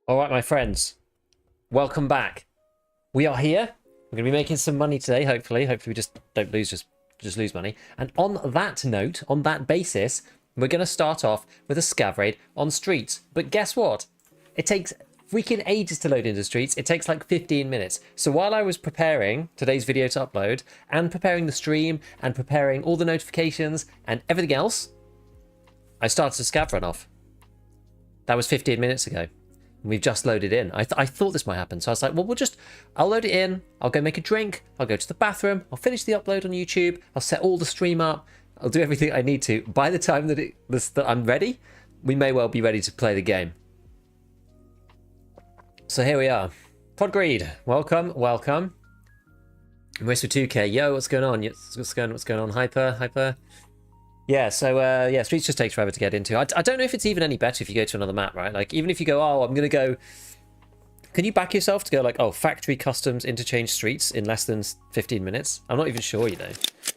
All right, my friends, welcome back. We are here. We're going to be making some money today, hopefully. Hopefully we just don't lose, just lose money. And on that note, on that basis, we're going to start off with a scav raid on streets. But guess what? It takes freaking ages to load into streets. It takes like 15 minutes. So while I was preparing today's video to upload and preparing the stream and preparing all the notifications and everything else, I started a scav run off. That was 15 minutes ago. We've just loaded in. I thought this might happen. So I was like, well, I'll load it in. I'll go make a drink. I'll go to the bathroom. I'll finish the upload on YouTube. I'll set all the stream up. I'll do everything I need to. By the time that I'm ready, we may well be ready to play the game. So here we are. Podgreed, welcome, welcome. Race for 2K. Yo, what's going on? What's going on? Hyper. Yeah, so, yeah, Streets just takes forever to get into. I don't know if it's even any better if you go to another map, right? Like, even if you go, oh, I'm going to go... Can you back yourself to go, like, oh, factory customs interchange streets in less than 15 minutes? I'm not even sure, you know.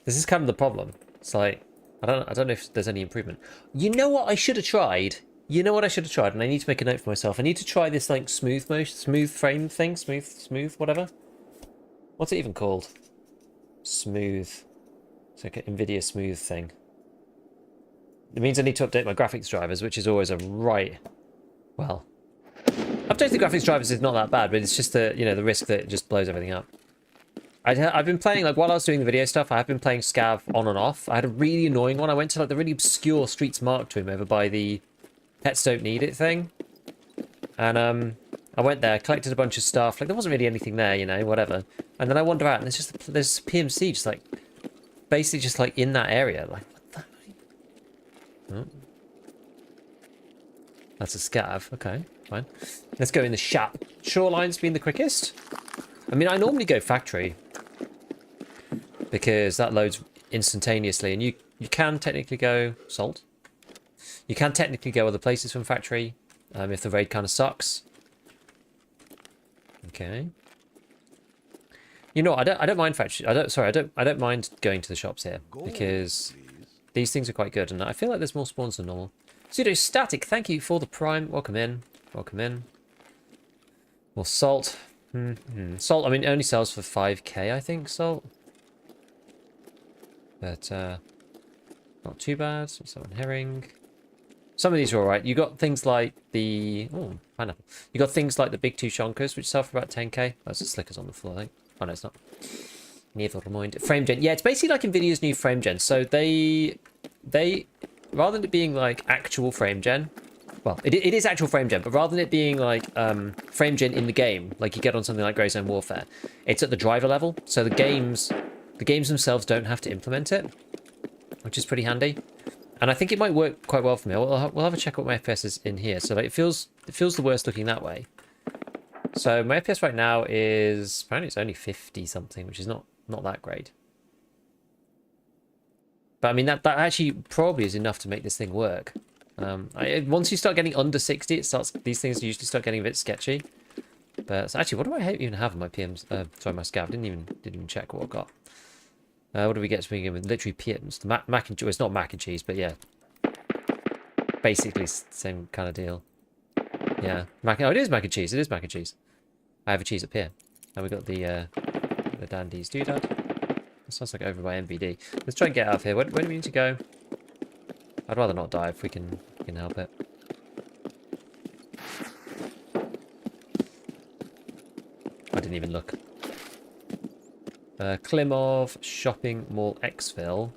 This is kind of the problem. It's like, I don't know if there's any improvement. You know what I should have tried? You know what I should have tried? And I need to make a note for myself. I need to try this, like, smooth frame thing. Smooth, whatever. What's it even called? Smooth. It's like an NVIDIA smooth thing. It means I need to update my graphics drivers, which is always a right... Well, updating the graphics drivers is not that bad, but it's just the, you know, the risk that it just blows everything up. I've been playing, like, while I was doing the video stuff, I have been playing Scav on and off. I had a really annoying one. I went to, like, the really obscure Streets Mark to him over by the Pets Don't Need It thing. And, I went there, collected a bunch of stuff. Like, there wasn't really anything there, you know, whatever. And then I wander out, and there's PMC just, like, basically just, like, in that area. Like, oh. That's a scav. Okay, fine. Let's go in the shop. Shoreline's been the quickest. I mean, I normally go factory because that loads instantaneously, and you can technically go salt. You can technically go other places from factory if the raid kind of sucks. Okay. You know, I don't mind factory. I don't mind going to the shops here because these things are quite good, and I feel like there's more spawns than normal. Pseudo Static, thank you for the prime. Welcome in. Welcome in. More salt. Salt, I mean, it only sells for 5k, I think, salt. But, not too bad. Salmon herring. Some of these are alright. You got things like the... Oh, pineapple. You got things like the big two shonkers, which sell for about 10k. That's the slickers on the floor, I think. Oh, no, it's not. Never mind. Frame gen. Yeah, it's basically like NVIDIA's new frame gen. So they rather than it being like actual frame gen, well, it is actual frame gen, but rather than it being like frame gen in the game, like you get on something like Grey Zone Warfare, it's at the driver level. So the games themselves don't have to implement it, which is pretty handy. And I think it might work quite well for me. We'll have a check what my FPS is in here. So like it feels the worst looking that way. So my FPS right now is apparently it's only 50 something, which is not that great. But I mean that actually probably is enough to make this thing work. Once you start getting under 60, these things usually start getting a bit sketchy. But so actually, what do I even have on my PMs? Sorry, my scav. Didn't even check what I've got. What do we get to begin with? Literally PMs. The mac and cheese. Well, it's not mac and cheese, but yeah, basically same kind of deal. Yeah, oh, it is mac and cheese. It is mac and cheese. I have a cheese up here, and we got the dandies doodad. It sounds like over by MVD. Let's try and get out of here. Where do we need to go? I'd rather not die if we can help it. I didn't even look. Klimov Shopping Mall Xville.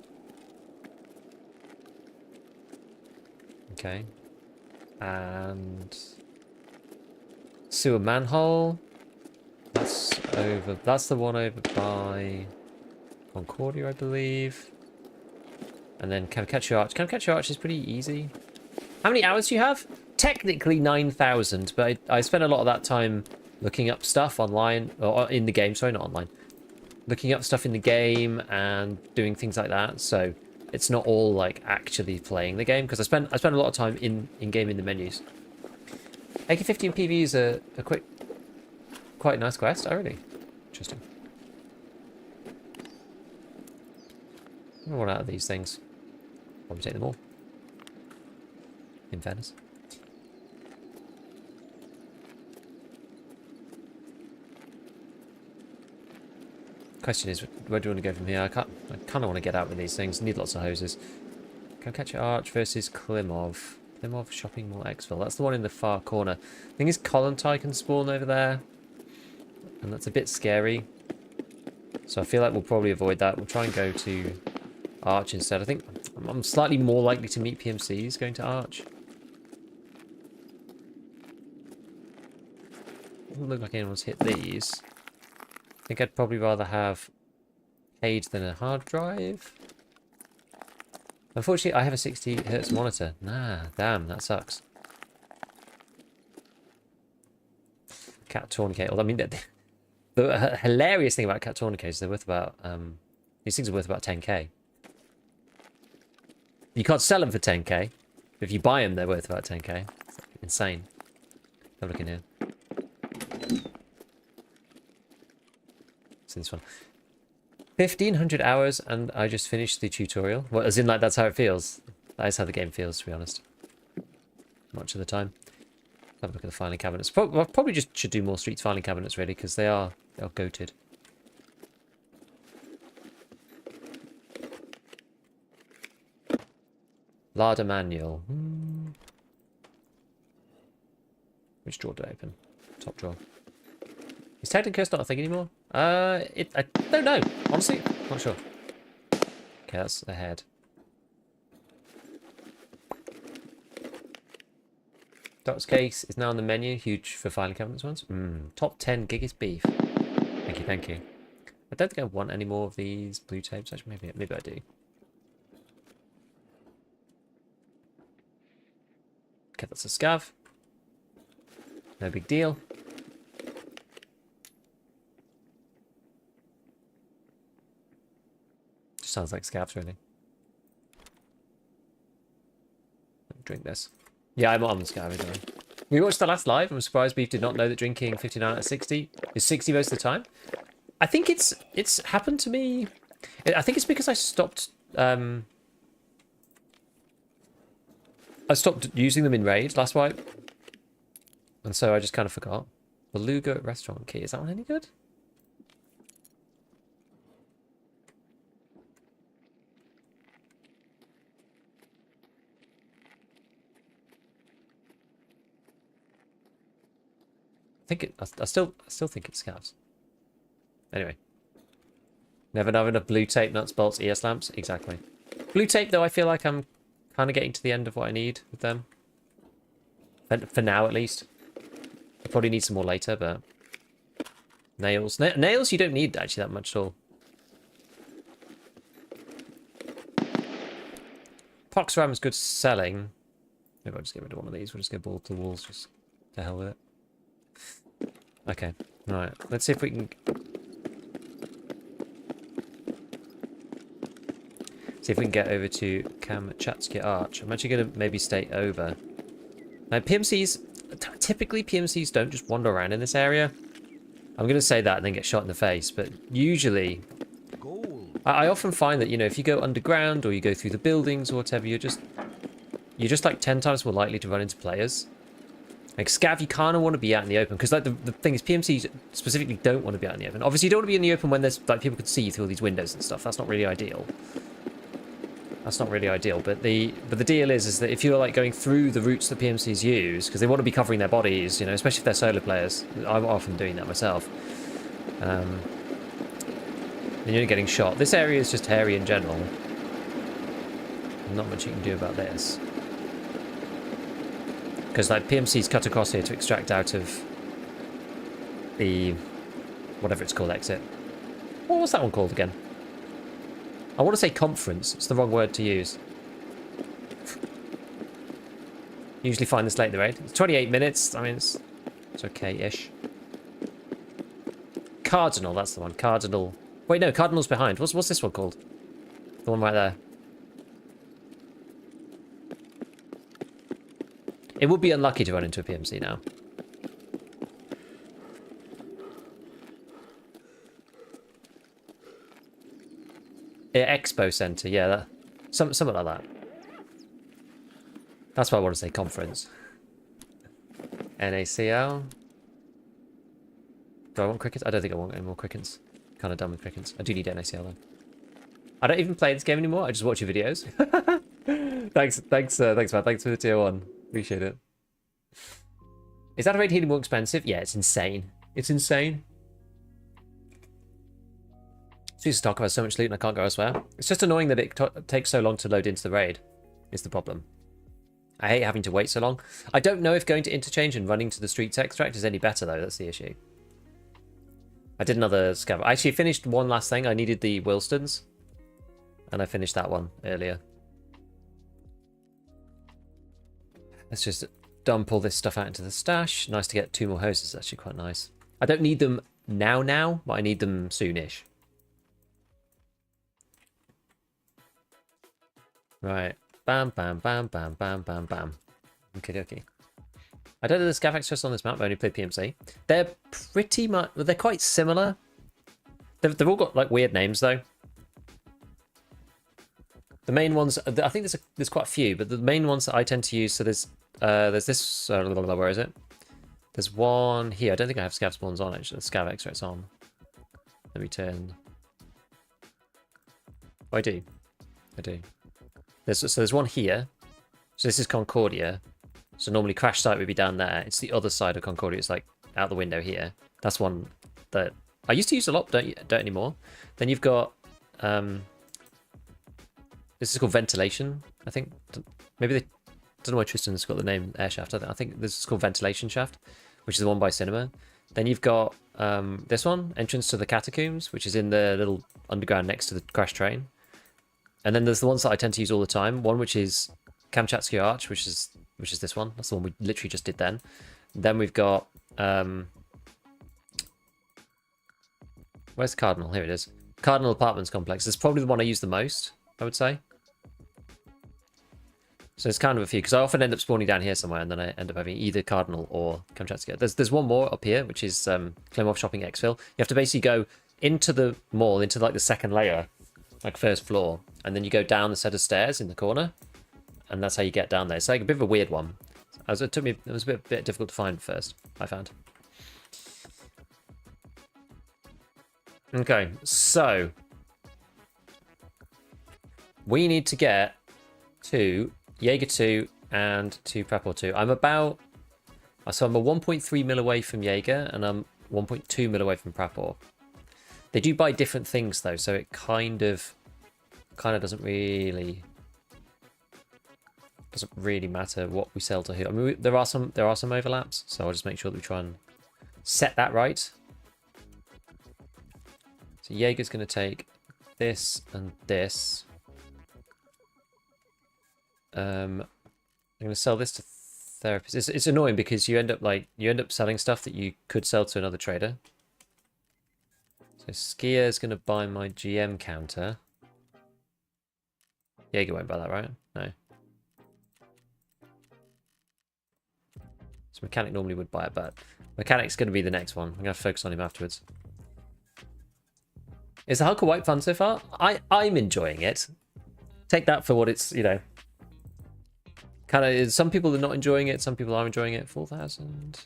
Okay. And Sewer Manhole. That's the one over by Concordia, I believe. And then Camcatcher Arch. Camcatcher Arch is pretty easy. How many hours do you have? Technically 9,000, but I spent a lot of that time looking up stuff online, or in the game, sorry, not online. Looking up stuff in the game and doing things like that, so it's not all like actually playing the game, because I spent a lot of time in game in the menus. AK-15 PV is a quite nice quest. Oh, really? Interesting. I'm run out of these things. Probably take them all. In fairness. Question is, where do you want to go from here? I kind of want to get out with these things. Need lots of hoses. Go catch Arch versus Klimov. Klimov Shopping Mall Exfil. That's the one in the far corner. Thing is, Kollontai can spawn over there, and that's a bit scary. So I feel like we'll probably avoid that. We'll try and go to Arch instead. I think I'm slightly more likely to meet PMCs going to Arch. Doesn't look like anyone's hit these. I think I'd probably rather have Cage than a hard drive. Unfortunately, I have a 60 Hz monitor. Nah, damn, that sucks. Cat tourniquet. Well, I mean, the hilarious thing about cat tourniquets is they're worth about these things are worth about 10k. You can't sell them for 10k. If you buy them, they're worth about 10k. It's insane. Have a look in here. It's this one. 1500 hours and I just finished the tutorial. Well, as in, like, that's how it feels. That is how the game feels, to be honest. Much of the time. Have a look at the filing cabinets. I probably just should do more streets filing cabinets, really, because they are goated. Larder manual. Which drawer do I open? Top drawer. Is Technicurse not a thing anymore? I don't know. Honestly, not sure. Okay, that's ahead. Doc's case is now on the menu. Huge for filing cabinets ones. Top 10 Gigas beef. Thank you, thank you. I don't think I want any more of these blue tapes. Actually, maybe I do. Okay, that's a scav. No big deal. Just sounds like scavs, really. Drink this. Yeah, I'm on the scav anyway. We watched the last live. I'm surprised Beef did not know that drinking 59 out of 60 is 60 most of the time. I think it's happened to me. I think it's because I stopped using them in raid last wipe, and so I just kind of forgot. Beluga restaurant key, is that one any good? I still think it's scavs. Anyway, never have enough blue tape, nuts, bolts, ES lamps. Exactly. Blue tape, though, I feel like I'm kind of getting to the end of what I need with them. For now, at least. I probably need some more later, but nails. Nails, you don't need actually that much at all. Pox RAM is good selling. Maybe I'll just get rid of one of these. We'll just go ball to walls. Just to hell with it. Okay, right. Let's see if we can. See if we can get over to Kamchatsky Arch. I'm actually going to maybe stay over. Now, PMCs, typically PMCs don't just wander around in this area. I'm going to say that and then get shot in the face, but usually, I often find that, you know, if you go underground or you go through the buildings or whatever, you're just like 10 times more likely to run into players. Like Scav, you kind of want to be out in the open because, like, the thing is, PMCs specifically don't want to be out in the open. Obviously, you don't want to be in the open when there's, like, people can see you through all these windows and stuff. That's not really ideal. That's not really ideal. But the deal is that if you're, like, going through the routes that PMCs use, because they want to be covering their bodies, you know, especially if they're solo players. I'm often doing that myself. Then you're getting shot. This area is just hairy in general. Not much you can do about this. Because, like, PMCs cut across here to extract out of the whatever it's called, exit. What was that one called again? I want to say conference. It's the wrong word to use. Usually find this late in the raid. It's 28 minutes. I mean, it's okay-ish. Cardinal, that's the one. Cardinal. Wait, no, Cardinal's behind. What's this one called? The one right there. It would be unlucky to run into a PMC now. Yeah, Expo Center, yeah, something like that. That's why I want to say conference. NACL. Do I want crickets? I don't think I want any more crickets. kind of done with crickets. I do need NACL though. I don't even play this game anymore. I just watch your videos. thanks, man. Thanks for the tier 1. Appreciate it. Is that raid healing more expensive? Yeah, it's insane. It's insane. Tarkov has so much loot and I can't go elsewhere. It's just annoying that it takes so long to load into the raid, is the problem. I hate having to wait so long. I don't know if going to interchange and running to the streets extract is any better though, that's the issue. I did another scav. I actually finished one last thing. I needed the Wilstons. And I finished that one earlier. Let's just dump all this stuff out into the stash. Nice to get 2 more hoses, actually quite nice. I don't need them now, but I need them soonish. Right. Bam, bam, bam, bam, bam, bam, bam. Okay, okay. I don't know the scav access on this map. I only play PMC. They're pretty much... Well, they're quite similar. They've all got, like, weird names, though. The main ones... I think there's quite a few, but the main ones that I tend to use... So there's this... where is it? There's one here. I don't think I have scav spawns on, actually. The scav extracts on. Let me turn... Oh, I do. I do. So there's one here. So this is Concordia. So normally crash site would be down there. It's the other side of Concordia. It's like out the window here. That's one that I used to use a lot, but don't anymore. Then you've got this is called Ventilation, I think. Maybe they don't know why Tristan's got the name Air Shaft. I think this is called Ventilation Shaft, which is the one by Cinema. Then you've got this one, Entrance to the Catacombs, which is in the little underground next to the crash train. And then there's the ones that I tend to use all the time. One which is Kamchatsky Arch, which is this one. That's the one we literally just did then. Then we've got where's Cardinal? Here it is. Cardinal Apartments Complex. It's probably the one I use the most, I would say. So it's kind of a few, because I often end up spawning down here somewhere, and then I end up having either Cardinal or Kamchatsky. There's one more up here, which is Clemov Shopping Exfil. You have to basically go into the mall, into like the second layer, like first floor, and then you go down the set of stairs in the corner, and that's how you get down there. It's like a bit of a weird one. It was a bit difficult to find first, I found. Okay, so we need to get to Jaeger 2 and to Prepor 2. I'm a 1.3 mil away from Jaeger, and I'm 1.2 mil away from Prepor. They do buy different things though, so it kind of doesn't really matter what we sell to who. I mean, there are some overlaps, so I'll just make sure that we try and set that right. So Jaeger's going to take this and this. I'm going to sell this to Therapist. It's annoying because you end up selling stuff that you could sell to another trader. So Skier is going to buy my GM counter. Jaeger won't buy that, right? No. So Mechanic normally would buy it, but Mechanic's going to be the next one. I'm going to focus on him afterwards. Is the Hulk White fun so far? I'm enjoying it. Take that for what it's, you know. Kind of, some people are not enjoying it, some people are enjoying it. 4,000.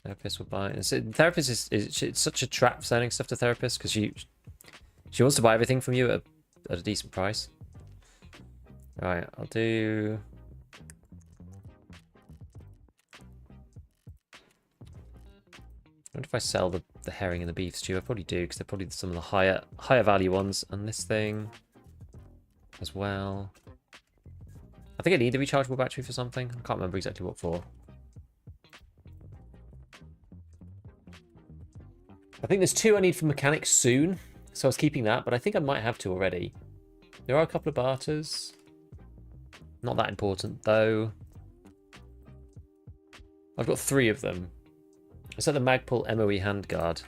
Therapist will buy it. Therapist it's such a trap selling stuff to Therapist, because she wants to buy everything from you at a decent price. Right, I'll do... I wonder if I sell the herring and the beef stew. I probably do, because they're probably some of the higher value ones. And this thing as well. I think I need the rechargeable battery for something. I can't remember exactly what for. I think there's 2 I need for mechanics soon, so I was keeping that, but I think I might have 2 already. There are a couple of barters. Not that important, though. I've got 3 of them. I set the Magpul MOE handguard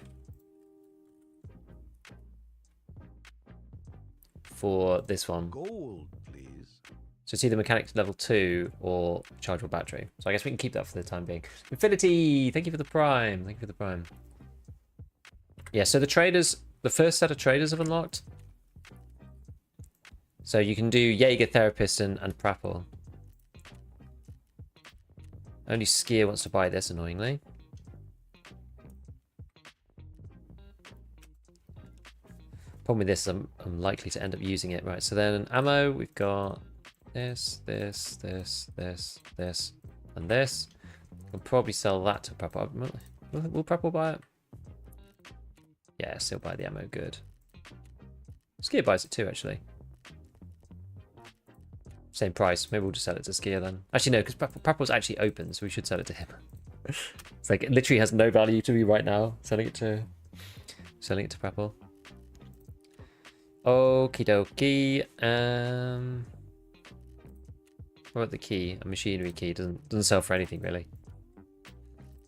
for this one. Gold, please. So it's either mechanics level 2 or chargeable battery. So I guess we can keep that for the time being. Infinity, thank you for the prime. Thank you for the prime. Yeah, so the traders, the first set of traders have unlocked. So you can do Jaeger, Therapist, and Prapor. Only Skier wants to buy this, annoyingly. Problem with this, I'm likely to end up using it. Right, so then ammo, we've got this, this, this, this, this, and this. We'll probably sell that to Prepper. Will Prepper buy it? Yeah, still buy the ammo, good. Skier buys it too, actually. Same price. Maybe we'll just sell it to Skier then. Actually, no, because Prepper's actually open, so we should sell it to him. It's like, it literally has no value to me right now, selling it to Prepper. Okie dokie. What about the key? A machinery key doesn't sell for anything really.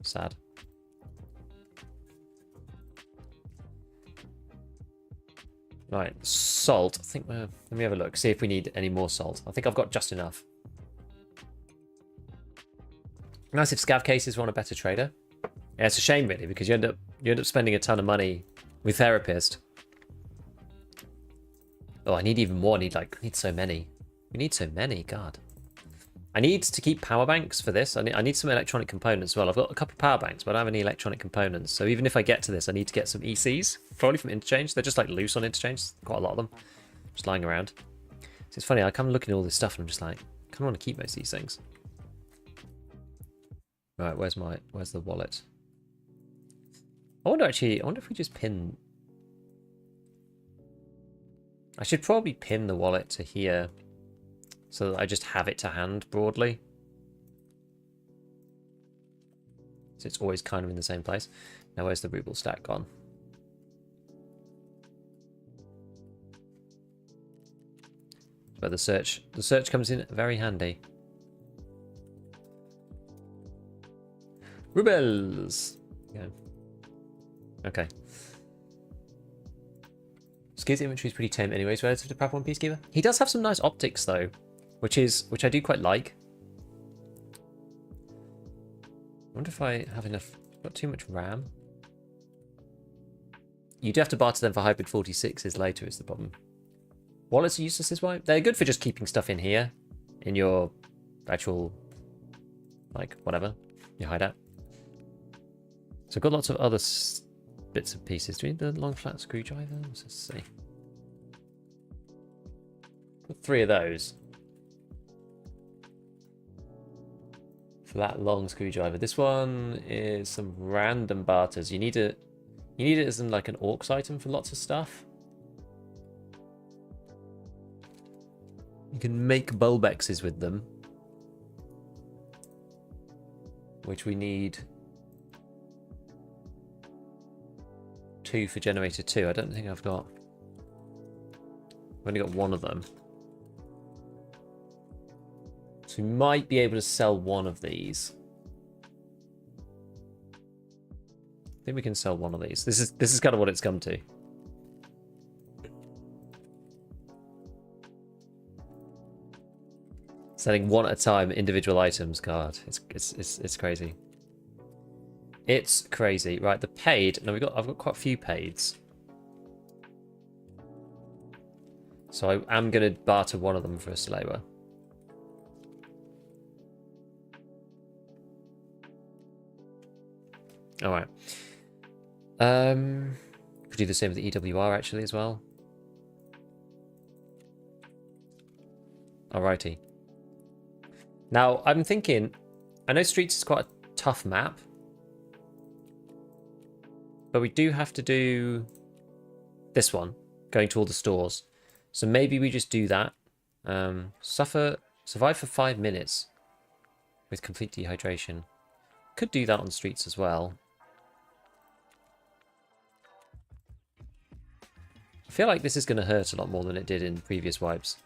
Sad. Right, salt. I think let me have a look. See if we need any more salt. I think I've got just enough. Nice if scav cases want a better trader. Yeah, it's a shame really because you end up spending a ton of money with therapist. Oh, I need even more. I need so many. We need so many. God. I need to keep power banks for this. I need some electronic components as well. I've got a couple of power banks, but I don't have any electronic components. So even if I get to this, I need to get some ECs, probably from Interchange. They're just like loose on Interchange. Quite a lot of them, just lying around. So it's funny. I come looking at all this stuff, and I'm just like, I kind of want to keep most of these things. Right, where's the wallet? I wonder if we just pin. I should probably pin the wallet to here. So that I just have it to hand broadly. So it's always kind of in the same place. Now where's the ruble stack gone? But the search comes in very handy. Rubles! Yeah. Okay. Skiz's inventory is pretty tame anyways relative to Prep 1 Peacekeeper. He does have some nice optics though. Which I do quite like. I wonder if I have enough. Got too much RAM. You do have to barter them for hybrid 46s later is the problem. Wallets are useless is why. They're good for just keeping stuff in here. In your actual, like, whatever. Your hideout. So I've got lots of other bits and pieces. Do we need the long flat screwdriver? Let's see. Got 3 of those. For that long screwdriver. This one is some random barters. You need it as in like an orcs item for lots of stuff. You can make bulbexes with them. Which we need 2 for generator 2. I don't think I've got. I've only got 1 of them. So we might be able to sell 1 of these. I think we can sell 1 of these. This is kind of what it's come to. Selling 1 at a time, individual items. God, it's crazy. It's crazy. Right, the paid. Now I've got quite a few paids. So I am going to barter 1 of them for a slaver. All right. Could do the same with the EWR actually as well. Alrighty. Now I'm thinking, I know Streets is quite a tough map, but we do have to do this one, going to all the stores. So maybe we just do that. Survive for 5 minutes with complete dehydration. Could do that on Streets as well. I feel like this is going to hurt a lot more than it did in previous wipes.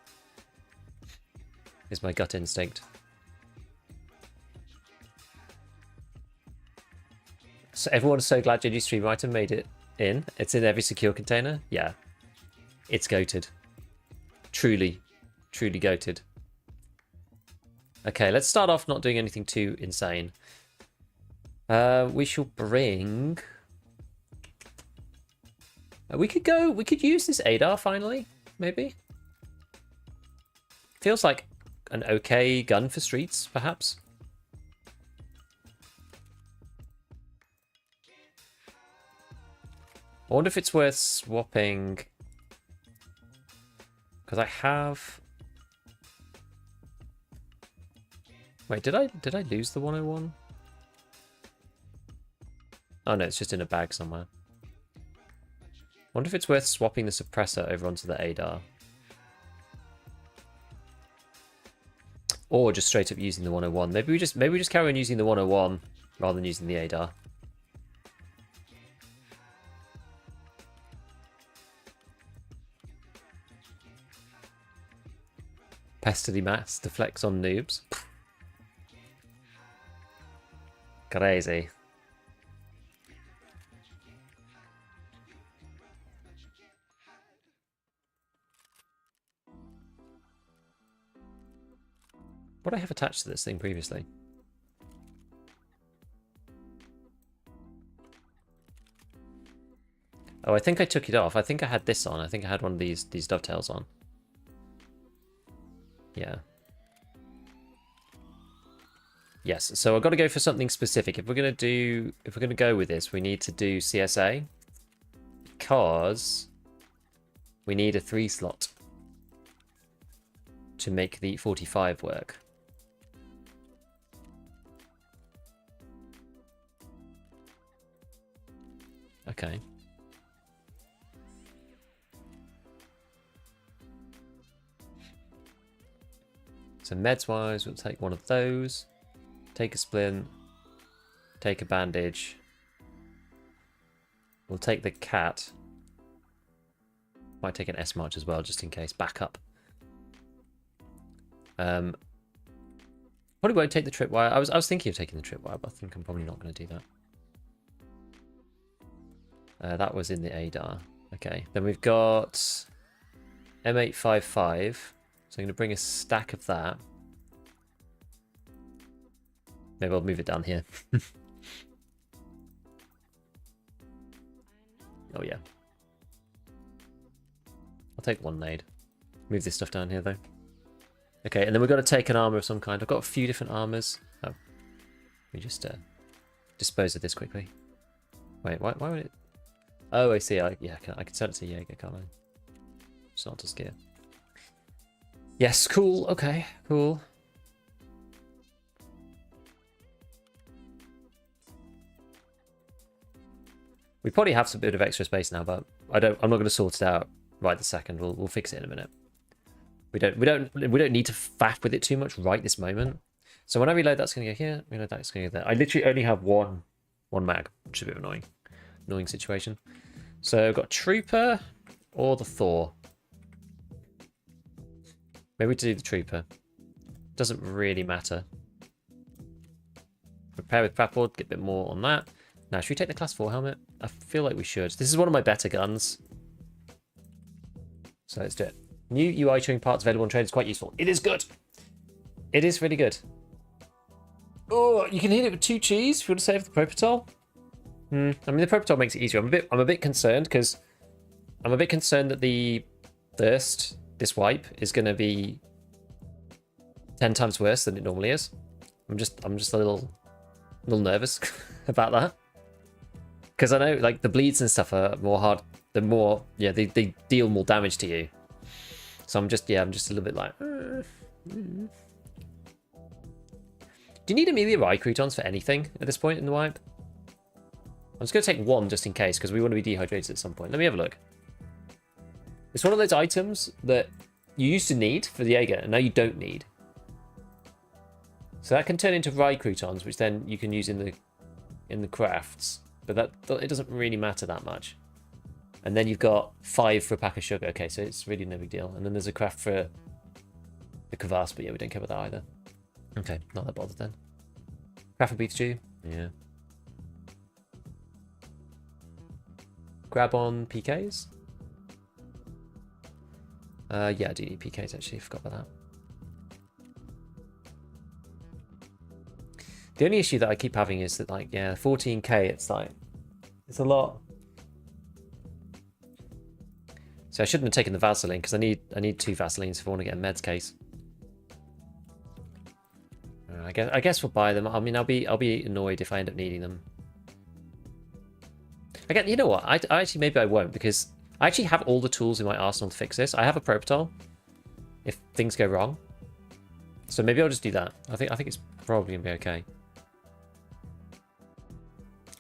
Is my gut instinct. So everyone's so glad JG Stream Item made it in. It's in every secure container. Yeah. It's goated. Truly, truly goated. Okay, let's start off not doing anything too insane. We shall bring... we could use this ADAR finally, maybe. Feels like an okay gun for Streets, perhaps. I wonder if it's worth swapping Because I have... Wait, did I lose the 101? Oh no, it's just in a bag somewhere. Wonder if it's worth swapping the suppressor over onto the ADAR. Or just straight up using the 101. Maybe we just carry on using the 101 rather than using the ADAR. Pestily mass to flex on noobs. Crazy. What did I have attached to this thing previously? Oh, I think I took it off. I think I had this on. I think I had one of these dovetails on. Yeah. Yes, so I've got to go for something specific. If we're gonna go with this, we need to do CSA because we need a 3 slot to make the 45 work. Okay. So meds wise, we'll take one of those, take a splint, take a bandage. We'll take the cat. Might take an S march as well, just in case. Backup. Probably won't take the tripwire. I was thinking of taking the tripwire, but I think I'm probably not going to do that. That was in the ADAR. Okay, then we've got M855. So I'm going to bring a stack of that. Maybe I'll move it down here. Oh yeah. I'll take one nade. Move this stuff down here though. Okay, and then we've got to take an armor of some kind. I've got a few different armors. Oh. We just dispose of this quickly. Wait, why would it... Oh, I see. Yeah, I can send it to Jaeger, can't I? It's not to scare. Yes, cool. Okay, cool. We probably have some bit of extra space now, but I'm not going to sort it out right this second. We'll fix it in a minute. We don't need to faff with it too much right this moment. So when I reload, that's going to go here. Reload, that's going to go there. I literally only have one mag, which is a bit of annoying situation. So I've got Trooper or the Thor. Maybe we do the Trooper. Doesn't really matter. Repair with Prapboard, get a bit more on that. Now, should we take the Class 4 helmet? I feel like we should. This is one of my better guns. So let's do it. New UI tuning parts available on trade is quite useful. It is good. It is really good. Oh, you can hit it with 2 cheese if you want to save the Propitol. I mean, the Propitol makes it easier. I'm a bit concerned because I'm a bit concerned that the Thirst, this wipe, is going to be 10 times worse than it normally is. I'm just a little nervous about that. Because I know, like, the bleeds and stuff are more hard. They're more, yeah, they deal more damage to you. So I'm just a little bit like. Do you need immediate recruitons for anything at this point in the wipe? I'm just going to take one just in case because we want to be dehydrated at some point. Let me have a look. It's one of those items that you used to need for the Jaeger and now you don't need. So that can turn into rye croutons, which then you can use in the crafts. But it doesn't really matter that much. And then you've got 5 for a pack of sugar. Okay, so it's really no big deal. And then there's a craft for the kvass, but yeah, we don't care about that either. Okay, not that bothered then. Craft for beef stew. Yeah. Grab on PKs. Yeah, I do need PKs actually. Forgot about that. The only issue that I keep having is that, like, yeah, 14k, it's like, it's a lot. So I shouldn't have taken the Vaseline because I need 2 Vaselines if I want to get a meds case. I guess we'll buy them. I mean, I'll be annoyed if I end up needing them. Again, you know what? I actually maybe I won't because I actually have all the tools in my arsenal to fix this. I have a Propitol, if things go wrong. So maybe I'll just do that. I think it's probably gonna be okay.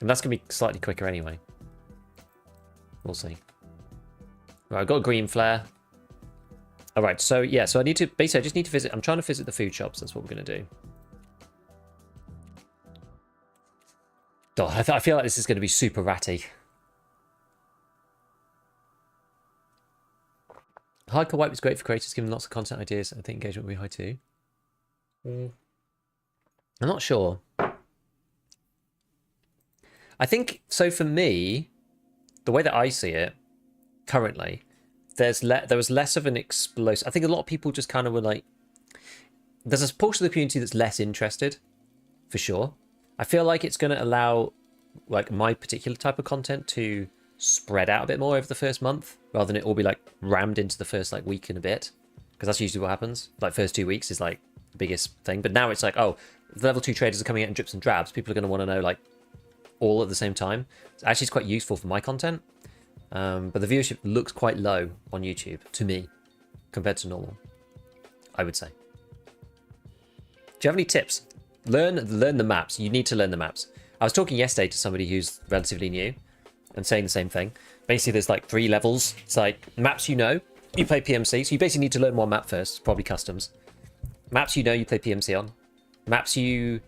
And that's gonna be slightly quicker anyway. We'll see. Right, I've got a green flare. Alright, so yeah, so I need to basically I just need to visit. I'm trying to visit the food shops, that's what we're gonna do. Oh, I feel like this is gonna be super ratty. Hardcore wipe is great for creators, giving lots of content ideas. I think engagement will be high too. I'm not sure. I think, so for me, the way that I see it, currently, there was less of an explosive... I think a lot of people just kind of were like... There's a portion of the community that's less interested, for sure. I feel like it's going to allow, like, my particular type of content to spread out a bit more over the first month, rather than it all be, like, rammed into the first, like, week and a bit. Because that's usually what happens. Like, first 2 weeks is, like, the biggest thing. But now it's like, oh, the level 2 traders are coming out in drips and drabs. People are going to want to know, like, all at the same time. Actually, it's quite useful for my content. But the viewership looks quite low on YouTube, to me, compared to normal, I would say. Do you have any tips? Learn the maps. You need to learn the maps. I was talking yesterday to somebody who's relatively new and saying the same thing. Basically, there's like 3 levels. It's like maps you know, you play PMC. So you basically need to learn one map first, probably customs. Maps you know, you play PMC on. Maps you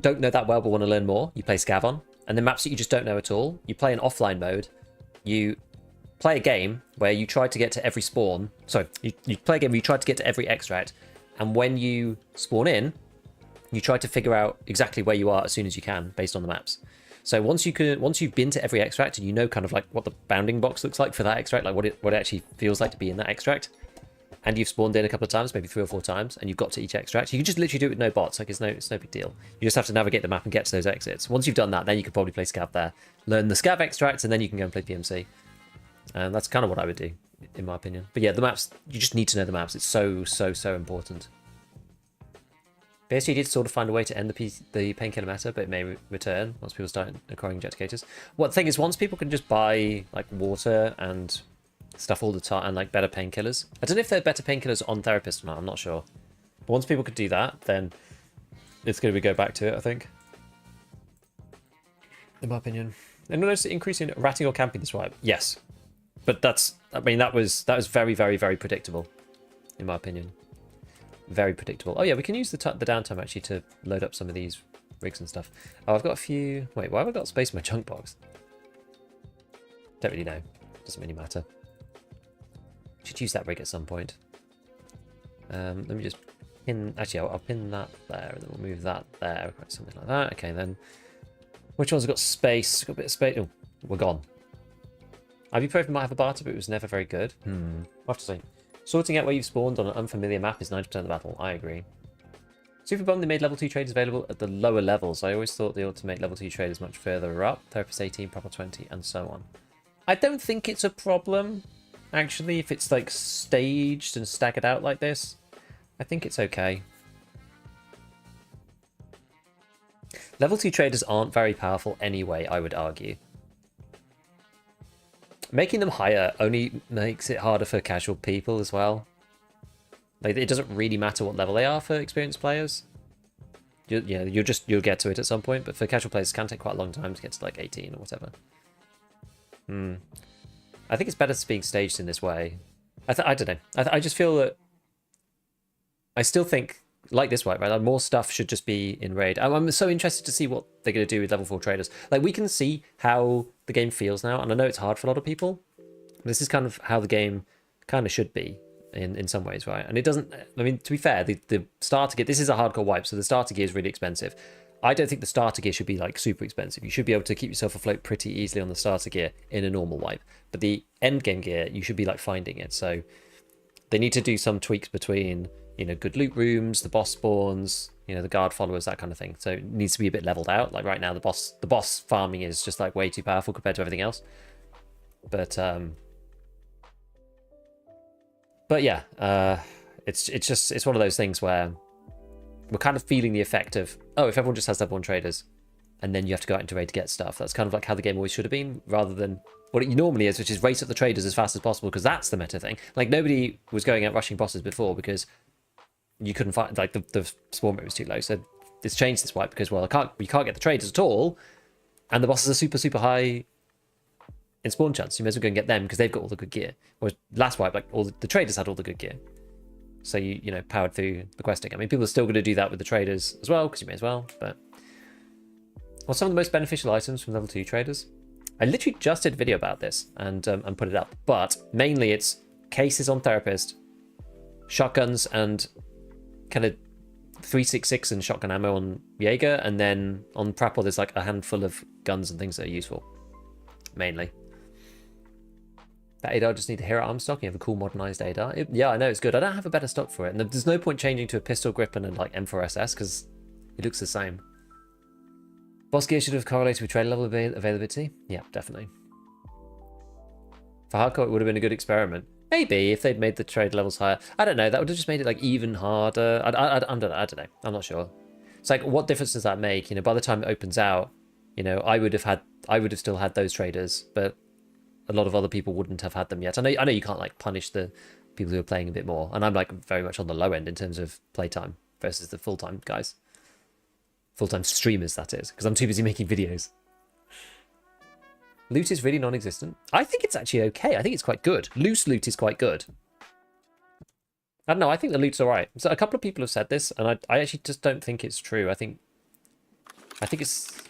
don't know that well but want to learn more, you play Scav on. And then maps that you just don't know at all, you play in offline mode. You play a game where you try to get to every spawn. Sorry, you play a game where you try to get to every extract. And when you spawn in, you try to figure out exactly where you are as soon as you can based on the maps. So once you've been to every extract and you know kind of like what the bounding box looks like for that extract, like what it actually feels like to be in that extract, and you've spawned in a couple of times, maybe 3 or 4 times, and you've got to each extract, you can just literally do it with no bots. Like it's no big deal. You just have to navigate the map and get to those exits. Once you've done that, then you could probably play Scav there, learn the Scav extracts, and then you can go and play PMC. And that's kind of what I would do, in my opinion. But yeah, the maps, you just need to know the maps. It's so important. PSG did sort of find a way to end the painkiller meta, but it may return once people start acquiring injecticators. Well, the thing is, once people can just buy like water and stuff all the time and like better painkillers. I don't know if they're better painkillers on therapists or not, I'm not sure. But once people could do that, then it's going to go back to it, I think. In my opinion. And notice the increase in ratting or camping this wipe? Yes. But that was very, very, very predictable, in my opinion. Very predictable. Oh yeah, we can use the downtime actually to load up some of these rigs and stuff. Oh, I've got a few... Wait, why have I got space in my chunk box? Don't really know. Doesn't really matter. Should use that rig at some point. Let me just pin... Actually, I'll pin that there, and then we'll move that there. Something like that. Okay, then. Which ones have got space? Got a bit of space. Oh, we're gone. Ibuprofen might have a barter, but it was never very good. We'll have to see. Sorting out where you've spawned on an unfamiliar map is 90% of the battle. I agree. Super bummed they made level 2 traders available at the lower levels. I always thought they ought to make level 2 traders much further up. Therapist 18, proper 20, and so on. I don't think it's a problem. Actually, if it's like staged and staggered out like this, I think it's okay. Level 2 traders aren't very powerful anyway, I would argue. Making them higher only makes it harder for casual people as well. Like, it doesn't really matter what level they are for experienced players. You'll get to it at some point, but for casual players it can take quite a long time to get to like 18 or whatever. I think it's better being staged in this way. I don't know. I just feel that... I still think, like this wipe, right? Like more stuff should just be in raid. I'm so interested to see what they're going to do with level 4 traders. Like, we can see how the game feels now, and I know it's hard for a lot of people. This is kind of how the game kind of should be in some ways, right? And it doesn't... I mean, to be fair, the starter gear... This is a hardcore wipe, so the starter gear is really expensive. I don't think the starter gear should be like super expensive. You should be able to keep yourself afloat pretty easily on the starter gear in a normal wipe. But the end game gear, you should be like finding it. So they need to do some tweaks between, you know, good loot rooms, the boss spawns, you know, the guard followers, that kind of thing. So it needs to be a bit leveled out. Like right now, the boss farming is just like way too powerful compared to everything else. But yeah, it's one of those things where we're kind of feeling the effect of, oh, if everyone just has level 1 traders and then you have to go out into raid to get stuff. That's kind of like how the game always should have been, rather than what it normally is, which is race up the traders as fast as possible, because that's the meta thing. Like, nobody was going out rushing bosses before because you couldn't find, like, the spawn rate was too low. So it's changed this wipe because, well, you can't get the traders at all, and the bosses are super, super high in spawn chance. You may as well go and get them because they've got all the good gear. Whereas last wipe, like, all the traders had all the good gear. So you know, powered through the questing. I mean, people are still going to do that with the traders as well, because you may as well, but... What's some of the most beneficial items from level 2 traders? I literally just did a video about this and put it up, but mainly it's cases on Therapist, shotguns and kind of 366 and shotgun ammo on Jaeger, and then on Prapor there's like a handful of guns and things that are useful, mainly. That ADAR just need a hero arm stock. You have a cool modernized ADAR. Yeah, I know, it's good. I don't have a better stock for it, and there's no point changing to a pistol grip and a like M4SS because it looks the same. Boss gear should have correlated with trade level availability. Yeah, definitely. For hardcore, it would have been a good experiment. Maybe if they'd made the trade levels higher. I don't know. That would have just made it like even harder. I don't know. I'm not sure. It's like, what difference does that make? You know, by the time it opens out, you know, I would have still had those traders, but a lot of other people wouldn't have had them yet. I know you can't like punish the people who are playing a bit more, and I'm like very much on the low end in terms of playtime versus the full-time guys. Full-time streamers, that is, because I'm too busy making videos. Loot is really non-existent. I think it's actually okay. I think it's quite good. Loose loot is quite good. I don't know. I think the loot's all right. So a couple of people have said this, and I actually just don't think it's true. I think it's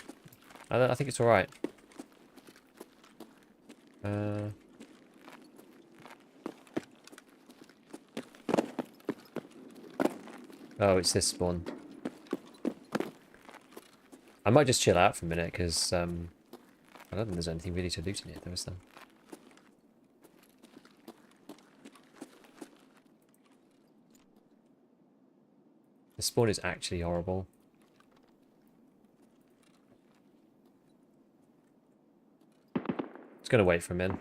all right. Oh, it's this spawn. I might just chill out for a minute because I don't think there's anything really to loot in here, though, is there? The spawn is actually horrible. Just gonna wait for him in.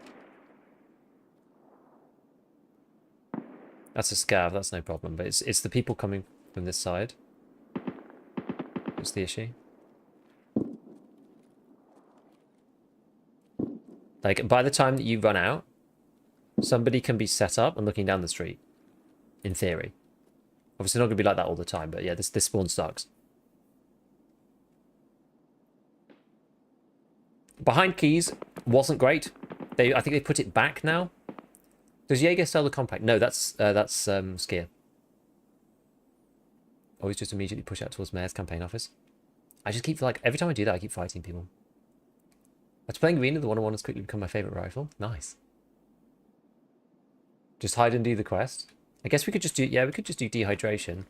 That's a scav, that's no problem, but it's the people coming from this side. What's the issue? Like, by the time that you run out, somebody can be set up and looking down the street. In theory. Obviously not going to be like that all the time, but yeah, this spawn sucks. Behind keys wasn't great. I think they put it back now. Does Jaeger sell the compact? No, that's Skier. Always just immediately push out towards Mayor's campaign office. I just keep, like, every time I do that, I keep fighting people. After playing Arena, the 101 has quickly become my favourite rifle. Nice. Just hide and do the quest. I guess we could just do, yeah, we could just do Dehydration.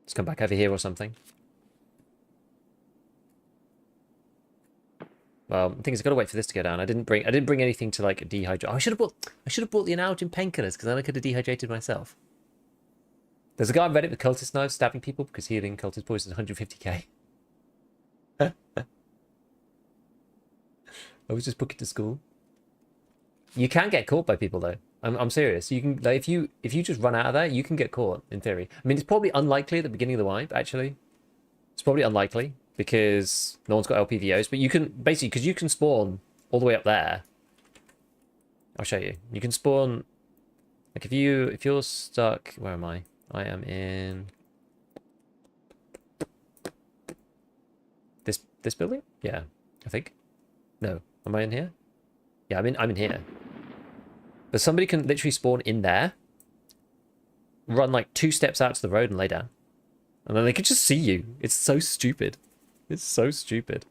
Let's come back over here or something. Well, the thing is, I've got to wait for this to go down. I didn't bring anything to like dehydrate. Oh, I should have bought the Analgin painkillers because then I could have dehydrated myself. There's a guy on Reddit with cultist knives stabbing people because healing cultist poison is 150k. I was just booking to school. You can get caught by people though. I'm serious. You can, like, if you just run out of there, you can get caught in theory. I mean, it's probably unlikely at the beginning of the wipe. Actually, it's probably unlikely because no one's got LPVOs. But you can basically, because you can spawn all the way up there. I'll show you. You can spawn like if you're stuck. Where am I? I am in this building. Yeah, I think. No, am I in here? Yeah, I'm in here. But somebody can literally spawn in there, run like 2 steps out to the road and lay down. And then they can just see you. It's so stupid. It's so stupid.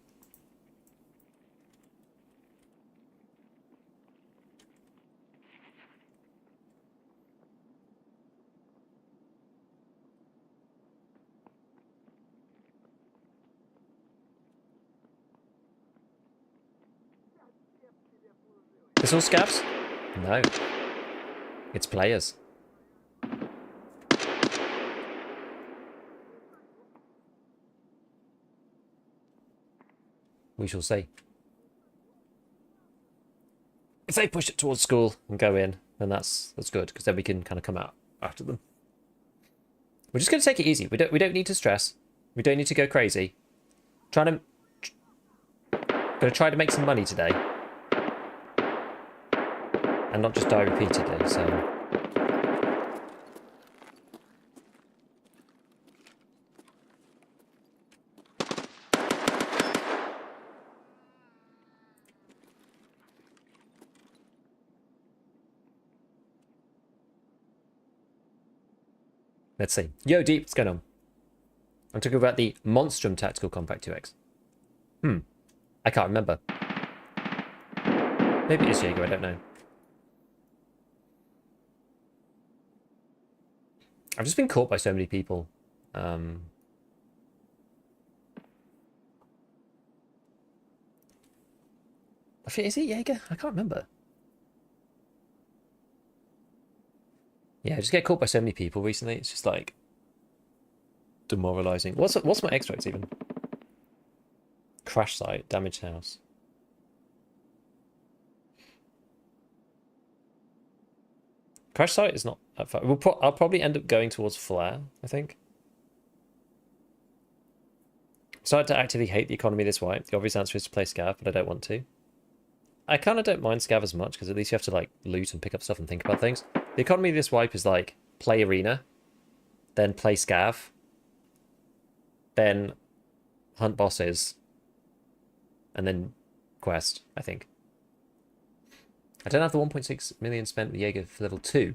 It's all scabs? No. It's players. We shall see. If they push it towards school and go in, then that's good, because then we can kind of come out after them. We're just going to take it easy. We don't need to stress. We don't need to go crazy. Going to try to make some money today. And not just die repeatedly, so... Let's see. Yo, Deep, what's going on? I'm talking about the Monstrum Tactical Compact 2X. I can't remember. Maybe it is Jaeger, I don't know. I've just been caught by so many people. Is it Jaeger? I can't remember. Yeah, I just get caught by so many people recently. It's just like demoralizing. What's my extracts even? Crash site, damaged house. Crash site is not that far. I'll probably end up going towards Flare, I think. Started to actively hate the economy this wipe. The obvious answer is to play Scav, but I don't want to. I kind of don't mind Scav as much, because at least you have to like loot and pick up stuff and think about things. The economy of this wipe is like, play Arena, then play Scav, then hunt bosses, and then quest, I think. I don't have the 1.6 million spent with Jaeger for level 2.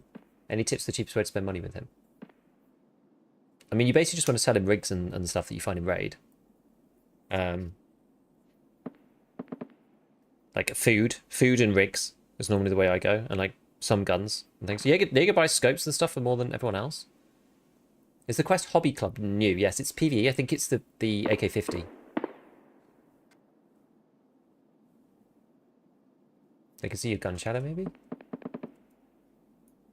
Any tips the cheapest way to spend money with him? I mean, you basically just want to sell him rigs and stuff that you find in Raid. Like food and rigs is normally the way I go, and like some guns and things. Jaeger buys scopes and stuff for more than everyone else. Is the quest Hobby Club new? Yes, it's PvE. I think it's the AK-50. I can see your gun shadow, maybe.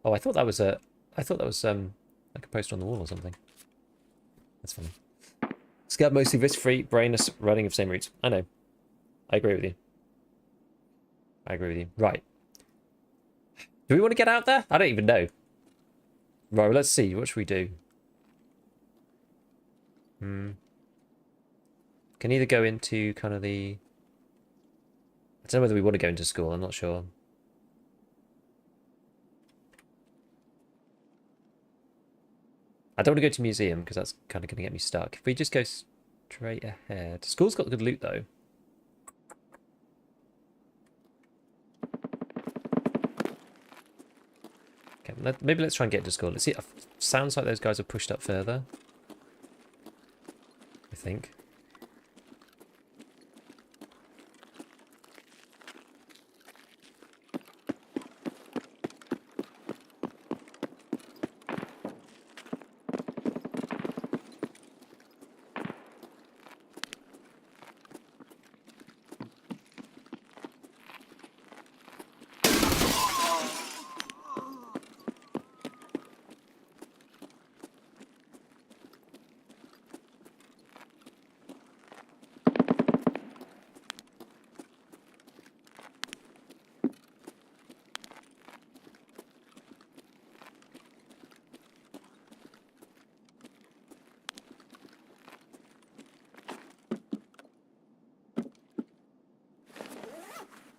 Oh, I thought that was like a poster on the wall or something. That's funny. Scav mostly risk-free, brainless running of same routes. I know. I agree with you. Right. Do we want to get out there? I don't even know. Right, well, let's see. What should we do? Can either go into kind of the... I don't know whether we want to go into school. I'm not sure. I don't want to go to museum because that's kind of going to get me stuck. If we just go straight ahead. School's got good loot, though. Okay, maybe let's try and get to school. Let's see. Sounds like those guys are pushed up further. I think.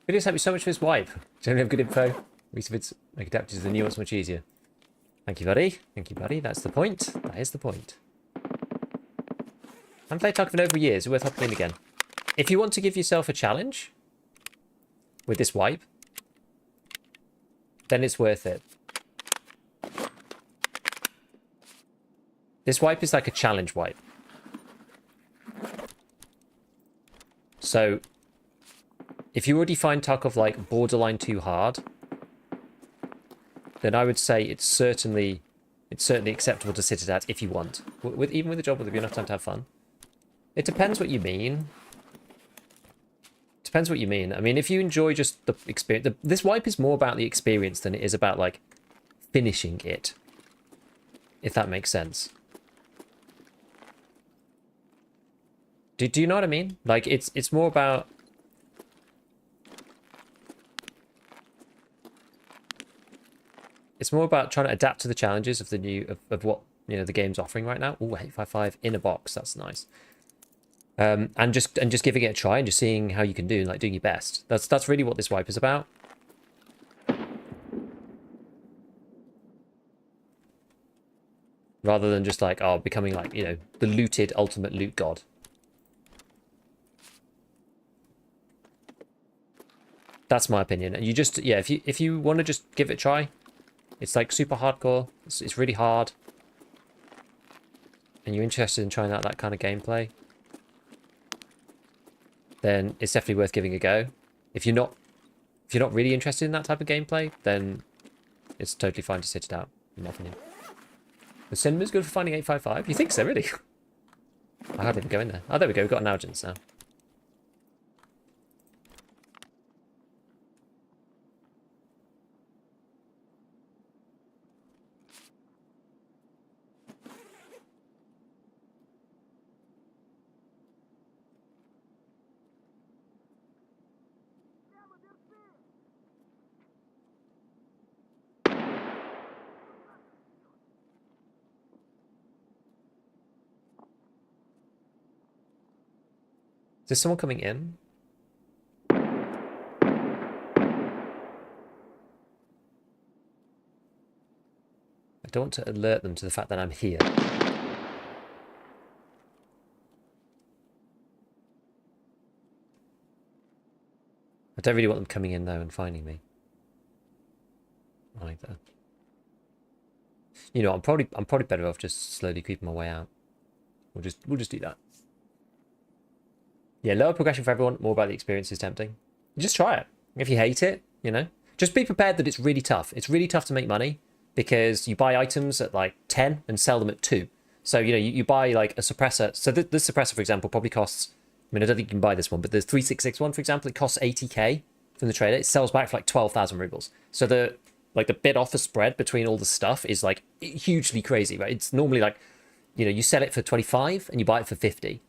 Videos help you so much for this wipe. Generally have good info. Recent vids make adapting to the new ones much easier. Thank you, buddy. Thank you, buddy. That's the point. That is the point. I haven't played Tarkov in over years. It's worth hopping in again. If you want to give yourself a challenge with this wipe, then it's worth it. This wipe is like a challenge wipe. So, if you already find Tarkov like borderline too hard, then I would say it's certainly acceptable to sit it at if you want. Even with the job, will there be enough time to have fun? It depends what you mean. Depends what you mean. I mean, if you enjoy just the experience, this wipe is more about the experience than it is about like finishing it. If that makes sense. Do you know what I mean? Like it's more about. It's more about trying to adapt to the challenges of the new of what the game's offering right now. Oh, 855 in a box. That's nice. And just giving it a try and just seeing how you can do, like doing your best. That's really what this wipe is about. Rather than just like, becoming like, the looted ultimate loot god. That's my opinion. And you just, if you want to just give it a try, it's like super hardcore. It's really hard. And you're interested in trying out that kind of gameplay, then it's definitely worth giving a go. If you're not really interested in that type of gameplay, then it's totally fine to sit it out, in my opinion. The cinema's good for finding 855? You think so, really? I hardly even go in there. Oh, there we go. We've got an audience now. Is there someone coming in? I don't want to alert them to the fact that I'm here. I don't really want them coming in though and finding me. Either. I'm probably better off just slowly creeping my way out. We'll just do that. Yeah, lower progression for everyone. More about the experience is tempting. Just try it. If you hate it, just be prepared that it's really tough. It's really tough to make money because you buy items at like 10 and sell them at 2. So, you buy like a suppressor. So this suppressor, for example, probably costs, I don't think you can buy this one, but the 366 one, for example, it costs 80k from the trader. It sells back for like 12,000 rubles. So the bid offer spread between all the stuff is like hugely crazy, right? It's normally like, you sell it for 25 and you buy it for 50.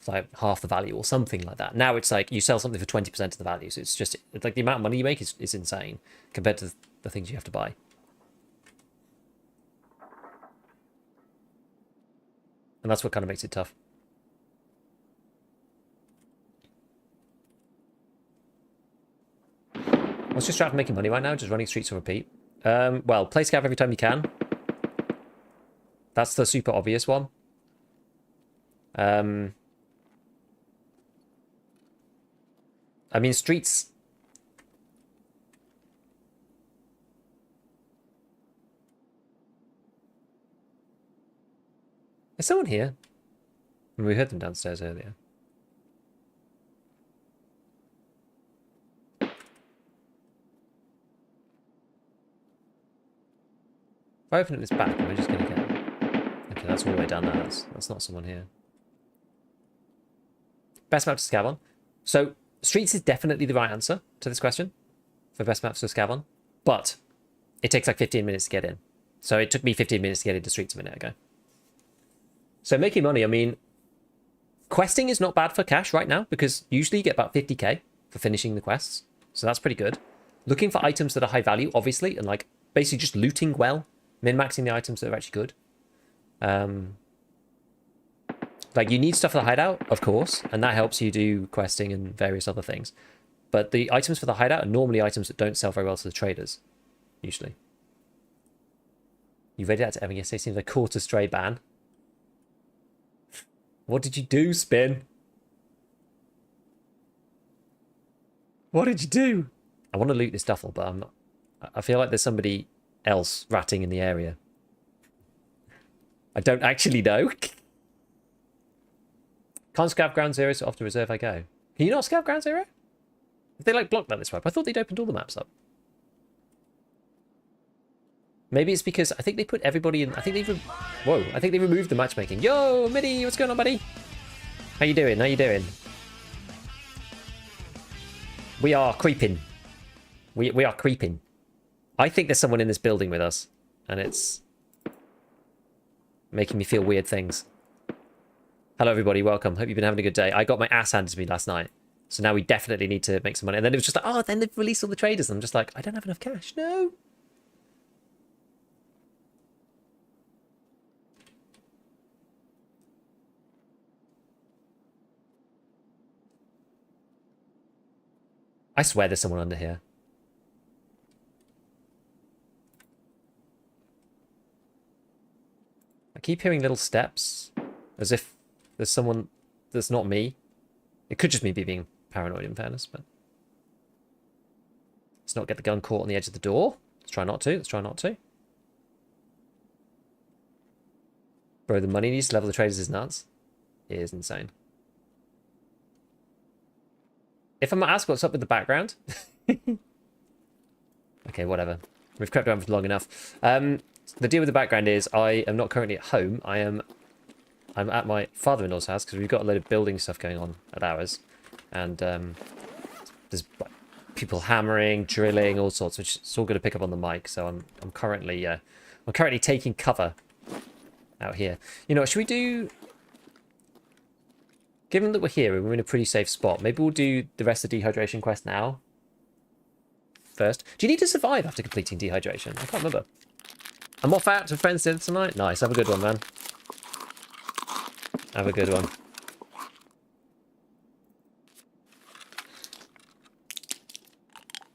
Like half the value or something like that. Now it's like you sell something for 20% of the value. So it's like the amount of money you make is insane compared to the things you have to buy. And that's what kind of makes it tough. What's your strat for making money right now? Just running streets on repeat? Well, play Scav every time you can. That's the super obvious one. I mean, streets... Is someone here? We heard them downstairs earlier. If I open it this back, am I just going to get... Okay, that's all the way down there. That's not someone here. Best map to scav on. So... Streets is definitely the right answer to this question for best maps to scav on, but it takes like 15 minutes to get in. So it took me 15 minutes to get into Streets a minute ago. So making money, I mean, questing is not bad for cash right now because usually you get about 50k for finishing the quests. So that's pretty good. Looking for items that are high value, obviously, and like basically just looting well, min-maxing the items that are actually good. Like, you need stuff for the hideout, of course, and that helps you do questing and various other things. But the items for the hideout are normally items that don't sell very well to the traders, usually. You read it out to Evan yesterday, seems like caught a stray ban. What did you do, Spin? What did you do? I want to loot this duffel, but I'm not. I feel like there's somebody else ratting in the area. I don't actually know. Can't scav ground zero, so off to reserve I go. Can you not scav ground zero? Have they like blocked that this map? I thought they'd opened all the maps up. Maybe it's because I think they put everybody in. I think they removed the matchmaking. Yo, Mitty, what's going on, buddy? How you doing? How you doing? We are creeping. We are creeping. I think there's someone in this building with us, and it's making me feel weird things. Hello, everybody. Welcome. Hope you've been having a good day. I got my ass handed to me last night. So now we definitely need to make some money. And then it was just like, oh, then they've released all the traders. And I'm just like, I don't have enough cash. No. I swear there's someone under here. I keep hearing little steps, as if there's someone that's not me. It could just be me being paranoid, in fairness, but let's not get the gun caught on the edge of the door. Let's try not to. Let's try not to. Bro, the money needs to level the traders is nuts. It is insane. If I'm asked what's up with the background... Okay, whatever. We've crept around for long enough. The deal with the background is I am not currently at home. I'm at my father-in-law's house because we've got a load of building stuff going on at ours. And there's people hammering, drilling, all sorts, which it's all going to pick up on the mic. So I'm currently taking cover out here. You know, should we do... Given that we're here and we're in a pretty safe spot, maybe we'll do the rest of the dehydration quest now. First. Do you need to survive after completing dehydration? I can't remember. I'm off out to friends dinner tonight. Nice. Have a good one, man. Have a good one.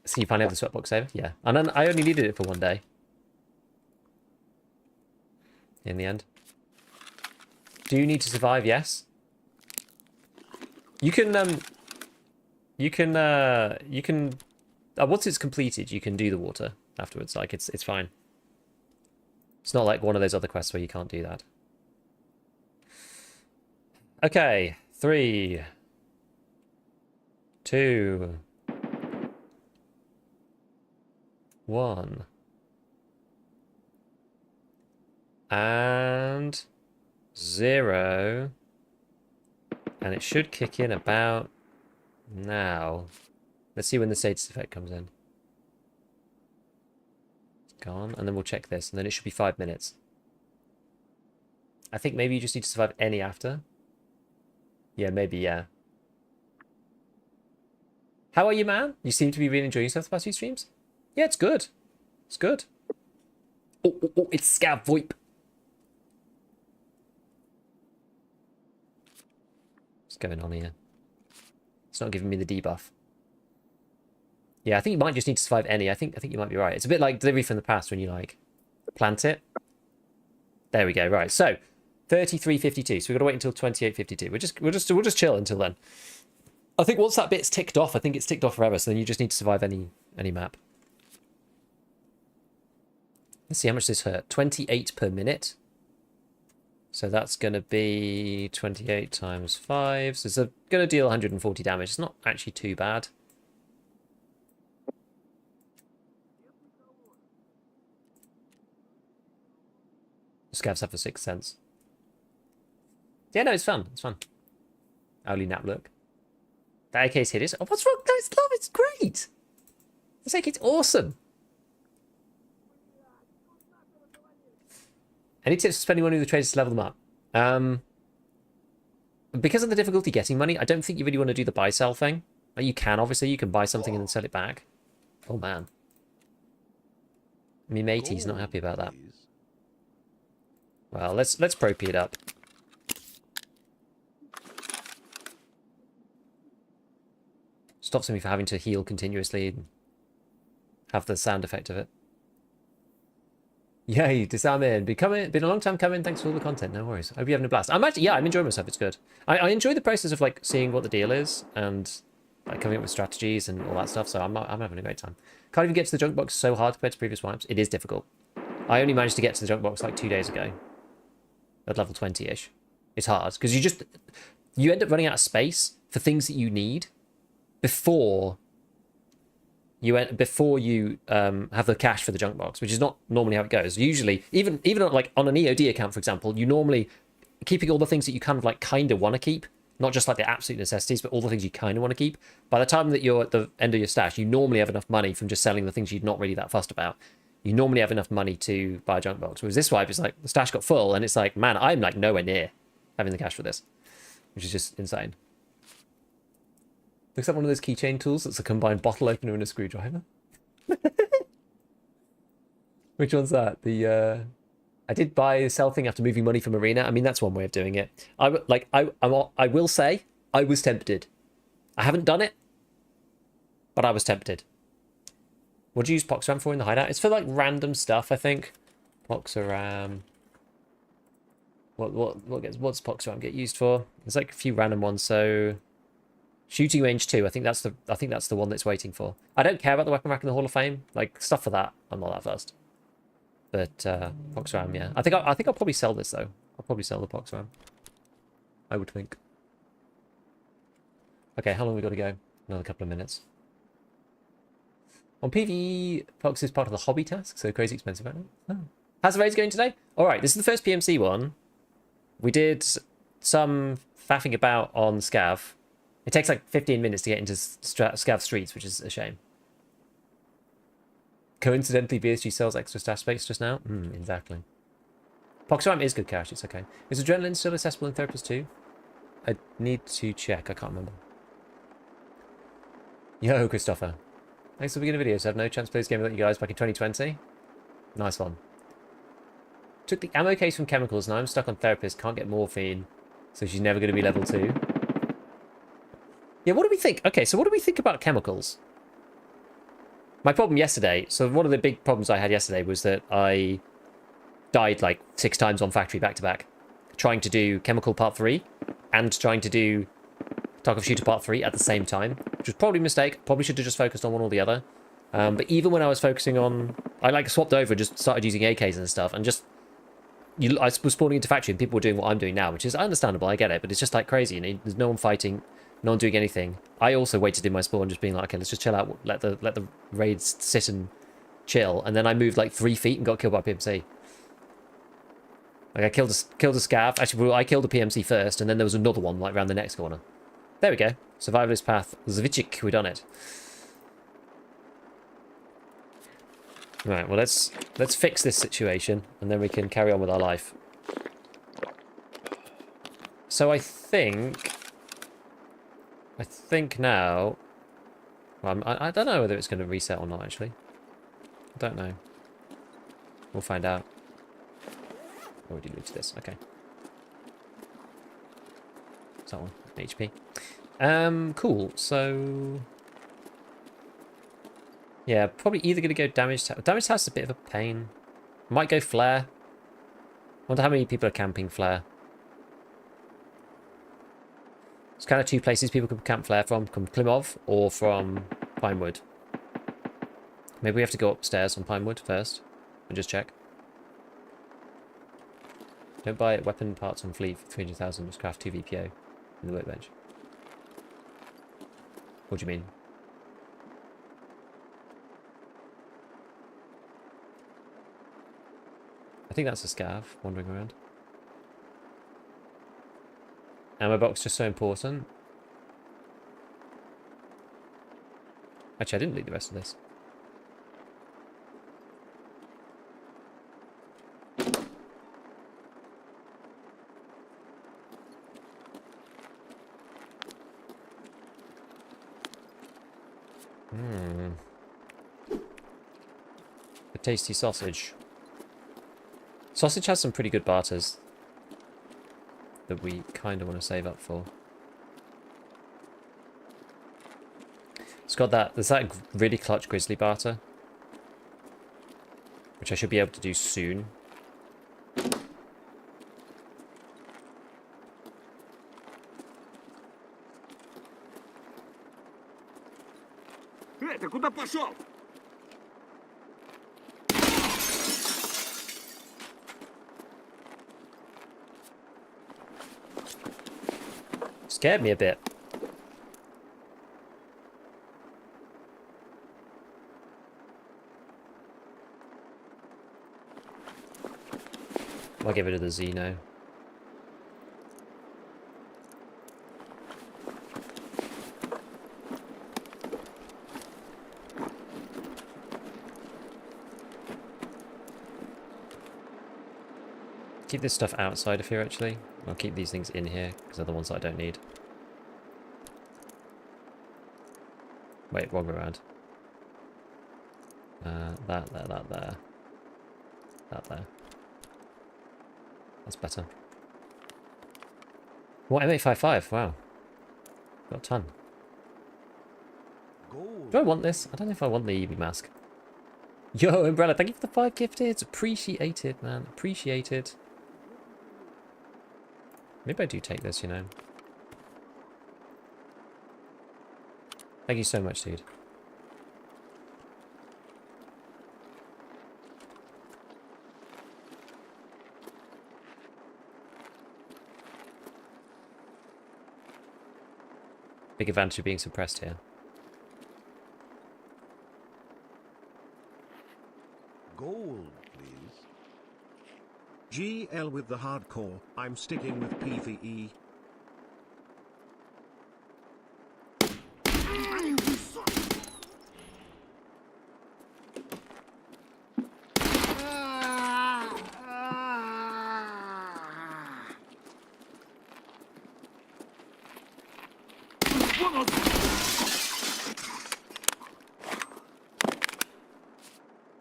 So you finally have the sweatbox saver? Yeah. And then I only needed it for one day. In the end. Do you need to survive? Yes. You can once it's completed, you can do the water afterwards. Like it's fine. It's not like one of those other quests where you can't do that. Okay, 3, 2, 1, and 0. And it should kick in about now. Let's see when the status effect comes in. It's gone. And then we'll check this. And then it should be 5 minutes. I think maybe you just need to survive any after. Yeah, maybe, yeah. How are you, man? You seem to be really enjoying yourself the past few streams? Yeah, it's good. It's good. Oh, it's Scav VoIP. What's going on here? It's not giving me the debuff. Yeah, I think you might just need to survive any. I think you might be right. It's a bit like delivery from the past when you like plant it. There we go. Right. So 33:52. So we've got to wait until 28:52. We'll just chill until then. I think once that bit's ticked off, I think it's ticked off forever. So then you just need to survive any map. Let's see how much this hurt. 28 per minute. So that's going to be 28 times 5. So it's going to deal 140 damage. It's not actually too bad. Scavs have a 6th sense. Yeah, no, it's fun. It's fun. Only nap look. The AK's hideous. Oh, what's wrong? No, it's love. It's great. This AK's awesome. Any tips for spending money with the traders to level them up? Because of the difficulty getting money, I don't think you really want to do the buy-sell thing. Like, you can, obviously. You can buy something and then sell it back. Oh, man. Me matey's not happy about that. Well, let's propy it up. Stops me from having to heal continuously and have the sound effect of it. Yay, disarm in. Been a long time coming. Thanks for all the content. No worries. I hope you're having a blast. I'm enjoying myself. It's good. I enjoy the process of like seeing what the deal is and like coming up with strategies and all that stuff. So I'm having a great time. Can't even get to the junk box. So hard compared to previous wipes. It is difficult. I only managed to get to the junk box like 2 days ago. At level 20-ish. It's hard because you end up running out of space for things that you need before you have the cash for the junk box, which is not normally how it goes. Usually, even like on an EOD account, for example, you normally keeping all the things that you kind of want to keep, not just like the absolute necessities, but all the things you kind of want to keep. By the time that you're at the end of your stash, you normally have enough money from just selling the things you're not really that fussed about. You normally have enough money to buy a junk box. Whereas this wipe is like the stash got full, and it's like, man, I'm like nowhere near having the cash for this, which is just insane. Looks like one of those keychain tools that's a combined bottle opener and a screwdriver. Which one's that? I did buy a sell thing after moving money from Arena. I mean, that's one way of doing it. I will say I was tempted. I haven't done it. But I was tempted. What do you use Poxram for in the hideout? It's for like random stuff, I think. Poxram. What's Poxram get used for? There's like a few random ones. So shooting range 2. I think that's the one that's waiting for. I don't care about the weapon rack in the Hall of Fame. Like stuff for that, I'm not that fussed. But Poxram, yeah. I think I'll probably sell this though. I'll probably sell the Poxram. I would think. Okay, how long have we got to go? Another couple of minutes. On PvE, Fox is part of the hobby task, so crazy expensive right now. Oh. How's the raids going today? Alright, this is the first PMC one. We did some faffing about on Scav. It takes like 15 minutes to get into Scav streets, which is a shame. Coincidentally, BSG sells extra stash space just now? Exactly. Poxram is good cash, it's okay. Is Adrenaline still accessible in Therapist 2? I need to check, I can't remember. Yo, Christopher. Thanks for the beginning of the video. So I have no chance to play this game without you guys back in 2020. Nice one. Took the ammo case from Chemicals. Now I'm stuck on Therapist. Can't get morphine. So she's never going to be level 2. Yeah, what do we think? Okay, so what do we think about Chemicals? My problem yesterday... So one of the big problems I had yesterday was that I died like 6 times on Factory back-to-back. Trying to do Chemical Part 3 and trying to do Tarkov Shooter Part 3 at the same time, which was probably a mistake. Probably should have just focused on one or the other. But even when I was focusing on... I like swapped over and just started using AKs and stuff, and just... I was spawning into Factory and people were doing what I'm doing now, which is understandable, I get it, but it's just like crazy. You know, there's no one fighting, no one doing anything. I also waited in my spawn just being like, okay, let's just chill out, let the raids sit and chill, and then I moved like 3 feet and got killed by PMC. Like I killed a Scav. Actually, well, I killed a PMC first, and then there was another one like around the next corner. There we go. Survivalist path. Zvicik, we done it. Right, well let's fix this situation and then we can carry on with our life. So I think now, well, I don't know whether it's going to reset or not actually. I don't know. We'll find out. Already looted this. Okay. Is that one? HP. Cool. So yeah, probably either gonna go damage. Damage house is a bit of a pain. Might go flare. Wonder how many people are camping flare. It's kind of 2 places people can camp flare from Klimov or from Pinewood. Maybe we have to go upstairs on Pinewood first and just check. Don't buy weapon parts on Fleet for 300,000. Just craft 2 VPO in the workbench. What do you mean? I think that's a Scav wandering around. Ammo box just so important. Actually, I didn't loot the rest of this. A tasty sausage. Sausage has some pretty good barters that we kind of want to save up for. It's got that, there's that really clutch grizzly barter, which I should be able to do soon. Ты куда пошел? Scared me a bit. I'll give it to the Xeno. Keep this stuff outside of here, actually. I'll keep these things in here, because they're the ones that I don't need. Wait, wrong way around. That there. That there. That's better. What, M855? Wow. Got a ton. Do I want this? I don't know if I want the EV mask. Yo, Umbrella, thank you for the 5 gifted. Appreciated, man. Appreciated. Maybe I do take this, you know. Thank you so much, dude. Big advantage of being suppressed here. Gold, please. GL with the hardcore. I'm sticking with PvE.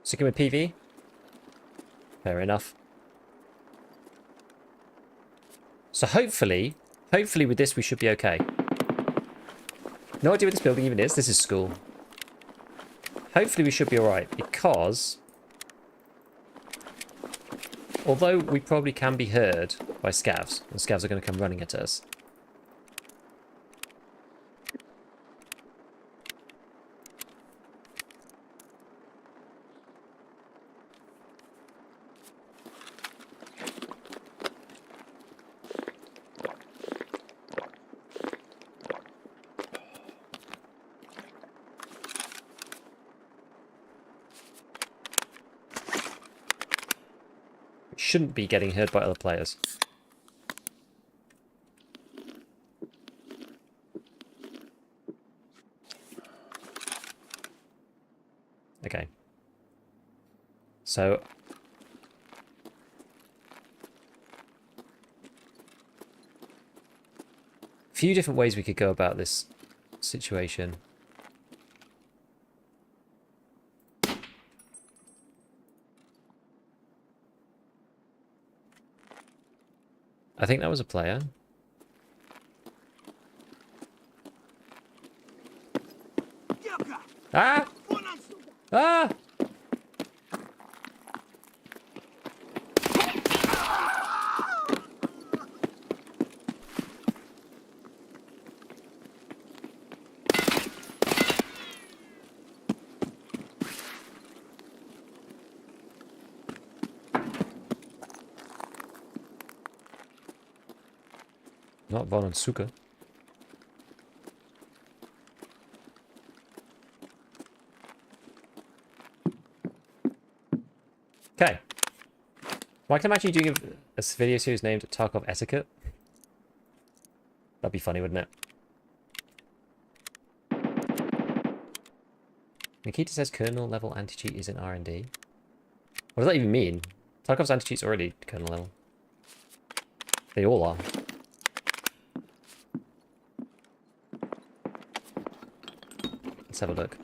Sticking with PV? Fair enough. So hopefully with this we should be okay. No idea what this building even is. This is school. Hopefully we should be alright, because although we probably can be heard by scavs, and scavs are going to come running at us, shouldn't be getting heard by other players. Okay. So a few different ways we could go about this situation. I think that was a player. Ah! Ah! Not Von and Suka. Okay. Well, I can imagine you doing a video series named Tarkov Etiquette. That'd be funny, wouldn't it? Nikita says kernel level anti-cheat is in R&D. What does that even mean? Tarkov's anti-cheat's already kernel level. They all are. Let's have a look.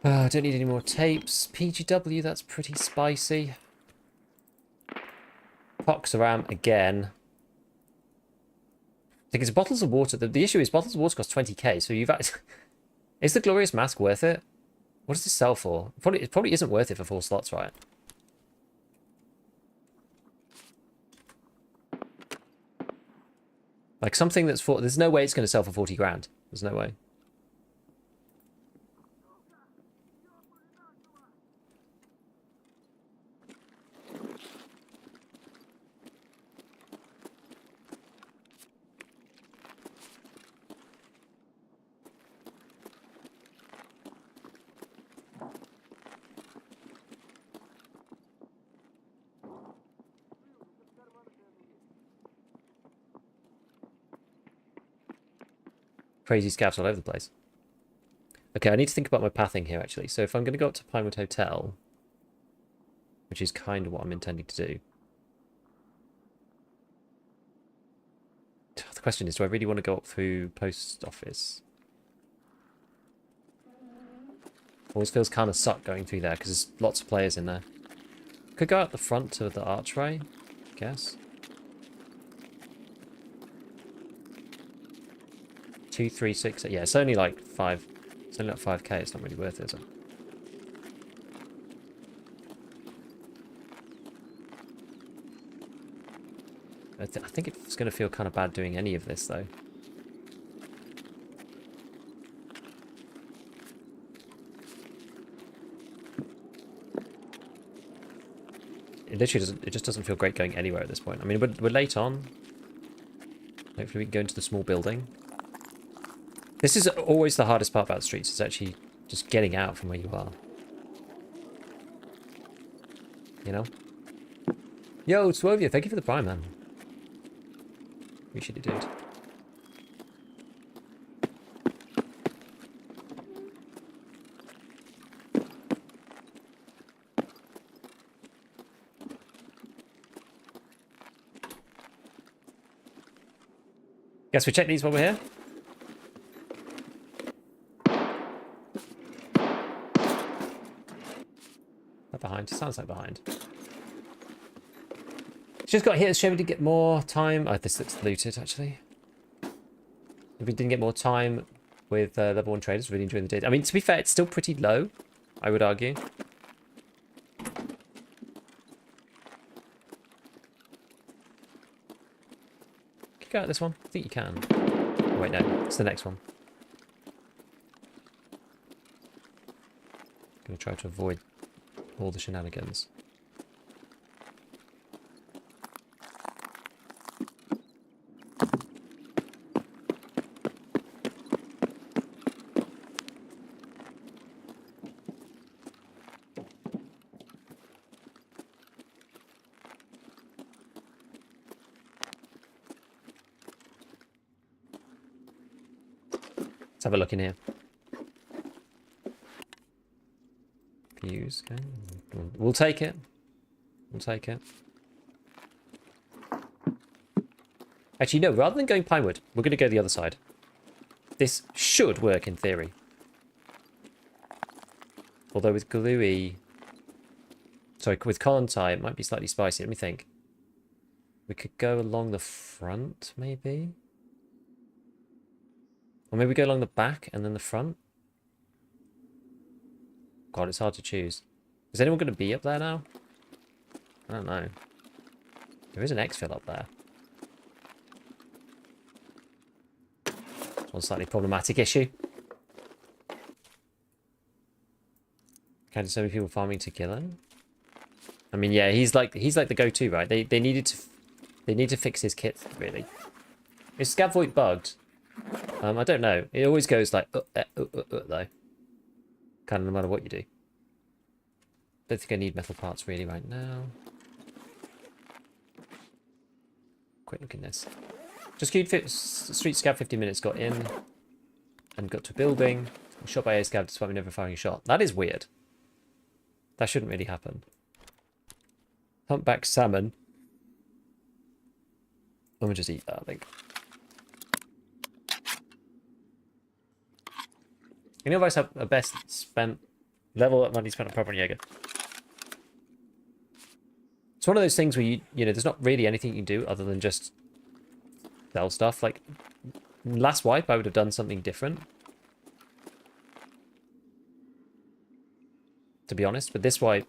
I don't need any more tapes. PGW, that's pretty spicy. Poxaram again. I think it's bottles of water. The issue is bottles of water cost 20k, so you've actually... Is the Glorious Mask worth it? What does this sell for? It probably isn't worth it for 4 slots, right? Like something that's for... There's no way it's going to sell for 40 grand. There's no way. Crazy scavs all over the place. Okay, I need to think about my pathing here, actually. So if I'm going to go up to Pinewood Hotel, which is kind of what I'm intending to do. The question is, do I really want to go up through Post Office? Always feels kind of suck going through there, because there's lots of players in there. Could go out the front to the archway, I guess. 2, 3, 6. Yeah, it's only like 5. It's only like 5k. It's not really worth it, is it? I think it's going to feel kind of bad doing any of this, though. It literally doesn't. It just doesn't feel great going anywhere at this point. I mean, we're late on. Hopefully we can go into the small building. This is always the hardest part about streets. Is actually just getting out from where you are. You know? Yo, Swervia, thank you for the prime, man. Appreciate it, dude. Guess we check these while we're here. That behind? Sounds like behind. Just got here to show me to get more time. Oh, this looks looted, actually. If we didn't get more time with level 1 traders, really enjoying the day. I mean, to be fair, it's still pretty low, I would argue. Can you go out this one? I think you can. Oh, wait, no. It's the next one. Gonna try to avoid all the shenanigans. Let's have a look in here. Fuse, okay. We'll take it. We'll take it. Actually, no, rather than going Pinewood, we're going to go the other side. This should work in theory. Although with Gluey... Sorry, with Colontai, it might be slightly spicy. Let me think. We could go along the front, maybe? Or maybe we go along the back and then the front? God, it's hard to choose. Is anyone going to be up there now? I don't know. There is an exfil up there. One slightly problematic issue. Kind of so many people farming to kill him. I mean, yeah, he's like the go-to, right? They need to fix his kit really. Is Scav Void bugged? I don't know. It always goes like though. Kind of no matter what you do. Don't think I need metal parts really right now. Quick look in this. Just queued street scav 15 minutes, got in and got to a building. Shot by a scav despite me never firing a shot. That is weird. That shouldn't really happen. Humpback salmon. Let me just eat that, I think. Any advice have a best spent level of money spent on proper Jaeger? It's one of those things where you know, there's not really anything you can do other than just sell stuff. Like last wipe, I would have done something different, to be honest. But this wipe,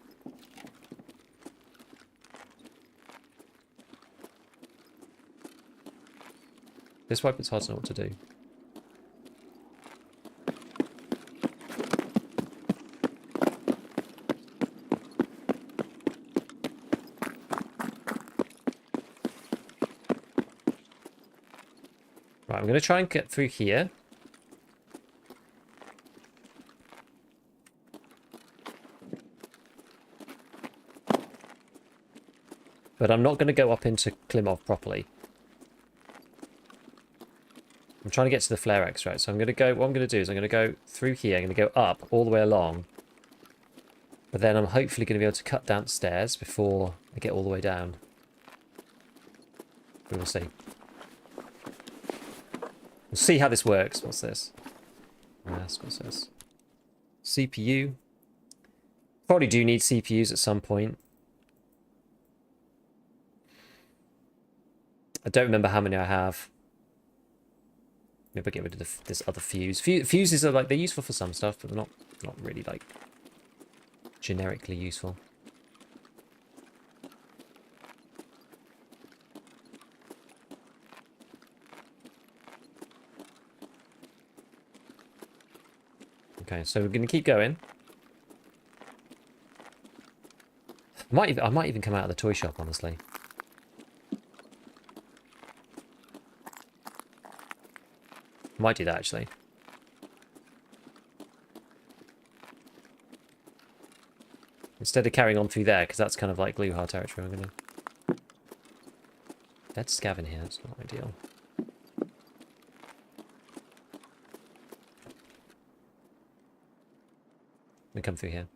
it's hard to know what to do. Right, I'm going to try and get through here. But I'm not going to go up into Klimov properly. I'm trying to get to the flare extract, so I'm going to go, what I'm going to do is I'm going to go through here, I'm going to go up all the way along. But then I'm hopefully going to be able to cut downstairs before I get all the way down. We will see. We'll see how this works. What's this? Yes, what's this? CPU. Probably do need CPUs at some point. I don't remember how many I have. Maybe get rid of this other fuse. Fuses are like, they're useful for some stuff, but they're not really like generically useful. Okay, so we're going to keep going. I might even come out of the toy shop, honestly. Might do that, actually. Instead of carrying on through there, because that's kind of like glue hard territory, I'm going to... Dead scav in here, that's not ideal. I'm going to come through here.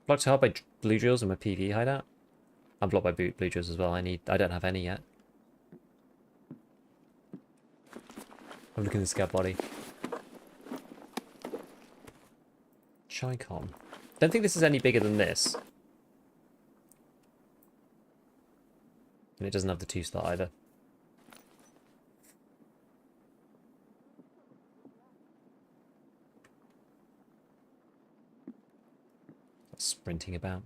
Blocked hard by blue drills in my PvE hideout. I'm blocked by blue drills as well. I don't have any yet. I'm looking at the scav body. Chicon. Don't think this is any bigger than this. And it doesn't have the 2-slot either. Sprinting about.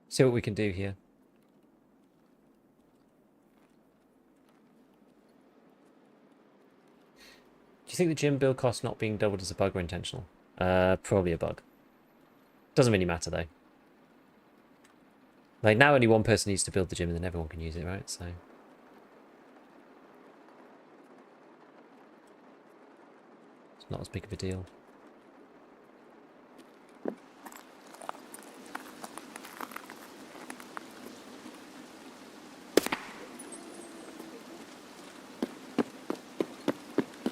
See what we can do here. Do you think the gym build cost not being doubled is a bug or intentional? Probably a bug. Doesn't really matter though. Like now only one person needs to build the gym and then everyone can use it, right? So it's not as big of a deal.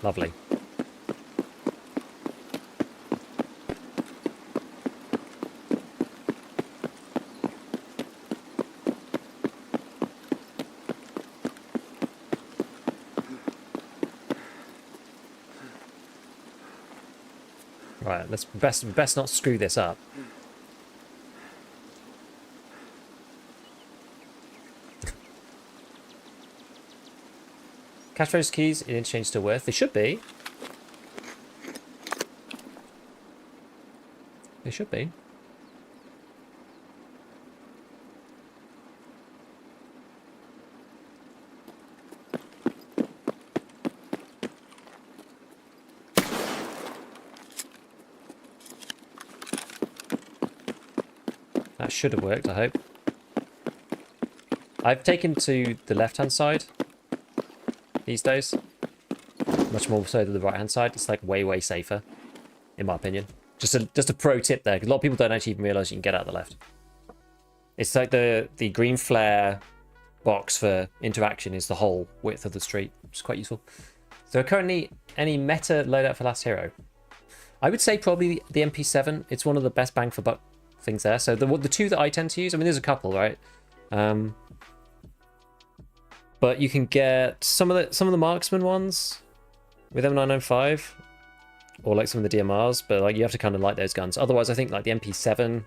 Lovely. Right, let's best not screw this up. Cash those keys in interchange still worth? They should be. They should be. That should have worked, I hope. I've taken to the left-hand side these days. Much more so than the right-hand side. It's like way safer, in my opinion. Just a pro tip there, because a lot of people don't actually even realise you can get out the left. It's like the green flare box for interaction is the whole width of the street, which is quite useful. So currently, any meta loadout for Last Hero? I would say probably the MP7. It's one of the best bang for buck things there. So the two that I tend to use, I mean, there's a couple, right? But you can get some of the marksman ones with M995, or like some of the DMRs. But like you have to kind of like those guns. Otherwise, I think like the MP7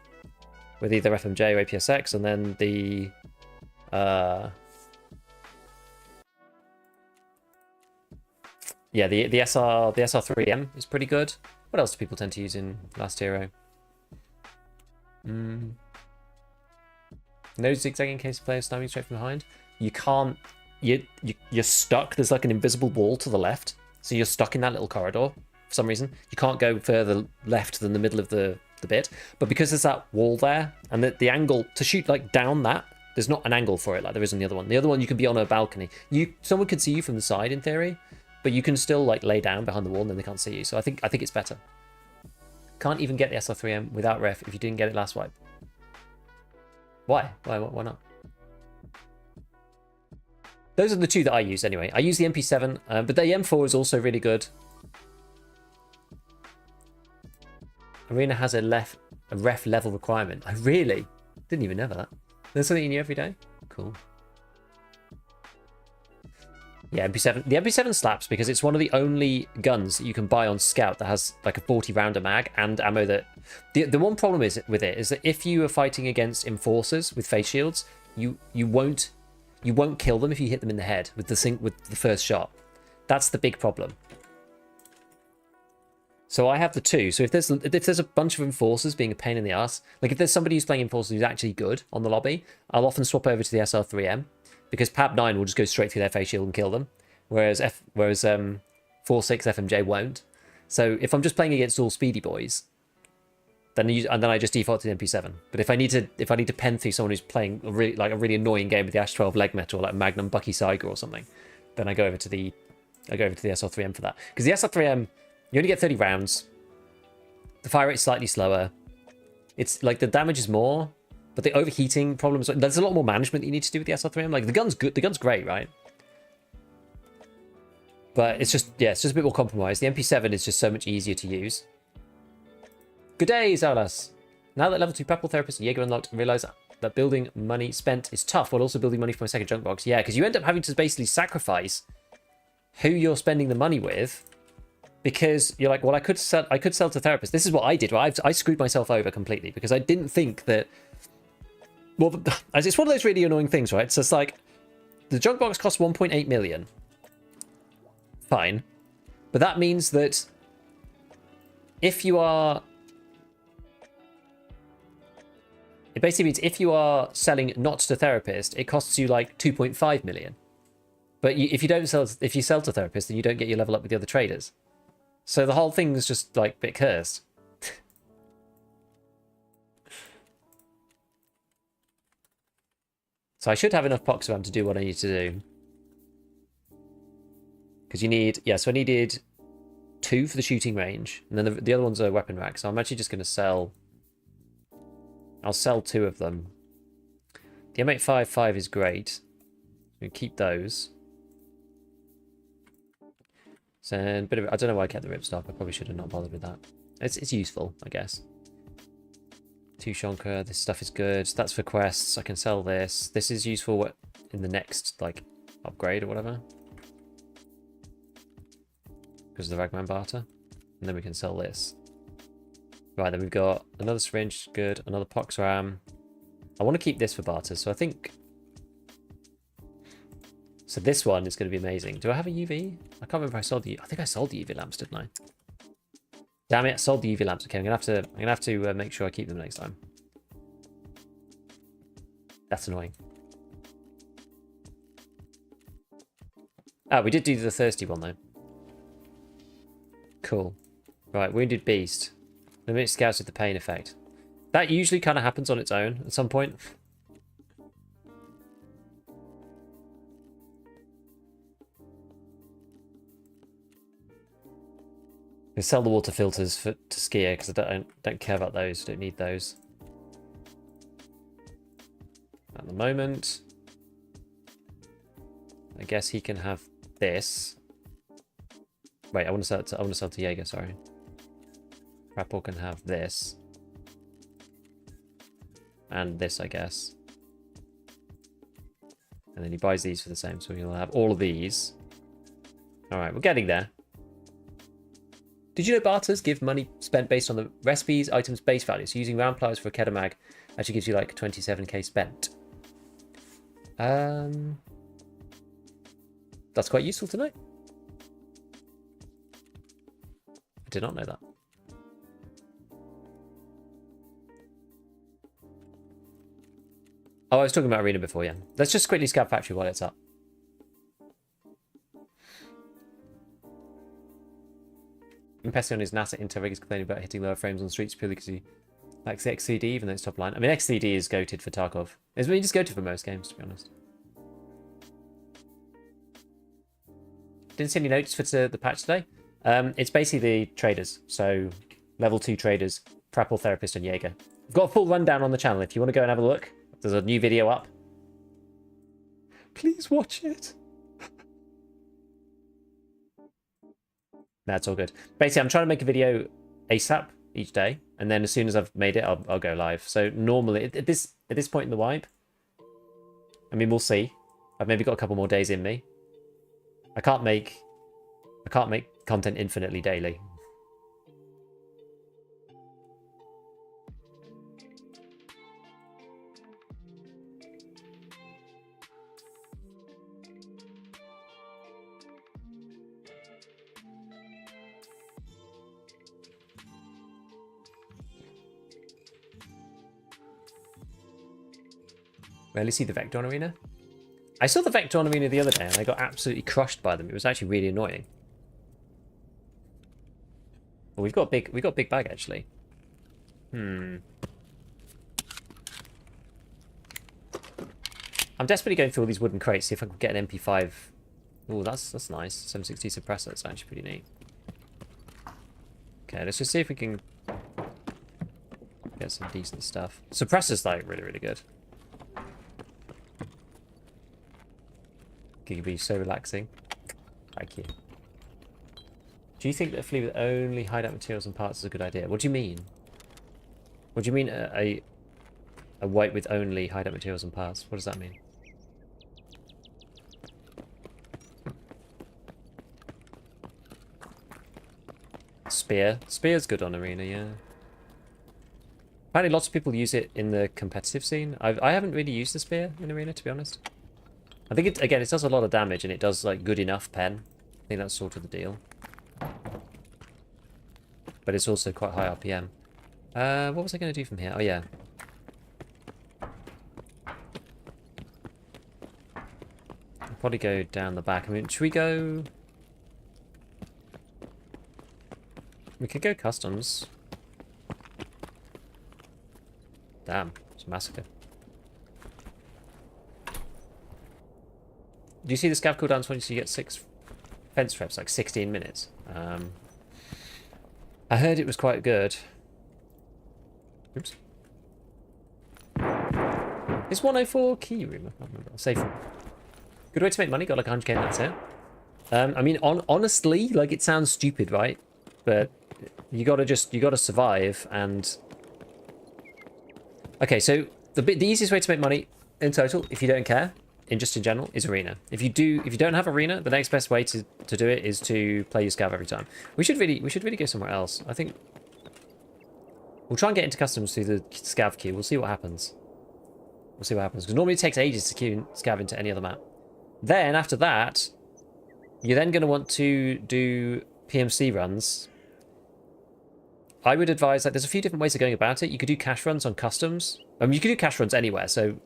with either FMJ or APSX, and then the yeah, the SR3M is pretty good. What else do people tend to use in Last Hero? No zigzagging in case of players sniping straight from behind. You can't. You're stuck. There's like an invisible wall to the left, so you're stuck in that little corridor for some reason. You can't go further left than the middle of the bit. But because there's that wall there, and the angle to shoot like down that, there's not an angle for it like there is on the other one. The other one you can be on a balcony. Someone could see you from the side in theory, but you can still like lay down behind the wall and then they can't see you. So I think it's better. Can't even get the SR3M without ref if you didn't get it last wipe. Why? Why not? Those are the two that I use anyway. I use the MP7, but the M4 is also really good. Arena has a ref level requirement. I really didn't even know that. There's something you knew every day? Cool. Yeah, MP7. The MP7 slaps because it's one of the only guns that you can buy on Scout that has like a 40 rounder mag and ammo that... The one problem with it is that if you are fighting against enforcers with face shields, you won't kill them if you hit them in the head with the first shot. That's the big problem. So I have the two. So if there's a bunch of enforcers being a pain in the ass, like if there's somebody who's playing enforcers who's actually good on the lobby, I'll often swap over to the SR3M because PAB 9 will just go straight through their face shield and kill them, whereas 4.6 FMJ won't. So if I'm just playing against all speedy boys, then I just default to the MP7. But if I need to pen through someone who's playing a really annoying game with the Ash 12 leg metal, like Magnum Bucky Saiga or something, then I go over to the SR3M for that. Because the SR3M, you only get 30 rounds. The fire rate's slightly slower. It's like the damage is more, but the overheating problems. There's a lot more management that you need to do with the SR3M. Like the gun's good. The gun's great, right? But it's just a bit more compromised. The MP7 is just so much easier to use. Good day, Zalas. Now that level 2 Prepple Therapist and Jaeger unlocked, I realise that building money spent is tough while also building money for my second junk box. Yeah, because you end up having to basically sacrifice who you're spending the money with. Because you're like, well, I could sell to Therapist. This is what I did. Right? I screwed myself over completely because I didn't think that. Well, it's one of those really annoying things, right? So it's like the junk box costs 1.8 million. Fine, but that means that if you are, it basically means if you are selling not to Therapist, it costs you like 2.5 million. But if you sell to Therapist, then you don't get your level up with the other traders. So the whole thing is just like a bit cursed. So I should have enough Poxram to do what I need to do. Because you need, so I needed 2 for the shooting range, and then the other one's a weapon rack. So I'm actually just going to sell. I'll sell 2 of them. The M855 is great. We keep those. So a bit of, I don't know why I kept the ripstop. I probably should have not bothered with that. It's useful, I guess. 2 Shonka. This stuff is good. That's for quests. I can sell this. This is useful in the next like upgrade or whatever. Because of the Ragman barter. And then we can sell this. Right, then we've got another syringe, good. Another pox ram. I want to keep this for barter, so I think... So this one is going to be amazing. Do I have a UV? I can't remember if I sold the... I think I sold the UV lamps, didn't I? Damn it, I sold the UV lamps. Okay, I'm gonna have to make sure I keep them next time. That's annoying. We did do the thirsty one though. Cool. Right, Wounded Beast. Limit scouts with the pain effect. That usually kind of happens on its own at some point. I sell the water filters to Skier because I don't care about those. Don't need those at the moment. I guess he can have this. Wait, I want to sell to Jaeger. Sorry. Rappel can have this and this, I guess. And then he buys these for the same, so he'll have all of these. All right, we're getting there. Did you know barters give money spent based on the recipes, items, base value? So using round pliers for a Kedamag actually gives you like 27k spent. That's quite useful to know. I did not know that. Oh, I was talking about Arena before, yeah. Let's just quickly scout Factory while it's up. Impession is NASA Inter is complaining about hitting lower frames on the streets purely because he lacks the XCD, even though it's top line. I mean, XCD is goated for Tarkov. It's really just goated for most games, to be honest. Didn't see any notes for the patch today. It's basically the traders. So, level 2 traders, Prapple, Therapist, and Jaeger. I've got a full rundown on the channel if you want to go and have a look. There's a new video up. Please watch it. That's all good. Basically, I'm trying to make a video ASAP each day, and then as soon as I've made it, I'll go live. So normally, at this point in the wipe, I mean, we'll see. I've maybe got a couple more days in me. I can't make content infinitely daily. Rarely see the Vector Arena. I saw the Vector Arena the other day and I got absolutely crushed by them. It was actually really annoying. Well, we've got big bag actually. I'm desperately going through all these wooden crates, see if I can get an MP5. Oh, that's nice. 760 suppressor, that's actually pretty neat. Okay, let's just see if we can get some decent stuff. Suppressor's like really, really good. It can be so relaxing. Thank you. Do you think that a fleet with only hideout materials and parts is a good idea? What do you mean? What do you mean a white with only hideout materials and parts? What does that mean? Spear. Spear's good on arena, yeah. Apparently lots of people use it in the competitive scene. I haven't really used the spear in arena, to be honest. I think it does a lot of damage and it does like good enough pen. I think that's sort of the deal. But it's also quite high RPM. What was I going to do from here? Oh yeah. I'll probably go down the back. I mean, should we go... We could go customs. Damn, it's a massacre. Do you see the scav cooldowns once you get 6 fence reps, like 16 minutes? I heard it was quite good. Oops. Is 104 key room? I can't remember. Safe. Good way to make money. Got like 100k and that's it. I mean, honestly, like it sounds stupid, right? But you gotta survive and. Okay, so the easiest way to make money in total, if you don't care, in general, is arena. If you don't have arena, the next best way to do it is to play your scav every time. We should really go somewhere else. I think we'll try and get into customs through the scav queue. We'll see what happens. We'll see what happens because normally it takes ages to queue scav into any other map. Then after that, you're then going to want to do PMC runs. I would advise, like, there's a few different ways of going about it. You could do cash runs on customs. I mean, you could do cash runs anywhere, so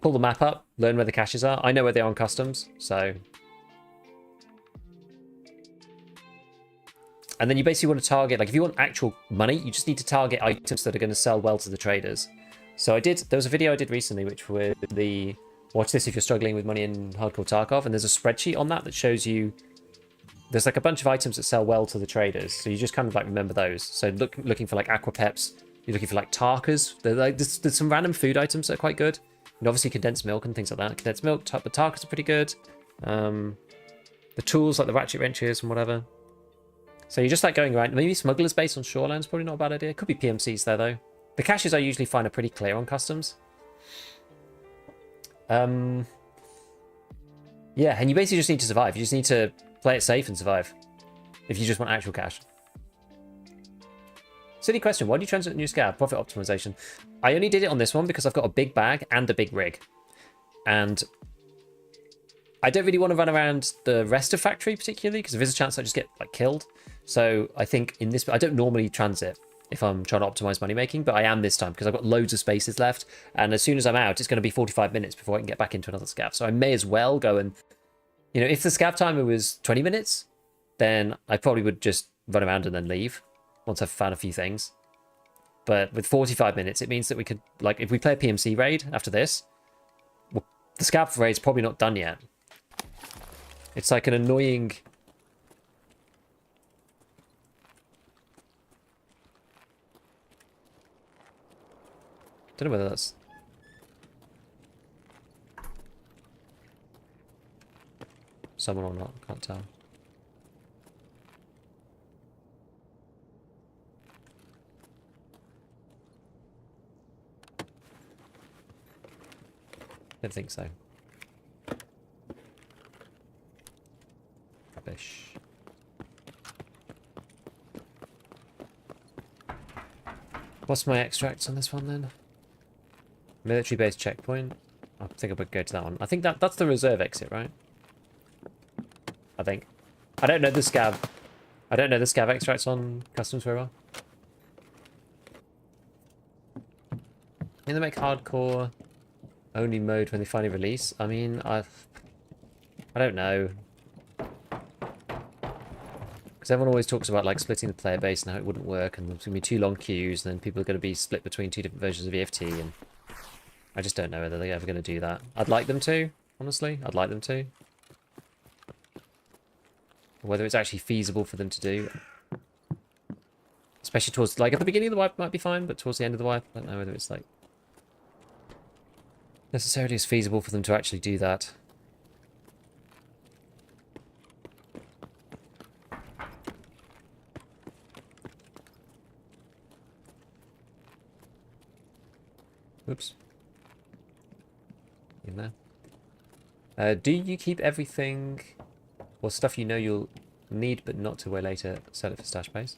pull the map up, learn where the caches are. I know where they are on customs, so. And then you basically want to target, like, if you want actual money, you just need to target items that are going to sell well to the traders. So there was a video I did recently, which was watch this if you're struggling with money in hardcore Tarkov, and there's a spreadsheet on that shows you, there's like a bunch of items that sell well to the traders, so you just kind of like remember those. So looking for like aquapeps, you're looking for like Tarkas. There's some random food items that are quite good, and obviously condensed milk and things like that. Condensed milk, but Tarkas are pretty good. The tools like the ratchet wrenches and whatever. So you're just like going around. Maybe smuggler's base on shoreline's probably not a bad idea. Could be PMCs there though. The caches I usually find are pretty clear on customs. Yeah, and you basically just need to survive. You just need to play it safe and survive. If you just want actual cash. Silly question. Why do you transit new scav? Profit optimization. I only did it on this one because I've got a big bag and a big rig. And I don't really want to run around the rest of factory particularly because there is a chance I just get like killed. So I think in this, I don't normally transit if I'm trying to optimize money making, but I am this time because I've got loads of spaces left. And as soon as I'm out, it's going to be 45 minutes before I can get back into another scav. So I may as well go and, you know, if the scav timer was 20 minutes, then I probably would just run around and then leave once I've found a few things. But with 45 minutes, it means that we could, like, if we play a PMC raid after this, well, the scav raid's probably not done yet. It's like an annoying... Don't know whether that's... someone or not, can't tell. Don't think so. Rubbish. What's my extracts on this one then? Military base checkpoint. I think I would go to that one. I think that's the reserve exit, right? I think. I don't know the scav. I don't know the scav extracts on customs very well. think they make hardcore only mode when they finally release. I mean, I don't know. Because everyone always talks about like splitting the player base and how it wouldn't work, and there's going to be 2 long queues, and then people are going to be split between 2 different versions of EFT, and I just don't know whether they're ever going to do that. I'd like them to, honestly. I'd like them to. Whether it's actually feasible for them to do. Especially towards, like, at the beginning of the wipe might be fine, but towards the end of the wipe, I don't know whether it's, like, necessarily as feasible for them to actually do that. Oops. In there. Do you keep everything or stuff you know you'll need but not to wear later, sell it for stash base?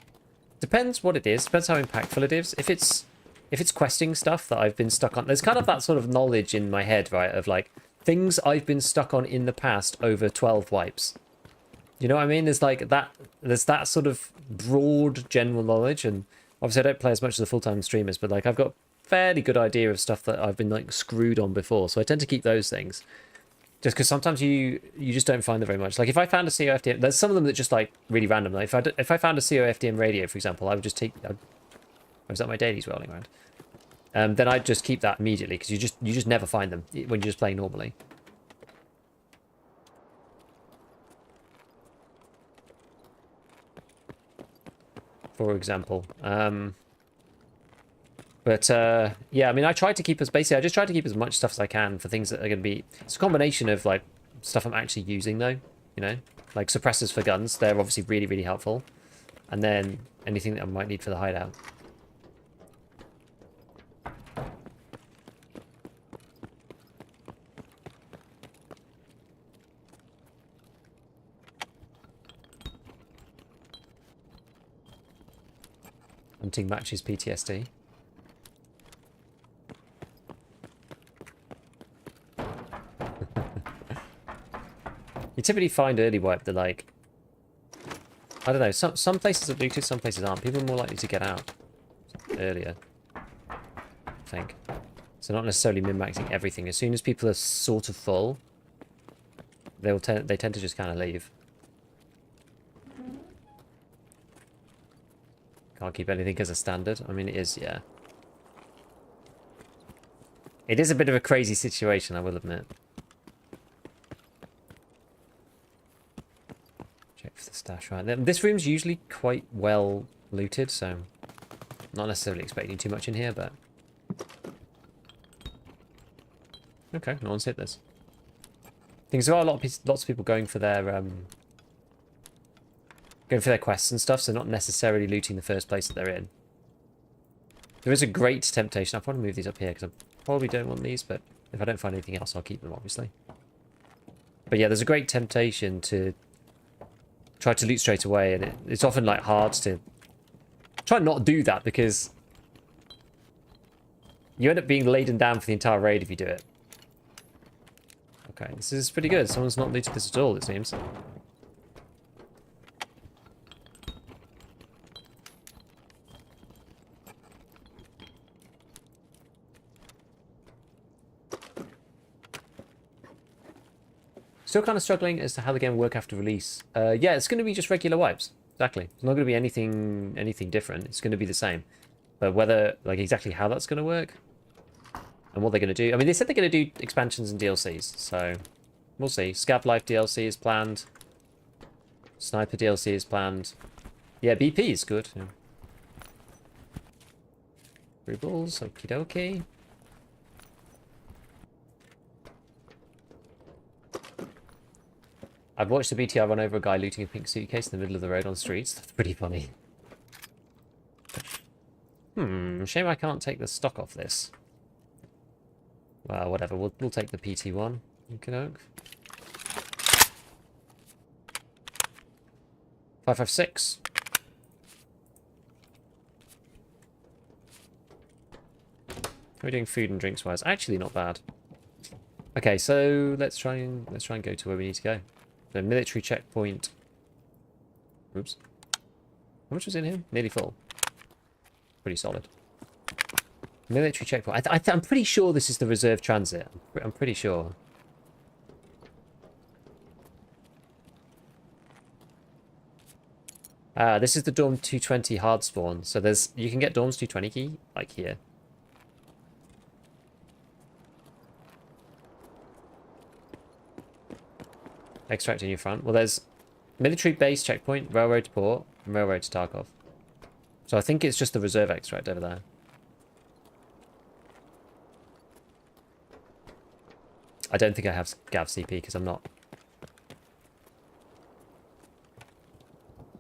Depends what it is. Depends how impactful it is. If it's questing stuff that I've been stuck on, there's kind of that sort of knowledge in my head, right, of like things I've been stuck on in the past over 12 wipes. You know what I mean? There's like that. There's that sort of broad general knowledge, and obviously I don't play as much as the full-time streamers, but like I've got fairly good idea of stuff that I've been like screwed on before, so I tend to keep those things. Just because sometimes you just don't find them very much. Like if I found a COFDM, there's some of them that just like really random. Like if I found a COFDM radio, for example, I would just take. Was that my dailies rolling around? Then I'd just keep that immediately because you just never find them when you're just playing normally. For example, yeah, I mean, I try to keep I just try to keep as much stuff as I can for things that are going to be. It's a combination of like stuff I'm actually using though, you know, like suppressors for guns. They're obviously really, really helpful, and then anything that I might need for the hideout. Hunting matches PTSD. You typically find early wipe that, like, I don't know, some places are looted, some places aren't. People are more likely to get out earlier, I think. So not necessarily min-maxing everything. As soon as people are sort of full, they tend to just kind of leave. Can't keep anything as a standard. I mean, it is, yeah. It is a bit of a crazy situation, I will admit. Check for the stash. Right, this room's usually quite well looted, so not necessarily expecting too much in here, but okay, no one's hit this. Things are lots of people going for their quests and stuff, so not necessarily looting the first place that they're in. There is a great temptation. I'll probably move these up here because I probably don't want these, but if I don't find anything else, I'll keep them, obviously. But yeah, there's a great temptation to try to loot straight away, and it's often like hard to try and not do that because you end up being laden down for the entire raid if you do it. Okay, this is pretty good. Someone's not looted this at all, it seems. Still kind of struggling as to how the game will work after release. Yeah, it's going to be just regular wipes. Exactly. It's not going to be anything different. It's going to be the same. But whether, like, exactly how that's going to work and what they're going to do. I mean, they said they're going to do expansions and DLCs, so we'll see. Scav Life DLC is planned. Sniper DLC is planned. Yeah, BP is good. Yeah. Rubles, okie dokie. I've watched the BTR run over a guy looting a pink suitcase in the middle of the road on streets. That's pretty funny. Shame I can't take the stock off this. Well, whatever. We'll take the PT1. Okey-doke. 556. How are we doing food and drinks wise? Actually, not bad. Okay, so let's try and go to where we need to go. The military checkpoint. Oops. How much was in here? Nearly full. Pretty solid. Military checkpoint. I'm pretty sure this is the reserve transit. I'm pretty sure. This is the Dorm 220 hard spawn. So you can get Dorms 220 key, like here. Extract in your front. Well, there's military base checkpoint, railroad to port, and railroad to Tarkov. So I think it's just the reserve extract over there. I don't think I have Scav CP because I'm not.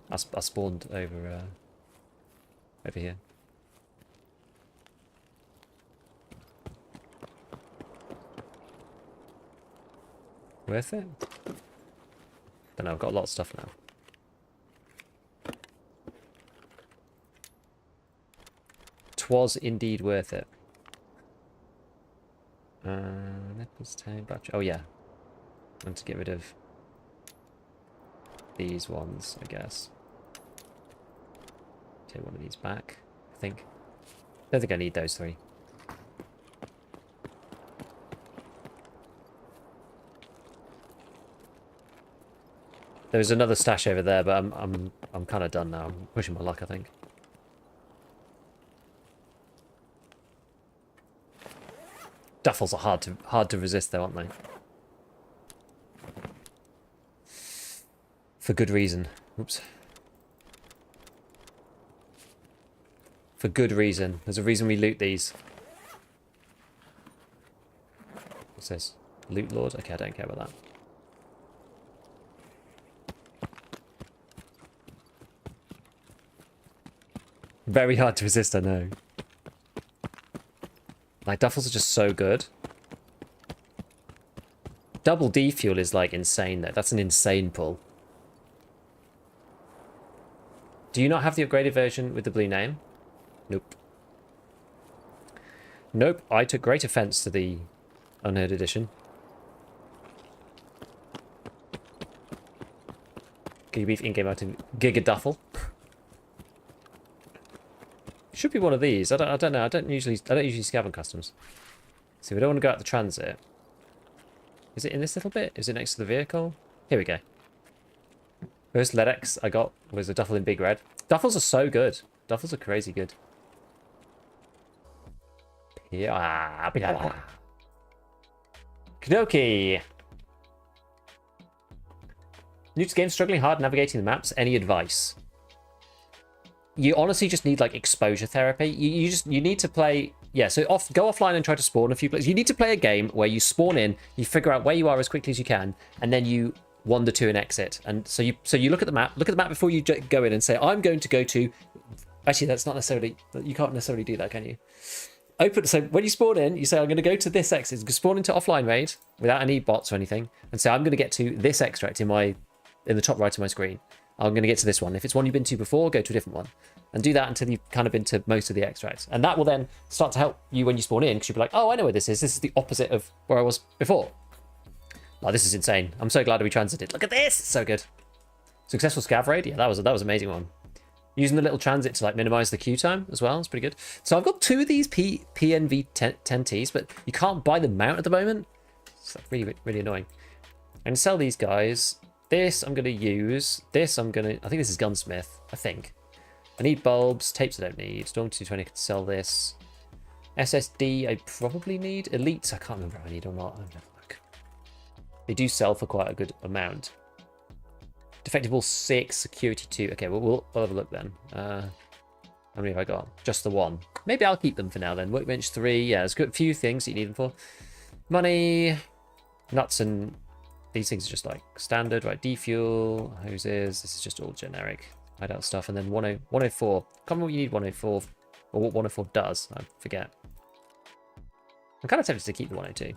I spawned over here. Worth it? Don't know. I've got a lot of stuff now. Twas indeed worth it. Nipples, time, battery. Oh yeah. I want to get rid of these ones, I guess. Take one of these back, I think. Don't think I need those three. There was another stash over there, but I'm kind of done now. I'm pushing my luck, I think. Duffels are hard to resist, though, aren't they? For good reason. Oops. For good reason. There's a reason we loot these. What's this? Loot Lord? Okay, I don't care about that. Very hard to resist, I know. Like, duffels are just so good. Double D fuel is, like, insane, though. That's an insane pull. Do you not have the upgraded version with the blue name? Nope. Nope, I took great offense to the unheard edition. Giga Beef in-game item. Giga Duffel. Should be one of these. I don't know. I don't usually scav on customs. So we don't want to go out the transit. Is it in this little bit? Is it next to the vehicle? Here we go. First LEDX I got was a duffel in big red. Duffels are so good. Duffels are crazy good. Yeah. Knoki. New to game, struggling hard navigating the maps. Any advice? You honestly just need like exposure therapy. You need to play. Yeah, so go offline and try to spawn a few places. You need to play a game where you spawn in, you figure out where you are as quickly as you can, and then you wander to an exit. And so you look at the map before you go in and say, I'm going to go to. Actually, that's not necessarily. You can't necessarily do that, can you? So when you spawn in, you say, I'm going to go to this exit. You can spawn into offline raid without any bots or anything, and say, I'm going to get to this extract in the top right of my screen. I'm going to get to this one. If it's one you've been to before, go to a different one. And do that until you've kind of been to most of the extracts. And that will then start to help you when you spawn in, because you'll be like, oh, I know where this is. This is the opposite of where I was before. Like, this is insane. I'm so glad we transited. Look at this. It's so good. Successful scav raid. Yeah, that was an amazing one. Using the little transit to like minimize the queue time as well. It's pretty good. So I've got 2 of these PNV 10Ts, but you can't buy them out at the moment. It's like really, really annoying. And sell these guys. This I'm going to use. I think this is Gunsmith. I think. I need bulbs. Tapes I don't need. Storm 220 can sell this. SSD I probably need. Elites I can't remember if I need or not. I'll have a look. They do sell for quite a good amount. Defective wall 6. Security 2. Okay, well, we'll have a look then. How many have I got? Just the 1. Maybe I'll keep them for now then. Workbench 3. Yeah, there's a few things that you need them for. Money. Nuts and... These things are just like standard, right? Defuel, hoses, this is just all generic hideout stuff. And then 104. Can't remember what you need 104, or what 104 does, I forget. I'm kind of tempted to keep the 102.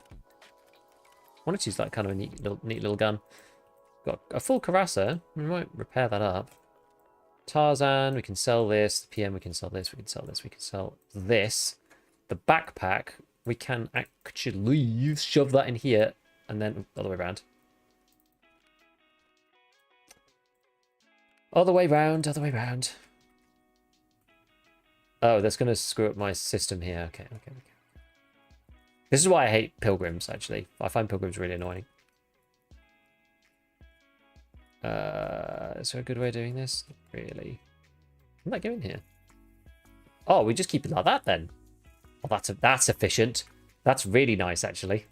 102 is like kind of a neat little gun. Got a full Carassa, we might repair that up. Tarzan, we can sell this. The PM, we can sell this, we can sell this, we can sell this. The backpack, we can actually shove that in here, and then other way around. Other way round. Oh, that's going to screw up my system here. Okay. This is why I hate pilgrims, actually. I find pilgrims really annoying. Is there a good way of doing this? Not really. How did I go in here? Oh, we just keep it like that then. Well, that's efficient. That's really nice, actually.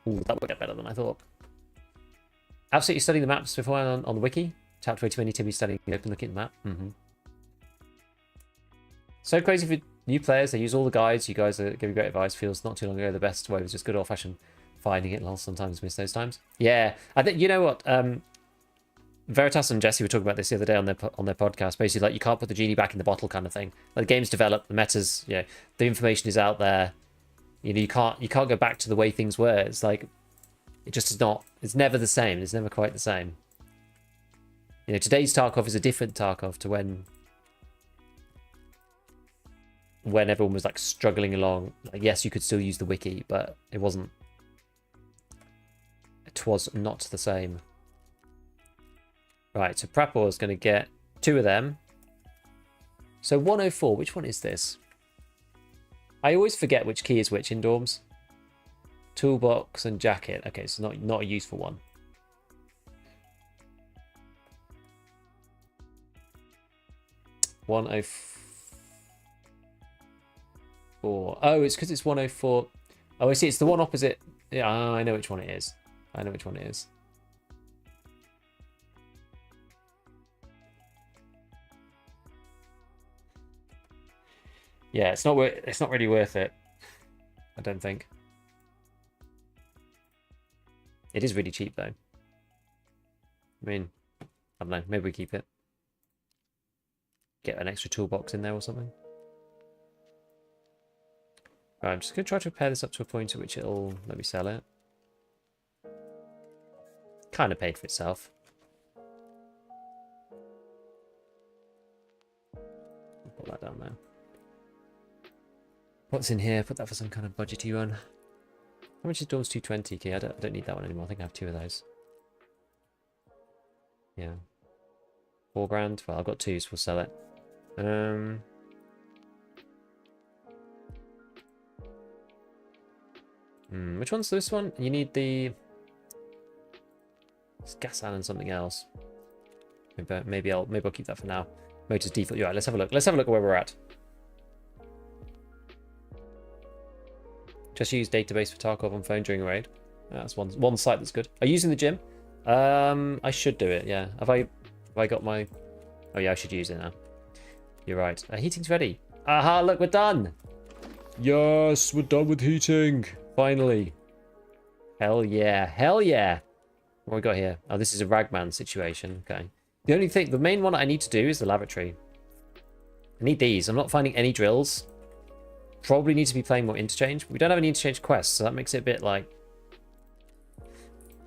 Ooh, that would get better than I thought. Absolutely studying the maps before on the wiki. Chapter 80 when you to be studying open looking at the map. So crazy for new players. They use all the guides. You guys are giving great advice. Feels not too long ago the best way was just good old fashioned finding it. And I'll sometimes miss those times. Yeah, I think you know what. Veritas and Jesse were talking about this the other day on their podcast. Basically, like you can't put the genie back in the bottle, kind of thing. Like the game's developed, the metas, the information is out there. You know, you can't go back to the way things were. It's like it just is not. It's never the same. It's never quite the same. You know, today's Tarkov is a different Tarkov to when everyone was like struggling along. Like, yes, you could still use the wiki, but it wasn't. It was not the same. Right, so Prapor is going to get 2 of them. So 104, which one is this? I always forget which key is which in dorms. Toolbox and jacket. Okay, so not a useful one. Oh, it's because it's 104. Oh, I see. It's the one opposite. Yeah, I know which one it is. Yeah, it's not really worth it. I don't think. It is really cheap though. I mean, I don't know. Maybe we keep it. Get an extra toolbox in there or something. Right, I'm just going to try to repair this up to a point at which it'll let me sell it. Kind of paid for itself. Put that down there. What's in here? Put that for some kind of budgety run. How much is Dawn's 220 key? I don't need that one anymore. I think I have 2 of those. Yeah. 4 grand. Well, I've got 2, so we'll sell it. Which one's this one? You need the... It's gas and something else. Maybe I'll keep that for now. Motor's default. Right, let's have a look. Let's have a look at where we're at. Just use database for Tarkov on phone during a raid. That's one site that's good. Are you using the gym? I should do it. Yeah. Have I got my? Oh yeah, I should use it now. You're right. Heating's ready. Aha! Look, we're done. Yes, we're done with heating. Finally. Hell yeah! Hell yeah! What we got here? Oh, this is a ragman situation. Okay. The main one I need to do is the lavatory. I need these. I'm not finding any drills. Probably need to be playing more interchange. We don't have any interchange quests, so that makes it a bit like...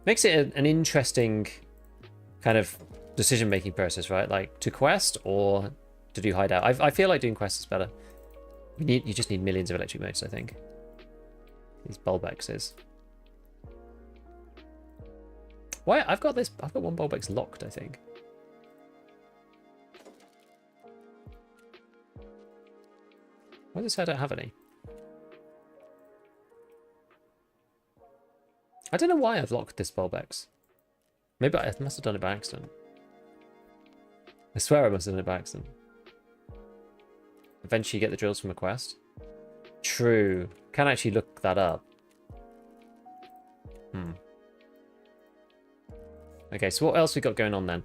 Makes it an interesting kind of decision-making process, right? Like, to quest or to do hideout. I feel like doing quests is better. You just need millions of electric motes, I think. These bulbexes. Why? I've got one bulbex locked, I think. Why does it say I don't have any? I don't know why I've locked this bulbex. Maybe I must have done it by accident. I swear I must have done it by accident. Eventually get the drills from a quest. True. Can actually look that up. Okay, so what else we got going on then?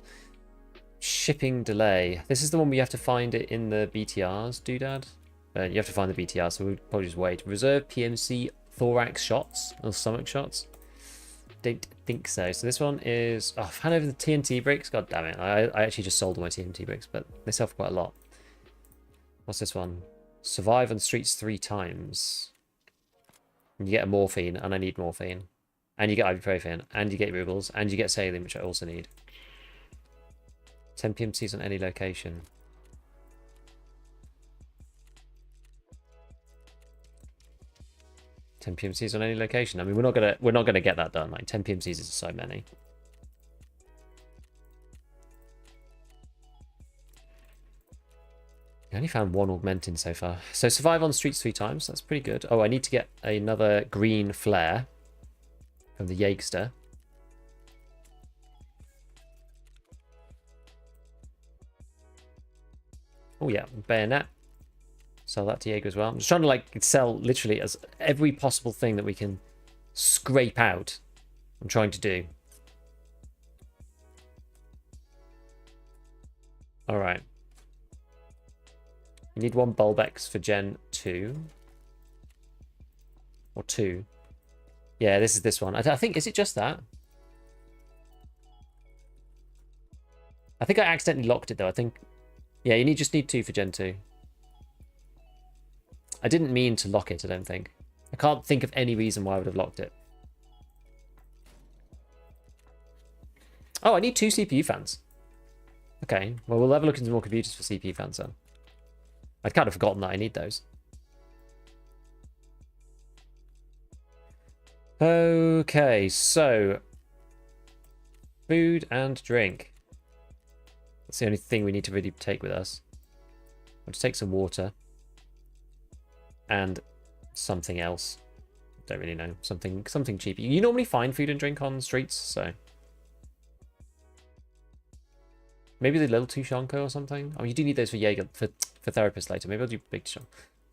Shipping delay. This is the one where you have to find it in the BTRs, doodad. You have to find the BTR, so we'll probably just wait. Reserve PMC thorax shots or stomach shots. Don't think so. So this one is... Oh, I've handed over the TNT bricks. God damn it. I actually just sold all my TNT bricks, but they sell for quite a lot. What's this one? Survive on streets 3 times. You get a morphine, and I need morphine. And you get ibuprofen, and you get rubles, and you get saline, which I also need. 10 PMCs on any location. PMCs on any location. I mean, we're not gonna get that done. Like 10 PMCs is so many. I only only found one augmenting so far. So survive on streets 3 times. That's pretty good. Oh, I need to get another green flare from the Jägster. Oh yeah, bayonet. Sell that to Jaeger as well. I'm just trying to like sell literally as every possible thing that we can scrape out. I'm trying to do. All right. You need 1 Bulbex for Gen 2. Or 2. Yeah, this is this one. I think, is it just that? I think I accidentally locked it though. I think, yeah, you just need 2 for Gen 2. I didn't mean to lock it, I don't think. I can't think of any reason why I would have locked it. Oh, I need 2 CPU fans. Okay, well, we'll have a look into more computers for CPU fans then. I'd kind of forgotten that I need those. Okay, so food and drink. That's the only thing we need to really take with us. I'll just take some water. And something else. Don't really know. Something cheap. You normally find food and drink on streets, so maybe the little Tushonko or something. Oh, you do need those for Jaeger for therapists later. Maybe I'll do big Tushonko.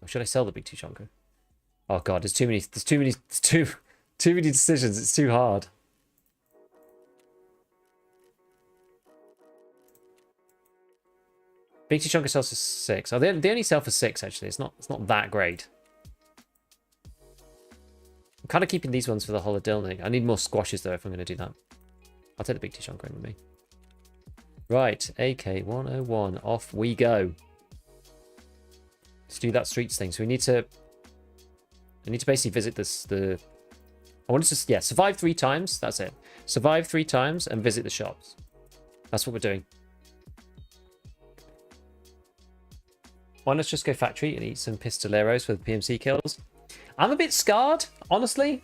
Or should I sell the big Tushonko? Oh god, there's too many decisions. It's too hard. Big Tushonko sells for 6. Oh, they only sell for 6 actually. It's not that great. I'm kind of keeping these ones for the holodilning. I need more squashes though if I'm going to do that. I'll take the big Tushonko in with me. Right, AK-101. Off we go. Let's do that streets thing. So I need to basically visit the I want to just, yeah, survive 3 times. That's it. Survive 3 times and visit the shops. That's what we're doing. Why not just go factory and eat some pistoleros for the PMC kills? I'm a bit scarred, honestly.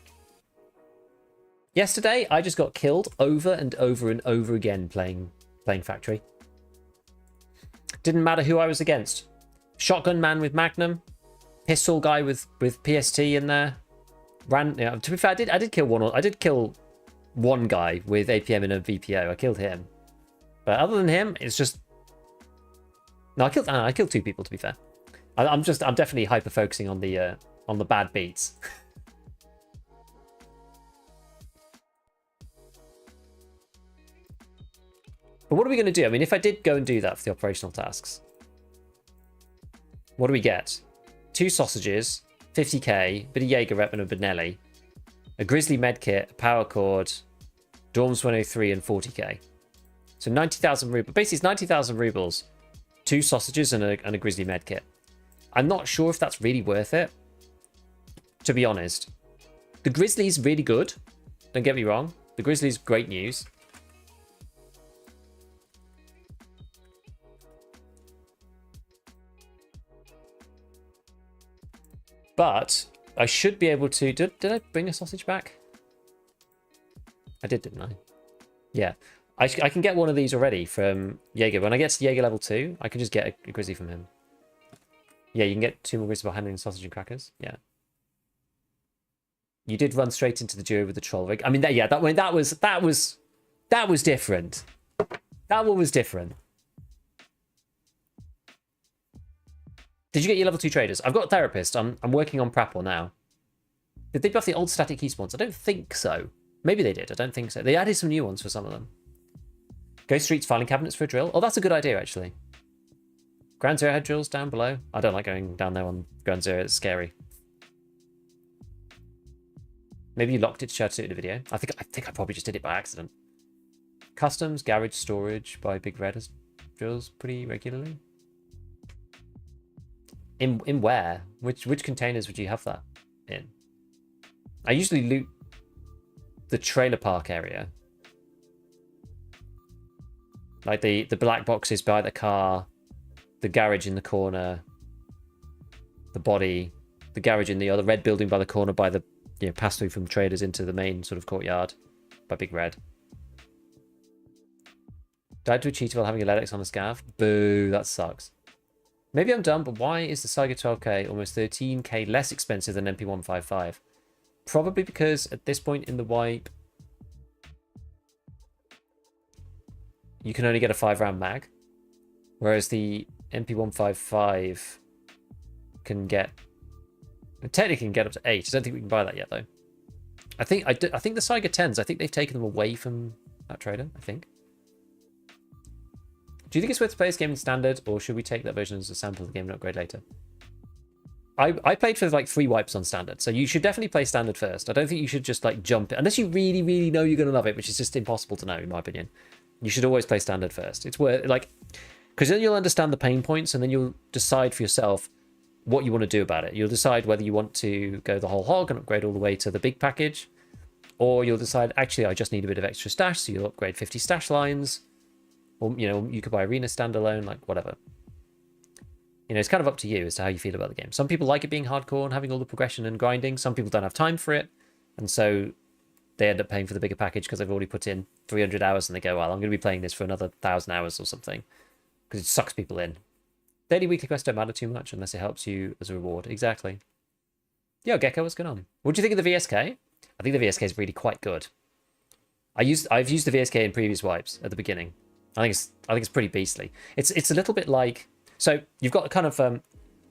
Yesterday, I just got killed over and over and over again playing factory. Didn't matter who I was against. Shotgun man with Magnum, pistol guy with PST in there. To be fair, I did kill one. I did kill one guy with APM and a VPO. I killed him, but other than him, it's just. No, I killed 2 people. To be fair, I'm definitely hyper focusing on the bad beats. But what are we going to do? I mean, if I did go and do that for the operational tasks, what do we get? 2 sausages, 50k, bit of Jaeger rep and a Benelli, a Grizzly medkit, a power cord, Dorms 103 and 40k. So 90,000 rubles. Basically, it's 90,000 rubles. 2 sausages and a Grizzly medkit. I'm not sure if that's really worth it, to be honest. The Grizzly's really good. Don't get me wrong. The Grizzly's great news. But I should be able to... Did I bring a sausage back? I did, didn't I? Yeah. I can get one of these already from Jaeger. When I get to Jaeger level 2, I can just get a Grizzly from him. Yeah, you can get 2 more Grizzly by handling sausage and crackers. Yeah. You did run straight into the duo with the troll rig. I mean, that was different. That one was different. Did you get your level 2 traders? I've got a therapist. I'm working on Prapor now. Did they buff the old static key spawns? I don't think so. Maybe they did. I don't think so. They added some new ones for some of them. Go streets filing cabinets for a drill. Oh, that's a good idea, actually. Ground Zero head drills down below. I don't like going down there on Ground Zero. It's scary. Maybe you locked it to share to do it in a video. I think I probably just did it by accident. Customs, garage, storage by Big Red drills pretty regularly. In where? Which containers would you have that in? I usually loot the trailer park area. Like the black boxes by the car, the garage in the corner, the body, the garage in the other red building by the corner by the pass through from traders into the main sort of courtyard by Big Red. Died to a cheetah while having a Ledex on a scav. Boo, that sucks. Maybe I'm dumb, but why is the Saiga 12k almost 13k less expensive than MP155? Probably because at this point in the wipe, you can only get a 5-round mag, whereas the MP155 can get, technically can get up to 8. I don't think we can buy that yet though. I think the Saiga 10s, I think they've taken them away from that trader, I think. Do you think it's worth to play this game in standard, or should we take that version as a sample of the game and upgrade later? I played for like 3 wipes on standard, so you should definitely play standard first. I don't think you should just like jump it, unless you really, really know you're going to love it, which is just impossible to know in my opinion. You should always play standard first. It's worth, like, because then you'll understand the pain points, and then you'll decide for yourself what you want to do about it. You'll decide whether you want to go the whole hog and upgrade all the way to the big package, or you'll decide, actually, I just need a bit of extra stash, so you'll upgrade 50 stash lines. Or, you know, you could buy Arena standalone, like, whatever. You know, it's kind of up to you as to how you feel about the game. Some people like it being hardcore and having all the progression and grinding. Some people don't have time for it. And so they end up paying for the bigger package because they've already put in 300 hours and they go, well, I'm going to be playing this for another 1,000 hours or something. Because it sucks people in. Daily weekly quests don't matter too much unless it helps you as a reward. Exactly. Yo, Gecko, what's going on? What do you think of the VSK? I think the VSK is really quite good. I've used the VSK in previous wipes at the beginning. I think it's pretty beastly. It's a little bit like, so you've got kind of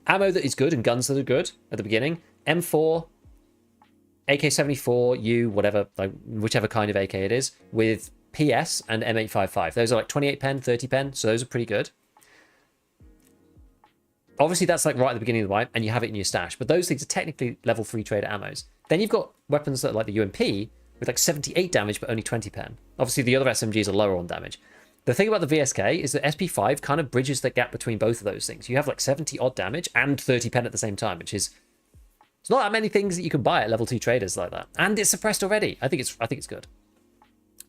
ammo that is good and guns that are good at the beginning. M4, AK-74, U, whatever, like whichever kind of AK it is, with PS and M855. Those are like 28 pen, 30 pen, so those are pretty good. Obviously, that's like right at the beginning of the wipe, and you have it in your stash. But those things are technically level 3 trader ammos. Then you've got weapons that are like the UMP with like 78 damage, but only 20 pen. Obviously, the other SMGs are lower on damage. The thing about the VSK is that SP5 kind of bridges the gap between both of those things. You have like 70 odd damage and 30 pen at the same time, which is, it's not that many things that you can buy at level 2 traders like that. And it's suppressed already. I think it's good.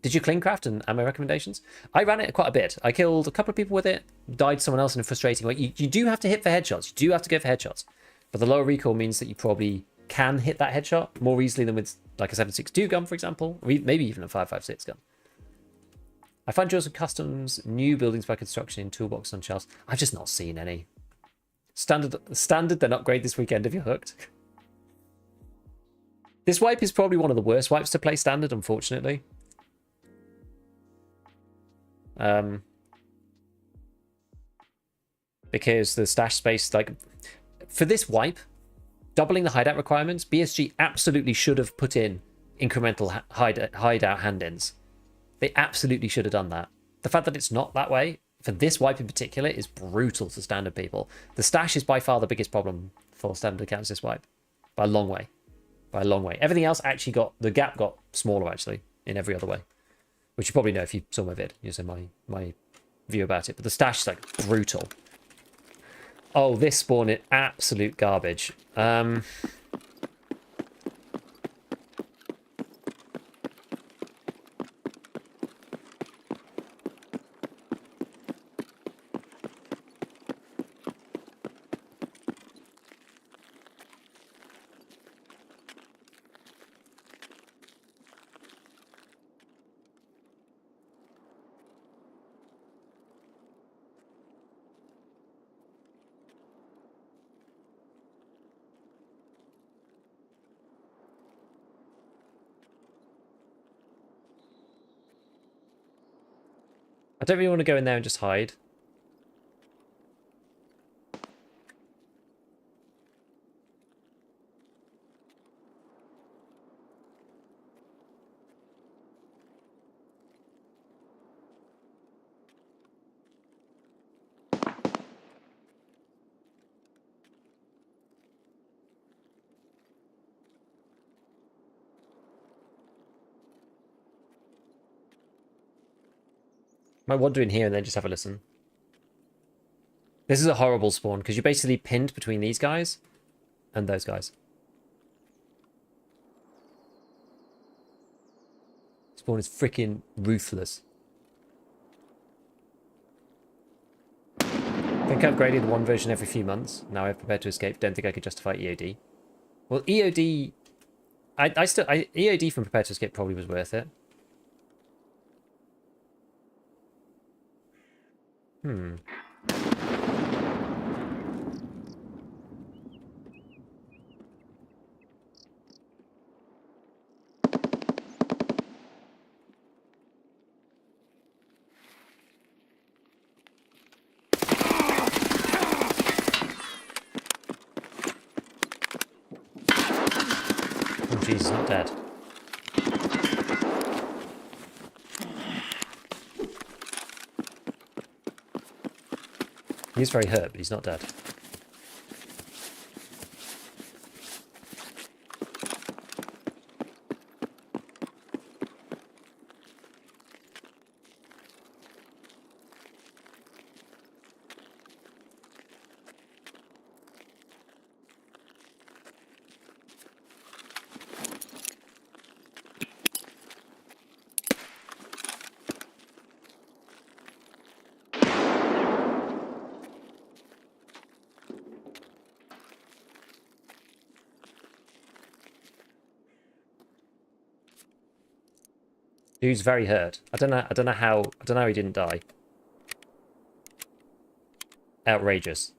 Did you cleancraft and ammo recommendations? I ran it quite a bit. I killed a couple of people with it, died someone else in a frustrating way. You do have to hit for headshots. You do have to go for headshots. But the lower recoil means that you probably can hit that headshot more easily than with like a 7.62 gun, for example, or maybe even a 5.56 gun. I find Jaws of Customs new buildings by construction in toolbox on shelves. I've just not seen any. Standard, then upgrade this weekend if you're hooked. This wipe is probably one of the worst wipes to play standard, unfortunately. Because the stash space, like, for this wipe, doubling the hideout requirements, BSG absolutely should have put in incremental hideout hand-ins. They absolutely should have done that. The fact that it's not that way, for this wipe in particular, is brutal to standard people. The stash is by far the biggest problem for standard accounts this wipe. By a long way. By a long way. Everything else actually got, the gap got smaller actually, in every other way. Which you probably know if you saw my vid. You saw my view about it. But the stash is like brutal. Oh, this spawn is absolute garbage. I don't really want to go in there and just hide. Might wander in here and then just have a listen. This is a horrible spawn because you're basically pinned between these guys and those guys. Spawn is freaking ruthless. I think I upgraded one version every few months. Now I've prepared to escape. Don't think I could justify EOD. Well, EOD... EOD from Prepare to Escape probably was worth it. Jesus, not dead. He's very hurt, but he's not dead. Dude's very hurt. I don't know how he didn't die. Outrageous.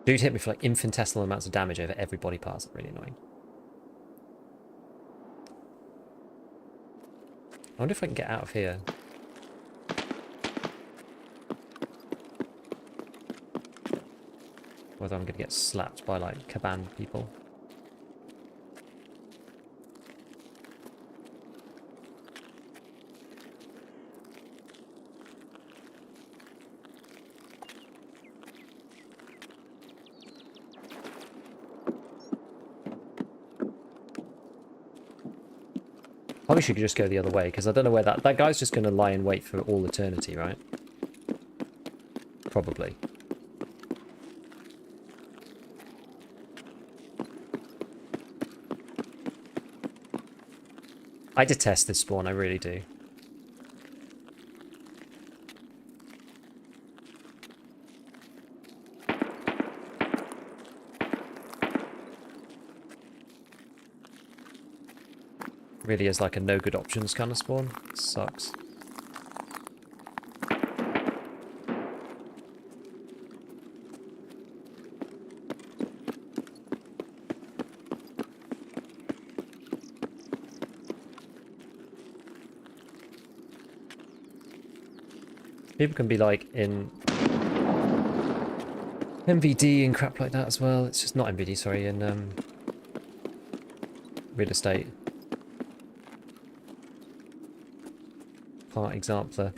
Dude hit me for like infinitesimal amounts of damage over every body part. It's really annoying. I wonder if I can get out of here. Whether I'm going to get slapped by like Caban people. Probably should just go the other way, because I don't know where that guy's just going to lie in wait for all eternity, right? Probably. I detest this spawn, I really do. Really is like a no good options kind of spawn. It sucks. People can be like in MVD and crap like that as well. It's just not MVD, sorry, in real estate. Part exemplar.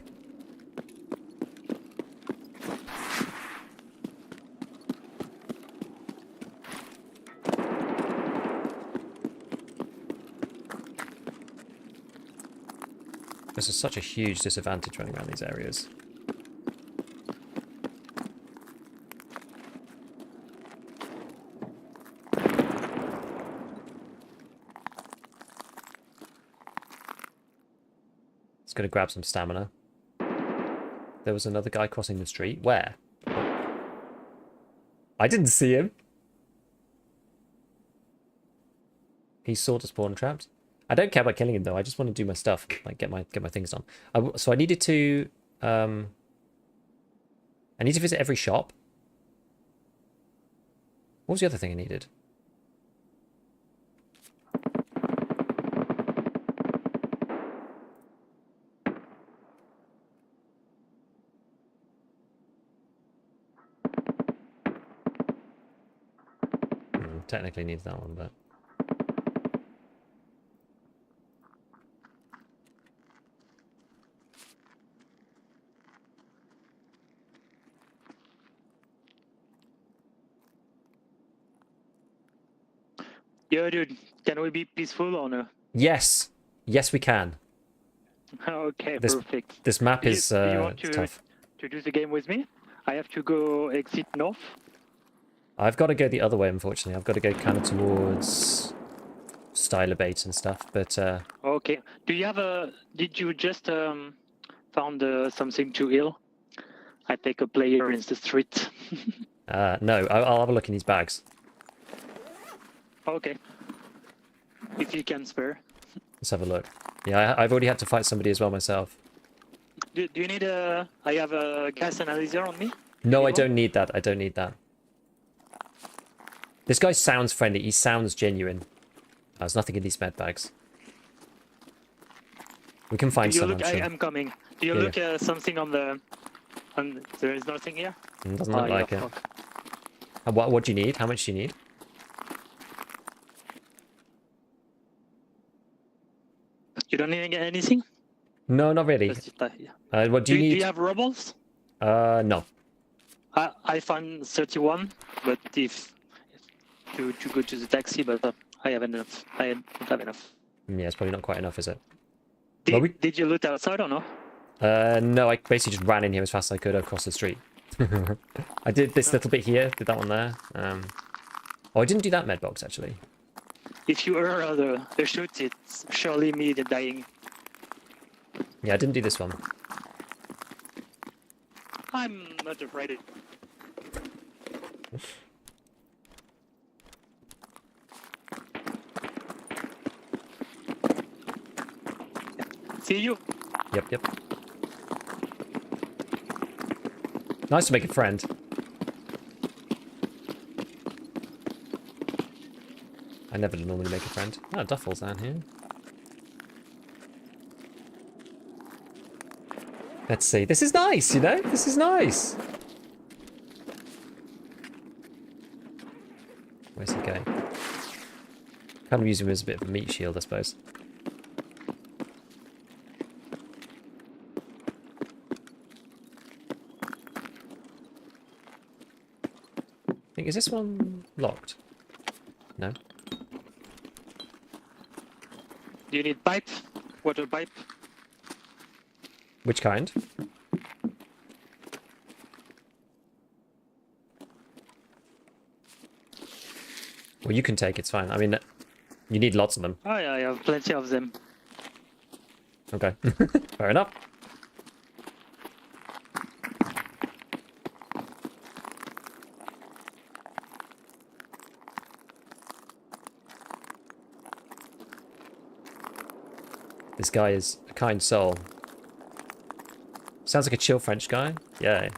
This is such a huge disadvantage running around these areas. Gonna grab some stamina. There was another guy crossing the street. Where? I didn't see him. He's sort of spawn trapped. I don't care about killing him though. I just want to do my stuff, like get my things done. So I needed to. I need to visit every shop. What was the other thing I needed? Technically needs that one, but Yo, dude, can we be peaceful or no? yes, we can. Okay, This, perfect. This map is do you want tough. to do the game with me? I have to go exit north. I've got to go the other way, unfortunately. I've got to go kind of towards Styler Bait and stuff, but Okay. Do you have a? Did you just found something to heal? I take a player in the street. no, I'll have a look in these bags. Okay. If you can spare. Let's have a look. Yeah, I've already had to fight somebody as well myself. Do you need a? I have a gas analyzer on me. No, I Anyone? don't need that. I don't need that. This guy sounds friendly. He sounds genuine. There's nothing in these med bags. We can find Do you some, look? I'm sure. I'm coming. Do you Yeah, look something on the? There is nothing here. Doesn't look like it. What do you need? How much do you need? You don't need anything. No, not really. Yeah. What do you need? Do you have rubbles? No. I found 31, but if to go to the taxi, but I have enough. I don't have enough. Yeah, it's probably not quite enough, is it? Did you loot outside or no? No, I basically just ran in here as fast as I could across the street. I did this little bit here, did that one there. Oh, I didn't do that med box, actually. If you hear the shoot, it's surely me dying. Yeah, I didn't do this one. I'm not afraid. See you. Yep. Nice to make a friend. I never normally make a friend. Ah, Duffel's down here. Let's see. This is nice, you know? This is nice. Where's he going? Kind of use him as a bit of a meat shield, I suppose. I think, is this one locked? No. Do you need pipe? Water pipe? Which kind? Well, you can take, it's fine. I mean, you need lots of them. Oh yeah, I have plenty of them. Okay. Fair enough. This guy is a kind soul. Sounds like a chill French guy. Yeah.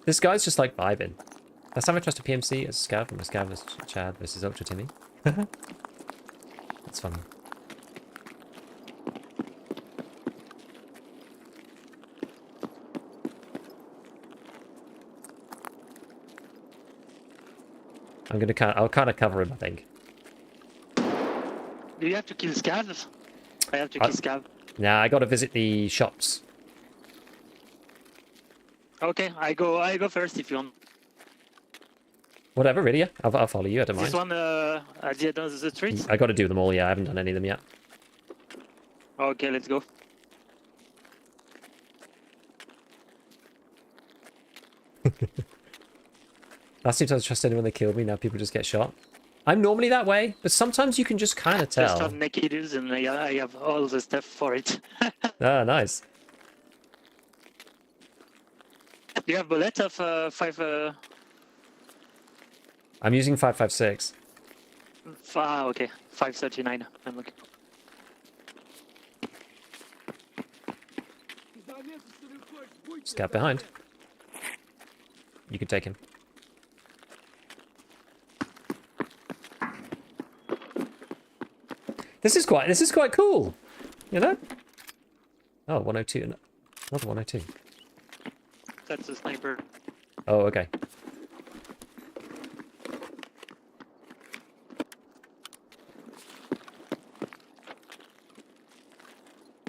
This guy's just like vibing. Last time I trust a PMC as Scav, and a Scav as Chad versus Ultra Timmy. That's fun. I'll kind of cover him, I think. Do you have to kill Scav? I have to kill Scav. Nah, I gotta visit the shops. Okay, I go first if you want. Whatever, really, yeah. I'll follow you, I don't mind. This one at the end of the street? I gotta do them all, yeah. I haven't done any of them yet. Okay, let's go. Last time I trust anyone that killed me, now people just get shot. I'm normally that way, but sometimes you can just kind of tell. Just on naked dudes and I have all the stuff for it. Ah, nice. Do you have bullet of 5... I'm using 5.56. okay, 539. I'm looking. Scav behind. You can take him. This is quite cool, you know? Oh, 102. Another 102. That's a sniper. Oh, okay.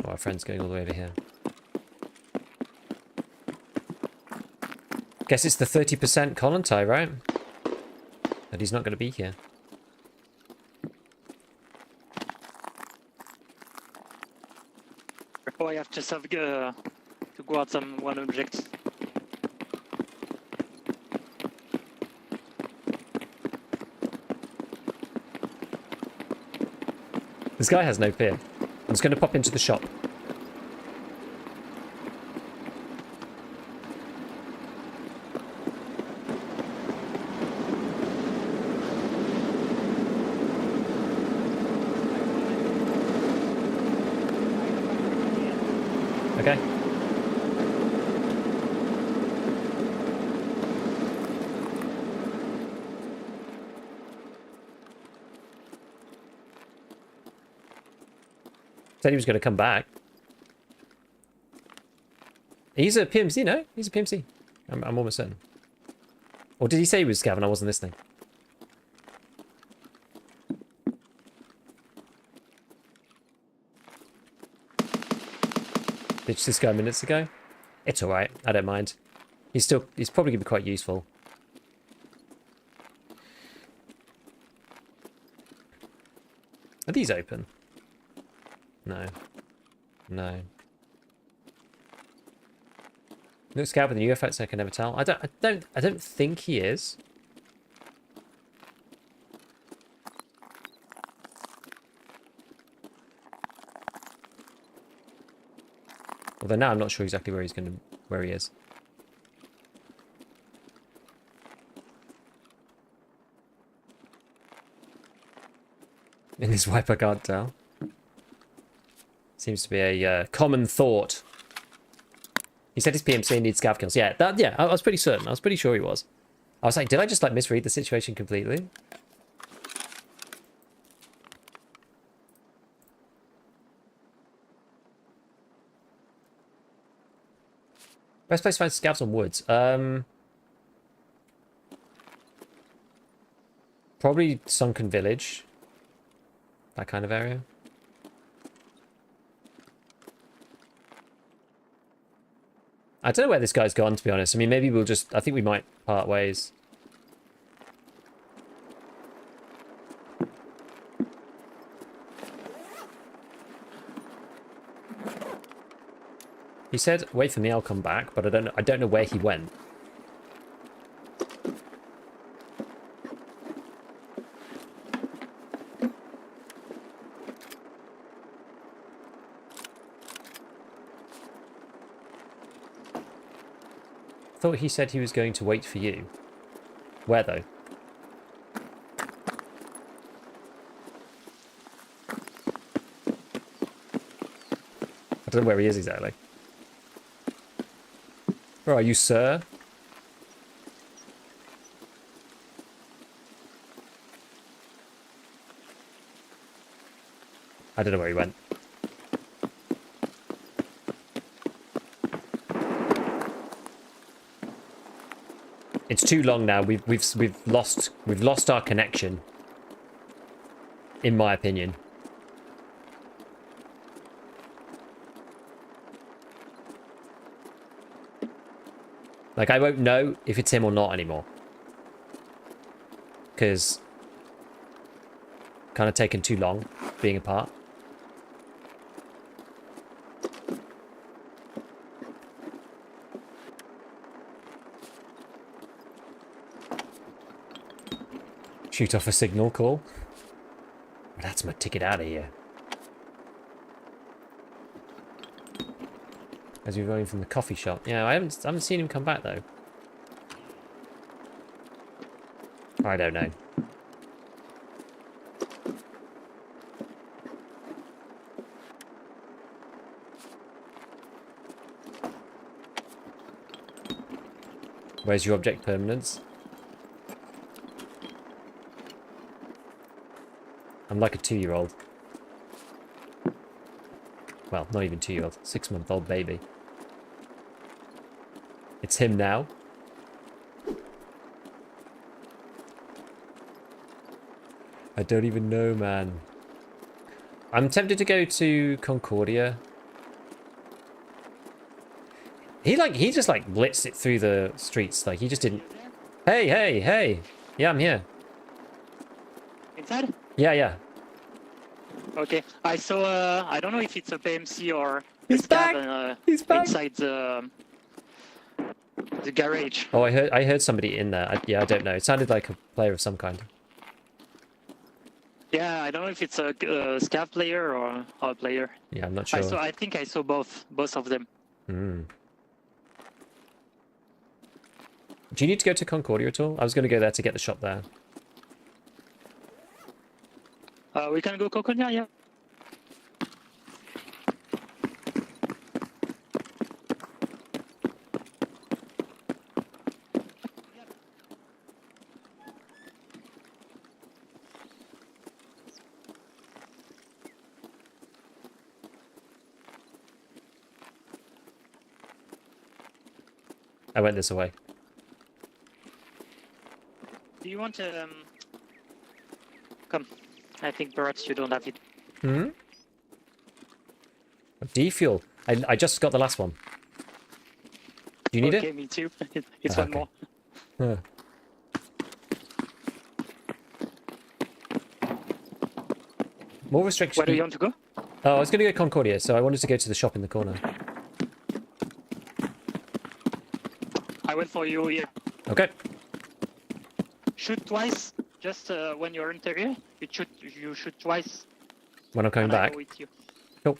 Oh, our friend's going all the way over here. Guess it's the 30% column tie, right? That he's not going to be here. Oh, I have just to go out one object. This guy has no fear. I'm just going to pop into the shop. Okay. Said he was going to come back. He's a PMC, no? He's a PMC. I'm almost certain. Or did he say he was Scav and I wasn't listening? Ditched this guy minutes ago. It's alright. I don't mind. He's probably going to be quite useful. Are these open? No. No. Looks Scav with the new effects, I can never tell. I don't think he is. Although now I'm not sure exactly where he is. In this wipe I can't tell. Seems to be a common thought. He said his PMC needs scav kills. Yeah, I was pretty certain. I was pretty sure he was. I was like, did I just like misread the situation completely? Best place to find scavs on woods. Probably Sunken Village. That kind of area. I don't know where this guy's gone, to be honest. I mean, maybe we'll just... I think we might part ways. He said, wait for me, I'll come back, but I don't know where he went. I thought he said he was going to wait for you. Where, though? I don't know where he is exactly. Where are you, sir? I don't know where he went. It's too long now. We've lost our connection. In my opinion. Like, I won't know if it's him or not anymore. Because... kind of taken too long being apart. Shoot off a signal call. Well, that's my ticket out of here. As we're going from the coffee shop. Yeah, I haven't seen him come back though. I don't know. Where's your object permanence? I'm like a 2-year-old. Well, not even 2-year-old. 6-month-old baby. It's him now. I don't even know, man. I'm tempted to go to Concordia. He just like blitzed it through the streets. Like he just didn't. Hey, hey, hey. Yeah, I'm here. Inside? Yeah, yeah. Okay. I saw, I don't know if it's a PMC or He's a back! scav, He's back! inside the garage. Oh, I heard somebody in there. Yeah, I don't know. It sounded like a player of some kind. Yeah, I don't know if it's a scav player or a player. Yeah, I'm not sure. I think I saw both of them. Hmm. Do you need to go to Concordia at all? I was going to go there to get the shop there. We can go Concordia, yeah. I went this way. Do you want to... Come. I think perhaps you don't have it. Hmm? D-fuel. I just got the last one. Do you need Okay, it? me too. It's Ah, one okay. more. More restrictions. Where do you want to go? Oh, I was going to go Concordia, so I wanted to go to the shop in the corner. I wait for you here. Okay. Shoot twice. Just when you're interior, you shoot twice. When I'm coming and I back. go with you. Cool.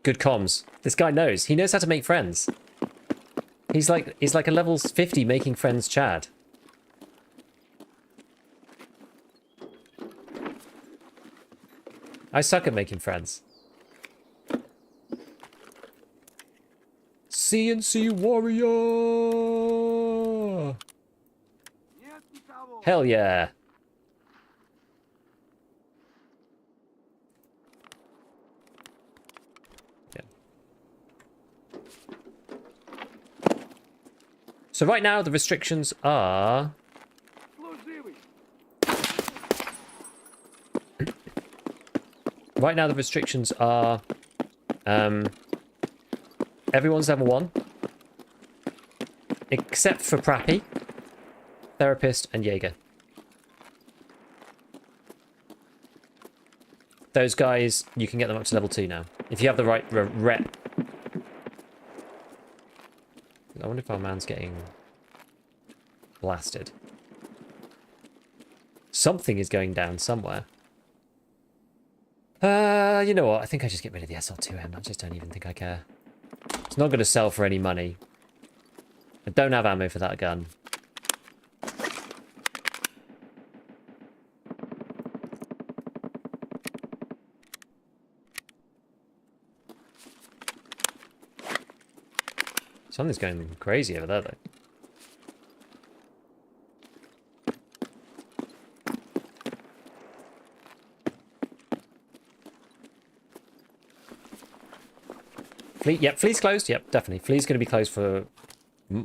Good comms. This guy knows. He knows how to make friends. He's like a level 50 making friends Chad. I suck at making friends. CNC Warrior! Hell yeah! So right now the restrictions are... Right now the restrictions are... everyone's level 1. Except for Prappy, Therapist, and Jaeger. Those guys, you can get them up to level 2 now. If you have the right rep. I wonder if our man's getting blasted. Something is going down somewhere. You know what? I think I just get rid of the SR2M. I just don't even think I care. It's not going to sell for any money. I don't have ammo for that gun. Something's going crazy over there, though. Fleet, yep, Fleet's closed. Yep, definitely. Fleet's going to be closed for,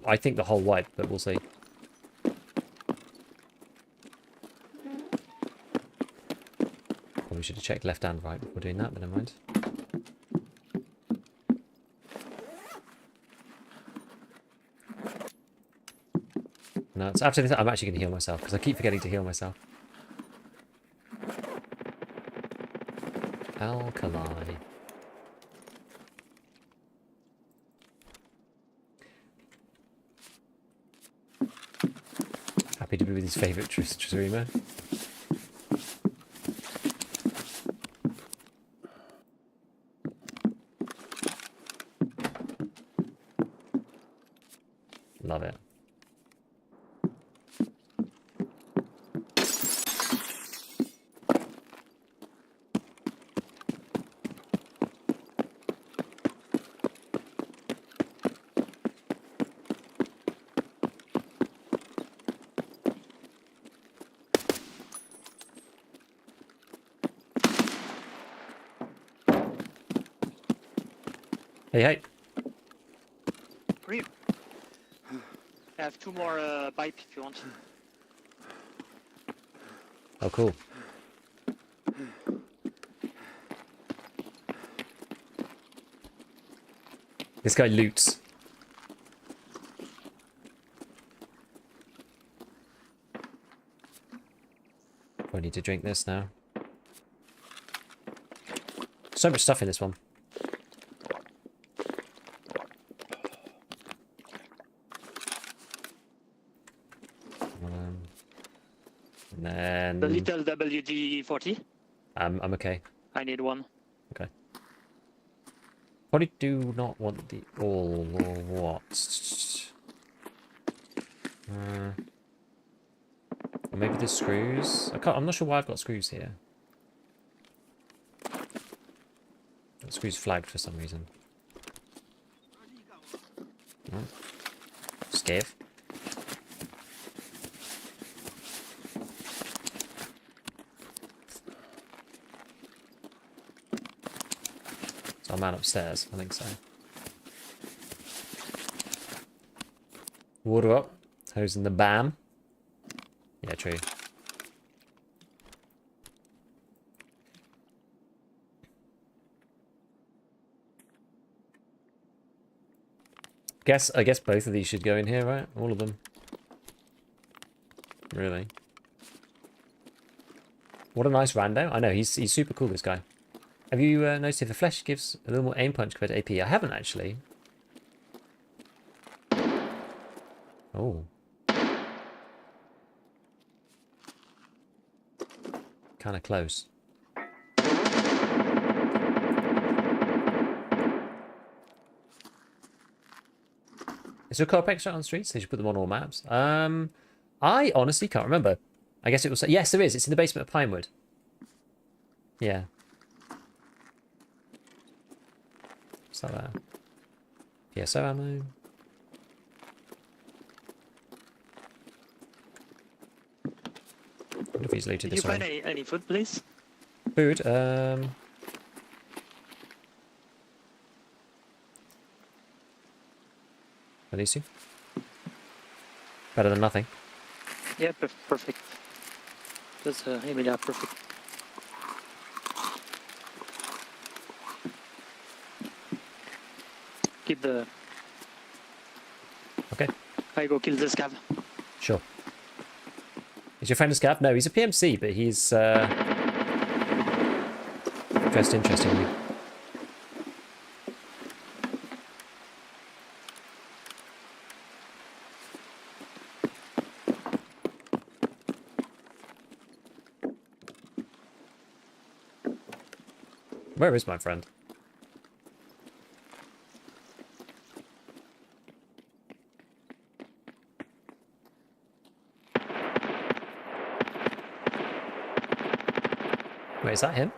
I think, the whole wipe, but we'll see. Probably should have checked left and right before doing that, but never mind. No, it's after this. I'm actually going to heal myself because I keep forgetting to heal myself. Alkali. Happy to be with his favourite streamer. Love it. Hey, hey. Great. I have 2 more pipe if you want. Oh, cool. This guy loots. I need to drink this now. So much stuff in this one. And then... The little WD-40. I'm okay. I need one. Okay. Probably do not want the all or what? Or maybe the screws. I'm not sure why I've got screws here. Got screws flagged for some reason. Oh. Scav. Our man upstairs, I think so. Water up. Hose in the bam. Yeah, true. I guess both of these should go in here, right? All of them. Really. What a nice rando. I know, he's super cool, this guy. Have you noticed if the flesh gives a little more aim punch compared to AP? I haven't, actually. Oh. Kind of close. Is there a co-op extra on streets? They should put them on all maps. I honestly can't remember. I guess it was... Yes, there is. It's in the basement of Pinewood. Yeah. What's that there? PSO ammo. I wonder if he's looted Did this you find already. any food, please? Food, At least you. Better than nothing. Yeah, perfect. That's Emilia, perfect. Keep the... Okay, I go kill the scav. sure. Is your friend a scav? No, he's a PMC, but he's dressed interestingly. Where is my friend? Wait, is that him?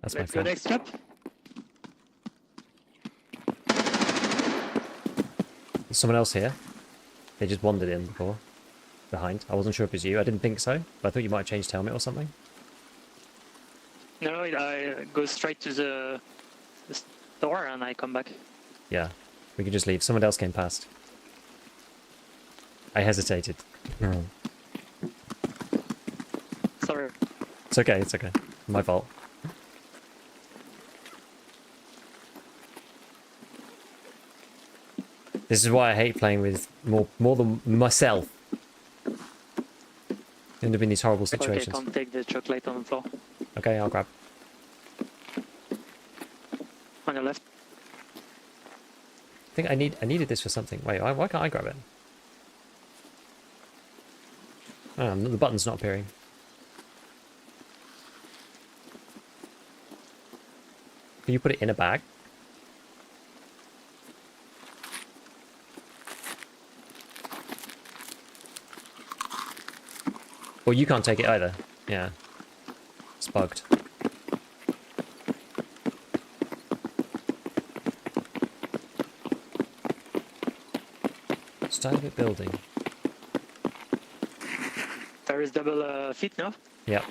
That's my Let's go friend. next trap. There's someone else here. They just wandered in before. Behind. I wasn't sure if it was you. I didn't think so. But I thought you might have changed helmet or something. No, I go straight to the store and I come back. Yeah. We could just leave. Someone else came past. I hesitated. Sorry. It's okay, it's okay. My fault. This is why I hate playing with more than myself. End up in these horrible situations. Okay, can't take the chocolate on the floor. Okay, I'll grab. On your left. I think I needed this for something. Wait, why can't I grab it? Oh, the button's not appearing. Can you put it in a bag? Well, you can't take it either. Yeah. It's bugged. Private building. There is double feet now. Yep.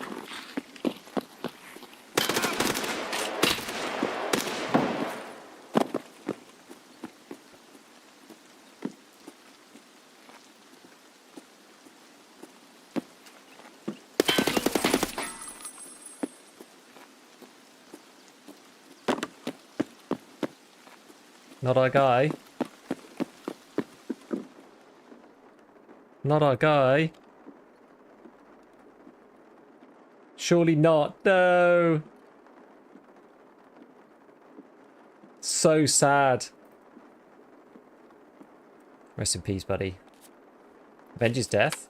Not our guy. Not our guy. Surely not. No. So sad. Rest in peace, buddy. Avenge his death.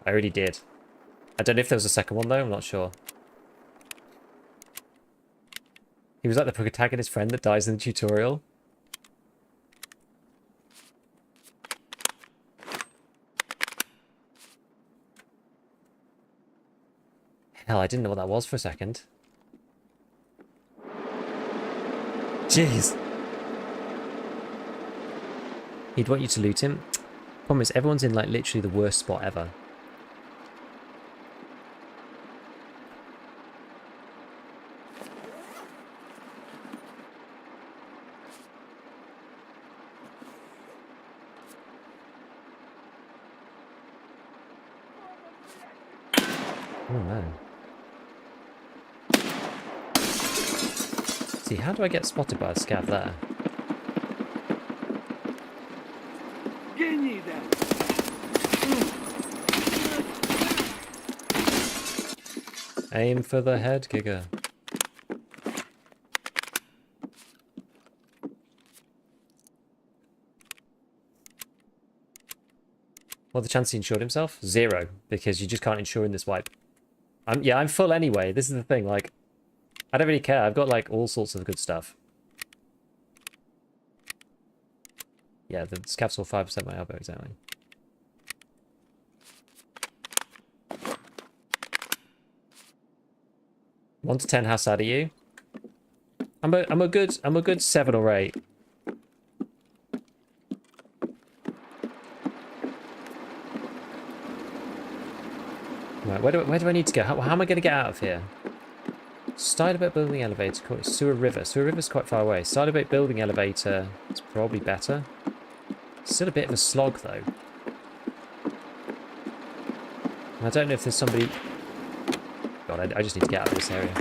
I already did. I don't know if there was a second one though. I'm not sure. He was like the protagonist friend that dies in the tutorial. Hell, I didn't know what that was for a second. Jeez. He'd want you to loot him. Problem is, everyone's in like literally the worst spot ever. Oh no. See, how do I get spotted by a scav there? Aim for the head, Giga. What the chance he insured himself? 0, because you just can't insure in this wipe. I'm full anyway. This is the thing, like, I don't really care. I've got like all sorts of good stuff. Yeah, the scavs will 5% my elbow, exactly. One to 10, how sad are you? I'm a good 7 or 8. Right, where do I need to go? How am I going to get out of here? Style about building elevator. Sewer River. Sewer River's quite far away. Style about building elevator. It's probably better. Still a bit of a slog though. I don't know if there's somebody. God, I just need to get out of this area.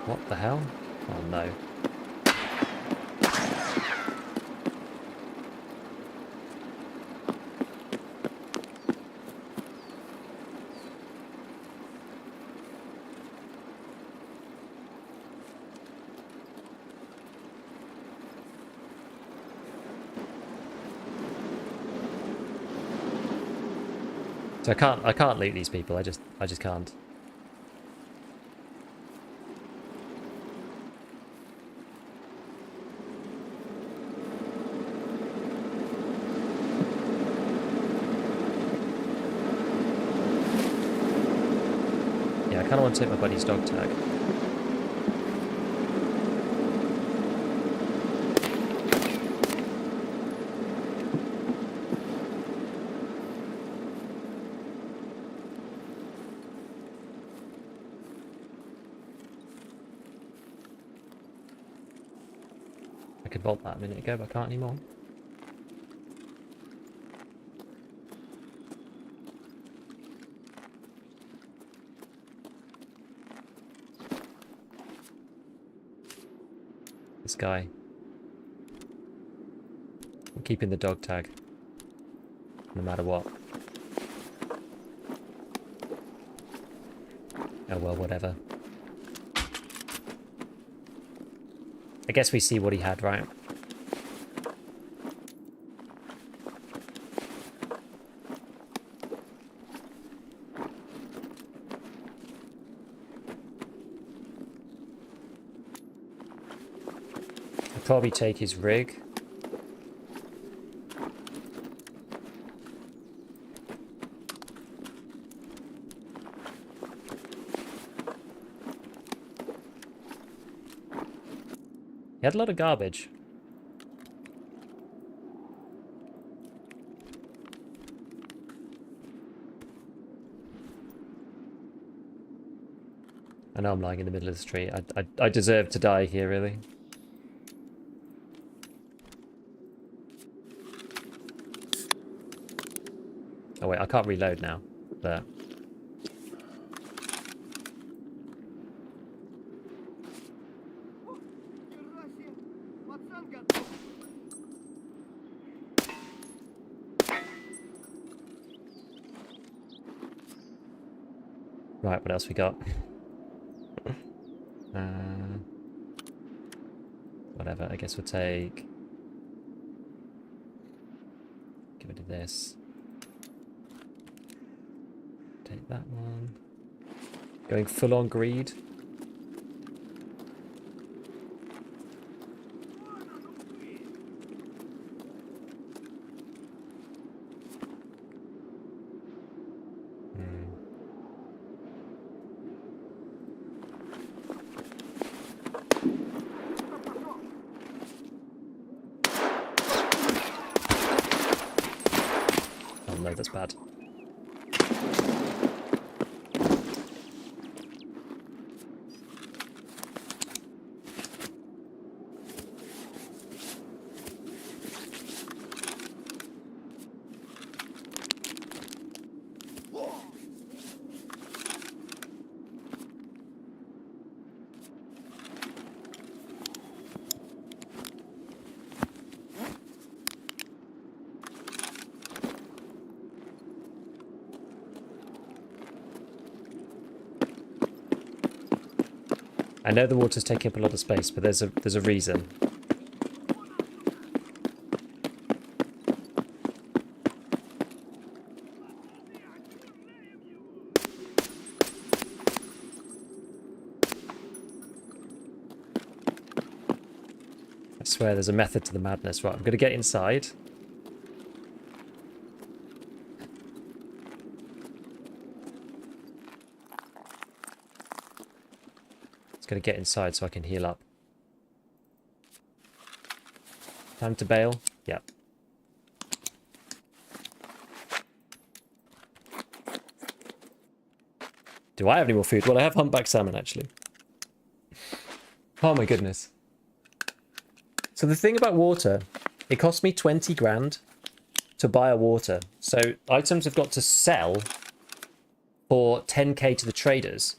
What the hell? Oh no. So I can't loot these people. I just can't. Yeah, I kind of want to take my buddy's dog tag. I could bolt that a minute ago, but I can't anymore. This guy. I'm keeping the dog tag. No matter what. Oh well, whatever. I guess we see what he had, right? I'll probably take his rig. He had a lot of garbage. I know I'm lying in the middle of the street. I deserve to die here, really. Oh wait, I can't reload now. There. Right, what else we got? Whatever, I guess we'll take... Get rid of this. Take that one. Going full on greed. that's bad. I know the water's taking up a lot of space, but there's a reason. I swear there's a method to the madness. Right, I'm going to get inside. Going to get inside so I can heal up. Time to bail. Yep. Do I have any more food? Well, I have humpback salmon, actually. Oh my goodness. So the thing about water, it cost me 20 grand to buy a water. So items have got to sell for 10k to the traders.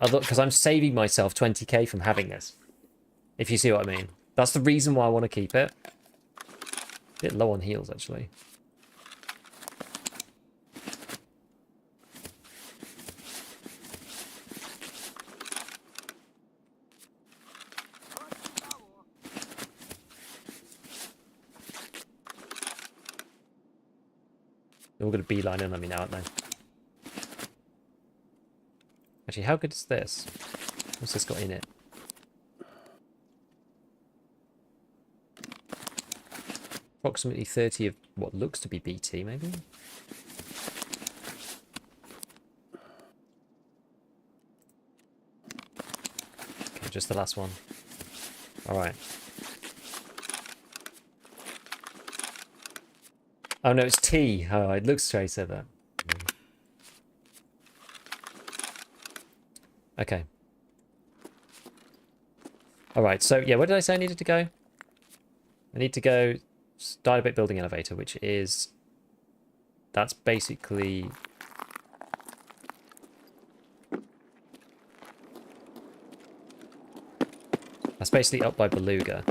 Because I'm saving myself 20k from having this. If you see what I mean. That's the reason why I want to keep it. A bit low on heals, actually. They're all going to beeline in on me now, aren't they? Actually, how good is this? What's this got in it? Approximately 30 of what looks to be BT, maybe? Okay, just the last one. Alright. Oh no, it's T. Oh, it looks straight at that. Okay. Alright, so yeah, where did I say I needed to go? I need to go start a bit building elevator, which is... That's basically... That's basically up by Beluga.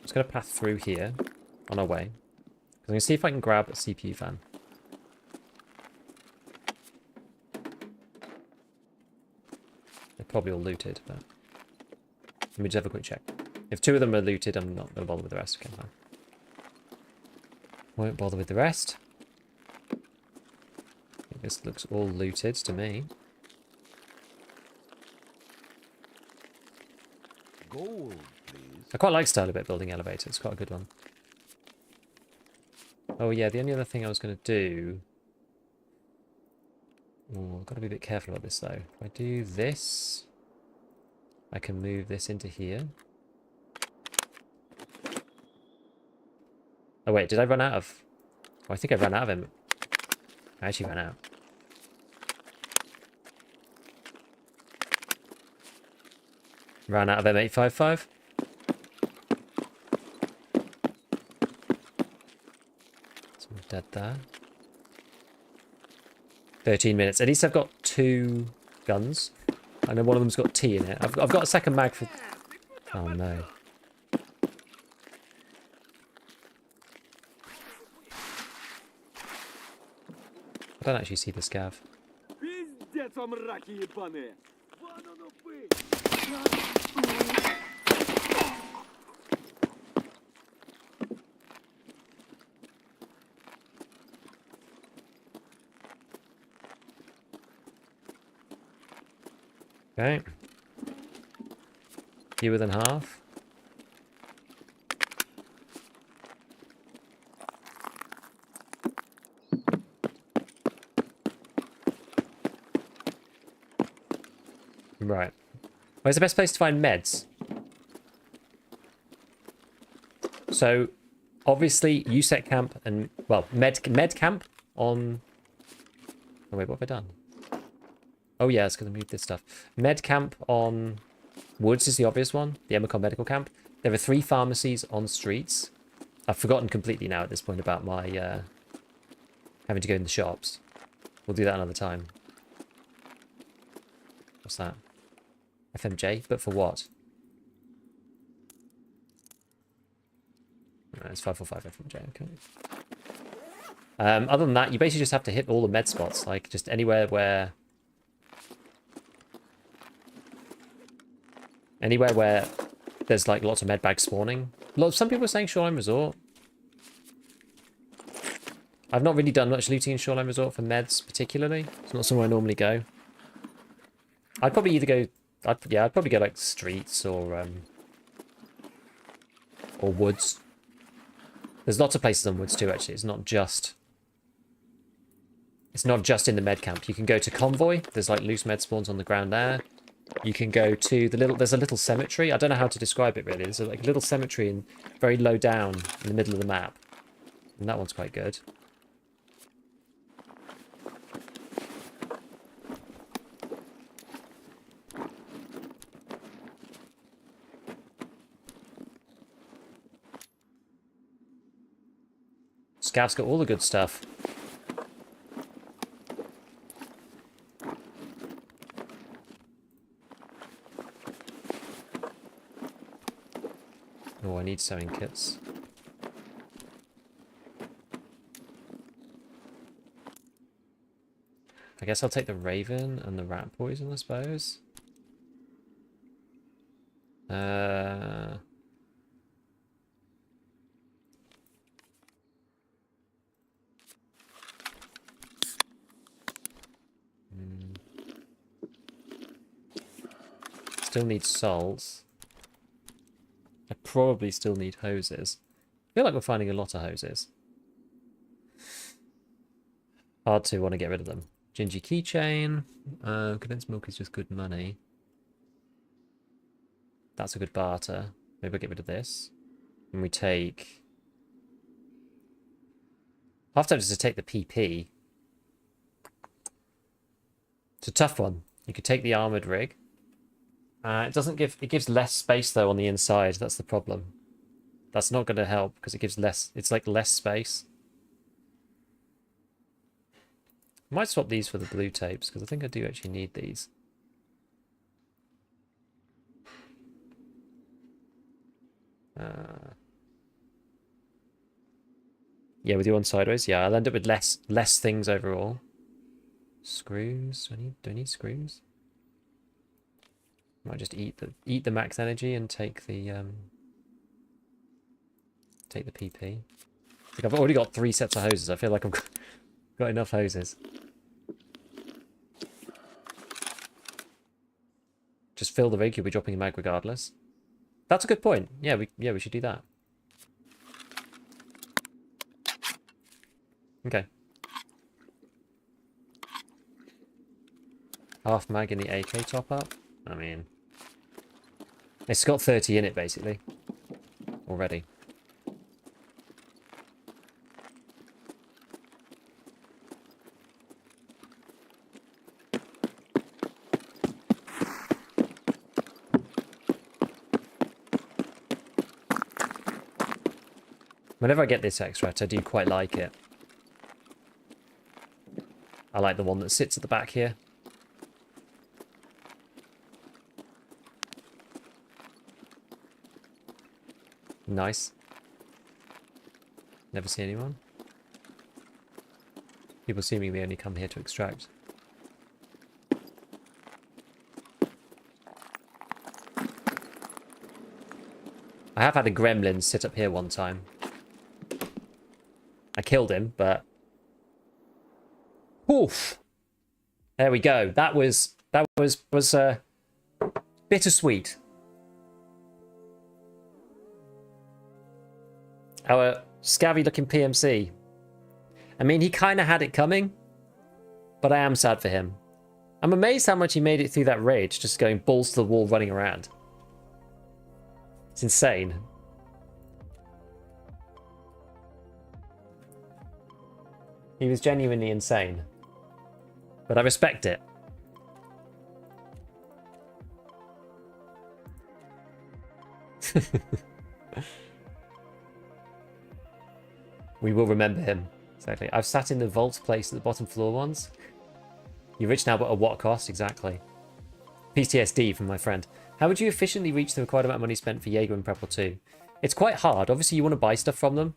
Just going to path through here on our way. I'm going to see if I can grab a CPU fan. They're probably all looted, but... Let me just have a quick check. If 2 of them are looted, I'm not going to bother with the rest. Okay, fine. Won't bother with the rest. I think this looks all looted to me. Gold, please. I quite like style a bit building elevator. It's quite a good one. Oh yeah, the only other thing I was going to do... Oh, I've got to be a bit careful about this though. If I do this, I can move this into here. Oh wait, did I run out of... Oh, I think I ran out of him. I actually ran out. Ran out of M855. Someone dead there. 13 minutes. At least I've got 2 guns. I know one of them's got T in it. I've got a second mag for... Oh no. I don't actually see the scav. Okay. Fewer than half. Right. Where's the best place to find meds? So, obviously, you set camp and, well, med camp on... Oh, wait, what have I done? Oh, yeah, it's going to move this stuff. Med camp on Woods is the obvious one. The Emacon Medical Camp. There are 3 pharmacies on streets. I've forgotten completely now at this point about my having to go in the shops. We'll do that another time. What's that? FMJ? But for what? It's 545 FMJ, okay. Other than that, you basically just have to hit all the med spots. Like, just anywhere where... Anywhere where there's, like, lots of med bags spawning. Some people are saying Shoreline Resort. I've not really done much looting in Shoreline Resort for meds, particularly. It's not somewhere I normally go. I'd probably either go... I'd probably go, like, streets or woods. There's lots of places on woods, too, actually. It's not just in the med camp. You can go to Convoy. There's, like, loose med spawns on the ground there. You can go to the little... There's a little cemetery. I don't know how to describe it, really. There's, like, a little cemetery in very low down in the middle of the map. And that one's quite good. Scav's got all the good stuff. Oh, I need sewing kits. I guess I'll take the Raven and the Rat Poison, I suppose. Still need salts. I probably still need hoses. I feel like we're finding a lot of hoses. Hard to want to get rid of them. Gingy keychain. Condensed milk is just good money. That's a good barter. Maybe I'll get rid of this. And we take... I'll have to just take the PP. It's a tough one. You could take the armoured rig. It doesn't give... It gives less space, though, on the inside. That's the problem. That's not going to help, because it gives less... It's like less space. I might swap these for the blue tapes, because I think I do actually need these. Yeah, with you on sideways. Yeah, I'll end up with less things overall. Screws. Do I need screws? Might just eat the max energy and take the PP. I think I've already got 3 sets of hoses. I feel like I've got enough hoses. Just fill the rig. You'll be dropping a mag regardless. That's a good point. Yeah, we should do that. Okay. Half mag in the AK top up. I mean, it's got 30 in it basically already. Whenever I get this extract, I do quite like it. I like the one that sits at the back here. Nice. Never see anyone. People seemingly only come here to extract. I have had a gremlin sit up here one time. I killed him, but... Oof! There we go. That was bittersweet. Our scabby looking PMC. I mean, he kind of had it coming, but I am sad for him. I'm amazed how much he made it through that rage, just going balls to the wall, running around. It's insane. He was genuinely insane. But I respect it. We will remember him. Exactly. I've sat in the vault place at the bottom floor once. You're rich now, but at what cost? Exactly. PTSD from my friend. How would you efficiently reach the required amount of money spent for Jaeger and Prepor 2? It's quite hard. Obviously, you want to buy stuff from them.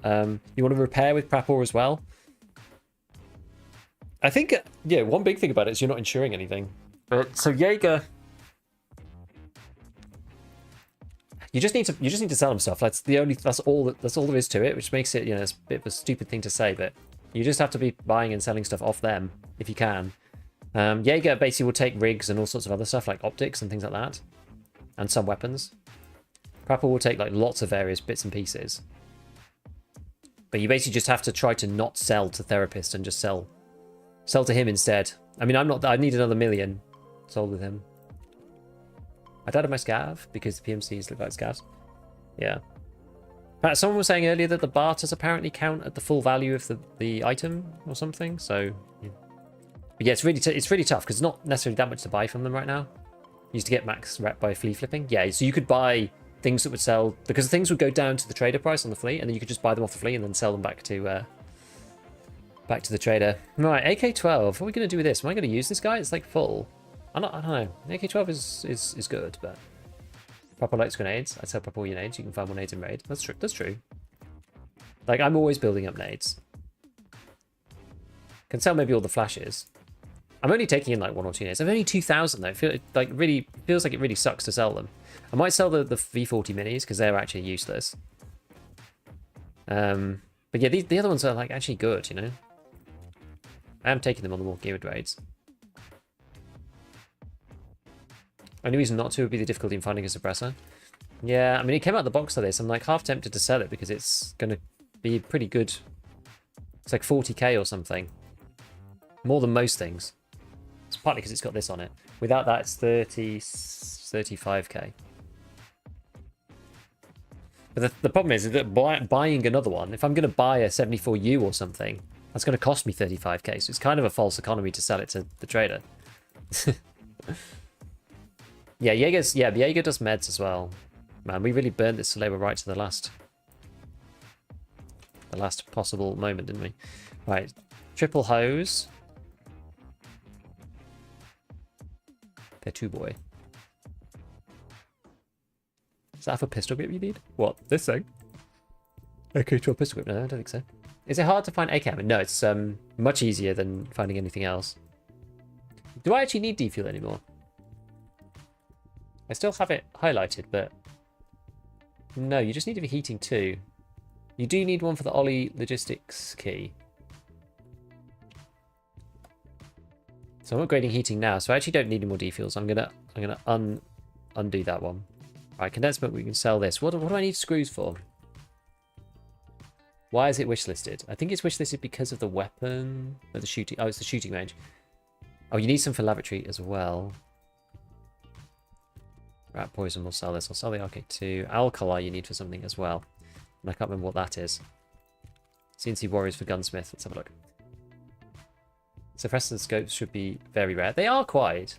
You want to repair with Prepor as well. I think, yeah, one big thing about it is you're not insuring anything. So Jaeger, you just need to sell them stuff. That's all there is to it, which makes it, you know, it's a bit of a stupid thing to say, but you just have to be buying and selling stuff off them if you can. Jaeger basically will take rigs and all sorts of other stuff like optics and things like that, and some weapons. Prepper will take like lots of various bits and pieces, but you basically just have to try to not sell to Therapist and just sell to him instead. I mean, I need another million sold with him. I died of my scav because the PMCs look like scavs. Yeah. But someone was saying earlier that the barters apparently count at the full value of the item or something. So, yeah. But yeah, it's really tough because it's not necessarily that much to buy from them right now. You used to get max rep by flea flipping. Yeah, so you could buy things that would sell, because things would go down to the trader price on the flea, and then you could just buy them off the flea and then sell them back to the trader. Right, AK-12. What are we going to do with this? Am I going to use this guy? It's like full. I don't know. AK-12 is good, but Proper likes grenades. I'd sell Proper all your nades. You can find more nades in raid. That's true. That's true. Like, I'm always building up nades. Can sell maybe all the flashes. I'm only taking in like 1 or 2 nades. I've only 2,000 though. I feel like feels like it really sucks to sell them. I might sell the V40 minis because they're actually useless. But yeah, the other ones are like actually good, you know. I am taking them on the more geared raids. Only reason not to would be the difficulty in finding a suppressor. Yeah, I mean, it came out of the box like this. I'm like half tempted to sell it because it's going to be pretty good. It's like 40k or something. More than most things. It's partly because it's got this on it. Without that, it's 35k. But the problem is that buying another one, if I'm going to buy a 74U or something, that's going to cost me 35k. So it's kind of a false economy to sell it to the trader. Yeah, Jaeger does meds as well. Man, we really burned this labor right to the last possible moment, didn't we? Right, triple hose. They're 2-boy. Is that for pistol grip you need? What, this thing? AK-12 pistol grip? No, I don't think so. Is it hard to find AK ammo? No, it's much easier than finding anything else. Do I actually need defuel anymore? I still have it highlighted, but no, you just need to be heating 2. You do need one for the Ollie logistics key. So I'm upgrading heating now, so I actually don't need any more defuels. I'm gonna undo that one. Alright, condensed milk, we can sell this. What do I need screws for? Why is it wishlisted? I think it's wishlisted because of the weapon, or the shooting. Oh, it's the shooting range. Oh, you need some for lavatory as well. Rat poison, we'll sell this. I'll sell the RK2. Alkali you need for something as well. And I can't remember what that is. CNC Warriors for Gunsmith. Let's have a look. Suppressor scopes should be very rare. They are quite.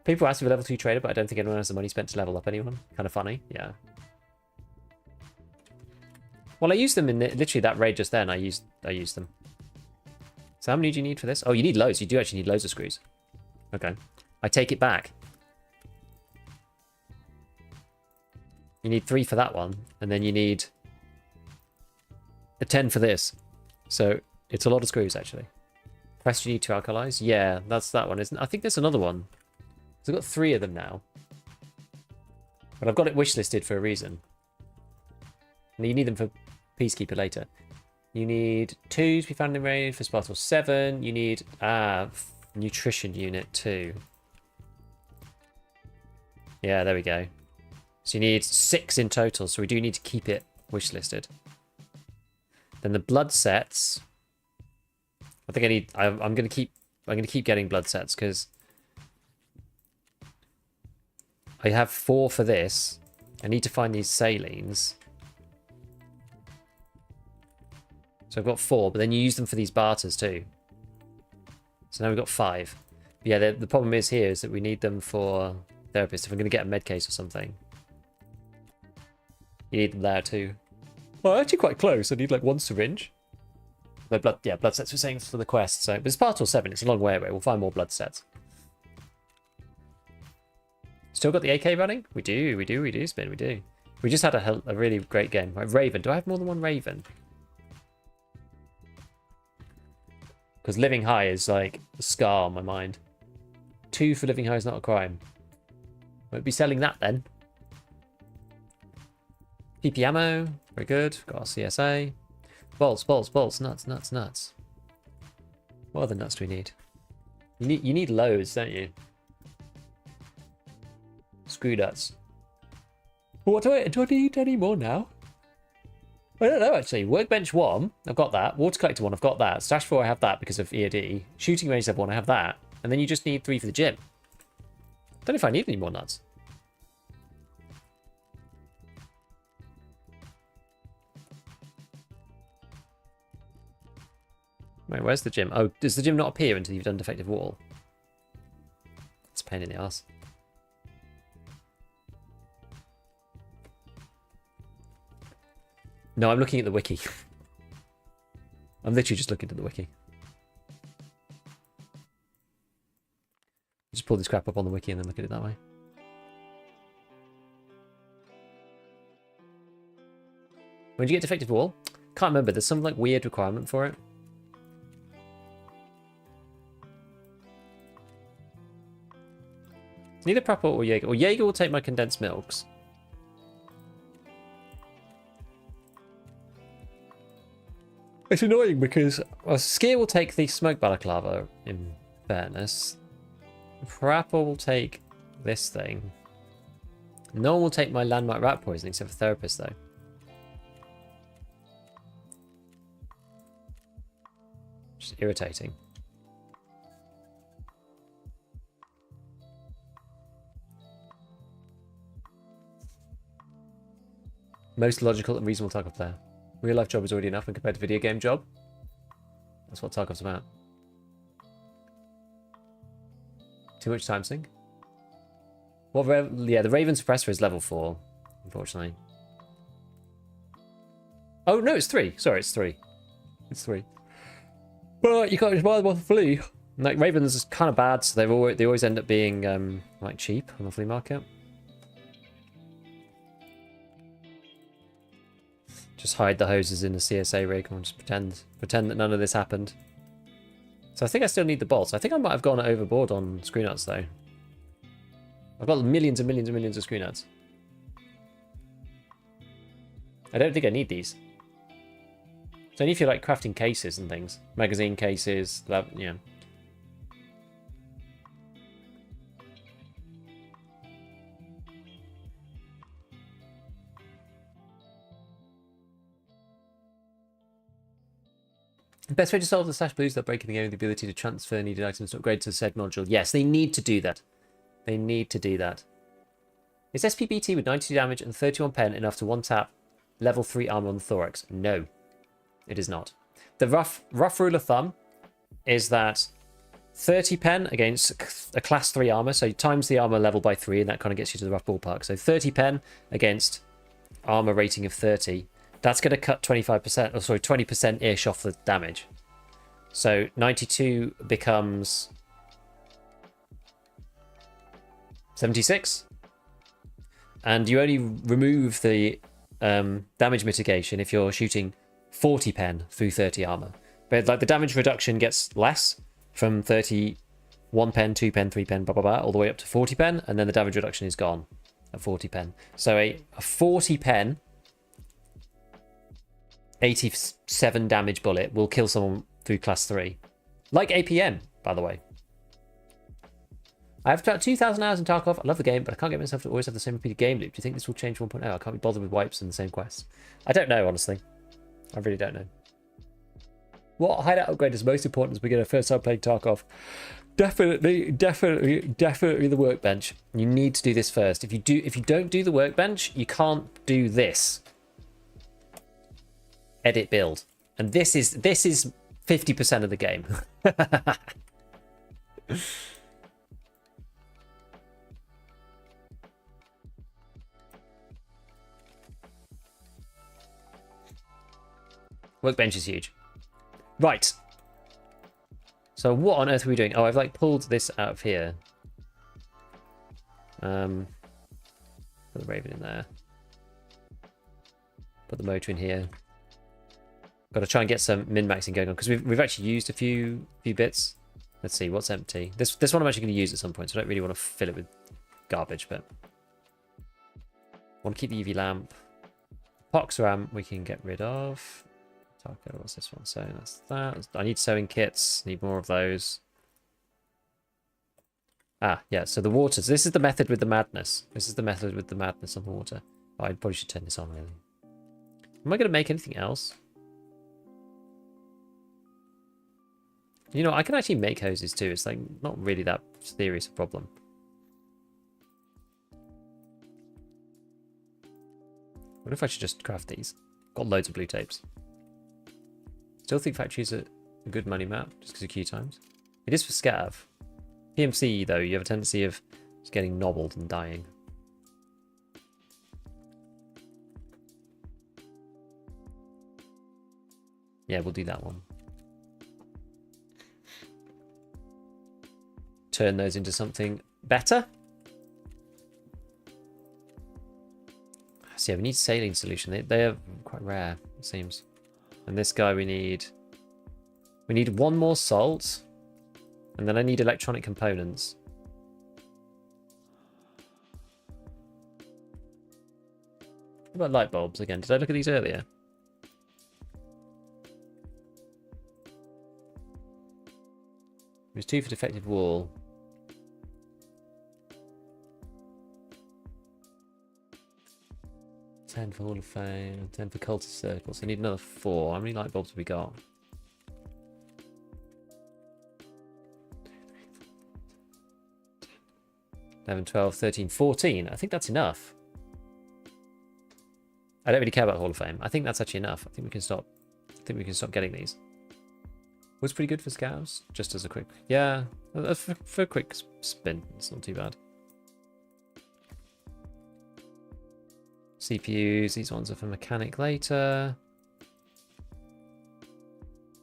People ask for a level 2 trader, but I don't think anyone has the money spent to level up anyone. Kind of funny, yeah. Well, I used them in literally that raid just then. I used them. So how many do you need for this? Oh, you need loads. You do actually need loads of screws. Okay. I take it back. You need 3 for that one, and then you need a 10 for this. So it's a lot of screws, actually. Press, you need 2 alkalis. Yeah, that's that one, isn't it? I think there's another one. So I've got 3 of them now. But I've got it wishlisted for a reason. And you need them for Peacekeeper later. You need 2 to be found in raid for Spartal 7. You need nutrition unit 2. Yeah, there we go. So you need 6 in total, so we do need to keep it wishlisted. Then the blood sets. I think I need. I'm gonna keep getting blood sets because I have 4 for this. I need to find these salines. So I've got 4, but then you use them for these barters too. So now we've got 5. But yeah, the problem is here is that we need them for therapists. If I'm going to get a med case or something, you need them there too. Well, actually quite close. I need like 1 syringe. No blood, yeah, blood sets we're saying for the quest. So, but it's part or 7. It's a long way away. We'll find more blood sets. Still got the AK running? We do, Spin, we do. We just had a really great game. Right, Raven. Do I have more than 1 Raven? Because Living High is like a scar on my mind. 2 for Living High is not a crime. Won't be selling that then. PP ammo. Very good. Got our CSA. Bolts. Nuts. What other nuts do we need? You need loads, don't you? Screw nuts. What do I need any more now? I don't know actually. Workbench 1, I've got that. Water collector 1, I've got that. Stash 4, I have that because of EOD. Shooting range level 1, I have that. And then you just need 3 for the gym. Don't know if I need any more nuts. Wait, where's the gym? Oh, does the gym not appear until you've done defective wall? It's a pain in the ass. No, I'm looking at the wiki. I'm literally just looking at the wiki. Just pull this crap up on the wiki and then look at it that way. When did you get defective wall? Can't remember. There's some like weird requirement for it. It's neither Prapor or Jaeger. Or Jaeger will take my condensed milks. It's annoying because Skier will take the smoke balaclava, in fairness. Prapor will take this thing. No one will take my landmark rat poison except for therapist, though. Just irritating. Most logical and reasonable Tarkov player. Real life job is already enough when compared to video game job. That's what Tarkov's about. Too much time sync. What? Yeah, the Raven suppressor is level 4, unfortunately. Oh no, it's 3. Sorry, it's 3. It's 3. But you can't just buy them off the flea. Like Ravens is kind of bad, so they always end up being like cheap on the flea market. Just hide the hoses in a CSA rig and just pretend that none of this happened. So I think I still need the bolts. I think I might have gone overboard on screw nuts though. I've got millions and millions and millions of screw nuts. I don't think I need these. It's only if you're like crafting cases and things. Magazine cases, yeah. The best way to solve the stash blues that break in the game is the ability to transfer needed items to upgrade to said module. Yes, they need to do that. They need to do that. Is SPBT with 92 damage and 31 pen enough to one-tap level 3 armor on the thorax? No, it is not. The rough rule of thumb is that 30 pen against a class 3 armor, so times the armor level by 3, and that kind of gets you to the rough ballpark. So 30 pen against armor rating of 30. That's going to cut 25%, or sorry, 20%-ish off the damage. So 92 becomes 76. And you only remove the damage mitigation if you're shooting 40 pen through 30 armor. But like the damage reduction gets less from 31 pen, 2 pen, 3 pen, blah, blah, blah, all the way up to 40 pen. And then the damage reduction is gone at 40 pen. So a 40 pen 87 damage bullet will kill someone through class 3. Like APM, by the way. I have about 2,000 hours in Tarkov. I love the game, but I can't get myself to always have the same repeated game loop. Do you think this will change 1.0? I can't be bothered with wipes in the same quests. I don't know, honestly. I really don't know. What hideout upgrade is most important as we get our first time playing Tarkov? Definitely the workbench. You need to do this first. If you don't do the workbench, you can't do this. Edit build. And this is 50% of the game. Workbench is huge. Right. So what on earth are we doing? Oh, I've like pulled this out of here. Put the Raven in there. Put the motor in here. Got to try and get some min-maxing going on because we've actually used a few bits. Let's see what's empty. This one I'm actually going to use at some point, so I don't really want to fill it with garbage, but I want to keep the UV lamp. Pox RAM we can get rid of. Tarkov, what's this one? So that's that. I need sewing kits. Need more of those. Ah, yeah. So the waters. This is the method with the madness. This is the method with the madness on the water. Oh, I probably should turn this on, really. Am I going to make anything else? You know, I can actually make hoses too. It's like not really that serious a problem. What if I should just craft these? Got loads of blue tapes. Still think factories are a good money map just because of queue times. It is for Scav. PMC though, you have a tendency of just getting nobbled and dying. Yeah, we'll do that one. Turn those into something better. So yeah, we need saline solution. They are quite rare, it seems. And this guy we need one more salt. And then I need electronic components. What about light bulbs again? Did I look at these earlier? There's 2 for defective wall. 10 for Hall of Fame, 10 for Cultist Circles. I need another 4. How many light bulbs have we got? 11, 12, 13, 14. I think that's enough. I don't really care about Hall of Fame. I think that's actually enough. I think we can stop. Getting these. Was pretty good for scouts, just as a quick. Yeah, for a quick spin, it's not too bad. CPUs, these ones are for mechanic later.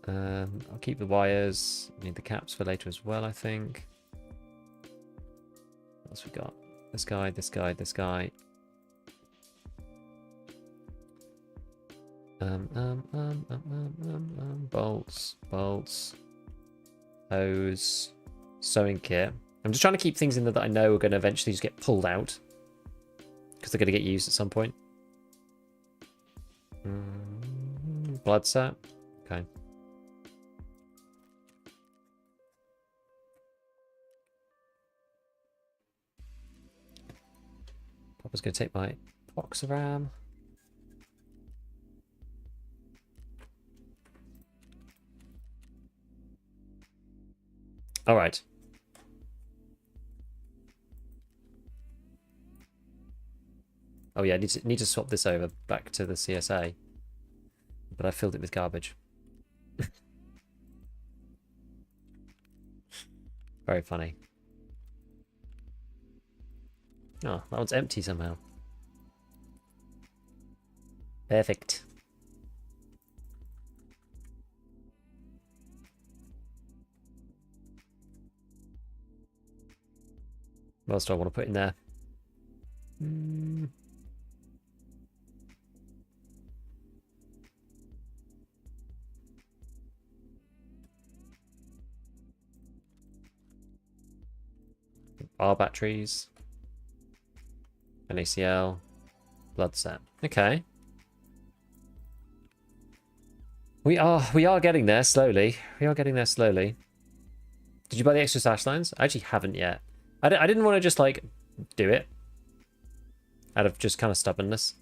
I'll keep the wires. Need the caps for later as well, I think. What else we got? This guy, this guy, this guy. Bolts, hose, sewing kit. I'm just trying to keep things in there that I know are going to eventually just get pulled out because they're going to get used at some point. Blood set. Okay. Papa's going to take my box of RAM. All right. Oh yeah, I need to swap this over back to the CSA, but I filled it with garbage. Very funny. Oh, that one's empty somehow. Perfect. What else do I want to put in there? Bar batteries. NaCl. Blood set. Okay. We are getting there slowly. We are getting there slowly. Did you buy the extra sash lines? I actually haven't yet. I didn't want to just like do it out of just kind of stubbornness.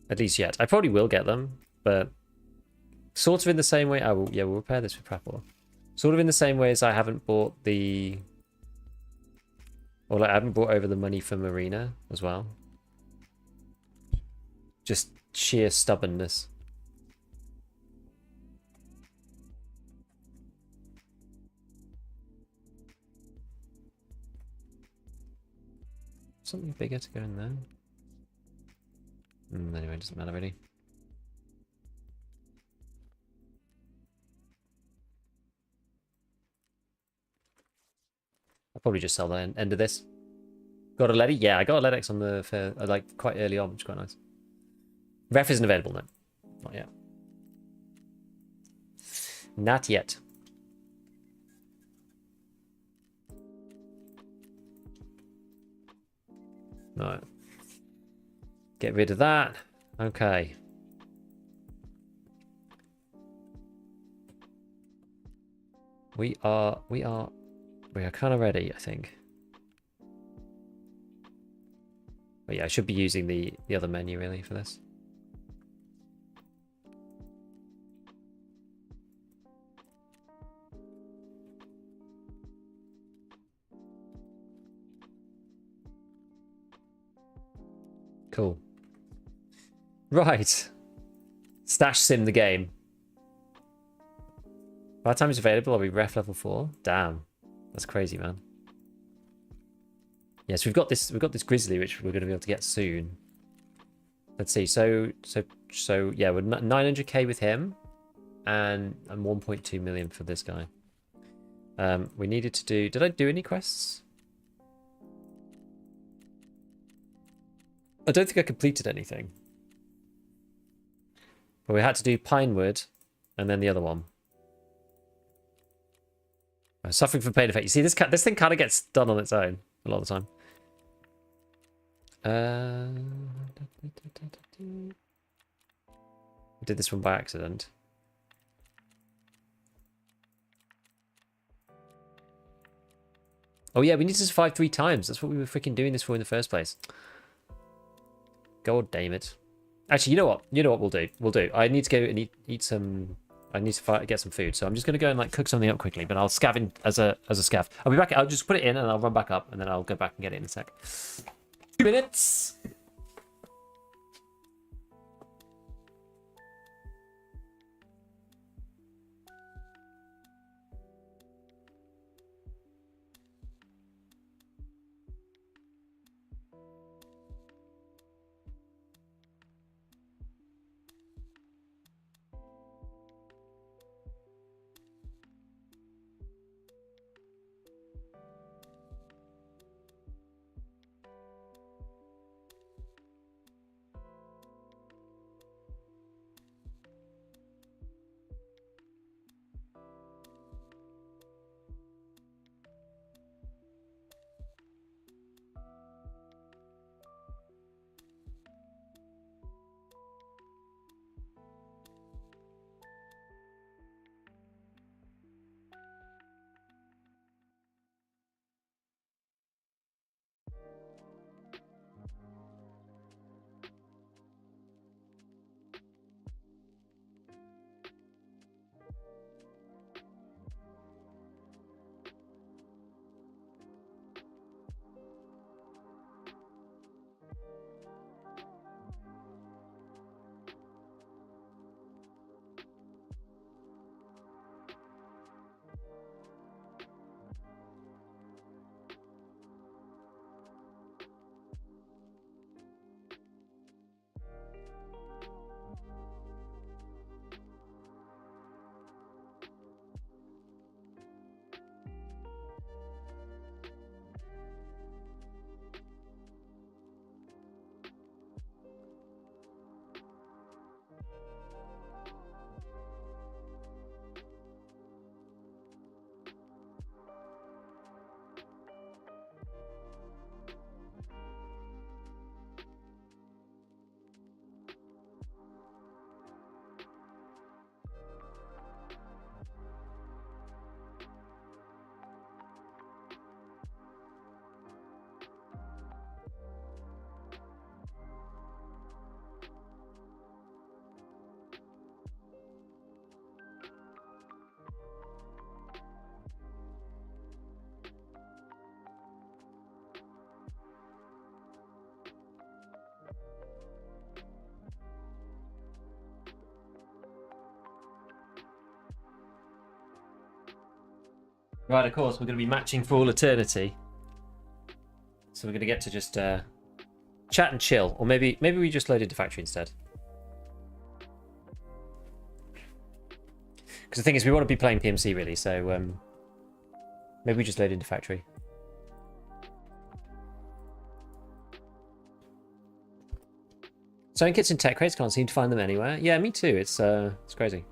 At least yet. I probably will get them, but sort of in the same way. Oh, yeah, we'll repair this with Prapor. Sort of in the same way as I haven't bought the... Or like, I haven't brought over the money for Marina as well. Just sheer stubbornness. Something bigger to go in there. Anyway, it doesn't matter really. I'll probably just sell the end of this. Got a Ledi? Yeah, I got a Ledix on the fair, like quite early on, which is quite nice. Ref isn't available now. Not yet. Not yet. Right. Get rid of that. Okay. We are kind of ready, I think. But yeah, I should be using the other menu really for this. Cool. Right. Stash sim the game. By the time it's available, I'll be ref level 4. Damn. That's crazy, man. Yes, we've got this grizzly which we're going to be able to get soon. Let's see. So yeah, we're 900k with him and 1.2 million for this guy. We needed to do... Did I do any quests? I don't think I completed anything. But we had to do Pinewood and then the other one. Suffering from pain effect. You see, this thing kind of gets done on its own a lot of the time. I did this one by accident. Oh yeah, we need to survive 3 times. That's what we were freaking doing this for in the first place. God damn it. Actually, you know what? You know what we'll do? We'll do. I need to go and eat some... I need to get some food. So I'm just going to go and like cook something up quickly, but I'll scav in as a scav. I'll be back. I'll just put it in and I'll run back up and then I'll go back and get it in a sec. 2 minutes. Right, of course, we're going to be matching for all eternity. So we're going to get to just chat and chill. Or maybe we just load into factory instead. Because the thing is, we want to be playing PMC, really. So maybe we just load into factory. Sewing kits in tech crates, can't seem to find them anywhere. Yeah, me too. It's crazy.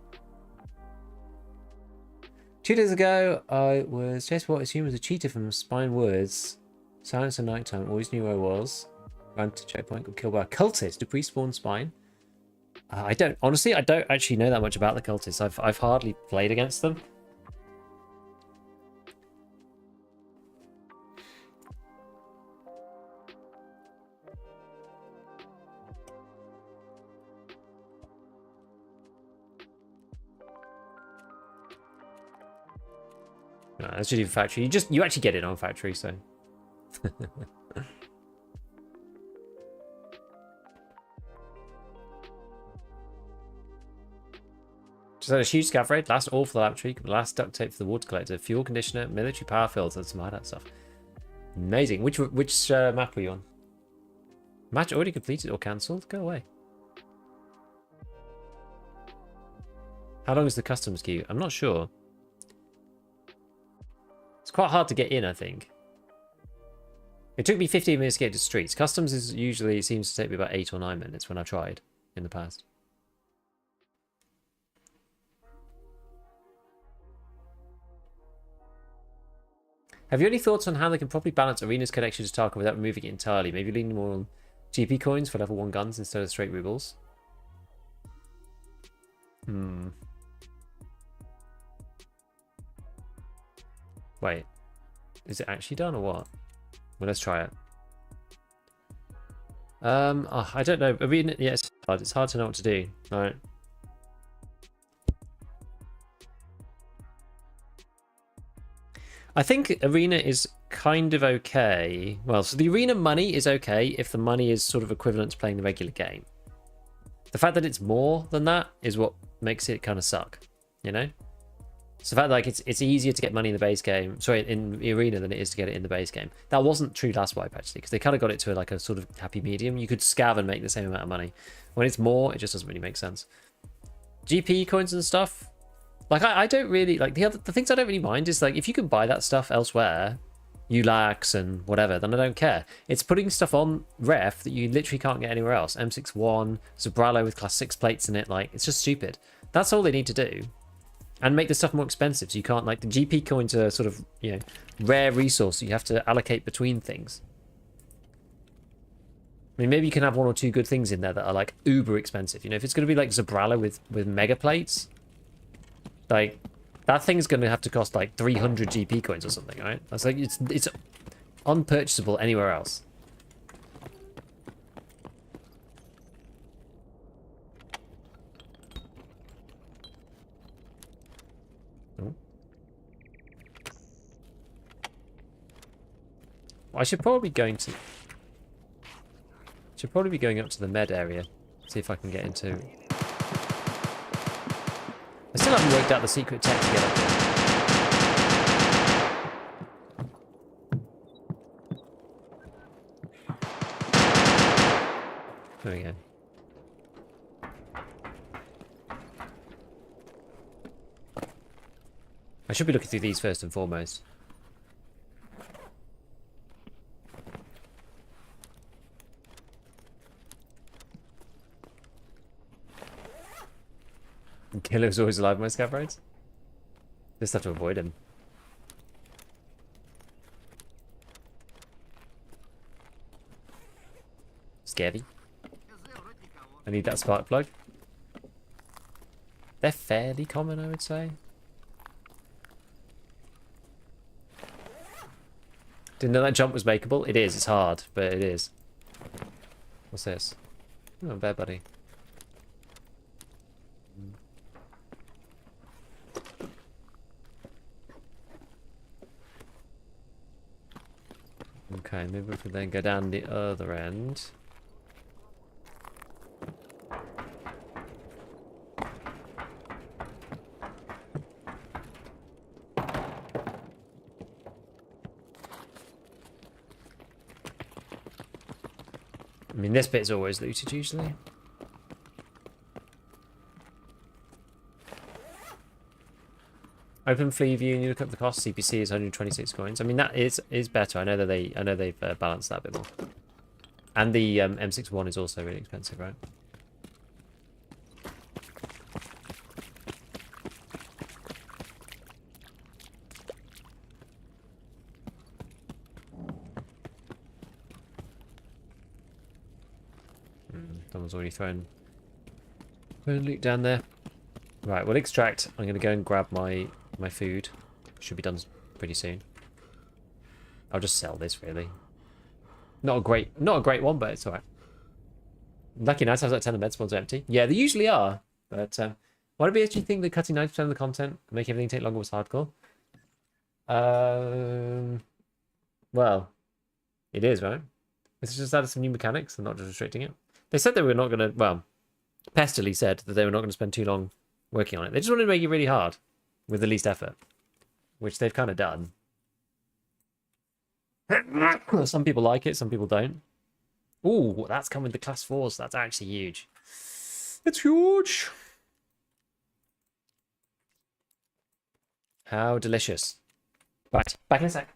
2 days ago, I was chased what I assumed was a cheetah from Pinewoods. Silence at night time. Always knew where I was. Ran to checkpoint, got killed by a cultist. A pre-spawn spine. I don't actually know that much about the cultists. I've hardly played against them. No, that's just factory. You actually get it on factory, so. Just had a huge scav raid. Last all for the laboratory. Last duct tape for the water collector. Fuel conditioner. Military power filter. Some hideout stuff. Amazing. Which map were you on? Match already completed or cancelled? Go away. How long is the customs queue? I'm not sure. It's quite hard to get in, I think. It took me 15 minutes to get to streets. Customs seems to take me about 8 or 9 minutes when I've tried in the past. Have you any thoughts on how they can properly balance Arena's connection to Tarkov without removing it entirely? Maybe leaning more on GP coins for level 1 guns instead of straight rubles? Wait. Is it actually done or what? Well, let's try it. I don't know. Arena, yeah, it's hard. It's hard to know what to do. All right. I think Arena is kind of okay. Well, so the Arena money is okay if the money is sort of equivalent to playing the regular game. The fact that it's more than that is what makes it kind of suck, you know? So the fact that, like, it's easier to get money in the base game, sorry, in the Arena than it is to get it in the base game. That wasn't true last wipe, actually, because they kind of got it to like a sort of happy medium. You could scav and make the same amount of money. When it's more, it just doesn't really make sense. GP coins and stuff, like, I don't really, like, the things I don't really mind is, like, if you can buy that stuff elsewhere, ULAX and whatever, then I don't care. It's putting stuff on ref that you literally can't get anywhere else. M61, Zabralo with class 6 plates in it, like, it's just stupid. That's all they need to do. And make the stuff more expensive, so you can't, like, the GP coins are sort of, you know, rare resource that you have to allocate between things. I mean, maybe you can have 1 or 2 good things in there that are, like, uber expensive. You know, if it's going to be, like, Zabralo with mega plates, like, that thing's going to have to cost, like, 300 GP coins or something, right? That's like, it's unpurchasable anywhere else. Oh. Well, I should probably be going up to the med area, see if I can get into. I still haven't worked out the secret tech to get up there. There we go. I should be looking through these first and foremost. Killer's always alive in my scav raids. Just have to avoid him. Scary. I need that spark plug. They're fairly common, I would say. Didn't know that jump was makeable. It is. It's hard, but it is. What's this? Oh, bear buddy. Okay, maybe we can then go down the other end. mean, this bit is always looted usually. Open Flea View and you look up the cost. CPC is 126 coins. I mean, that is better. I know that they've balanced that a bit more. And the M61 is also really expensive, right? Someone's already thrown loot down there. Right, we'll extract. I'm going to go and grab my food. Should be done pretty soon. I'll just sell this, really. Not a great one, but it's alright. Lucky nice, I was like 10 of the med spawns are empty. Yeah, they usually are. But why do we actually think that cutting 90% of the content make everything take longer was hardcore? Well, it is, right? It's just added some new mechanics and not just restricting it. They said they were not going to, well, Pestily said that they were not going to spend too long working on it. They just wanted to make it really hard with the least effort, which they've kind of done. Some people like it, some people don't. Ooh, that's come with the class 4s. That's actually huge. It's huge. How delicious. Right, back in a sec.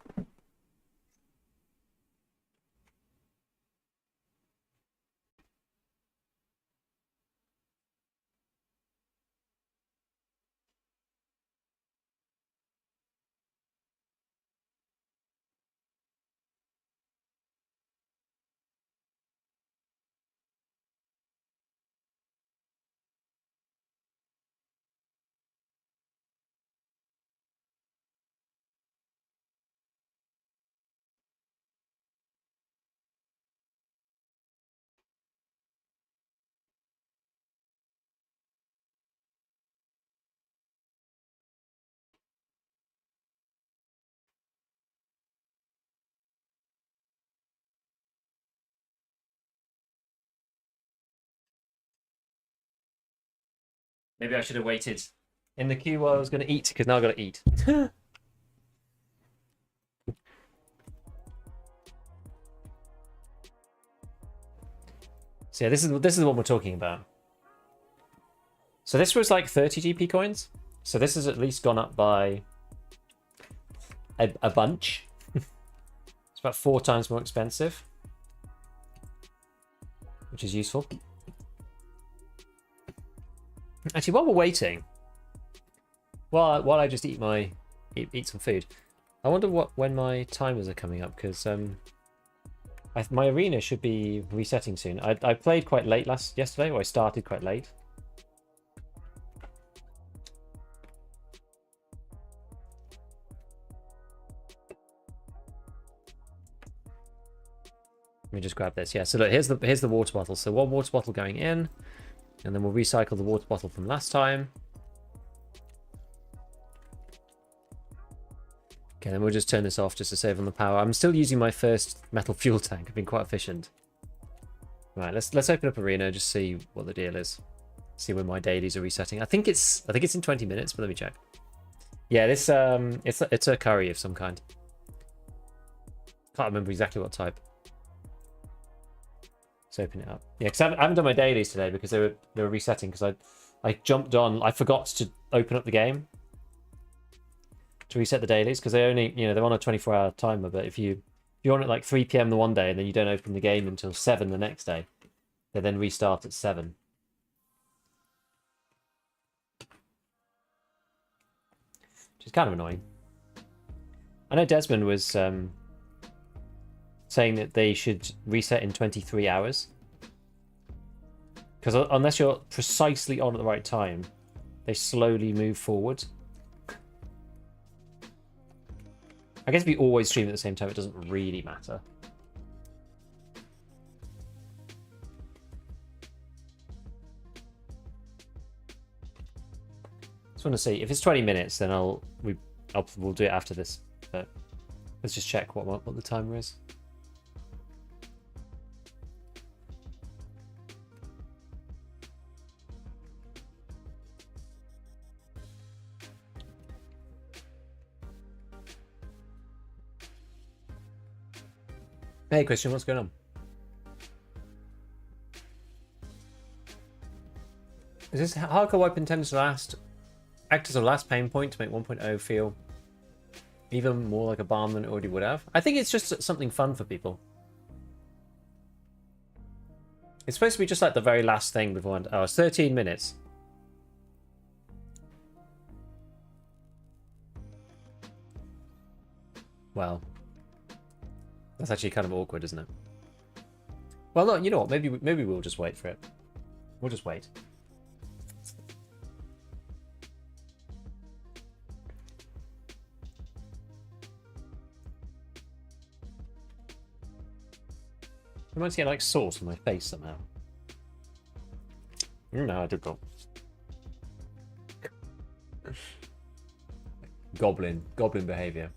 Maybe I should have waited in the queue while I was going to eat, because now I've got to eat. So yeah, this is what we're talking about. So this was like 30 GP coins. So this has at least gone up by a bunch. It's about 4 times more expensive, which is useful. Actually, while we're waiting, while I just eat some food, I wonder when my timers are coming up, because my arena should be resetting soon. I played quite late yesterday, or I started quite late. Let me just grab this. Yeah, so look, here's the water bottle. So 1 water bottle going in. And then we'll recycle the water bottle from last time. Okay, then we'll just turn this off just to save on the power. I'm still using my first metal fuel tank. I've been quite efficient. Right, let's open up Arena, just see what the deal is. See when my dailies are resetting. I think it's in 20 minutes, but let me check. Yeah, this it's a curry of some kind. Can't remember exactly what type. Let's open it up. Yeah, because I haven't done my dailies today because they were resetting, because I jumped on. I forgot to open up the game to reset the dailies, because they only, they're on a 24-hour timer. But if you're on at like 3 PM the one day and then you don't open the game until 7 the next day, they then restart at 7. Which is kind of annoying. I know Desmond was saying that they should reset in 23 hours. Because unless you're precisely on at the right time, they slowly move forward. I guess if you always stream at the same time, it doesn't really matter. Just want to see. If it's 20 minutes, then we'll do it after this. But let's just check what the timer is. Hey Christian, what's going on? Is this hardcore wipe intended to act as a last pain point to make 1.0 feel even more like a balm than it already would have? I think it's just something fun for people. It's supposed to be just like the very last thing before. Oh, it's 13 minutes. Well, that's actually kind of awkward, isn't it? Well, no, you know what? Maybe we'll just wait for it. We'll just wait. I might get like sauce on my face somehow. No, I did not. Goblin behavior.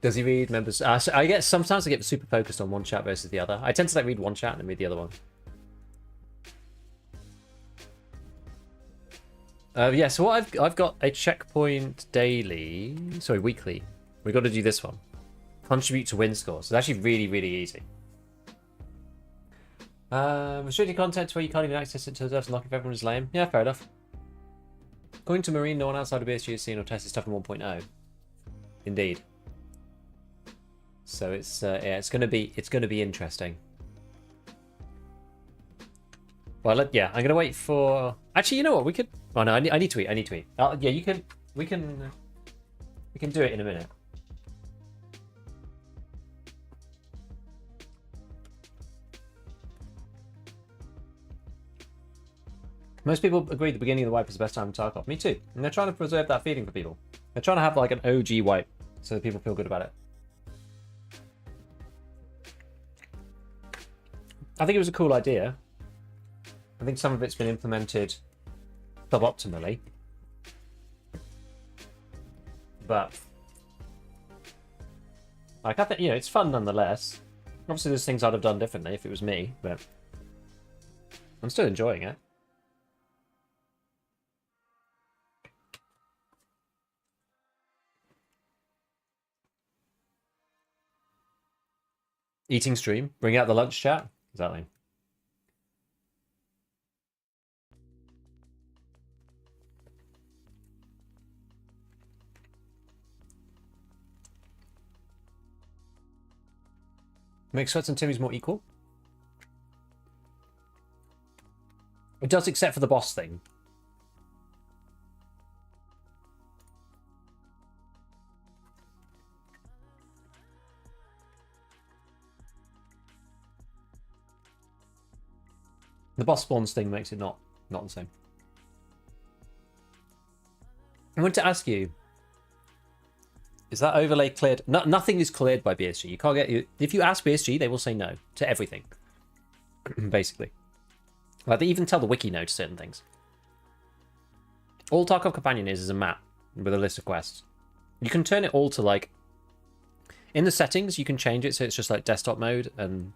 Does he read members? So I get sometimes I get super focused on one chat versus the other. I tend to like read one chat and then read the other one. Yeah. So what I've got a checkpoint daily. Sorry, weekly. We got to do this one. Contribute to win scores. It's actually really easy. Restricted content where you can't even access it to the unlock if everyone is lame. Yeah, fair enough. According to Marine, no one outside of BSG has seen or tested stuff in 1.0. Indeed. So it's yeah, it's gonna be interesting. Well, yeah, I'm gonna wait for. Actually, you know what? We could. Oh no, I need to eat. I need to eat. Yeah, you can. We can do it in a minute. Most people agree the beginning of the wipe is the best time in Tarkov. Me too. And they're trying to preserve that feeling for people. They're trying to have like an OG wipe so that people feel good about it. I think it was a cool idea. I think some of it's been implemented suboptimally. But like I think, you know, it's fun nonetheless. Obviously there's things I'd have done differently if it was me, but I'm still enjoying it. Eating stream. Bring out the lunch chat. Exactly. Make Sweats and Timmy's more equal. It does, except for the boss thing. The boss spawns thing makes it not the same. I want to ask you, is that overlay cleared? No, nothing is cleared by BSG. You can't get. If you ask BSG, they will say no to everything. Basically, like they even tell the wiki no to certain things. All Tarkov Companion is a map with a list of quests. You can turn it all to like. In the settings, you can change it so it's just like desktop mode and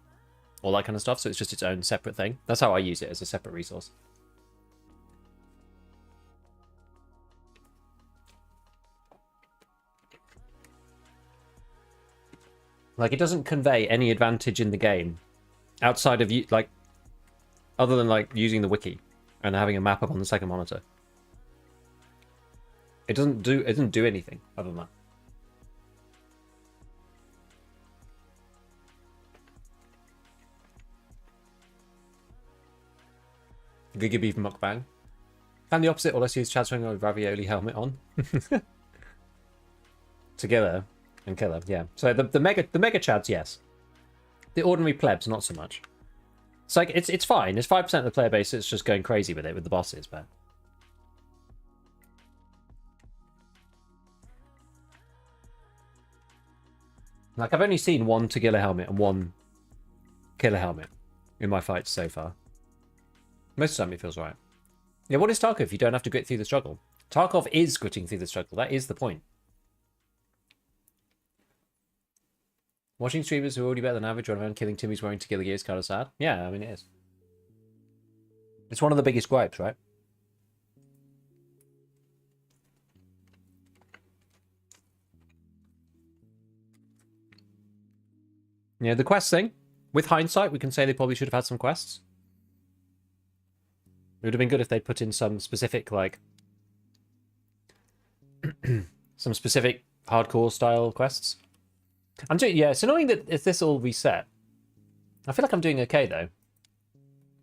all that kind of stuff. So it's just its own separate thing. That's how I use it, as a separate resource. Like, it doesn't convey any advantage in the game outside of you, like, other than like using the wiki and having a map up on the second monitor. It doesn't do anything other than that. Giga Beef mukbang. And the opposite, all I see is Chad swinging with ravioli helmet on. Together and killer, yeah. So the mega Chads, yes. The ordinary plebs, not so much. It's like it's fine. It's 5% of the player base that's just going crazy with it with the bosses, but like I've only seen one Tagilla helmet and one killer helmet in my fights so far. Most of the time it feels right. Yeah, what is Tarkov if you don't have to grit through the struggle? Tarkov is gritting through the struggle. That is the point. Watching streamers who are already better than average run around killing Timmy's wearing Tagilla gear is kind of sad. Yeah, I mean it is. It's one of the biggest gripes, right? Yeah, the quest thing. with hindsight, we can say they probably should have had some quests. It would have been good if they'd put in some specific, like, some specific hardcore style quests. Yeah, it's annoying that it's this all reset. I feel like I'm doing okay, though.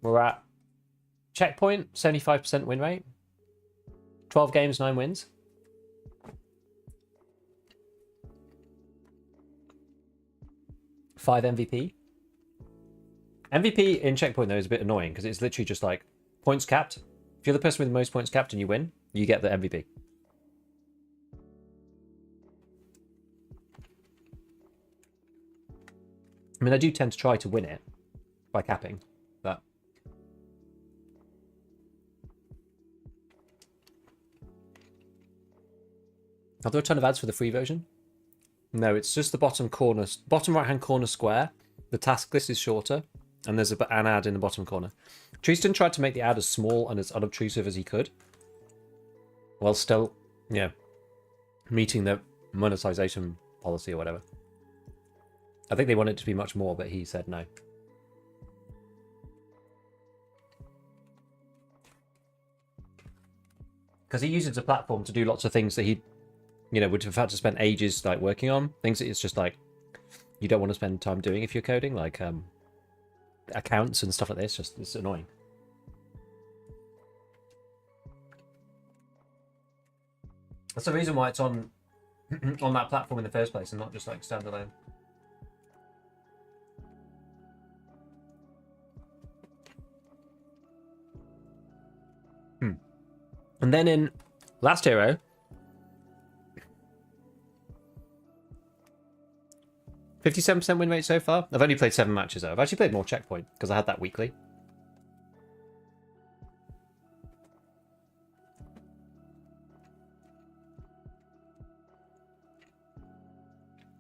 We're at checkpoint, 75% win rate. 12 games, 9 wins. Five MVP. MVP in checkpoint, though, is a bit annoying because it's literally just like points capped. If you're the person with the most points capped and you win, you get the MVP. I mean, I do tend to try to win it by capping, but... Are there a ton of ads for the free version? No, it's just the bottom corner, bottom right-hand corner square. The task list is shorter, and there's an ad in the bottom corner. Tristan tried to make the ad as small and as unobtrusive as he could, while still, yeah, meeting the monetization policy or whatever. I think they wanted it to be much more, but he said no. Because he uses the platform to do lots of things that he, you know, would have had to spend ages like working on. Things that it's just like you don't want to spend time doing if you're coding, like accounts and stuff like this. Just it's annoying. That's the reason why it's on on that platform in the first place and not just like standalone. And then in Last Hero, 57% win rate so far. I've only played 7 matches though. I've actually played more Checkpoint because I had that weekly.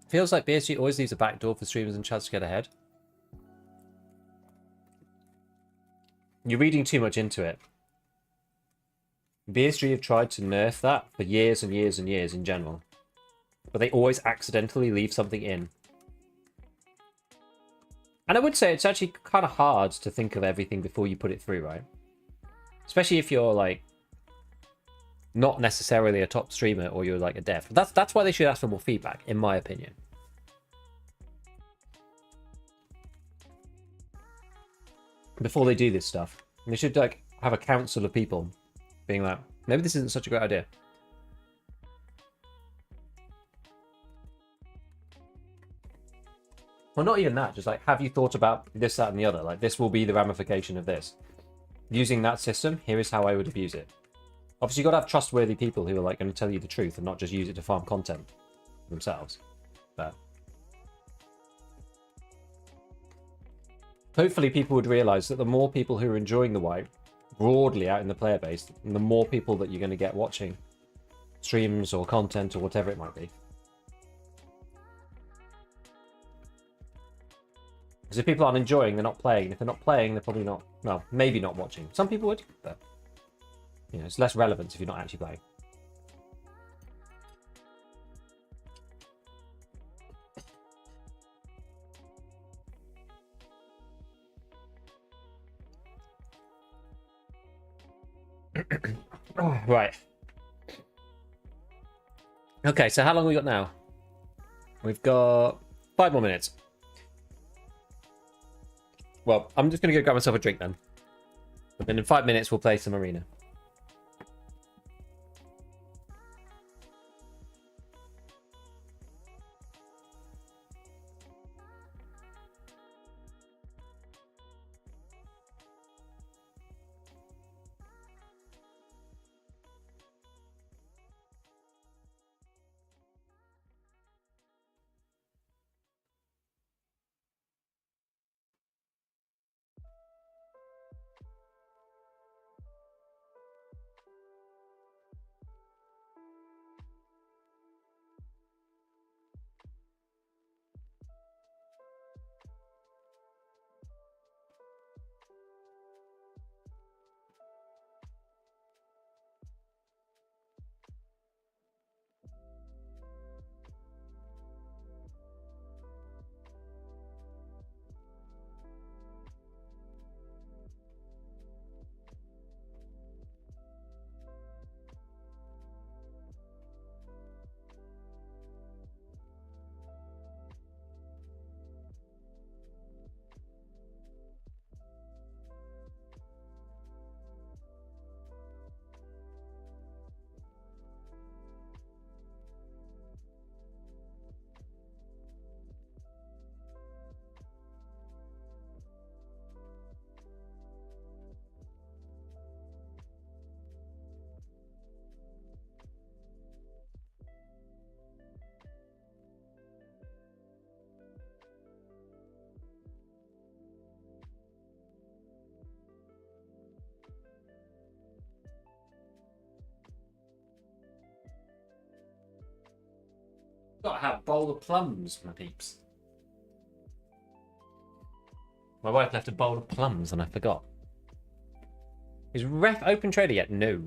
Feels like BSG always leaves a backdoor for streamers and chats to get ahead. You're reading too much into it. BSG have tried to nerf that for years and years and years in general. But they always accidentally leave something in. And I would say it's actually kind of hard to think of everything before you put it through, right? Especially if you're like not necessarily a top streamer or you're like a dev. That's why they should ask for more feedback, in my opinion. Before they do this stuff. They should like have a council of people being like, maybe this isn't such a great idea. Well, not even that. Just like, have you thought about this, that, and the other? Like, this will be the ramification of this. Using that system, here is how I would abuse it. Obviously, you've got to have trustworthy people who are like going to tell you the truth and not just use it to farm content themselves. But hopefully, people would realize that the more people who are enjoying the wipe broadly out in the player base, the more people that you're going to get watching streams or content or whatever it might be. Because if people aren't enjoying, they're not playing. If they're not playing, they're probably not, well, maybe not watching. Some people would, but you know, it's less relevant if you're not actually playing. Oh, right. Okay, so how long have we got now? We've got 5 more minutes. Well, I'm just going to go grab myself a drink then. But then in 5 minutes, we'll play some arena. Gotta have a bowl of plums, my peeps. My wife left a bowl of plums and I forgot. Is Ref open trader yet? No.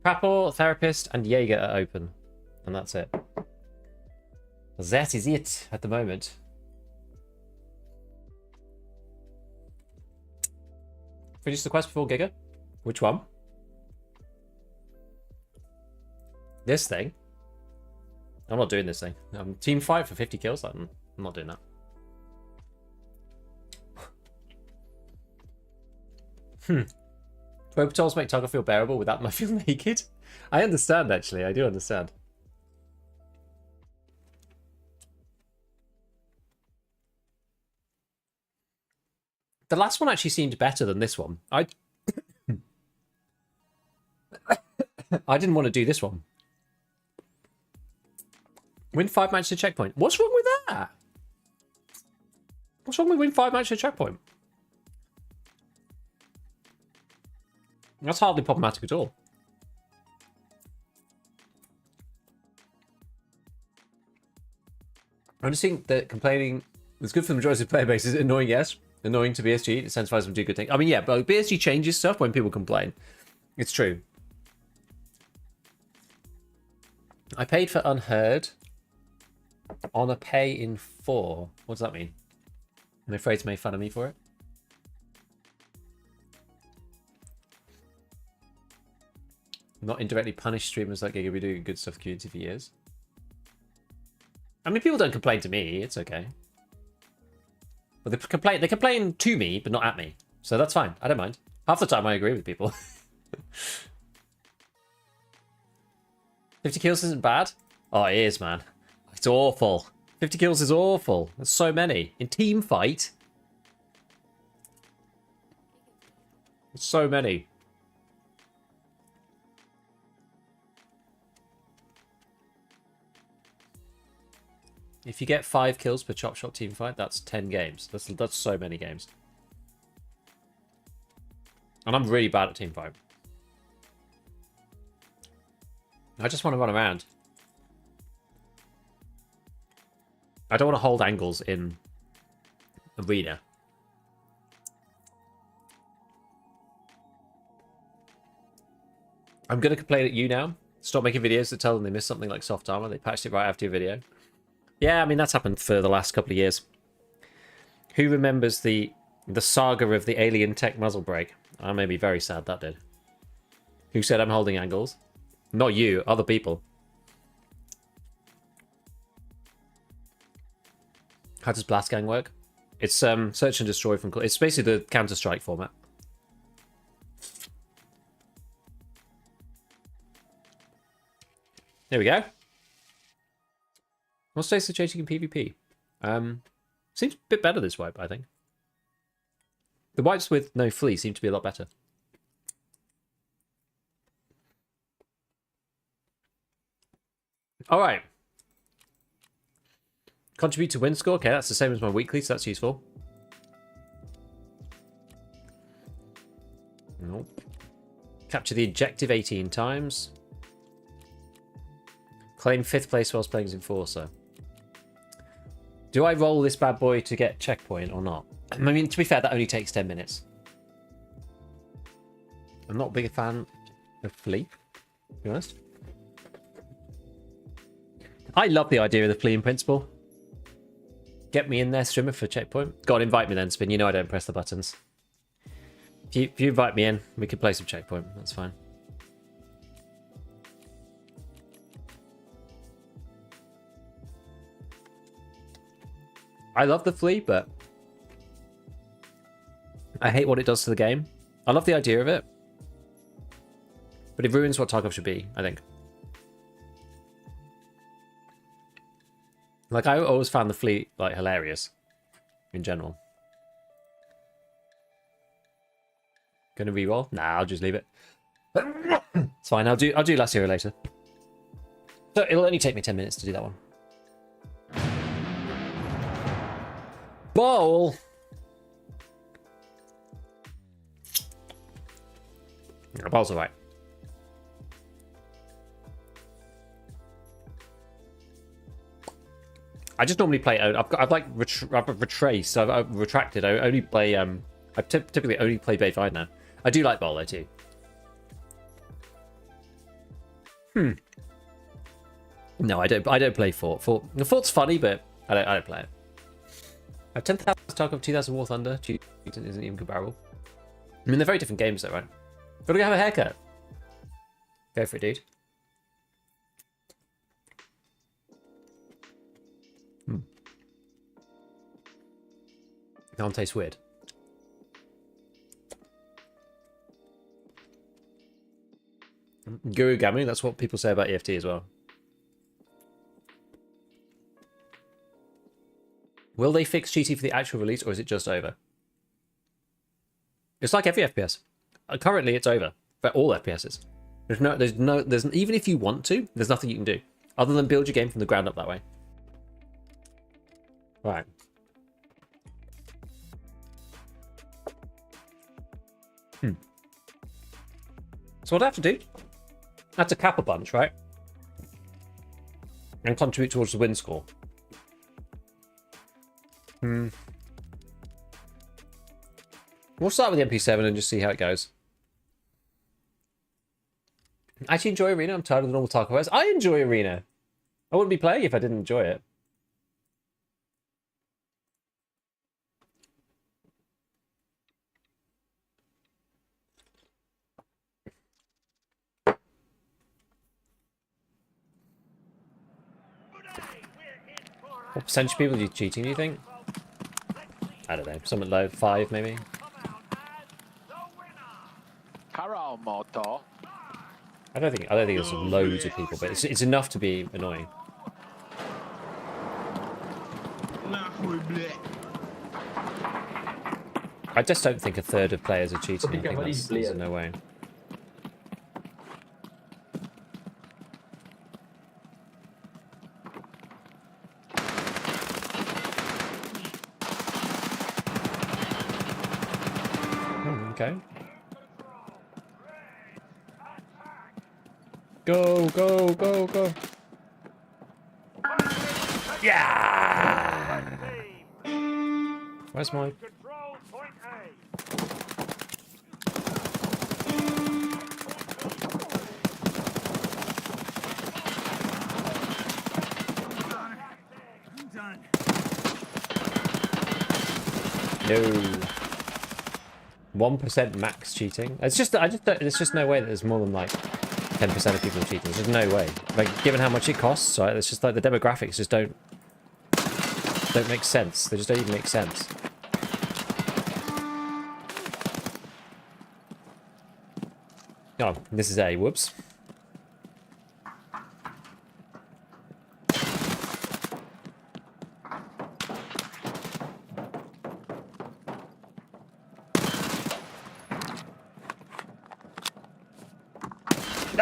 Prapor, Therapist, and Jaeger are open. And that's it. That is it at the moment. Finish the quest before Giga? Which one? This thing? I'm not doing this thing. Team fight for 50 kills? I'm not doing that. Smoke patrols make Tarkov feel bearable without my feel naked? I understand, actually. I do understand. The last one actually seemed better than this one. I didn't want to do this one. Win 5 matches to checkpoint. What's wrong with that? What's wrong with win 5 matches to checkpoint? That's hardly problematic at all. I just think that complaining is good for the majority of player base. Is it annoying? Yes. Annoying to BSG. It incentivizes them to do good things. I mean, yeah, but BSG changes stuff when people complain. It's true. I paid for Unheard on a pay in 4. What does that mean? I'm afraid to make fun of me for it. Not indirectly punish streamers like Giga. We do good stuff for community for years. I mean, people don't complain to me. It's okay. But they complain to me, but not at me. So that's fine. I don't mind. Half the time I agree with people. 50 kills isn't bad? Oh, it is, man. It's awful. 50 kills is awful. There's so many. In team fight. There's so many. If you get 5 kills per chop shot team fight, that's 10 games. That's so many games. And I'm really bad at team fight. I just want to run around. I don't want to hold angles in arena. I'm going to complain at you now. Stop making videos that tell them they missed something like soft armor. They patched it right after your video. Yeah, I mean, that's happened for the last couple of years. Who remembers the saga of the alien tech muzzle break? I may be very sad that did. Who said I'm holding angles? Not you, other people. How does Blast Gang work? It's search and destroy from... It's basically the Counter-Strike format. There we go. What stays the chasing in PvP? Seems a bit better this wipe, I think. The wipes with no flea seem to be a lot better. Alright. Contribute to win score. Okay, that's the same as my weekly, so that's useful. Nope. Capture the objective 18 times. Claim 5th place whilst playing as Enforcer. Do I roll this bad boy to get checkpoint or not? I mean, to be fair, that only takes 10 minutes. I'm not a big fan of Flea, to be honest. I love the idea of the Flea in principle. Get me in there, streamer, for checkpoint. God, invite me then, Spin. You know I don't press the buttons. If you invite me in, we can play some checkpoint. That's fine. I love the Flea, but I hate what it does to the game. I love the idea of it, but it ruins what Tarkov should be, I think. Like, I always found the Flea, like, hilarious in general. Gonna reroll? Nah, I'll just leave it. It's fine. I'll do last hero later. So it'll only take me 10 minutes to do that one. Bowl. Yeah, bowl's alright. I just normally play. I've like I've retraced. I've retracted. I only play. I typically only play Bayfight now. I do like Bolo too. No, I don't play Fort. Fort's funny, but I don't play it. I have 10,000 Tarkov, 2,000 War Thunder. Isn't even comparable. I mean, they're very different games, though, right? Gotta go have a haircut. Go for it, dude. Can't taste weird. Guru Gami, that's what people say about EFT as well. Will they fix cheating for the actual release, or is it just over? It's like every FPS. Currently, it's over for all FPSs. There's even if you want to, there's nothing you can do other than build your game from the ground up that way. Right. So what I have to do? I have to cap a bunch, right? And contribute towards the win score. We'll start with the MP7 and just see how it goes. I actually enjoy Arena. I'm tired of the normal Tarkov. I enjoy Arena. I wouldn't be playing if I didn't enjoy it. What percentage of people are you cheating, do you think? I don't know. Something low. 5 maybe? I don't think there's loads of people, but it's enough to be annoying. I just don't think a third of players are cheating. I think there's no way. Okay. Go, go, go, go. Yeah! Where's my... No. 1% max cheating. It's just there's just no way that there's more than like 10% of people cheating. There's just no way. Like given how much it costs, right? It's just like the demographics just don't make sense. They just don't even make sense. Oh, this is A. Whoops.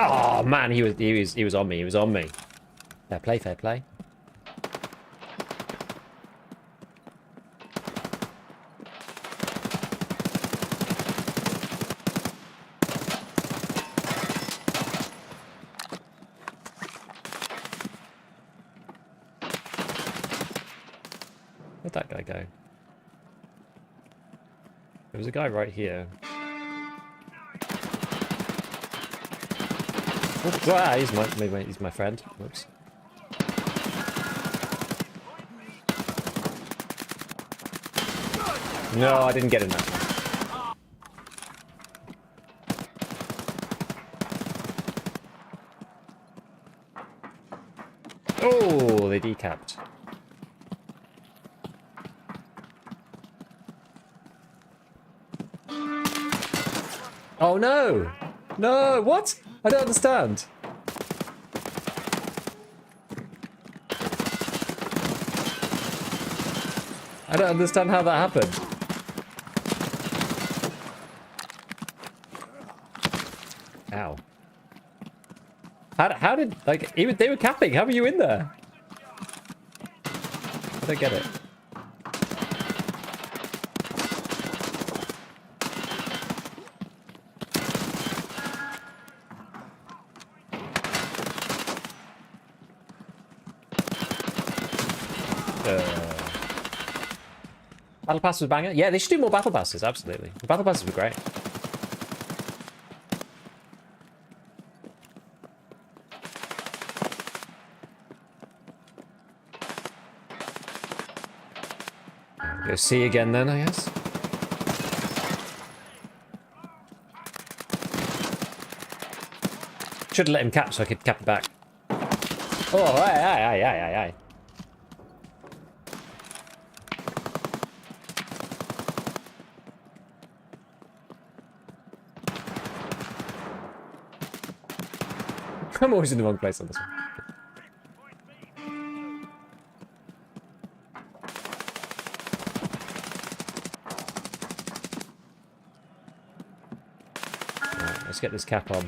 Oh man, he was on me. He was on me. Fair play, fair play. Where'd that guy go? There was a guy right here. Ah, he's my friend. Whoops. No, I didn't get him that one. Oh, they decapped. Oh no! No, what? I don't understand. I don't understand how that happened. Ow. How did, like, even they were capping, how were you in there? I don't get it. Battle Pass was banger. Yeah, they should do more Battle Passes, absolutely. The Battle Passes were great. Go C again then, I guess. Should have let him cap so I could cap it back. Oh, aye. I'm always in the wrong place on this one. Right, let's get this cap on.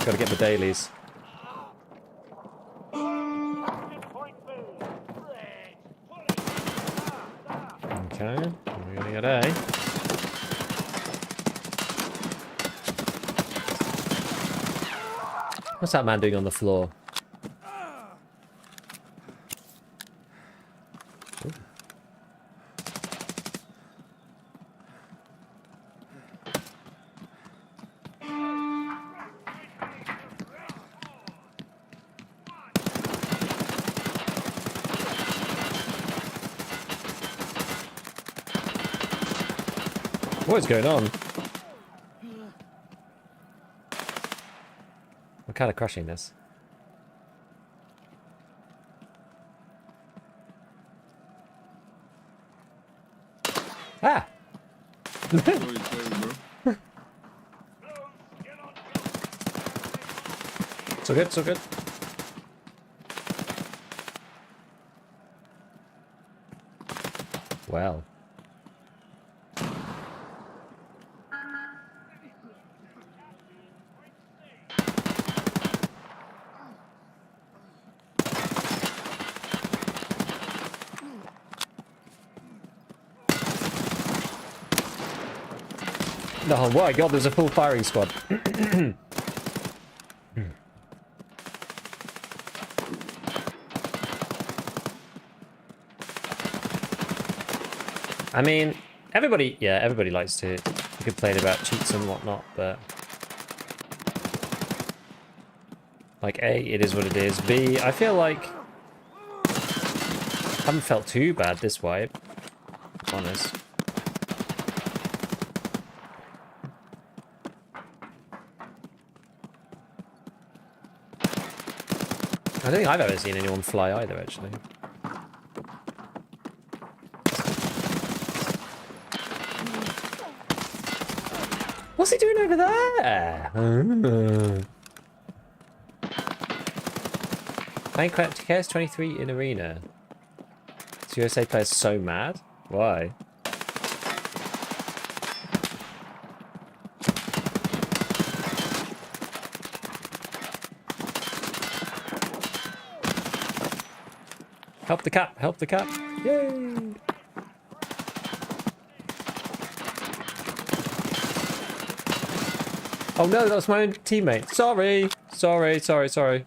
Gotta get the dailies. Okay, we're gonna get A. What's that man doing on the floor? Ooh. What is going on? I'm kind of crushing this. Ah! So good, so good. Well. Oh my god, there's a full firing squad. I mean, everybody likes to complain about cheats and whatnot, but like A, it is what it is. B, I feel like I haven't felt too bad this wipe, to be honest. I don't think I've ever seen anyone fly either, actually. What's he doing over there? Minecraft KS23 in arena. Is USA players so mad? Why? Help the cap, help the cap. Yay! Oh no, that was my own teammate. Sorry. Sorry.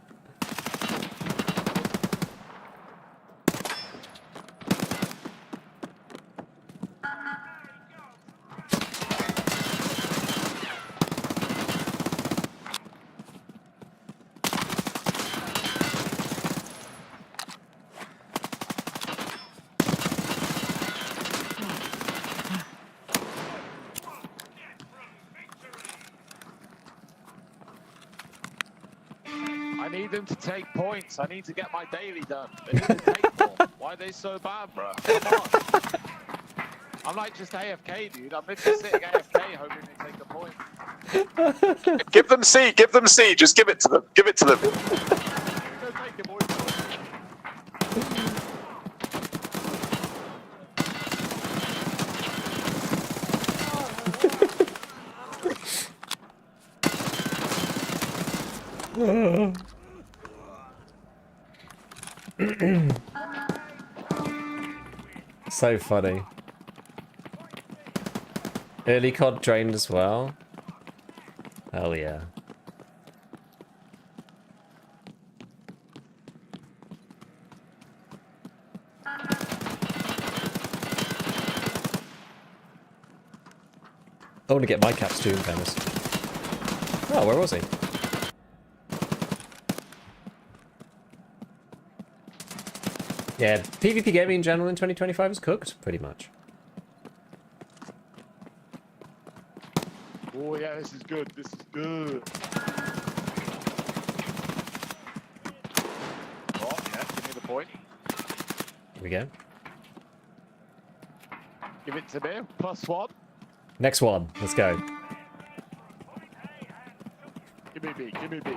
I need them to take points. I need to get my daily done. They need to take more. Why are they so bad, bro? Come on. I'm like just AFK, dude. I'm literally sitting AFK hoping they take a point. Give them C, give them C. Just give it to them. Give it to them. Go take it, boys. So funny. Early COD drained as well. Hell yeah. I want to get my caps too, in fairness. Oh, where was he? Yeah, PvP gaming in general in 2025 is cooked, pretty much. Oh yeah, this is good. This is good. Oh yeah, give me the point. Here we go. Give it to me. +1. Next one. Let's go. Give me B. Give me B.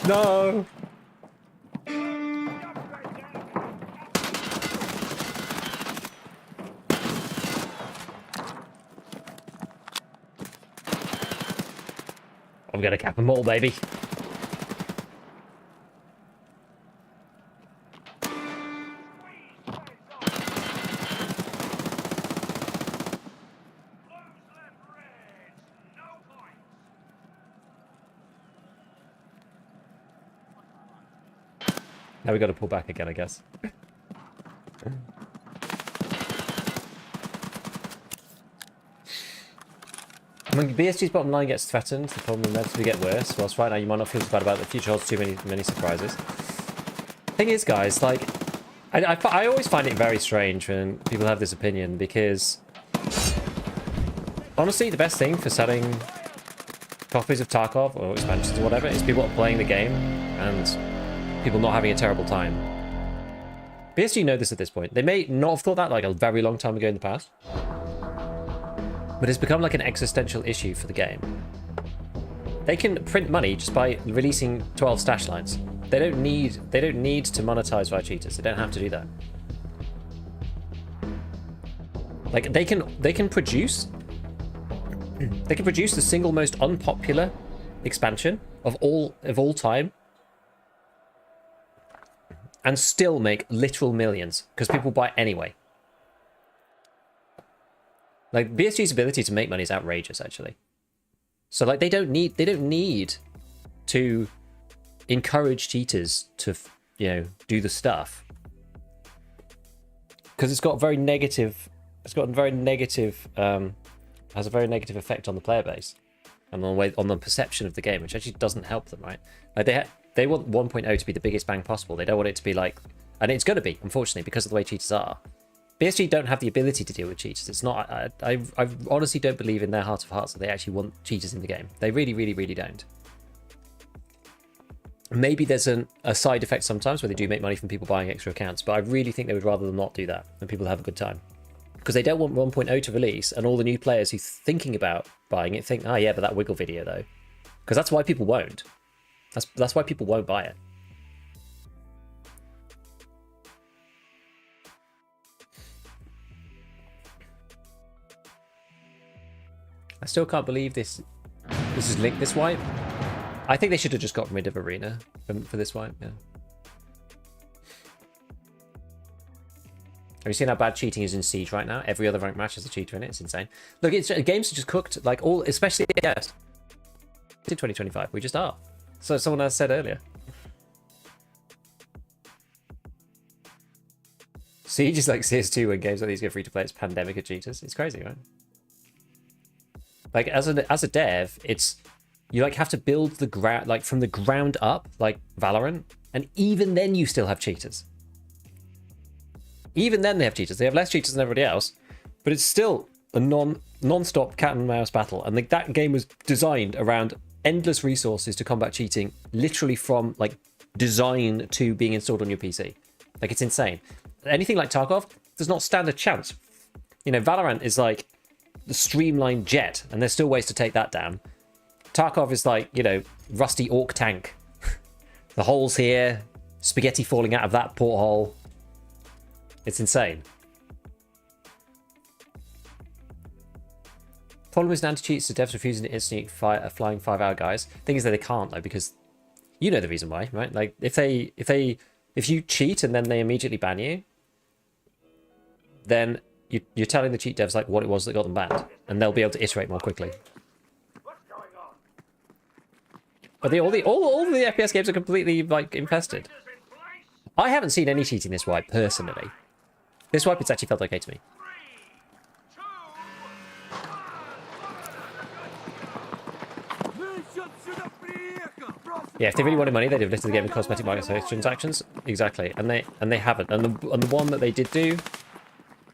No! I'm gonna cap them all, baby. Now we got to pull back again, I guess. When BSG's bottom line gets threatened, the problem will inevitably get worse. Whilst right now you might not feel so bad about the future holds too many surprises. Thing is, guys, like, I always find it very strange when people have this opinion, because honestly, the best thing for selling copies of Tarkov or expansions or whatever is people playing the game and people not having a terrible time. BSG know this at this point. They may not have thought that like a very long time ago in the past, but it's become like an existential issue for the game. They can print money just by releasing 12 stash lines. They don't need to monetize via cheaters. They don't have to do that. Like they can produce the single most unpopular expansion of all time and still make literal millions because people buy it anyway. Like BSG's ability to make money is outrageous, actually. So like they don't need to encourage cheaters to, you know, do the stuff, because it's got a very negative has a very negative effect on the player base and on the perception of the game, which actually doesn't help them, right? Like they want 1.0 to be the biggest bang possible. They don't want it to be like, and it's going to be, unfortunately, because of the way cheaters are. BSG don't have the ability to deal with cheaters. It's not. I honestly don't believe in their heart of hearts that they actually want cheaters in the game. They really, really, really don't. Maybe there's a side effect sometimes where they do make money from people buying extra accounts, but I really think they would rather them not do that and people have a good time. Because they don't want 1.0 to release and all the new players who thinking about buying it think, oh yeah, but that wiggle video though. Because that's why people won't. That's why people won't buy it. I still can't believe this is linked this wipe. I think they should have just gotten rid of Arena for this wipe, yeah. Have you seen how bad cheating is in Siege right now? Every other ranked match has a cheater in it. It's insane. Look, games are just cooked, like all, especially yes. In 2025, we just are. So someone else said earlier. Siege is like CS2 when games like these go free to play. It's pandemic of cheaters. It's crazy, right? Like as a dev, it's you like have to build the ground like from the ground up, like Valorant, and even then you still have cheaters. Even then they have cheaters. They have less cheaters than everybody else, but it's still a non-stop cat and mouse battle. And like that game was designed around endless resources to combat cheating, literally from like design to being installed on your PC. Like it's insane. Anything like Tarkov does not stand a chance. You know, Valorant is like the streamlined jet, and there's still ways to take that down. Tarkov is like, you know, rusty orc tank. The holes here, spaghetti falling out of that porthole. It's insane. Problem is, anti-cheats to devs refusing to instantly flying 5-hour guys. Thing is that they can't though, because you know the reason why, right? Like if you cheat and then they immediately ban you, then you're telling the cheat devs like what it was that got them banned, and they'll be able to iterate more quickly. But all the FPS games are completely like infested. I haven't seen any cheating this wipe, personally. This wipe, it's actually felt okay to me. Yeah, if they really wanted money, they'd have listed the game with cosmetic microtransactions. Exactly, and they haven't. And the one that they did do,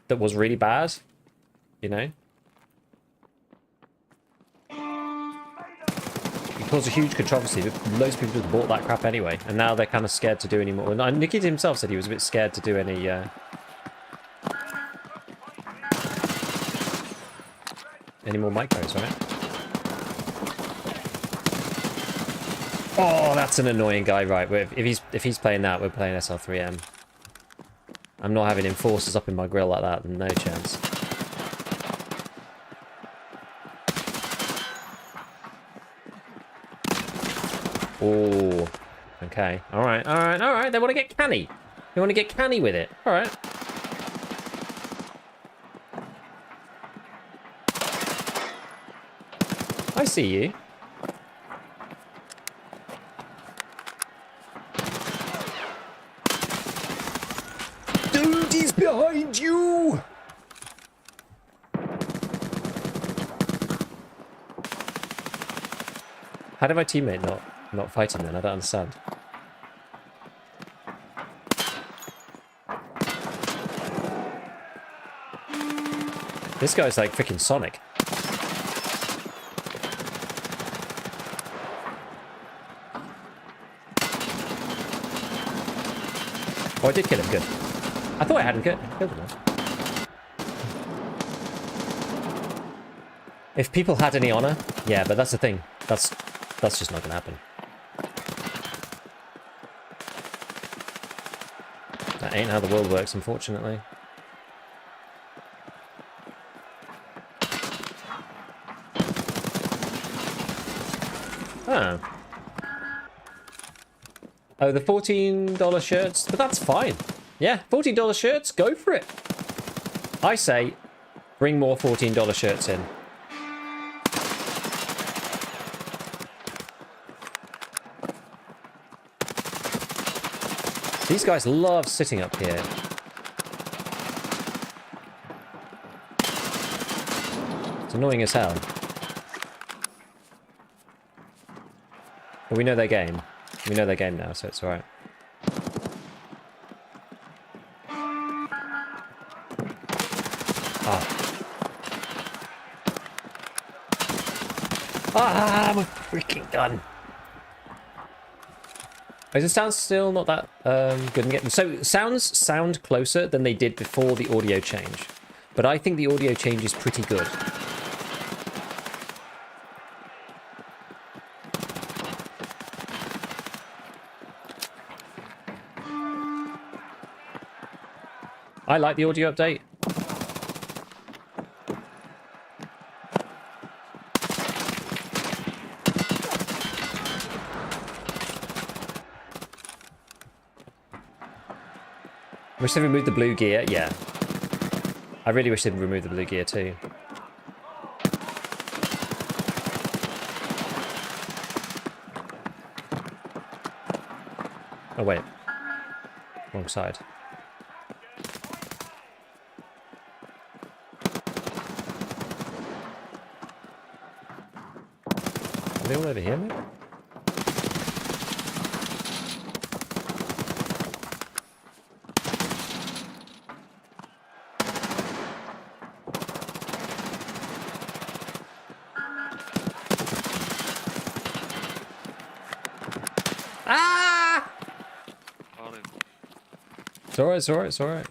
that was really bad, you know, it caused a huge controversy. Loads of people just bought that crap anyway, and now they're kind of scared to do any more. And Nicky himself said he was a bit scared to do any more micros, right? Oh, that's an annoying guy, right? If he's playing that, we're playing SL3M. I'm not having enforcers up in my grill like that, no chance. Oh, okay. Alright, alright, alright. They want to get canny. They want to get canny with it. Alright. I see you. Dude, he's behind you! How did my teammate not fight him then? I don't understand. This guy's like freaking Sonic. Oh, I did kill him, good. I thought I hadn't killed him. If people had any honor, yeah, but that's the thing. That's just not gonna happen. That ain't how the world works, unfortunately. Oh. Oh, the $14 shirts, but that's fine. Yeah, $14 shirts, go for it. I say, bring more $14 shirts in. These guys love sitting up here. It's annoying as hell. But we know their game. We know their game now, so it's alright. Ah, my freaking gun. Is the sound still not that good and getting? So sounds sound closer than they did before the audio change, but I think the audio change is pretty good. I like the audio update. Wish they removed the blue gear. Yeah. I really wish they'd removed the blue gear too. Oh wait. Wrong side. Are they all over here, mate? Ah! It's alright, it's alright, it's alright.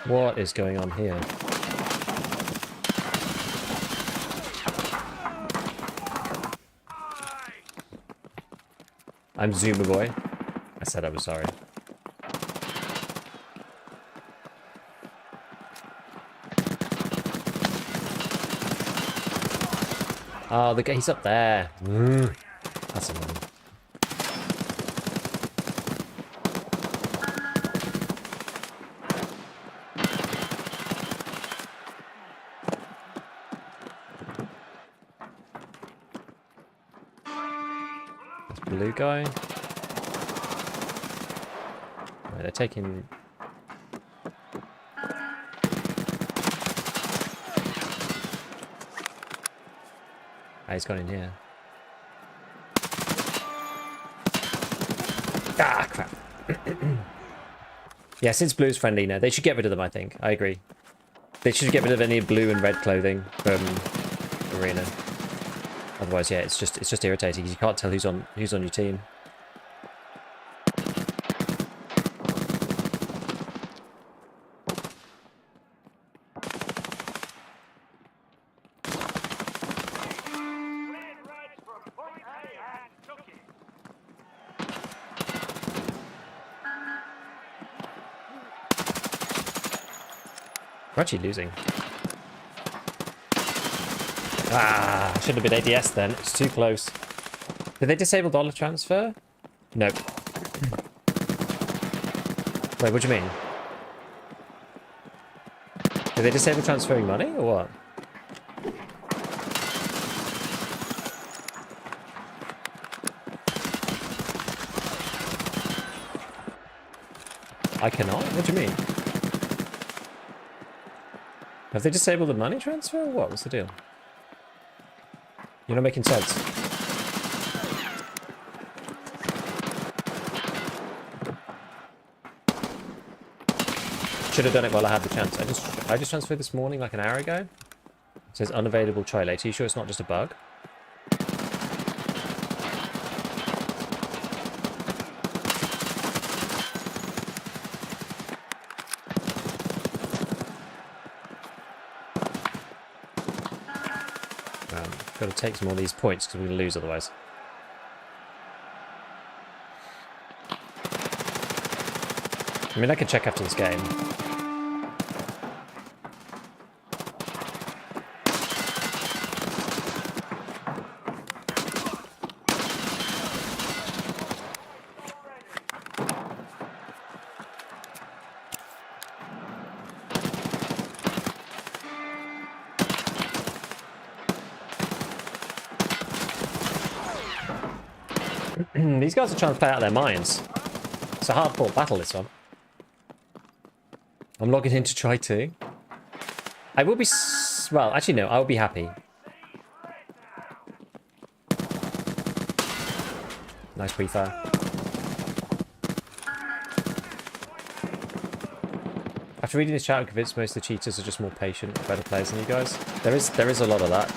What is going on here? I'm Zoomer Boy. I said I was sorry. Oh, he's up there. That's annoying. blue guy. Right, they're taking... Ah, he's gone in here. Ah, crap. Yeah, since blue's friendly now, they should get rid of them, I think. I agree. They should get rid of any blue and red clothing from Arena. Otherwise, yeah, it's just irritating. You can't tell who's on your team. We're actually losing. Ah, should have been ADS then. It's too close. Did they disable dollar transfer? Nope. Wait, what do you mean? Did they disable transferring money or what? I cannot? What do you mean? Have they disabled the money transfer or what? What's the deal? You're not making sense. Should have done it while I had the chance. I just transferred this morning like an hour ago. It says unavailable, try later. Are you sure it's not just a bug? Got to take some more of these points because we're going to lose otherwise. I mean, I could check after this game. These guys are trying to play out their minds. It's a hard-fought battle, this one. I'm logging in to try too. I will be... well, actually, no. I will be happy. Nice pre-fire. After reading this chat, I'm convinced most of the cheaters are just more patient, better players than you guys. There is a lot of that.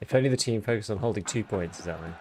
If only the team focused on holding 2 points, is that right?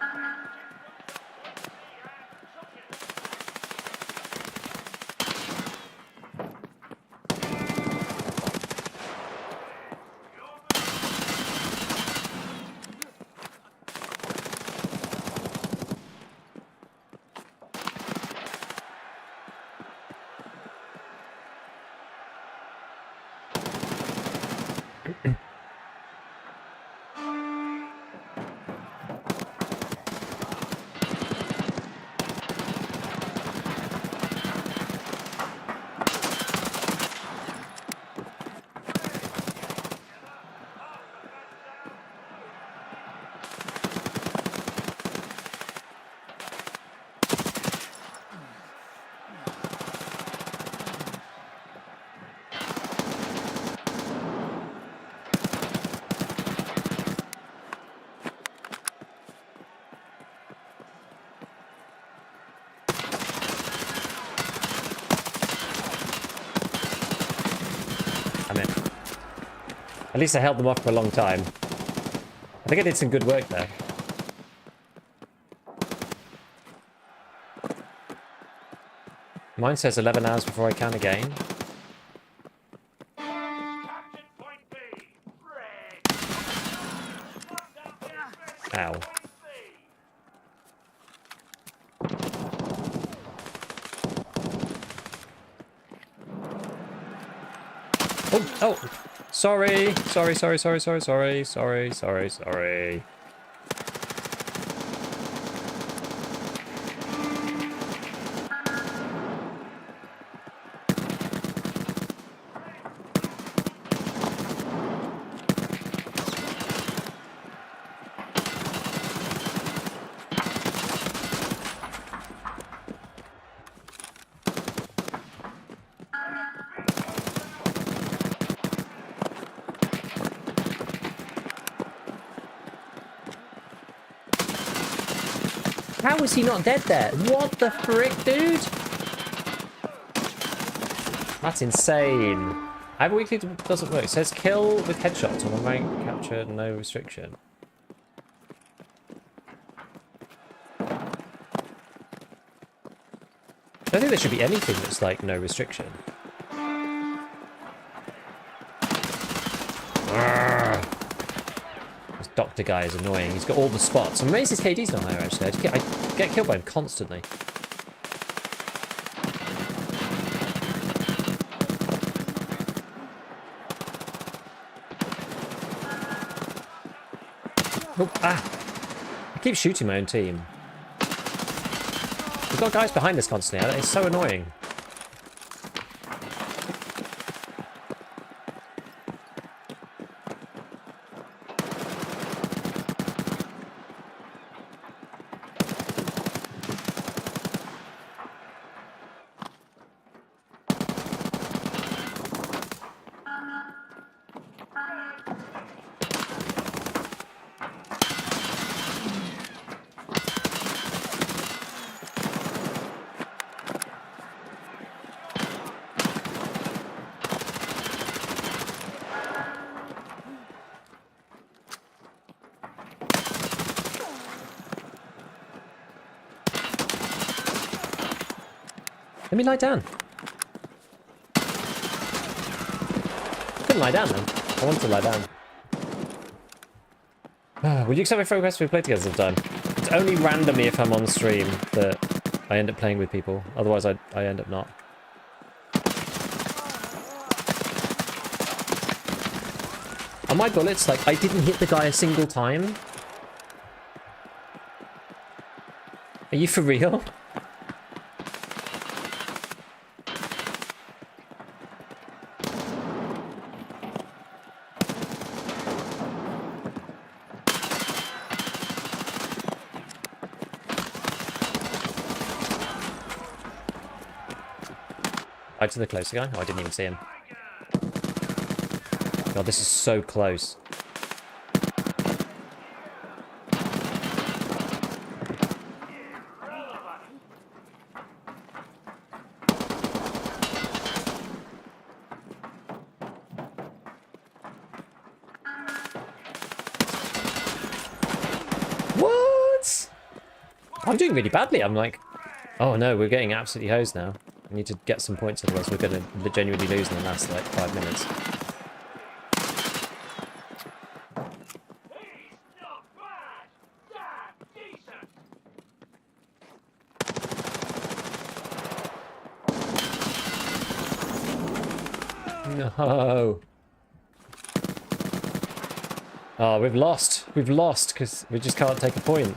At least I held them off for a long time. I think I did some good work there. Mine says 11 hours before I can again. Ow. Oh, oh. Sorry. Sorry, sorry, sorry, sorry, sorry, sorry, sorry, sorry. How is he not dead there? What the frick, dude? That's insane. I have a weekly that doesn't work. It says kill with headshots on the rank capture, no restriction. I don't think there should be anything that's like no restriction. Arrgh. This doctor guy is annoying. He's got all the spots. I'm amazed his KD's not higher actually. I get killed by him constantly. Oh, ah! I keep shooting my own team. We've got guys behind us constantly. It's so annoying. Let me lie down. I couldn't lie down then. I wanted to lie down. Would you accept my friend request if we play together sometime? It's only randomly if I'm on stream that I end up playing with people. Otherwise, I end up not. On my bullets, like, I didn't hit the guy a single time. Are you for real? Right to the closer guy? Oh, I didn't even see him. God, this is so close. What? I'm doing really badly. I'm like, oh no, we're getting absolutely hosed now. I need to get some points, otherwise we're going to genuinely lose in the last, like, 5 minutes. No. Oh, we've lost. We've lost because we just can't take a point.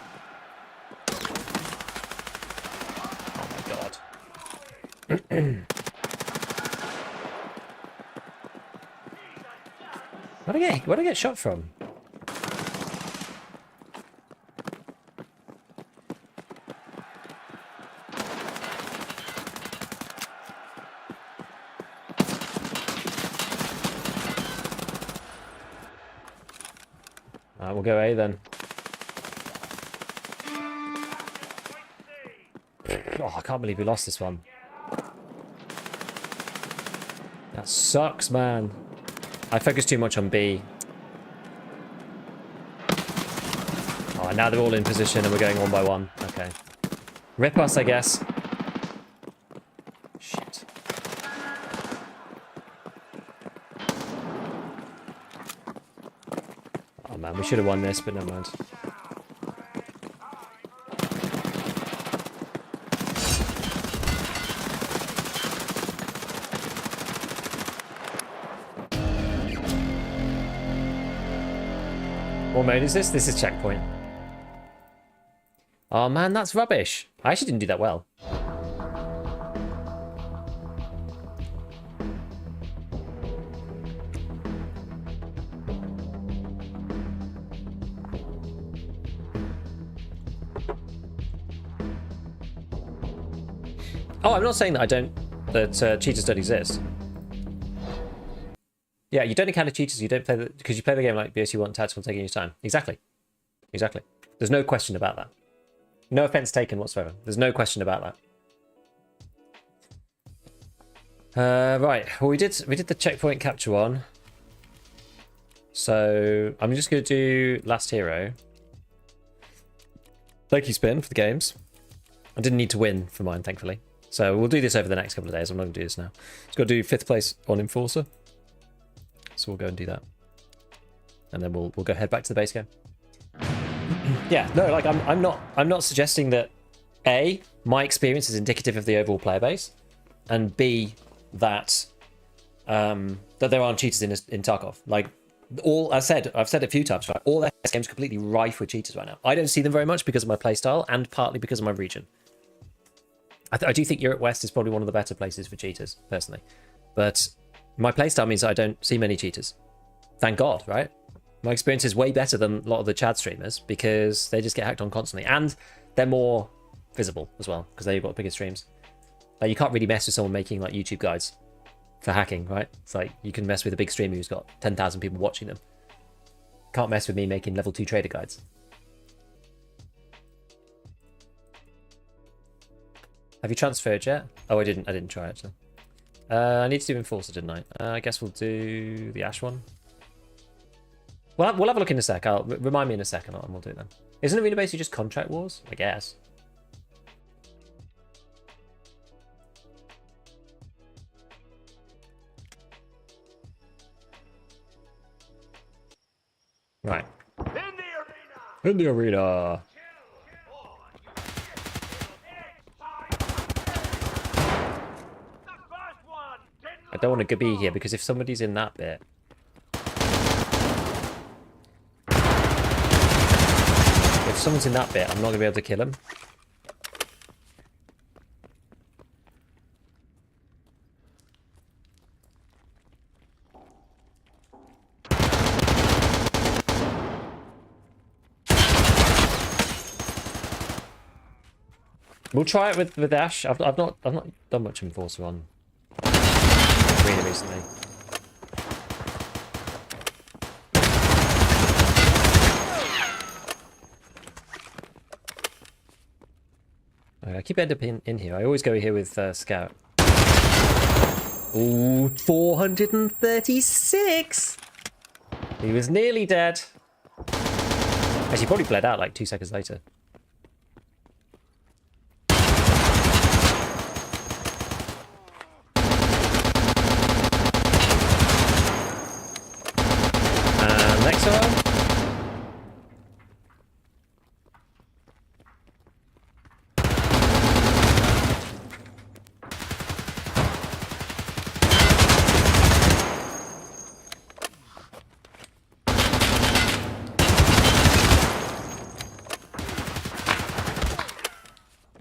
Where'd I get shot from? Alright, we'll go A then. Oh, I can't believe we lost this one. That sucks, man. I focused too much on B. Oh, now they're all in position and we're going one by one. Okay. Rip us, I guess. Shit. Oh man, we should have won this, but never mind. What mode is this? This is checkpoint. Oh man, that's rubbish. I actually didn't do that well. Oh, I'm not saying that cheaters don't exist. Yeah, you don't encounter cheaters. You don't play because you play the game like BS. You want tactical, taking your time. Exactly. There's no question about that. No offense taken whatsoever. There's no question about that. Right. Well, we did the checkpoint capture one. So I'm just going to do last hero. Thank you, Spin, for the games. I didn't need to win for mine, thankfully. So we'll do this over the next couple of days. I'm not going to do this now. Just got to do 5th place on Enforcer. So we'll go and do that. And then we'll go head back to the base game. Yeah, no, like I'm not suggesting that A, my experience is indicative of the overall player base, and B, that there aren't cheaters in Tarkov. Like I've said it a few times, right? All FPS games are completely rife with cheaters right now. I don't see them very much because of my playstyle and partly because of my region. I do think Europe West is probably one of the better places for cheaters, personally. But my playstyle means that I don't see many cheaters. Thank God, right? My experience is way better than a lot of the Chad streamers because they just get hacked on constantly. And they're more visible as well because they've got bigger streams. Like, you can't really mess with someone making like YouTube guides for hacking, right? It's like you can mess with a big streamer who's got 10,000 people watching them. Can't mess with me making level 2 trader guides. Have you transferred yet? Oh, I didn't try actually. I need to do Enforcer, didn't I? I guess we'll do the Ash one. We'll have a look in a sec. Remind me in a second and we'll do it then. Isn't Arena basically just contract wars? I guess. Right. In the arena. I don't want to be here because if somebody's in that bit. If someone's in that bit, I'm not going to be able to kill him. We'll try it with Ash. I've not done much Enforcer on Arena recently. I keep ending up in here. I always go here with Scout. Ooh, 436! He was nearly dead. Actually, probably bled out like 2 seconds later. And next one.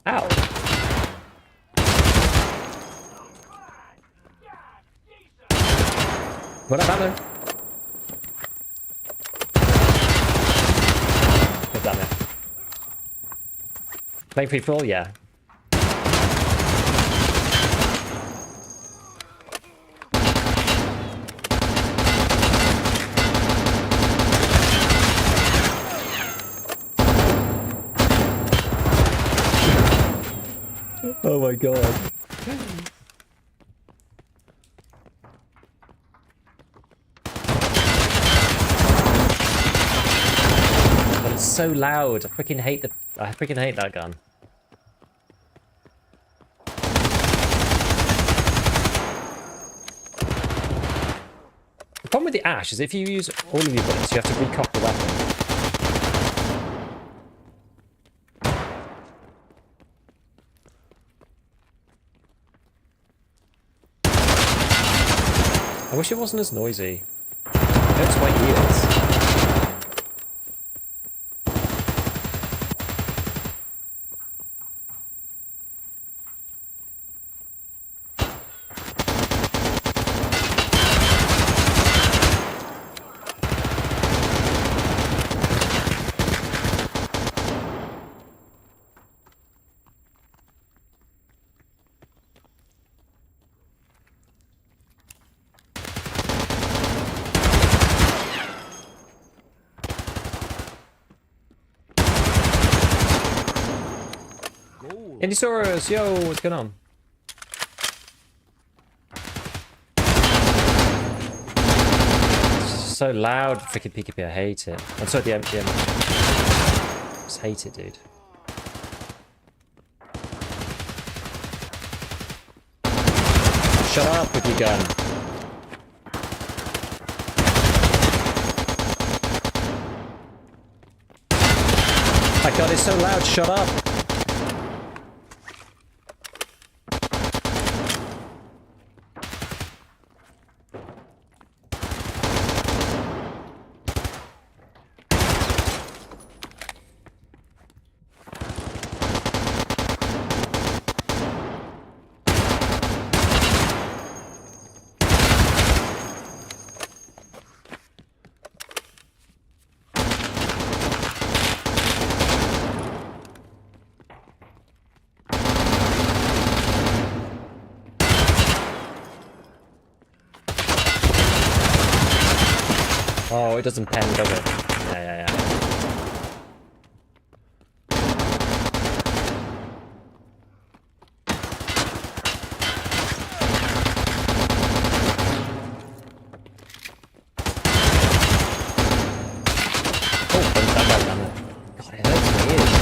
Ow. What up, ammo? Good damn it. Playing free for all? Yeah. Oh my god. But it's so loud. I freaking hate that gun. The problem with the Ash is if you use all of your bullets, you have to recock the weapon. I wish it wasn't as noisy. It hurts my ears. Indiesaurus, yo, what's going on? It's so loud, freaking PKP, I hate it. I'm sorry, the MTM. Just hate it, dude. Shut up with your gun. My god, it's so loud, shut up! Oh, it doesn't pen, does it? Yeah. Oh, that guy's done it. God, it hurts my ears.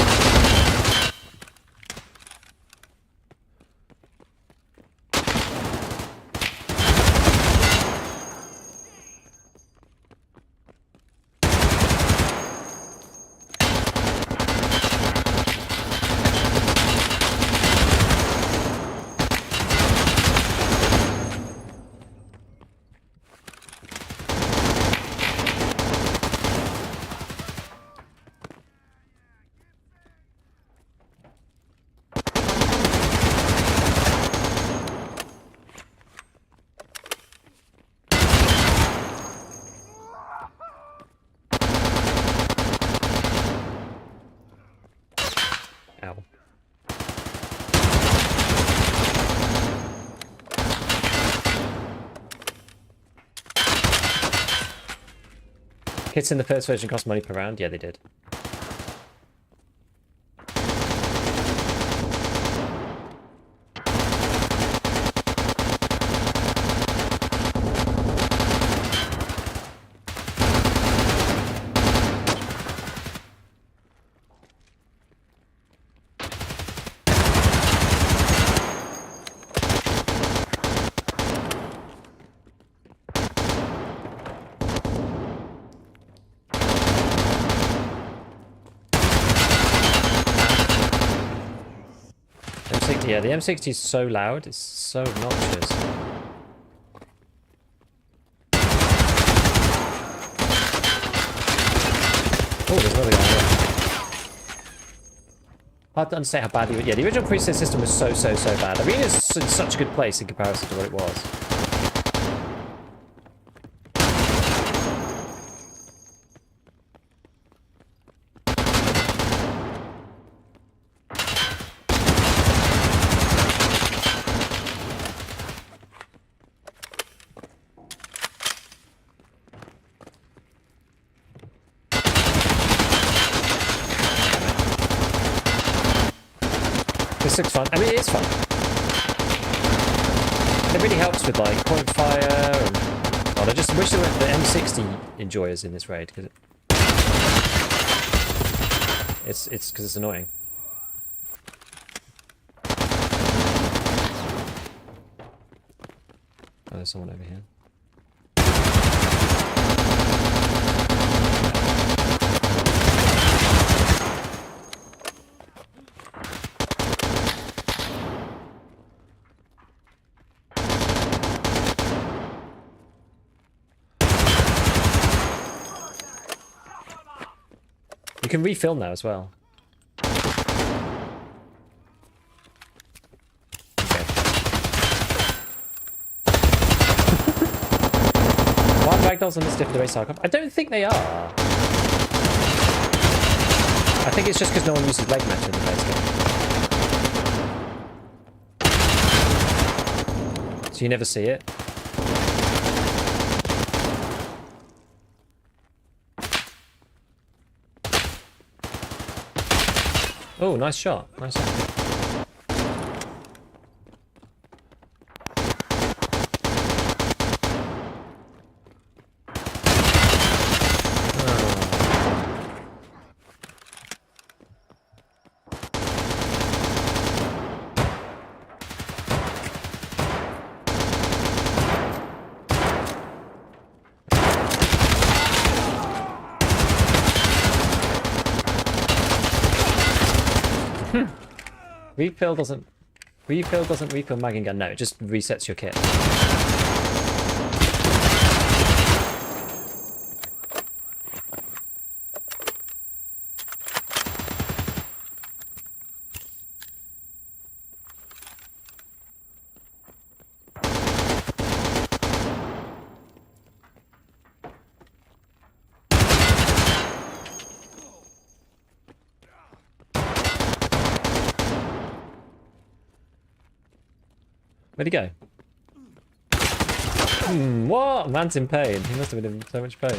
Ow. Kits in the first version cost money per round? Yeah, they did. Yeah, the M60 is so loud, it's so obnoxious. Oh, there's another guy here. Hard to understand how bad the... Yeah, the original preset system was so bad. I mean, it's in such a good place in comparison to what it was. This looks fun. I mean, it is fun. It really helps with like point fire and... God, I just wish there were the M60 enjoyers in this raid because it's because it's annoying. Oh, there's someone over here. You can refilm now as well. Why are ragdolls on this different race Tarkov? I don't think they are. I think it's just because no one uses leg match in the base game. So you never see it. Oh, nice shot. Nice shot. Refill doesn't refill mag and gun. No, it just resets your kit. Where'd he go? What? Man's in pain. He must have been in so much pain.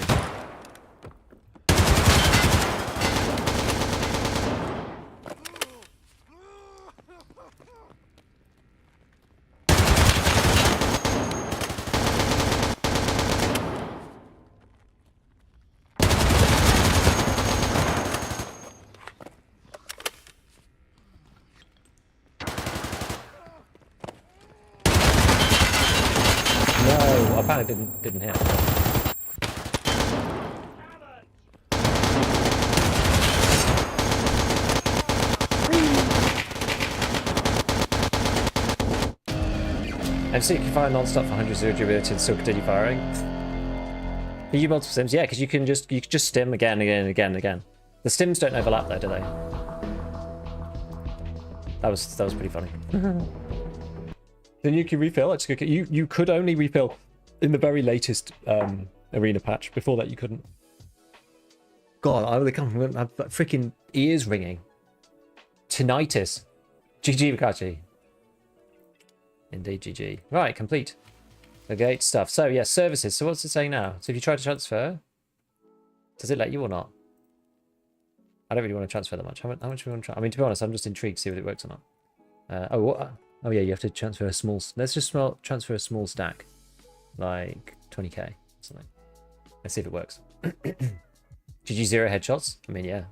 No, apparently didn't hit. MC can fire non-stop for hundreds of durability and still continue firing. Can you multiple stims? Yeah, because you can just stim again, again, again, again. The stims don't overlap though, do they? That was pretty funny. Then you can refill. You could only refill in the very latest arena patch. Before that, you couldn't. God, I would have freaking ears ringing. Tinnitus. GG, Mikachi. Indeed, GG. Right, complete. Okay, stuff. So, yeah, services. So what's it saying now? So if you try to transfer, does it let you or not? I don't really want to transfer that much. How much do we want to try? I mean, to be honest, I'm just intrigued to see if it works or not. Oh yeah, you have to transfer a small... Let's just transfer a small stack. Like 20k or something. Let's see if it works. GG 0 headshots? I mean, yeah.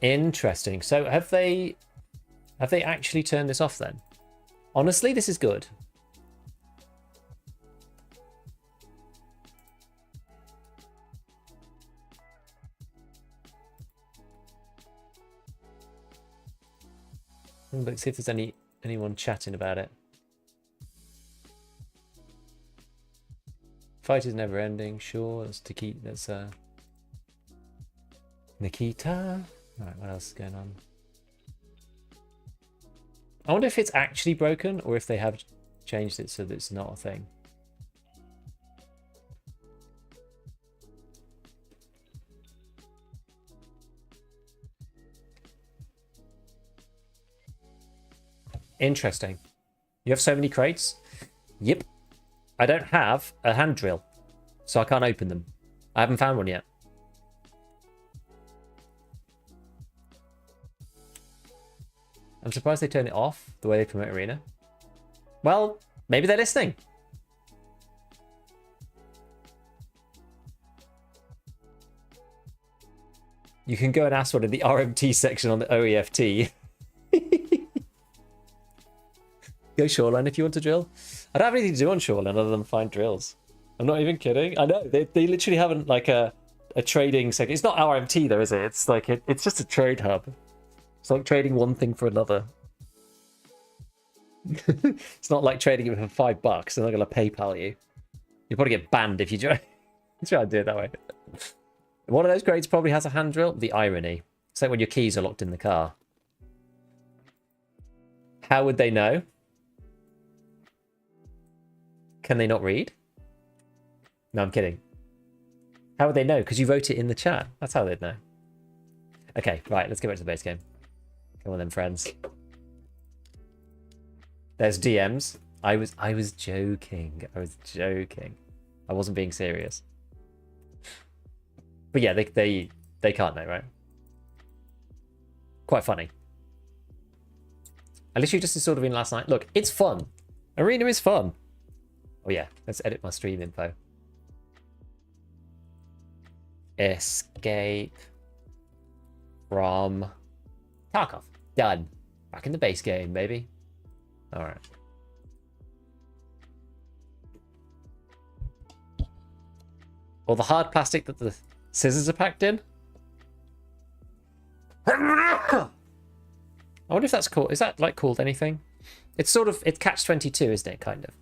Interesting. So have they actually turned this off then? Honestly, this is good. Let's see if there's anyone chatting about it. Fight is never ending. Sure, that's Nikita. Alright, what else is going on? I wonder if it's actually broken or if they have changed it so that it's not a thing. Interesting. You have so many crates? Yep. I don't have a hand drill, so I can't open them. I haven't found one yet. I'm surprised they turned it off the way they promote Arena. Well, maybe they're listening. You can go and ask one in the RMT section on the OEFT. Go Shoreline if you want to drill. I don't have anything to do on Shoreline other than find drills. I'm not even kidding. I know they literally haven't like a trading section. It's not RMT though, is it? It's like it's just a trade hub. It's like trading one thing for another. It's not like trading it for $5. They're not gonna PayPal you. You'll probably get banned if you try to do it that way. One of those crates probably has a hand drill. The irony. It's like when your keys are locked in the car. How would they know? Can they not read? No, I'm kidding. How would they know? Because you wrote it in the chat. That's how they'd know. Okay, right, let's get back to the base game. Come on then, friends. There's DMs. I was joking. I was joking. I wasn't being serious. But yeah, they can't know, right? Quite funny. I literally just installed Arena last night. Look, it's fun. Arena is fun. Oh yeah, let's edit my stream info. Escape from Tarkov. Done. Back in the base game, baby. All right. Or the hard plastic that the Scissors are packed in. I wonder if that's called. Is that like called anything? It's sort of. It's catch-22, isn't it? Kind of.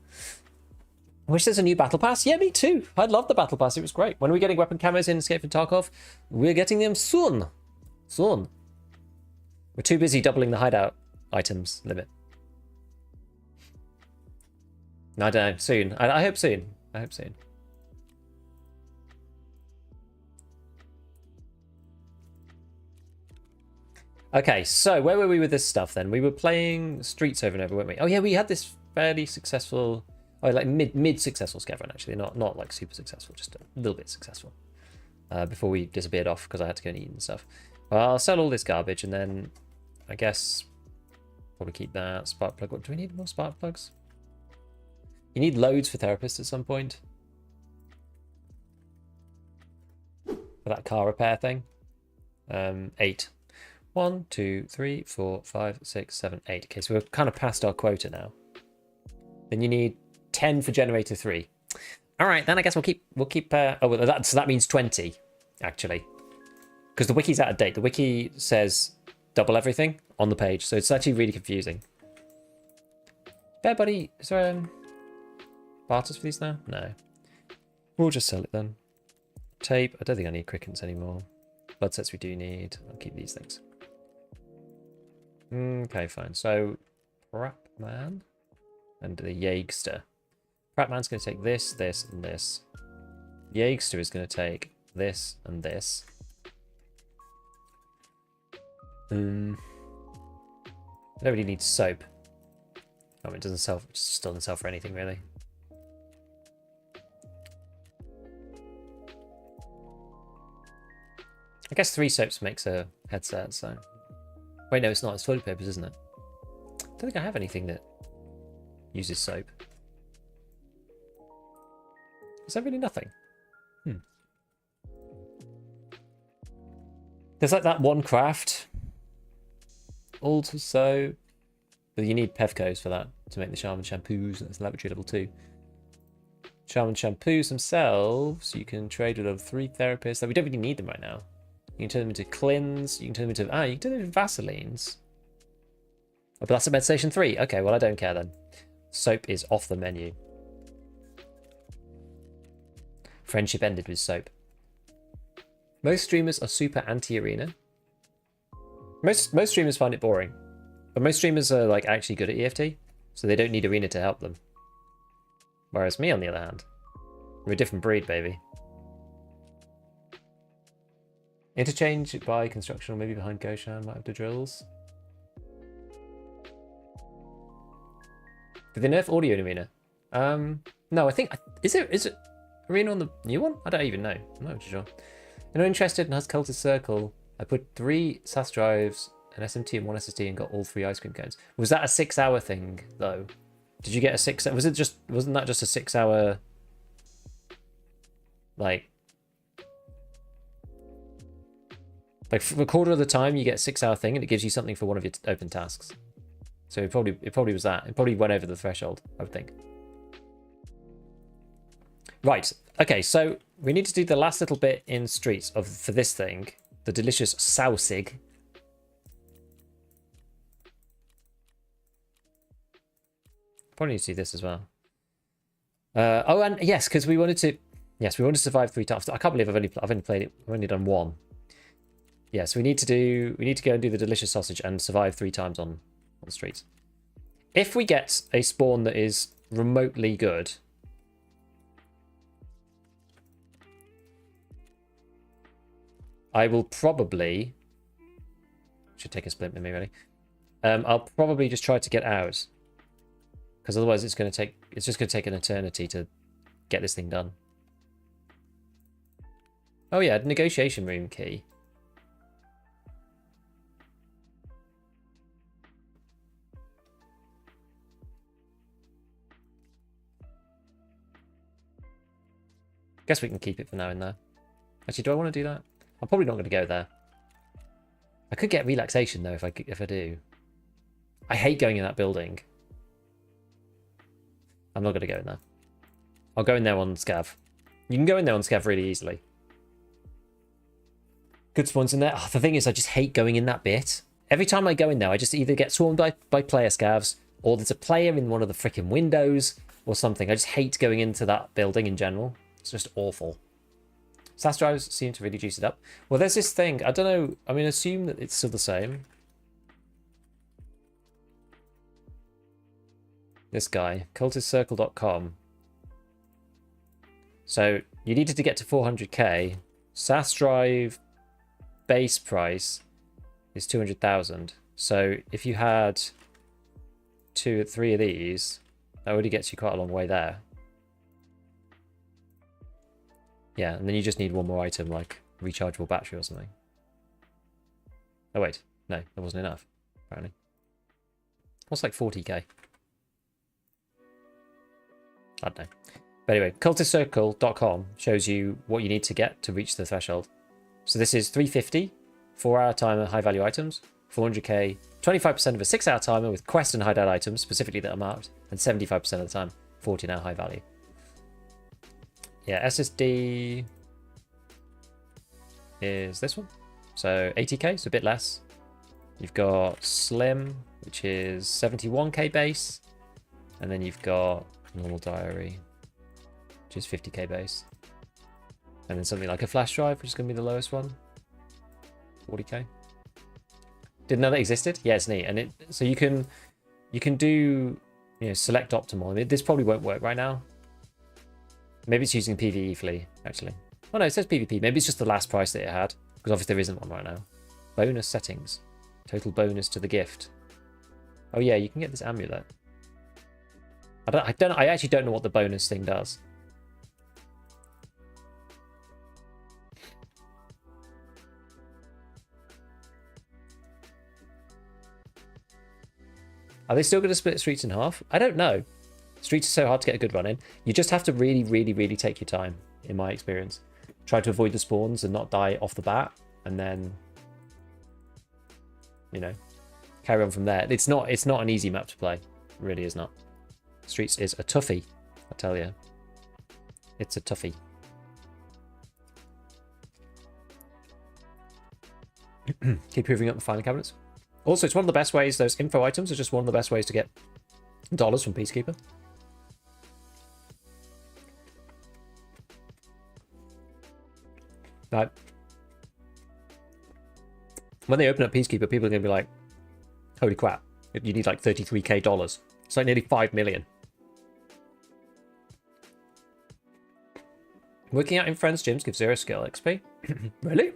I wish there's a new battle pass. Yeah, me too. I love the battle pass. It was great. When are we getting weapon camos in Escape from Tarkov? We're getting them soon. Soon. We're too busy doubling the hideout items limit. I don't know. Soon. I hope soon. I hope soon. Okay, so where were we with this stuff then? We were playing Streets over and over, weren't we? Oh yeah, we had this fairly successful, like mid successful scav run actually, not like super successful, just a little bit successful. Before we disappeared off because I had to go and eat and stuff. Well, I'll sell all this garbage and then I guess probably keep that spark plug. What do we need? More spark plugs? You need loads for therapists at some point. For that car repair thing. 8. 1, 2, 3, 4, 5, 6, 7, 8. Okay, so we're kind of past our quota now. Then you need 10 for generator 3. All right, then I guess we'll keep. Oh, well, so that means 20 actually, because the wiki's out of date. The wiki says double everything on the page, so it's actually really confusing. Fair buddy, is there barters for these now? No. We'll just sell it then. Tape. I don't think I need crickets anymore. Blood sets we do need. I'll keep these things. Okay, fine. So, Prap Man and the Jägster. Prap Man's going to take this, this, and this. Jägster is going to take this and this. I don't really need soap. Oh, it doesn't sell. It just doesn't sell for anything really. I guess 3 soaps makes a headset, so... Wait, no, it's not. It's toilet papers, isn't it? I don't think I have anything that uses soap. Is there really nothing? There's like that one craft. Also, but you need Pevcos for that to make the shaman shampoos. That's laboratory level 2. Shaman shampoos themselves, you can trade with level 3 therapists. We don't really need them right now. You can turn them into cleanse. You can turn them into you can turn them into Vaselines. Oh, but that's at Med Station 3. Okay, well I don't care then. Soap is off the menu. Friendship ended with soap. Most streamers are super anti-arena. Most streamers find it boring, but most streamers are like actually good at EFT, so they don't need arena to help them. Whereas me, on the other hand, we're a different breed, baby. Interchange by construction, or maybe behind Goshan might have the drills. Did they nerf audio in arena? No, I think is it arena on the new one? I don't even know. I'm not sure. You're not interested in has Cultist Circle. I put 3 SAS drives, an SMT and 1 SSD and got all 3 ice cream cones. Was that a 6-hour thing though? Did you get a 6? Wasn't that just a 6-hour like for a quarter of the time you get a 6-hour thing and it gives you something for one of your open tasks. So it probably was that. It probably went over the threshold, I would think. Right. Okay, so we need to do the last little bit in Streets for this thing. The delicious Sausig. Probably need to do this as well. Oh, and yes, because we wanted to survive 3 times. I can't believe I've only played it. I've only done 1. Yes, we need to go and do the delicious sausage and survive 3 times on Streets. If we get a spawn that is remotely good, I will probably should take a splint with me really. I'll probably just try to get out, because otherwise it's just going to take an eternity to get this thing done. Oh yeah, negotiation room key. Guess we can keep it for now in there. Actually, do I want to do that? I'm probably not going to go there. I could get relaxation though if I do. I hate going in that building. I'm not going to go in there. I'll go in there on Scav. You can go in there on Scav really easily. Good spawns in there. Oh, the thing is, I just hate going in that bit. Every time I go in there, I just either get swarmed by player scavs, or there's a player in one of the freaking windows, or something. I just hate going into that building in general. It's just awful. SAS drives seem to really juice it up. Well, there's this thing. I don't know. I mean, assume that it's still the same. This guy, cultistcircle.com. So you needed to get to 400k. SAS drive base price is 200,000. So if you had 2 or 3 of these, that already gets you quite a long way there. Yeah, and then you just need one more item like rechargeable battery or something. Oh wait, no, that wasn't enough, apparently. What's like 40k? I don't know. But anyway, cultistcircle.com shows you what you need to get to reach the threshold. So this is 350, 4-hour timer, high value items, 400k, 25% of a 6-hour timer with quest and hideout items specifically that are marked, and 75% of the time, 14-hour high value. Yeah, SSD is this one. So 80k, so a bit less. You've got Slim, which is 71k base. And then you've got normal diary, which is 50k base. And then something like a flash drive, which is going to be the lowest one. 40k. Didn't know that existed? Yeah, it's neat. And so you can do, you know, select optimal. I mean, this probably won't work right now. Maybe it's using PvE flea, actually. Oh no, it says PvP. Maybe it's just the last price that it had, because obviously there isn't one right now. Bonus settings. Total bonus to the gift. Oh yeah, you can get this amulet. I actually don't know what the bonus thing does. Are they still going to split Streets in half? I don't know. Streets are so hard to get a good run in. You just have to really, really, really take your time, in my experience. Try to avoid the spawns and not die off the bat, and then, you know, carry on from there. It's not an easy map to play. It really is not. Streets is a toughie, I tell you. It's a toughie. Keep moving up the filing cabinets. Also, it's one of the best ways, those info items are just one of the best ways to get dollars from Peacekeeper. Like, when they open up Peacekeeper, people are going to be like, holy crap, you need like 33k dollars. It's like nearly 5 million. Working out in friends' gyms gives 0 skill XP. Really?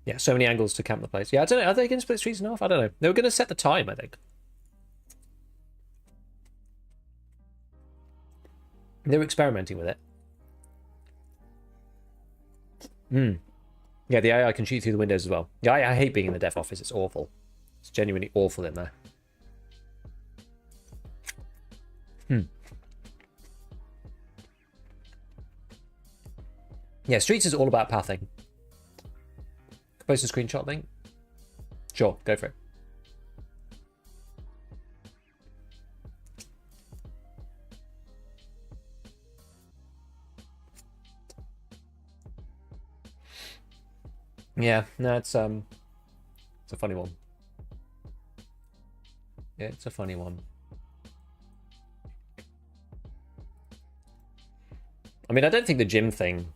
Yeah, so many angles to camp the place. Yeah, I don't know. Are they going to split Streets in half? I don't know. They were going to set the time, I think. They were experimenting with it. Yeah, the AI can shoot through the windows as well. Yeah, I hate being in the dev office. It's awful. It's genuinely awful in there. Yeah, Streets is all about pathing. Post a screenshot link? Sure, go for it. Yeah, no, it's a funny one. Yeah, it's a funny one. I mean, I don't think the gym thing...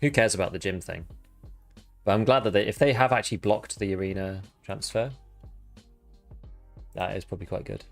Who cares about the gym thing? But I'm glad that if they have actually blocked the arena transfer, that is probably quite good.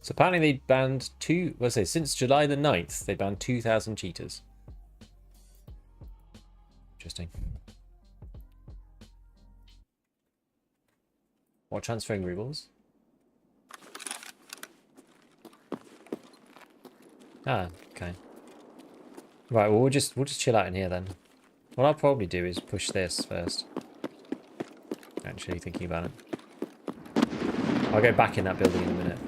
So apparently they banned since July the 9th, they banned 2,000 cheaters. Interesting. What, transferring rubles? Ah, okay. Right, well we'll just chill out in here then. What I'll probably do is push this first. Actually thinking about it. I'll go back in that building in a minute.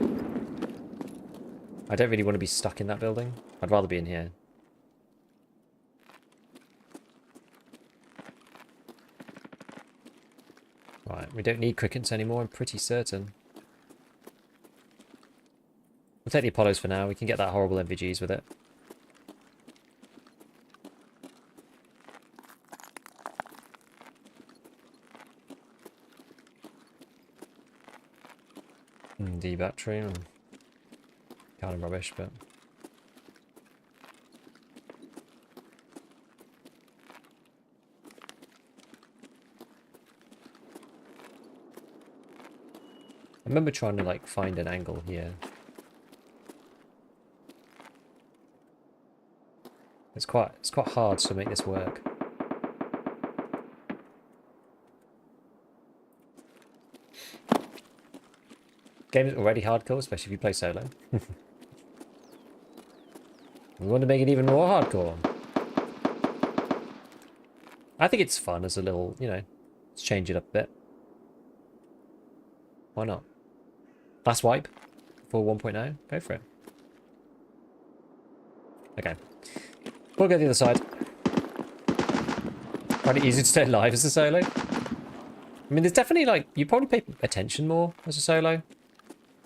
I don't really want to be stuck in that building. I'd rather be in here. Right, we don't need crickets anymore, I'm pretty certain. We'll take the Apollos for now. We can get that horrible MVGs with it. D battery. Kind of rubbish, but... I remember trying to like find an angle here. It's quite hard to make this work. Game is already hardcore, especially if you play solo. We want to make it even more hardcore. I think it's fun as a little, you know, let's change it up a bit. Why not? Last wipe for 1.0. Go for it. Okay. We'll go the other side. Find it easy to stay alive as a solo. I mean, there's definitely like, you probably pay attention more as a solo.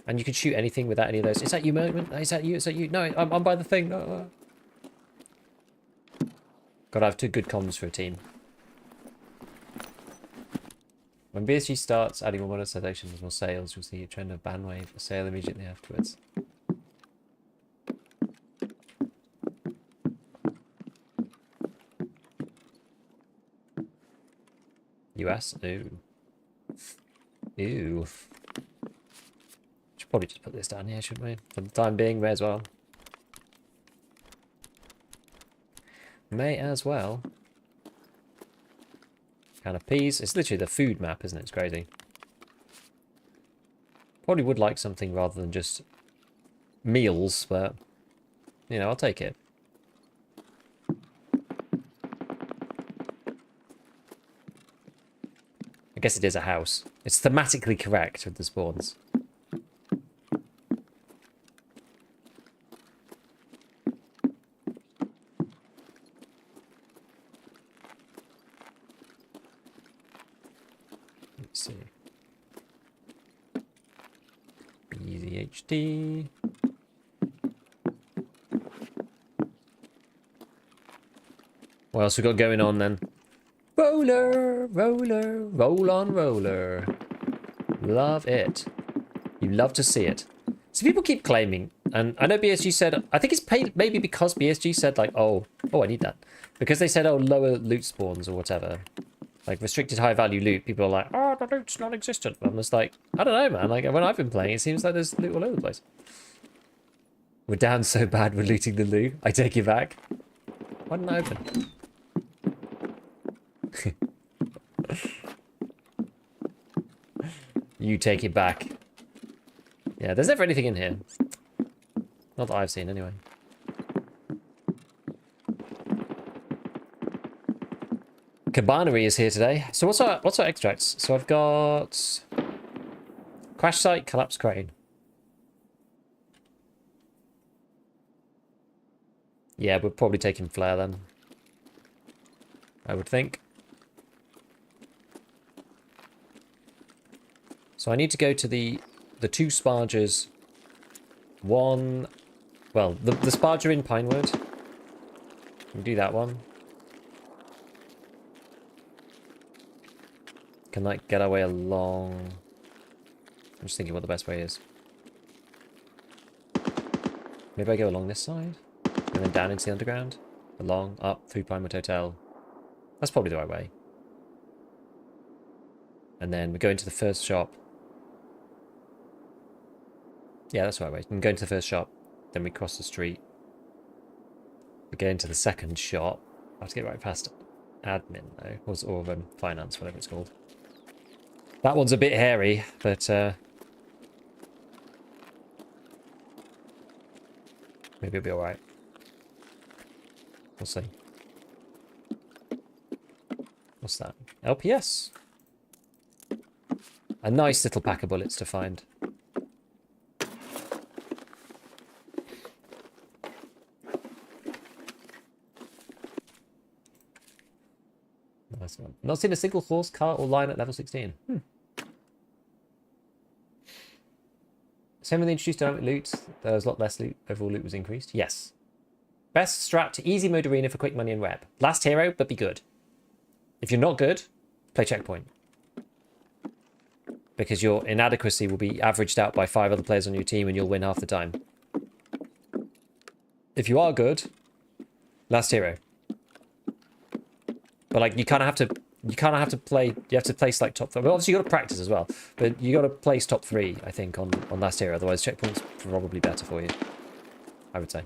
And you can shoot anything without any of those. Is that you, moment? Is that you? Is that you? No, I'm by the thing. Gotta have two good comms for a team. When BSG starts adding more monetizations, more sales, you'll see a trend of ban wave, a sale immediately afterwards. US? Ooh. Ew. Should probably just put this down here, shouldn't we? For the time being, may as well. May as well. Kind of peas. It's literally the food map, isn't it? It's crazy. Probably would like something rather than just meals, but, you know, I'll take it. I guess it is a house. It's thematically correct with the spawns. Let's see. BZHD. What else we got going on then? Roller, roller, roll on roller. Love it. You love to see it. So people keep claiming, and I know BSG said, I think it's paid maybe because BSG said like, oh, I need that. Because they said, oh, lower loot spawns or whatever. Like restricted high value loot, people are like, oh, the loot's non-existent. I'm just like, I don't know, man. Like when I've been playing, it seems like there's loot all over the place. We're down so bad we're looting the loot. I take it back. Why didn't I open? You take it back. Yeah, there's never anything in here. Not that I've seen, anyway. Cabanery is here today. So what's our extracts? So I've got crash site, collapse crane. Yeah, we're probably taking flare then. I would think. So I need to go to the two spargers. One, well, the sparger in Pinewood. Can do that one. Can like get our way along. I'm just thinking what the best way is. Maybe I go along this side and then down into the underground, along, up through Pinewood Hotel. That's probably the right way. And then we go into the first shop. Yeah, that's the right way. We can go into the first shop, then we cross the street. We go into the second shop. I have to get right past admin though, or finance, whatever it's called. That one's a bit hairy, but Maybe it'll be alright. We'll see. What's that? LPS. A nice little pack of bullets to find. Nice one. Not seen a single horse, cart, or line at level 16. Same with the introduced dynamic loot. There was a lot less loot. Overall loot was increased. Yes. Best strat to easy mode arena for quick money and rep. Last hero, but be good. If you're not good, play checkpoint. Because your inadequacy will be averaged out by 5 other players on your team and you'll win half the time. If you are good, last hero. But like you kind of have to play. You have to place like top 3. Well, obviously you got to practice as well, but you got to place top 3. I think on last hero. Otherwise, checkpoint's probably better for you. I would say.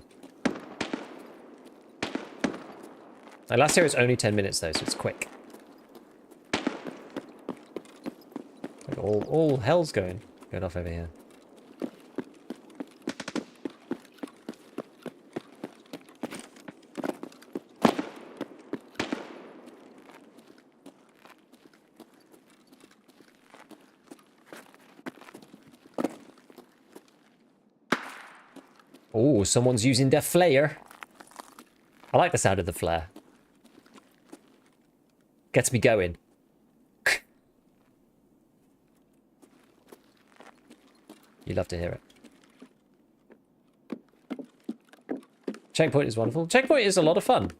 Like, last hero is only 10 minutes though, so it's quick. Like all hell's going off over here. Oh, someone's using their flare. I like the sound of the flare. Gets me going. You love to hear it. Checkpoint is wonderful. Checkpoint is a lot of fun.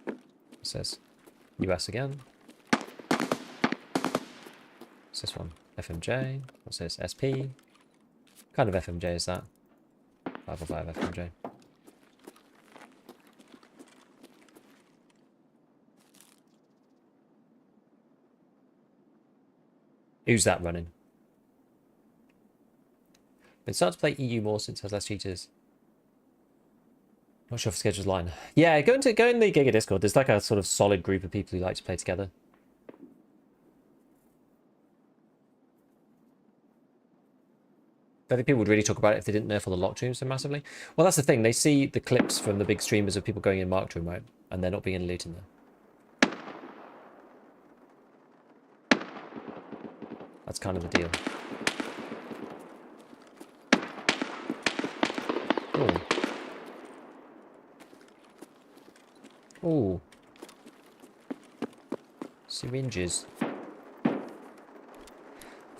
It says US again. What's this one? FMJ. What's this? SP. What kind of FMJ is that? 505 FMJ. Who's that running? Been starting to play EU more since it has less cheaters. Not sure if schedule's line. Yeah, go in the Giga Discord. There's like a sort of solid group of people who like to play together. I think people would really talk about it if they didn't nerf all the locked rooms so massively. Well, that's the thing. They see the clips from the big streamers of people going in marked room, right? And there not being any loot in there. That's kind of the deal. Oh. Oh. Syringes.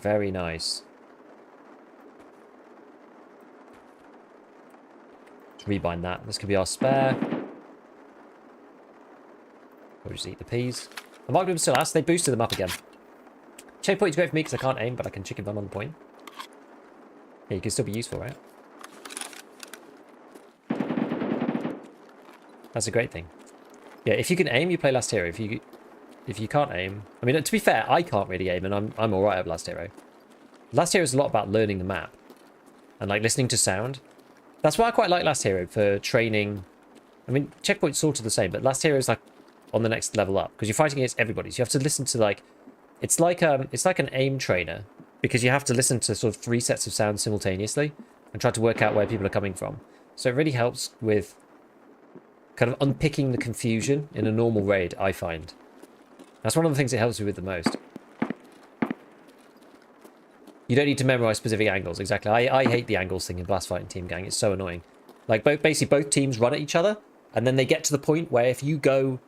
Very nice. Let's rebind that. This could be our spare. We'll just eat the peas. The marked room still has. They boosted them up again. Checkpoint is great for me because I can't aim, but I can chicken bomb on the point. Yeah, you can still be useful, right? That's a great thing. Yeah, if you can aim, you play last hero. If you can't aim, I mean, to be fair, I can't really aim, and I'm all right at last hero. Last hero is a lot about learning the map and like listening to sound. That's why I quite like last hero for training. I mean, checkpoint's sort of the same, but last hero is like on the next level up because you're fighting against everybody. So you have to listen to like, it's like an aim trainer because you have to listen to sort of 3 sets of sounds simultaneously and try to work out where people are coming from. So it really helps with kind of unpicking the confusion in a normal raid, I find. That's one of the things it helps me with the most. You don't need to memorize specific angles, exactly. I hate the angles thing in Blast Fight and Team Gang. It's so annoying. Like, basically both teams run at each other, and then they get to the point where if you go...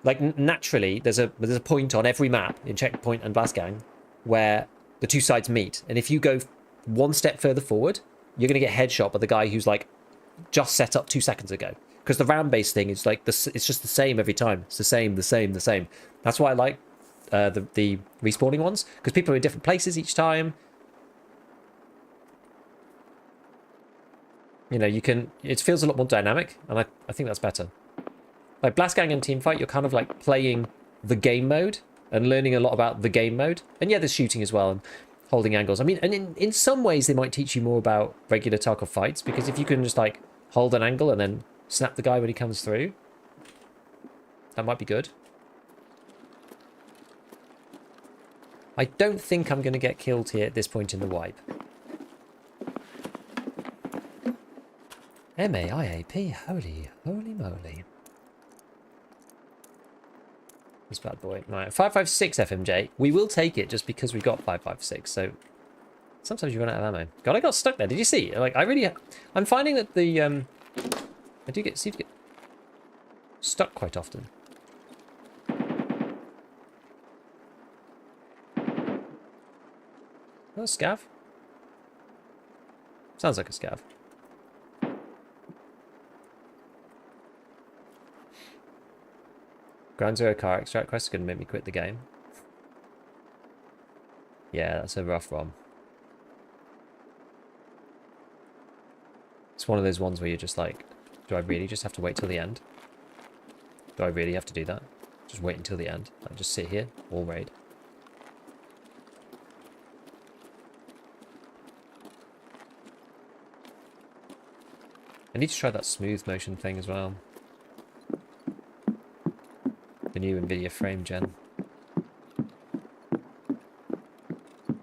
Like, naturally, there's a point on every map in Checkpoint and Blast Gang where the 2 sides meet. And if you go 1 step further forward, you're going to get headshot by the guy who's, like, just set up 2 seconds ago. Because the round-based thing is, like, it's just the same every time. It's the same. That's why I like the respawning ones. Because people are in different places each time. You know, it feels a lot more dynamic. And I think that's better. Like Blast Gang and Teamfight, you're kind of like playing the game mode and learning a lot about the game mode. And yeah, there's shooting as well and holding angles. I mean, and in some ways they might teach you more about regular Tarkov fights because if you can just like hold an angle and then snap the guy when he comes through, that might be good. I don't think I'm going to get killed here at this point in the wipe. MAIAP, holy moly. This bad boy. Right, 556 FMJ. We will take it just because we got 556, so sometimes you run out of ammo. God, I got stuck there. Did you see? Like, I'm finding that the, I seem to get stuck quite often. Oh, scav? Sounds like a scav. Ground Zero car extract quest is going to make me quit the game. Yeah, that's a rough ROM. It's one of those ones where you're just like, do I really just have to wait till the end? Do I really have to do that? Just wait until the end? Like, just sit here, all raid. I need to try that smooth motion thing as well. The new NVIDIA frame gen. I'm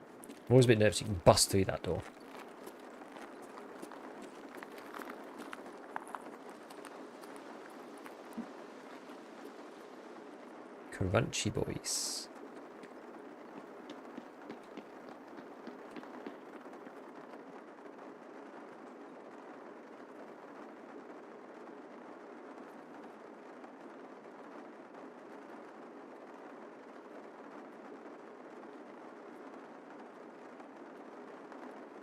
always a bit nervous you can bust through that door. Crunchy boys.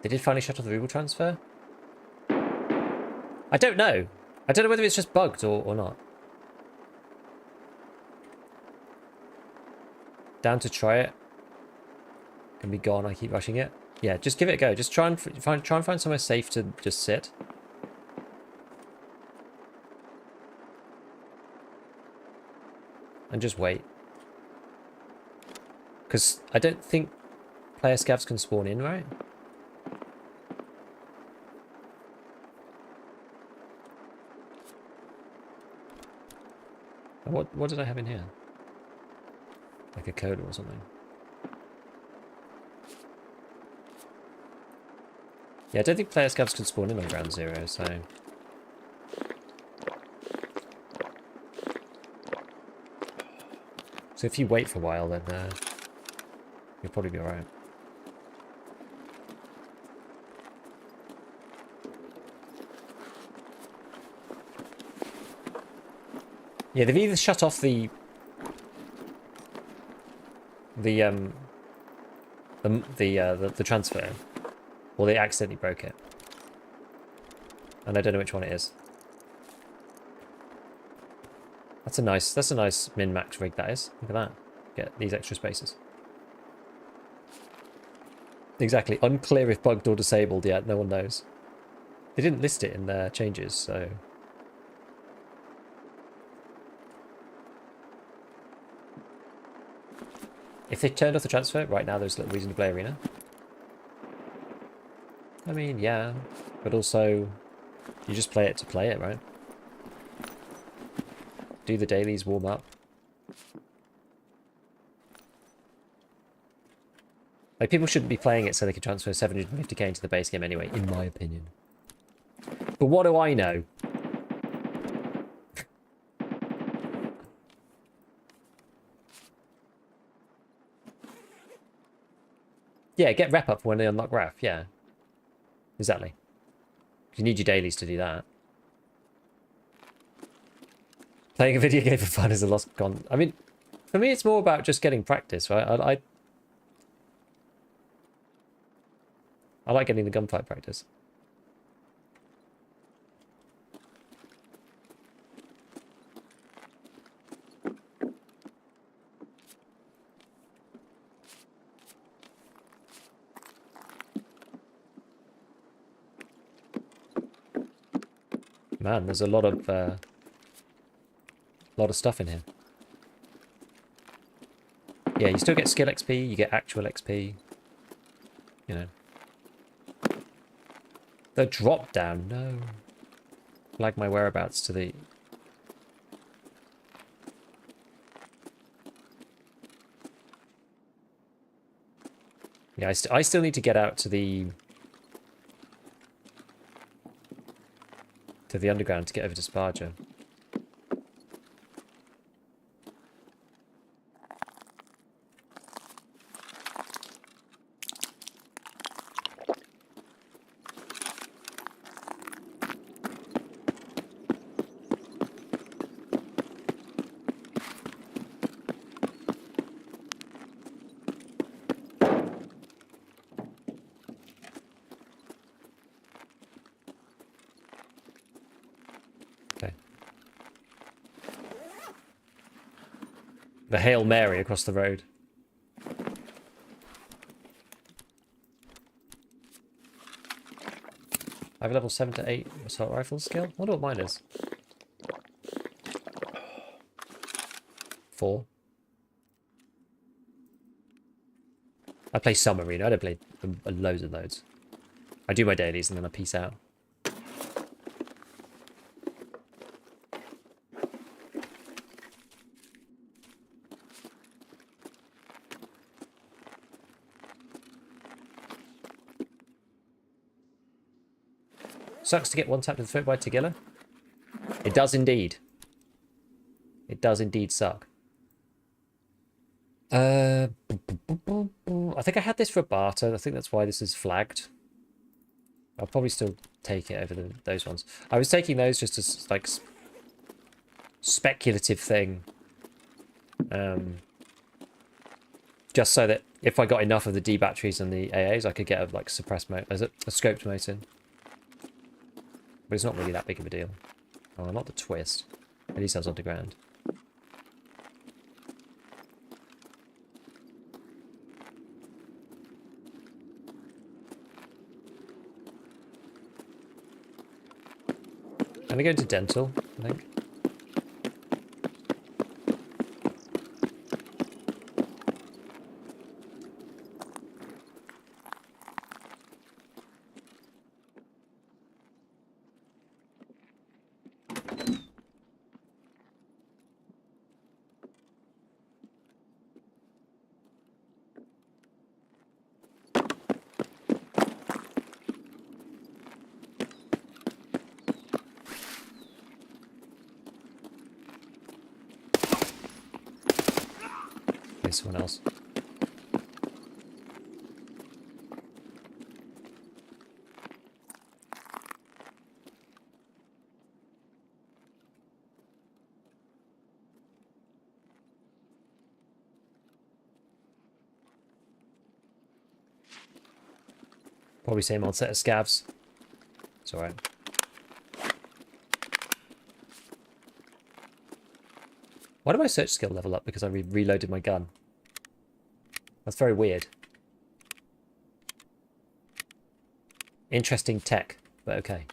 They did finally shut off the ruble transfer? I don't know. I don't know whether it's just bugged or not. Down to try it. Can be gone. I keep rushing it. Yeah, just give it a go. Just try and find somewhere safe to just sit. And just wait. Because I don't think player scavs can spawn in, right? What did I have in here? Like a coda or something. Yeah, I don't think player scavs can spawn in on ground zero, so... So if you wait for a while, then you'll probably be alright. Yeah, they've either shut off the transfer, or they accidentally broke it, and I don't know which one it is. That's a nice min-max rig, that is. Look at that. Get these extra spaces. Exactly. Unclear if bugged or disabled yet. No one knows. They didn't list it in their changes, so... If they turned off the transfer, right now there's little reason to play Arena. I mean, yeah. But also, you just play it to play it, right? Do the dailies, warm up. Like, people shouldn't be playing it so they can transfer 750k into the base game anyway, in my opinion. But what do I know? Yeah, get rep up when they unlock ref, yeah. Exactly. You need your dailies to do that. Playing a video game for fun is a lost con. I mean, for me it's more about just getting practice, right? I like getting the gunfight practice. Man, there's a lot of stuff in here. Yeah, you still get skill XP, you get actual XP. You know. The drop down, no. Flag my whereabouts to the... Yeah, I still need to get out to the underground to get over to Sparger. The Hail Mary across the road. I have a level 7 to 8 assault rifle skill. I wonder what mine is. 4. I play some arena. I don't play loads and loads. I do my dailies and then I peace out. Sucks to get one tapped in the foot by Tagilla. It does indeed. It does indeed suck. I think I had this for barter. I think that's why this is flagged. I'll probably still take it over those ones. I was taking those just as like speculative thing. Just so that if I got enough of the D batteries and the AAs, I could get a like suppressed mode, a scoped mode in. But it's not really that big of a deal. Oh, not the twist. At least I was underground. Can I go into dental, I think? Someone else. Probably same old set of scavs. It's alright. Why did my search skill level up? Because I reloaded my gun. That's very weird. Interesting tech, but okay.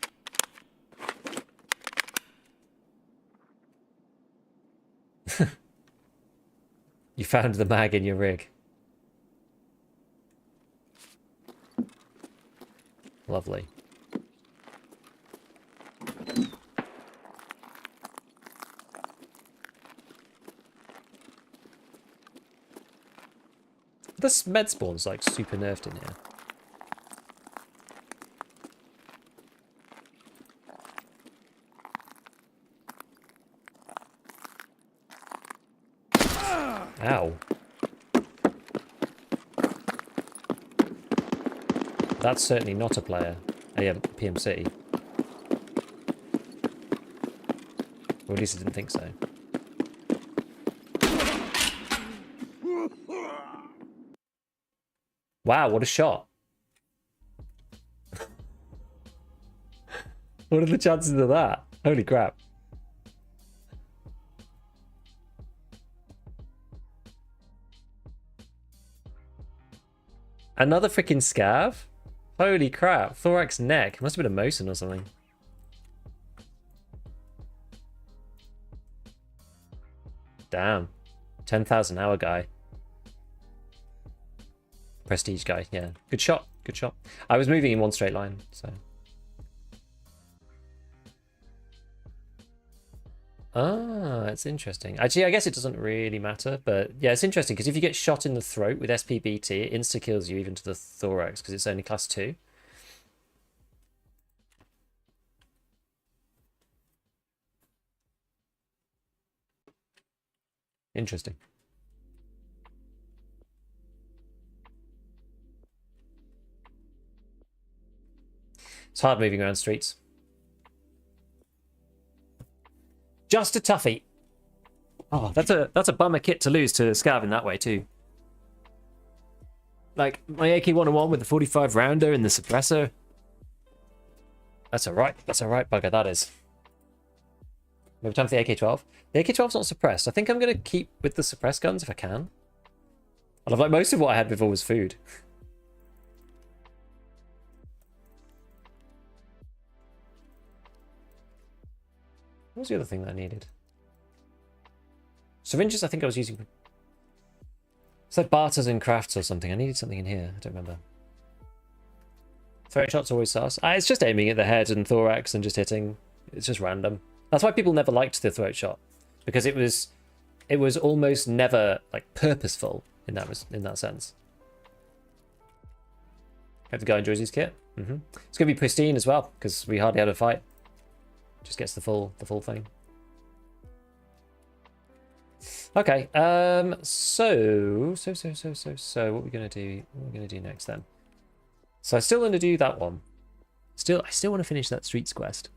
You found the mag in your rig. Lovely. This med spawn's like super nerfed in here. Ow. That's certainly not a player. PMC. Or at least I didn't think so. Wow, what a shot. What are the chances of that? Holy crap. Another freaking scav? Holy crap. Thorax neck. Must have been a Mosin or something. Damn. 10,000 hour guy. Prestige guy, yeah. Good shot, good shot. I was moving in one straight line, so. Ah, it's interesting. Actually, I guess it doesn't really matter, but yeah, it's interesting because if you get shot in the throat with SPBT, it insta-kills you even to the thorax because it's only class 2. Interesting. It's hard moving around streets. Just a toughie. Oh, that's a bummer kit to lose to Scav in that way too. Like my AK-101 with the 45 rounder and the suppressor. That's alright. That's alright, bugger. That is. Maybe time for the AK-12. The AK-12's not suppressed. I think I'm gonna keep with the suppressed guns if I can. I love like most of what I had before was food. What was the other thing that I needed? Syringes, I think I was using. It's like barters and crafts or something. I needed something in here. I don't remember. Throat shots always sus. It's just aiming at the head and thorax and just hitting. It's just random. That's why people never liked the throat shot, because it was almost never like purposeful in that sense. Hope the guy enjoys his kit. It's gonna be pristine as well because we hardly had a fight. Just gets the full thing. Okay. So what are we gonna do? What are we gonna do next then? So I still want to do that one. I still want to finish that Streets quest.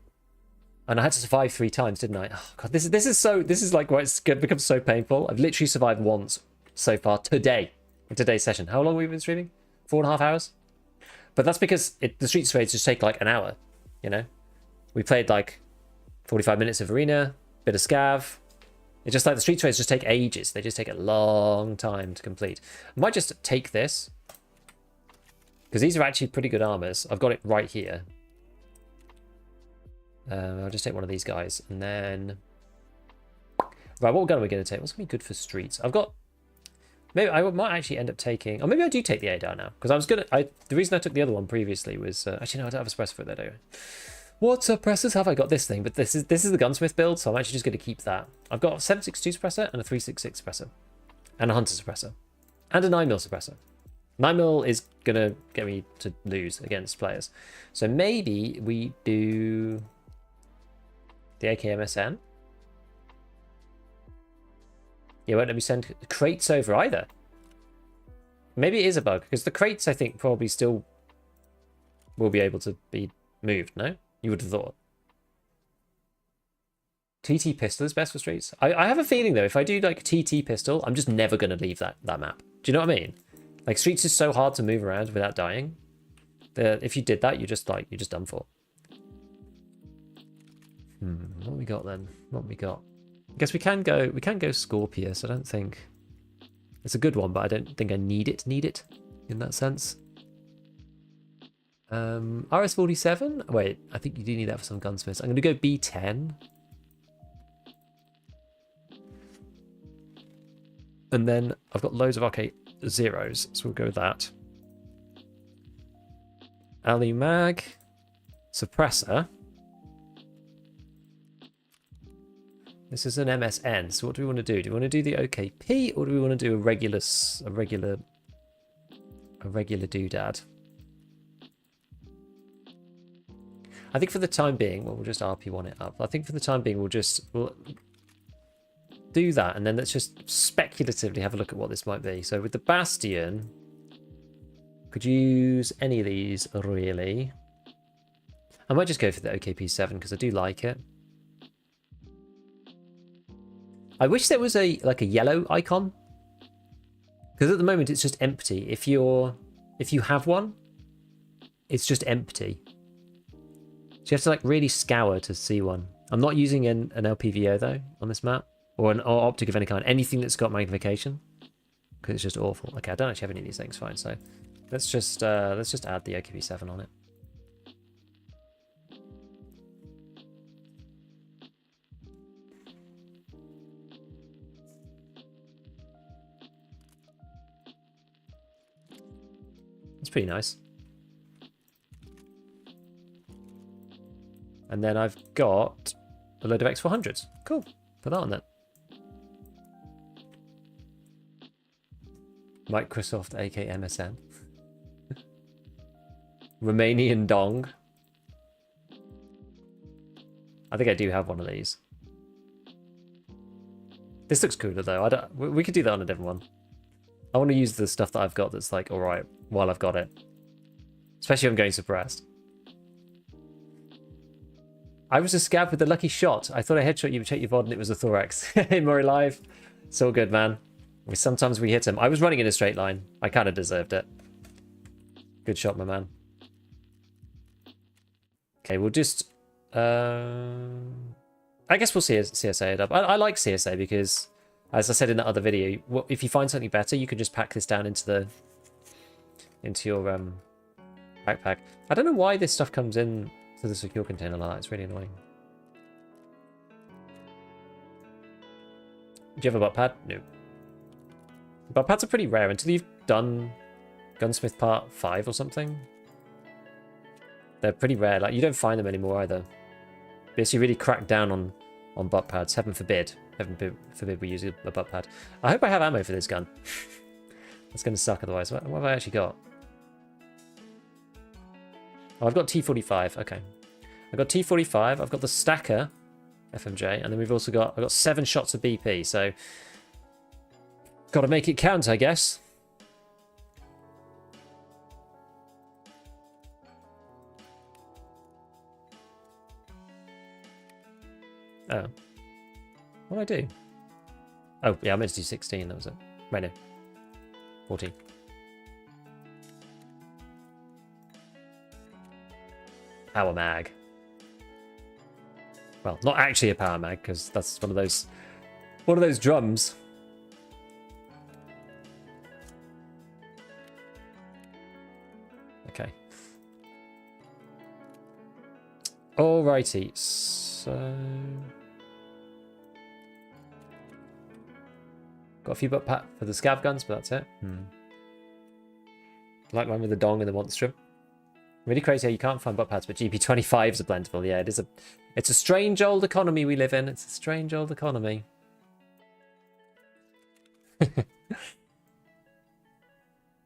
And I had to survive 3 times, didn't I? Oh god, this is like why it's become so painful. I've literally survived once so far today. In today's session. How long have we been streaming? 4.5 hours? But that's because the Streets raids just take like an hour, you know? We played like 45 minutes of arena, bit of scav. It's just like the Streets raids just take ages. They just take a long time to complete. I might just take this, because these are actually pretty good armors. I've got it right here. I'll just take one of these guys, and then right, what gun are we going to take? What's going to be good for streets? I've got, maybe I might actually end up taking, or maybe I do take the ADAR now, because I was gonna. The reason I took the other one previously was actually no, I don't have a suppressor for it. There, what suppressors have I got? This thing, but this is the Gunsmith build, so I'm actually just going to keep that. I've got a 7.62 suppressor and a 3.66 suppressor, and a Hunter suppressor, and a 9mm suppressor. 9mm is going to get me to lose against players, so maybe we do the AKMSN. Yeah, won't let me send crates over either. Maybe it is a bug, because the crates, I think, probably still will be able to be moved, no? You would have thought. TT pistol is best for streets. I have a feeling, though, if I do, like, TT pistol, I'm just never going to leave that map. Do you know what I mean? Like, streets is so hard to move around without dying. If you did that, you're just done for. What have we got then? What have we got? I guess we can go Scorpius. I don't think it's a good one, but I don't think I need it in that sense. RS-47. Wait, I think you do need that for some gunsmiths. I'm going to go B10. And then I've got loads of arcade zeros, so we'll go with that. Ali Mag, suppressor. This is an MSN, so what do we want to do? Do we want to do the OKP, or do we want to do a regular doodad? I think for the time being, well, we'll just RP1 it up. I think for the time being, we'll do that, and then let's just speculatively have a look at what this might be. So with the Bastion, could use any of these, really. I might just go for the OKP7, because I do like it. I wish there was a yellow icon, because at the moment it's just empty. If you have one, it's just empty. So you have to like really scour to see one. I'm not using an LPVO though on this map, or an optic of any kind. Anything that's got magnification, because it's just awful. Okay, I don't actually have any of these things. Fine, so let's just add the OKP7 on it. It's pretty nice. And then I've got a load of X400s. Cool. Put that on there. Microsoft, aka MSN. Romanian dong. I think I do have one of these. This looks cooler though. We could do that on a different one. I want to use the stuff that I've got that's like alright while I've got it. Especially if I'm going suppressed. I was a scav with the lucky shot. I thought I headshot you, check your VOD, and it was a thorax. Hey, Murray Live. It's all good, man. Sometimes we hit him. I was running in a straight line. I kind of deserved it. Good shot, my man. Okay, we'll just... I guess we'll see CSA it up. I like CSA because, as I said in that other video, if you find something better, you can just pack this down into your backpack. I don't know why this stuff comes in to the secure container like that. It's really annoying. Do you have a butt pad? No. Butt pads are pretty rare until you've done Gunsmith Part 5 or something. They're pretty rare. Like, you don't find them anymore either. Basically, really crack down on butt pads. Heaven forbid. Heaven forbid we use a butt pad. I hope I have ammo for this gun. That's going to suck otherwise. What have I actually got? Oh, I've got T45. Okay. I've got T45. I've got the stacker FMJ. And then I've got 7 shots of BP. So, got to make it count, I guess. Oh. What did I do? Oh, yeah, I meant to do 16. That was it. Right, no. 14. Power mag. Well, not actually a power mag, because that's one of those drums. Okay. Alrighty, so... Got a few butt pat for the scav guns, but that's it. Like one with the dong and the monstrum. Really crazy how you can't find butt pads, but GP25s are blendable. Yeah, it's a strange old economy we live in. It's a strange old economy.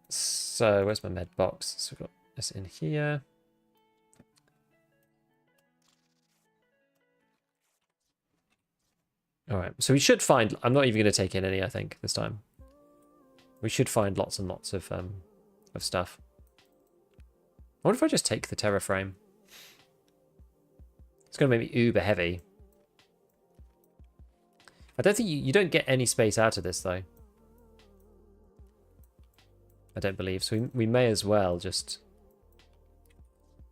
So, where's my med box? So we've got this in here. Alright, so we should find... I'm not even going to take in any, I think, this time. We should find lots and lots of stuff. I wonder if I just take the Terra frame. It's going to make me uber heavy. I don't think you don't get any space out of this, though. I don't believe. So we may as well just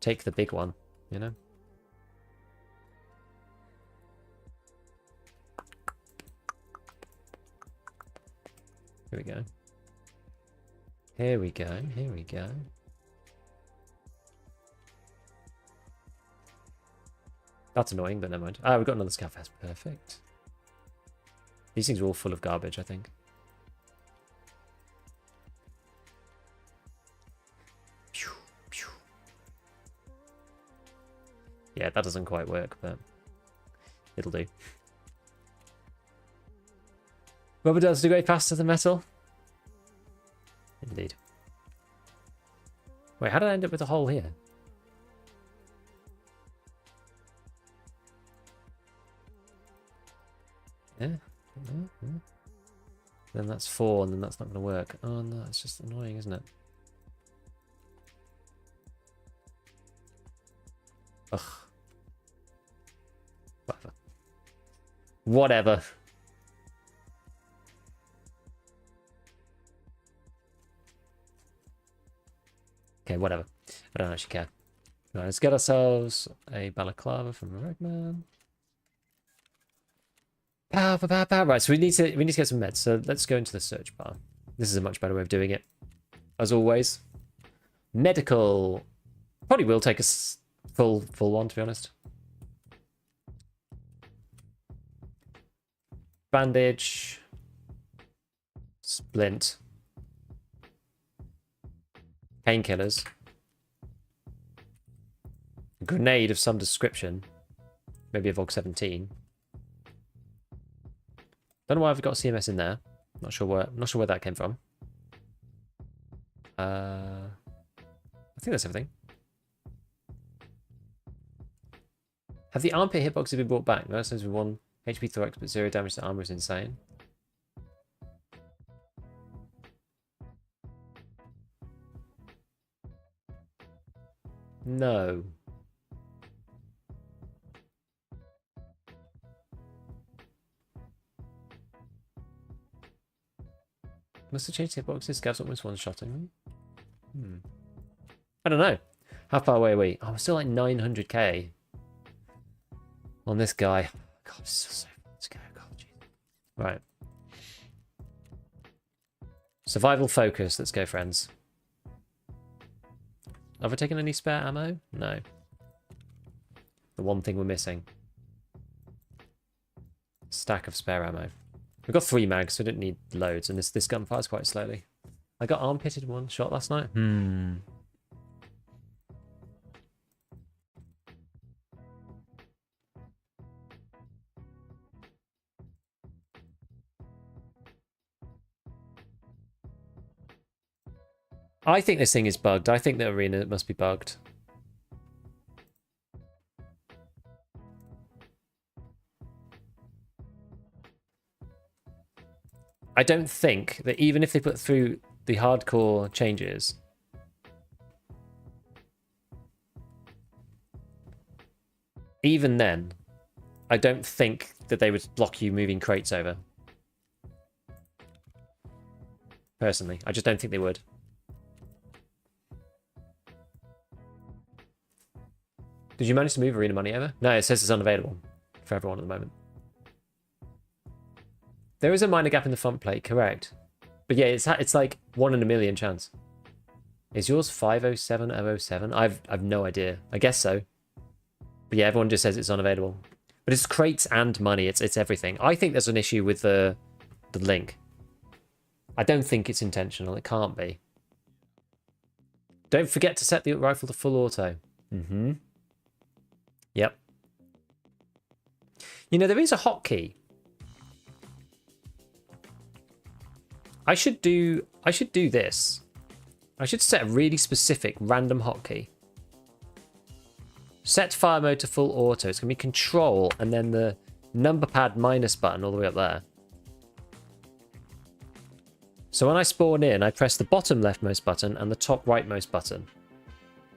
take the big one, you know? Here we go. Here we go. Here we go. That's annoying, but never mind. Ah, we've got another scav vest. Perfect. These things are all full of garbage, I think. Yeah, that doesn't quite work, but it'll do. Rubber does degrade faster than metal. Indeed. Wait, how did I end up with a hole here? Yeah. Then that's 4, and then that's not going to work. Oh no, it's just annoying, isn't it? Ugh. Whatever. Whatever. Okay, whatever. I don't actually care. Right, let's get ourselves a balaclava from the Redman. Pow, pow, pow, pow. Right, so we need to get some meds. So let's go into the search bar. This is a much better way of doing it, as always. Medical probably will take us full one, to be honest. Bandage, splint, painkillers, grenade of some description, maybe a Vog 17. Don't know why I've got CMS in there. Not sure where that came from. I think that's everything. Have the armpit hitboxes been brought back? No, since we 1 HP thorax but 0 damage to armor is insane. No. Must have changed hitboxes. Scav's almost one-shotting. I don't know. How far away are we? Oh, we're still like 900k on this guy. God, it's still so far to go. God, geez. Right. Survival focus. Let's go, friends. Have I taken any spare ammo? No. The one thing we're missing. Stack of spare ammo. We've got 3 mags, so we don't need loads, and this gun fires quite slowly. I got armpitted in 1 shot last night. I think this thing is bugged. I think the arena must be bugged. I don't think that even if they put through the hardcore changes, even then, I don't think that they would block you moving crates over. Personally, I just don't think they would. Did you manage to move arena money over? No, it says it's unavailable for everyone at the moment. There is a minor gap in the front plate, correct. But yeah, it's like 1 in a million chance. Is yours 507007? I've no idea. I guess so. But yeah, everyone just says it's unavailable. But it's crates and money. It's everything. I think there's an issue with the link. I don't think it's intentional. It can't be. Don't forget to set the rifle to full auto. Yep. You know, there is a hotkey. I should do this. I should set a really specific random hotkey. Set fire mode to full auto. It's going to be control and then the number pad minus button all the way up there. So when I spawn in, I press the bottom leftmost button and the top rightmost button.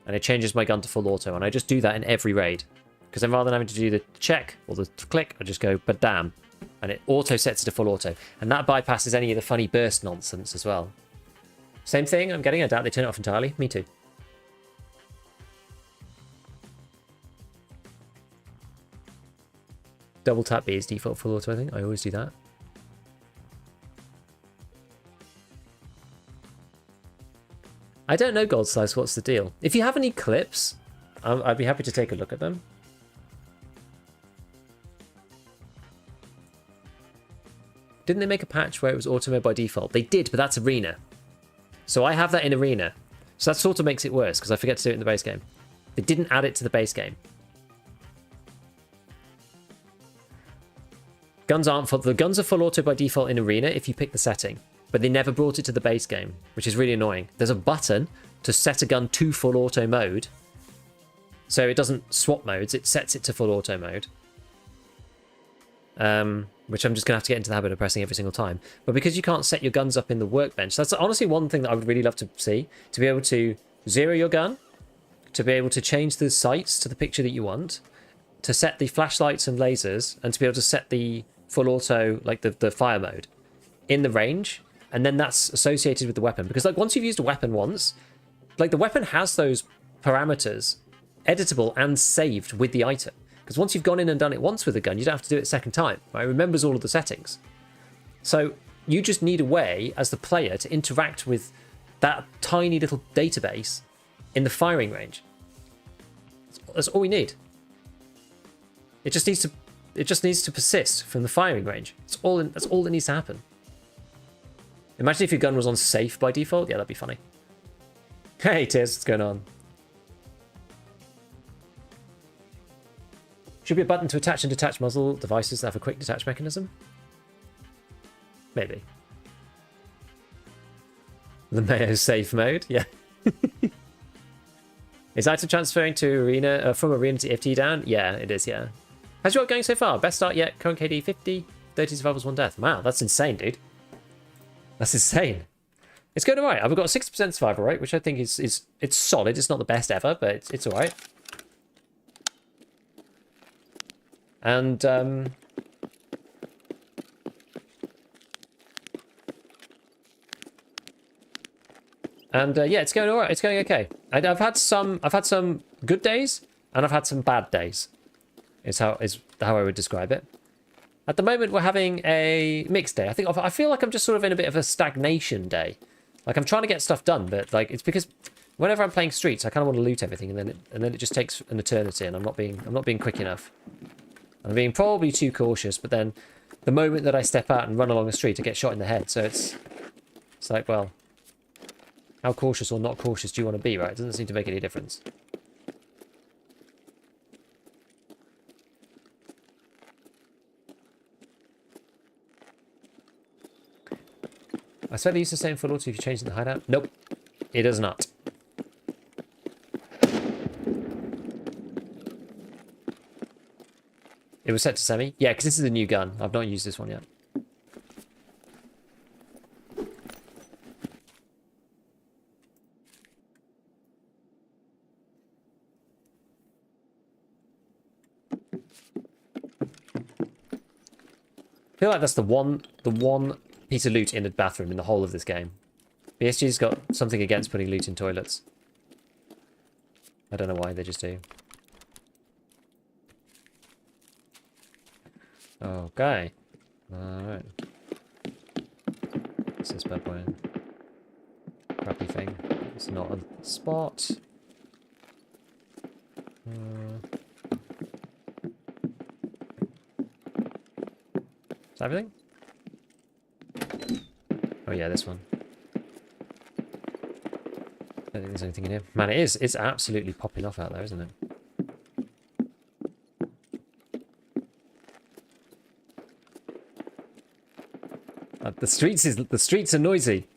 And it changes my gun to full auto. And I just do that in every raid. Because then rather than having to do the check or the click, I just go, badam. And it auto sets it to full auto. And that bypasses any of the funny burst nonsense as well. Same thing I'm getting. I doubt they turn it off entirely. Me too. Double tap B is default full auto, I think. I always do that. I don't know, Gold Slice, what's the deal? If you have any clips, I'd be happy to take a look at them. Didn't they make a patch where it was auto mode by default? They did, but that's arena. So I have that in arena. So that sort of makes it worse, because I forget to do it in the base game. They didn't add it to the base game. The guns are full auto by default in arena if you pick the setting. But they never brought it to the base game, which is really annoying. There's a button to set a gun to full auto mode. So it doesn't swap modes, it sets it to full auto mode. Which I'm just going to have to get into the habit of pressing every single time. But because you can't set your guns up in the workbench, that's honestly one thing that I would really love to see. To be able to zero your gun, to be able to change the sights to the picture that you want, to set the flashlights and lasers, and to be able to set the full auto, like the fire mode, in the range. And then that's associated with the weapon. Because like once you've used a weapon once, like the weapon has those parameters editable and saved with the item. Because once you've gone in and done it once with a gun, you don't have to do it a second time. Right? It remembers all of the settings. So you just need a way as the player to interact with that tiny little database in the firing range. That's all we need. It just needs to persist from the firing range. That's all that needs to happen. Imagine if your gun was on safe by default. Yeah, that'd be funny. Hey, Tiz, what's going on? Should be a button to attach and detach muzzle devices that have a quick detach mechanism. Maybe. The Mayo safe mode, yeah. Is item transferring to arena from arena to FT down? Yeah, it is, yeah. How's your going so far? Best start yet, current KD 50, 30 survivals, 1 death. Wow, that's insane, dude. That's insane. It's going alright. I've got a 60% survival rate, which I think is it's solid. It's not the best ever, but it's alright. And yeah, it's going alright. It's going okay. I've had some good days and I've had some bad days. Is how I would describe it. At the moment, we're having a mixed day. I feel like I'm just sort of in a bit of a stagnation day. Like I'm trying to get stuff done, but like it's because whenever I'm playing streets, I kind of want to loot everything, and then it just takes an eternity, and I'm not being quick enough. I'm being probably too cautious, but then the moment that I step out and run along the street, I get shot in the head. So it's like, well, how cautious or not cautious do you want to be, right? It doesn't seem to make any difference. I swear they use the same full auto if you change the hideout. Nope, it does not. It was set to semi? Yeah, because this is a new gun. I've not used this one yet. I feel like that's the one piece of loot in the bathroom in the whole of this game. BSG's got something against putting loot in toilets. I don't know why, they just do. Okay. Alright. What's this bad boy? Crappy thing. It's not a spot. Is that everything? Oh yeah, this one. I don't think there's anything in here. Man, it's absolutely popping off out there, isn't it? The streets are noisy.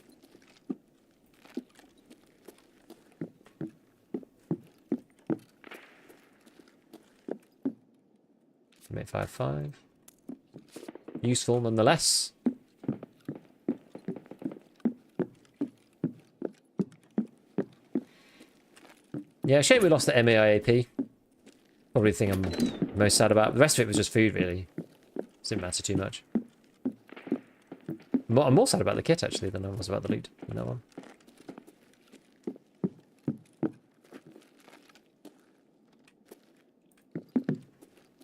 Mate 5.5. Useful nonetheless. Yeah, shame we lost the MAIAP. Probably the thing I'm most sad about. The rest of it was just food, really. Didn't matter too much. I'm more sad about the kit, actually, than I was about the loot in that one.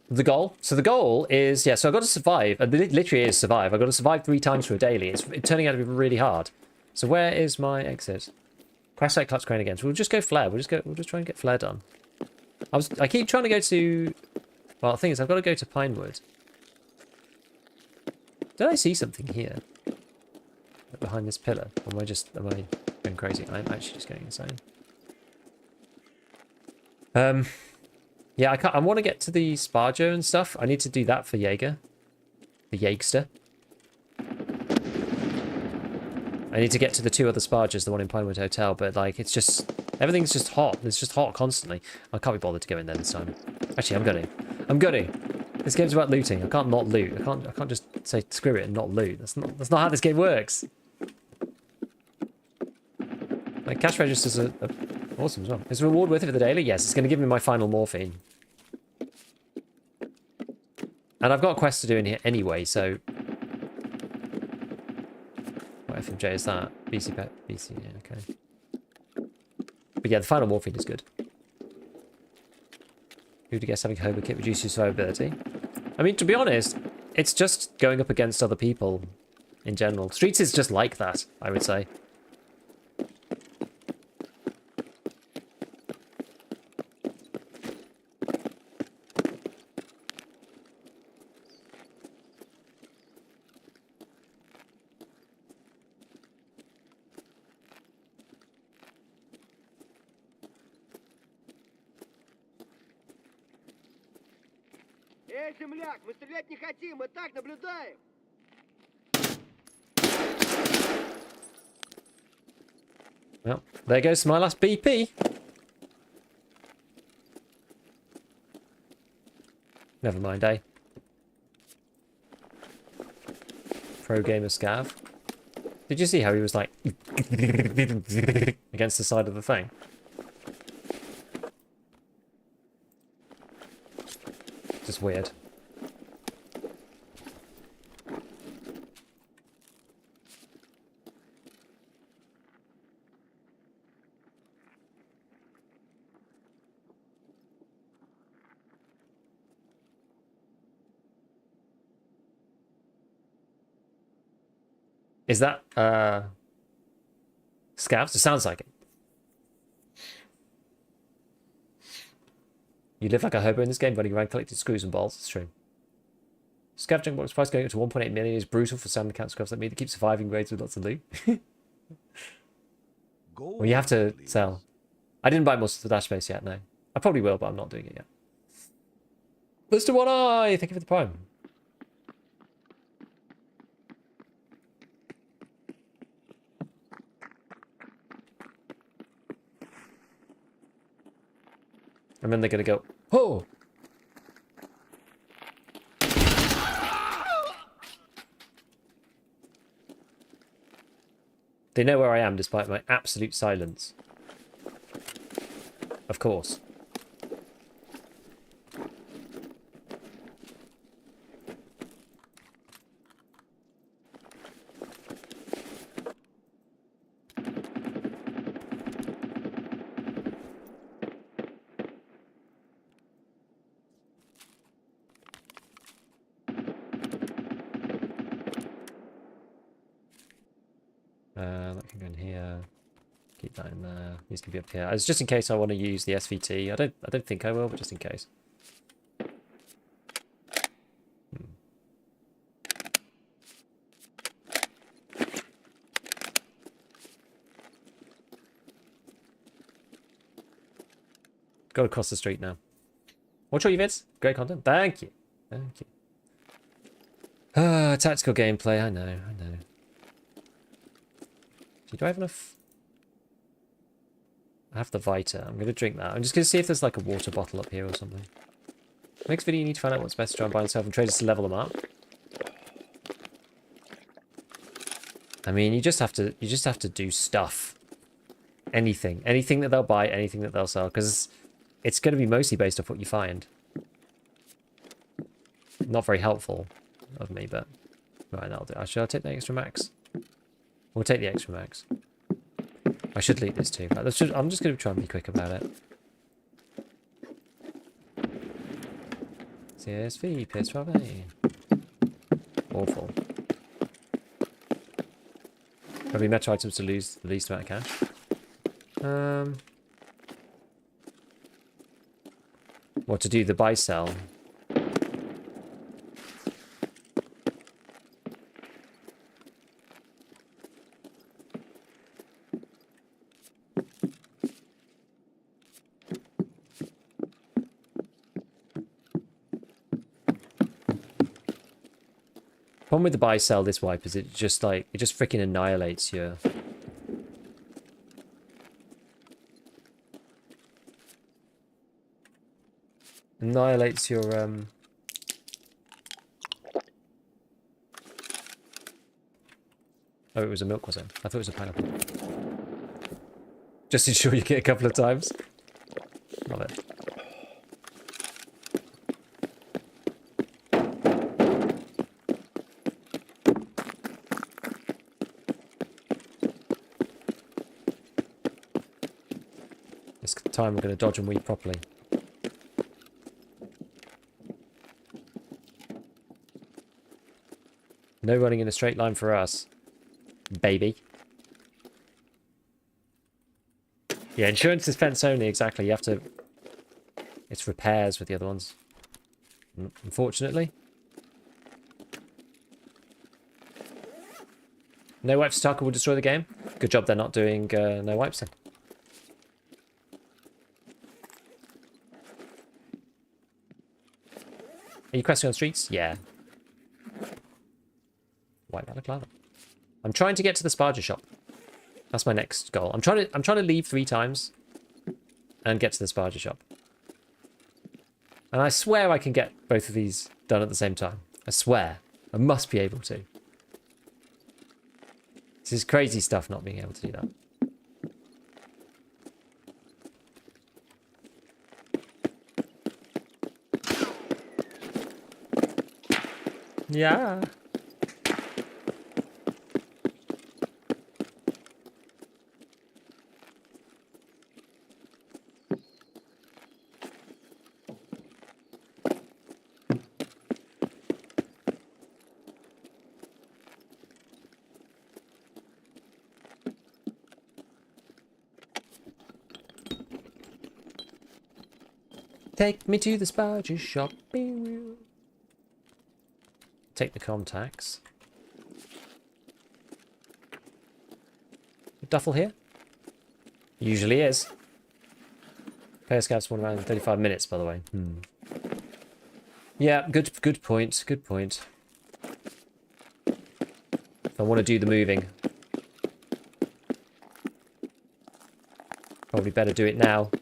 The goal? So the goal is, yeah, so I've got to survive. It literally is survive. I've got to survive 3 times for a daily. It's turning out to be really hard. So where is my exit? Crash site clutch crane again. So we'll just go flare. We'll just try and get flare done. I keep trying to go to... Well, the thing is, I've got to go to Pinewood. Did I see something here? Behind this pillar? Or am I going crazy? I'm actually just going insane. Yeah, I want to get to the Sparger and stuff. I need to do that for Jaeger. The Jaegster. I need to get to the 2 other Spargers, the one in Pinewood Hotel, but like it's just everything's just hot. It's just hot constantly. I can't be bothered to go in there this time. Actually, I'm going. This game's about looting. I can't not loot. I can't just say screw it and not loot. That's not how this game works. Like cash registers are awesome as well. Is the reward worth it for the daily? Yes, it's going to give me my final morphine. And I've got quests to do in here anyway, so... What FMJ is that? BC pet? BC, yeah, okay. But yeah, the final morphine is good. Who to guess having Hobo kit reduces survivability? I mean, to be honest, it's just going up against other people in general. Streets is just like that, I would say. Эй, земляк, мы стрелять не хотим, мы так наблюдаем. Well, there goes my last BP. Never mind, eh? Pro gamer Scav. Did you see how he was like against the side of the thing? Just weird. Is that Scavs? It sounds like it. You live like a hobo in this game, running around collecting screws and balls. It's true. Scav junk box price going up to 1.8 million is brutal for some account scavs like me that keep surviving raids with lots of loot. Well, you have to sell. I didn't buy most of the dash space yet, no. I probably will, but I'm not doing it yet. Mr. One Eye, thank you for the prime. And then they're going to go, oh! They know where I am despite my absolute silence. Of course. That can go in here. Keep that in there. These can be up here. It's just in case I want to use the SVT. I don't think I will, but just in case. Go across the street now. Watch all your vids. Great content. Thank you. Thank you. Tactical gameplay. I know. I know. Do I have enough? I have the Vita. I'm going to drink that. I'm just going to see if there's like a water bottle up here or something. Next video, you need to find out what's best to try and buy and sell from traders to level them up. I mean, you just have to do stuff. Anything that they'll buy, anything that they'll sell, because it's going to be mostly based off what you find. Not very helpful of me, but right, that'll do. Shall I take the extra max? We'll take the extra max. I should loot this too, but I'm just going to try and be quick about it. CSV, PS12A. Awful. Probably metro items to lose the least amount of cash. What to do the buy sell? Problem with the buy sell this wipe is it just freaking annihilates your Oh, it was a milk, was it? I thought it was a pineapple. Just ensure you get a couple of times. Love it. This time we're going to dodge and weave properly. No running in a straight line for us, baby. Yeah, insurance is fence only, exactly. You have to... It's repairs with the other ones. Unfortunately. No wipes Tarkov will destroy the game. Good job they're not doing no wipes then. Are you questing on streets? Yeah. White balaclava. I'm trying to get to the Sparger shop. That's my next goal. I'm trying to leave 3 times and get to the Sparger shop. And I swear I can get both of these done at the same time. I swear. I must be able to. This is crazy stuff not being able to do that. Yeah. Take me to the Sparger shop. Take the contacts. Duffel here? Usually is. Player scouts spawn around in 35 minutes, by the way. Yeah, good point. Good point. If I want to do the moving, probably better do it now.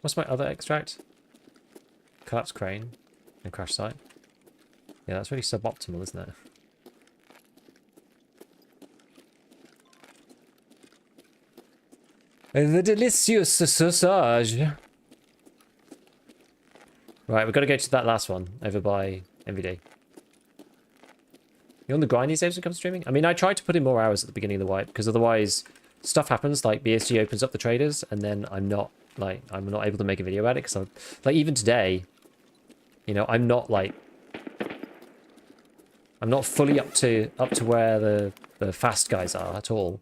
What's my other extract? Collapse crane and crash site. Yeah, that's really suboptimal, isn't it? The delicious sausage. Right, we've got to go to that last one over by MVD. You're on the grind these days when it comes to streaming? I mean, I tried to put in more hours at the beginning of the wipe because otherwise stuff happens, like BSG opens up the traders and then I'm not able to make a video about it because I'm like, even today, you know, I'm not fully up to where the fast guys are at all.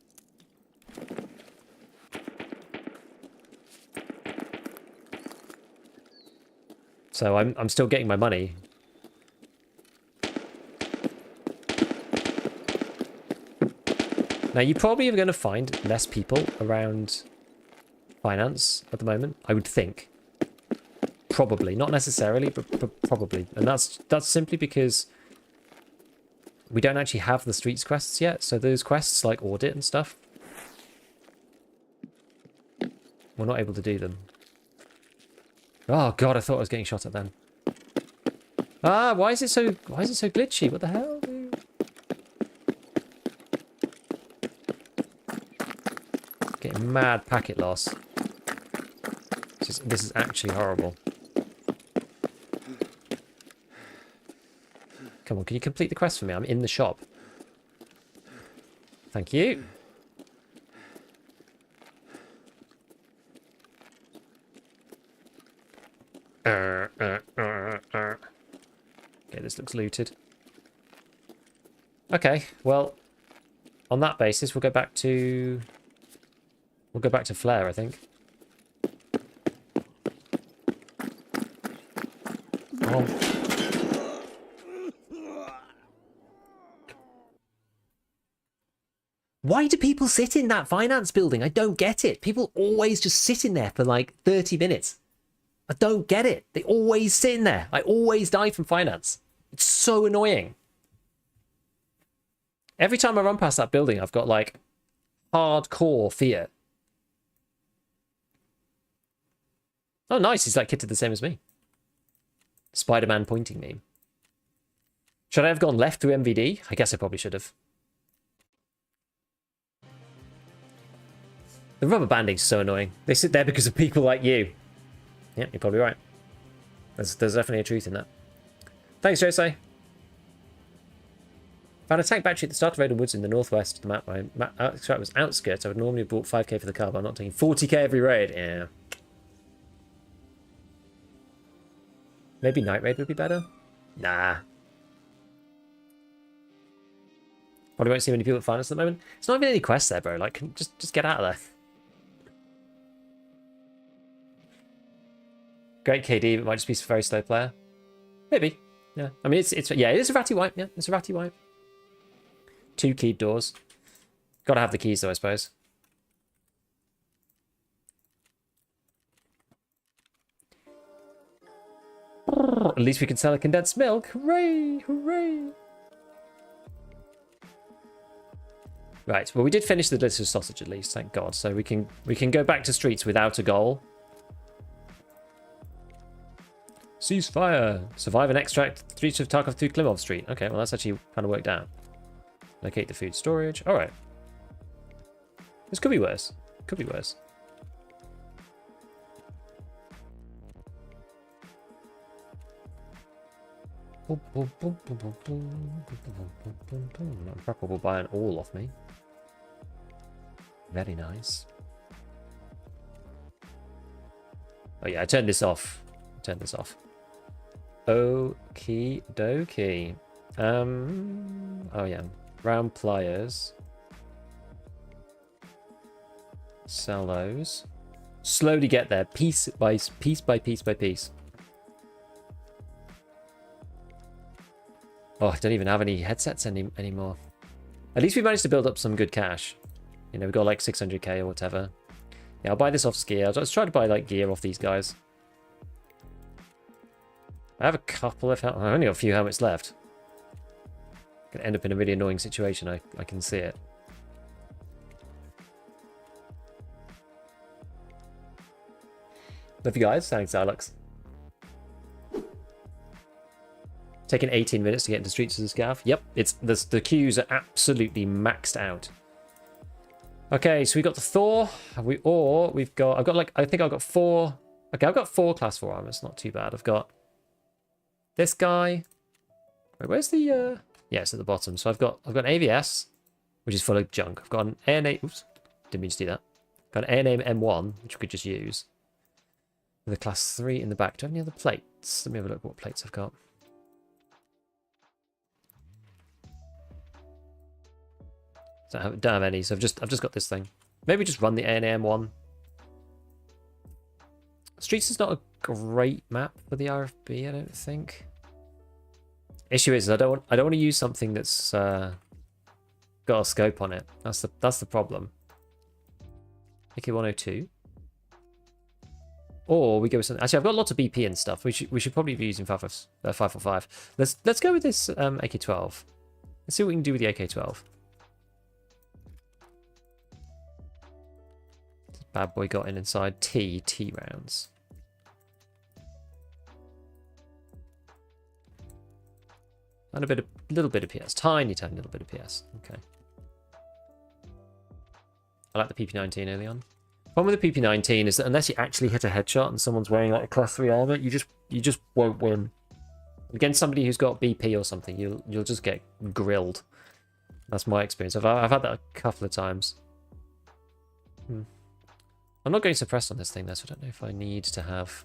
So I'm still getting my money. Now you probably are going to find less people around finance at the moment, I would think. Probably, not necessarily, but probably. And that's simply because we don't actually have the streets quests yet. So those quests like audit and stuff, we're not able to do them. Oh god, I thought I was getting shot at then. Ah, why is it so glitchy? What the hell, dude? Getting mad packet loss. This is actually horrible. Come on, can you complete the quest for me? I'm in the shop. Thank you. Okay, this looks looted. Okay, well, on that basis, we'll go back to Flare, I think. Oh. Why do people sit in that finance building? I don't get it. People always just sit in there for like 30 minutes. I don't get it. They always sit in there. I always die from finance. It's so annoying. Every time I run past that building, I've got like hardcore fear. Oh, nice. He's like kitted the same as me. Spider-Man pointing meme. Should I have gone left through MVD? I guess I probably should have. The rubber banding's so annoying. They sit there because of people like you. Yeah, you're probably right. There's definitely a truth in that. Thanks, Jose. Found a tank battery at the start of Road Woods in the northwest of the map. My extract was outskirts. I would normally have bought 5k for the car, but I'm not taking 40k every raid. Yeah. Maybe night raid would be better? Nah. Probably won't see many people at finance at the moment. It's not even any quests there, bro. Like, just get out of there. Great KD, but might just be a very slow player. Maybe. Yeah. I mean, it is a ratty wipe. Yeah, it's a ratty wipe. 2 keyed doors. Gotta have the keys though, I suppose. At least we can sell a condensed milk. Hooray! Hooray! Right, well we did finish the delicious sausage at least, thank God. So we can go back to streets without a goal. Ceasefire. Survive and extract streets of Tarkov through Klimov Street. Okay, well that's actually kind of worked out. Locate the food storage. Alright. This could be worse. Could be worse. Prepper will buy an all off me. Very nice. Oh yeah, I turned this off. Turn this off. Okie dokie. Oh yeah. Round pliers. Sell those. Slowly get there, piece by piece by piece by piece. Oh, I don't even have any headsets anymore. At least we managed to build up some good cash. You know, we got like 600k or whatever. Yeah, I'll buy this off Ski. I'll just try to buy like gear off these guys. I have a couple of... I only got a few helmets left. Gonna end up in a really annoying situation. I can see it. Love you guys. Thanks, Alex. Taking 18 minutes to get into Streets of the Scav. Yep, it's the queues are absolutely maxed out. Okay, so we got the Thor. We've got... I think I've got 4... Okay, I've got 4 class 4 armors. Not too bad. I've got this guy. Wait, where's the... Yeah, it's at the bottom. So I've got an AVS, which is full of junk. I've got an ANA... Oops, didn't mean to do that. Got an ANA M1, which we could just use. With a class 3 in the back. Do I have any other plates? Let me have a look at what plates I've got. Don't have any, so I've just got this thing. Maybe just run the ANA M1. Streets is not a great map for the RFB, I don't think. Issue is I don't want to use something that's got a scope on it. That's the problem. AK-102. Or we go with something. Actually, I've got lots of BP and stuff. We should probably be using 545. Let's go with this AK-12. Let's see what we can do with the AK-12. This bad boy got inside T rounds. And a little bit of PS. Tiny little bit of PS. Okay. I like the PP-19 early on. Problem with the PP-19 is that unless you actually hit a headshot and someone's wearing like a class 3 armor, you just won't win. Against somebody who's got BP or something, you'll just get grilled. That's my experience. I've had that a couple of times. I'm not getting suppressed on this thing though, so I don't know if I need to have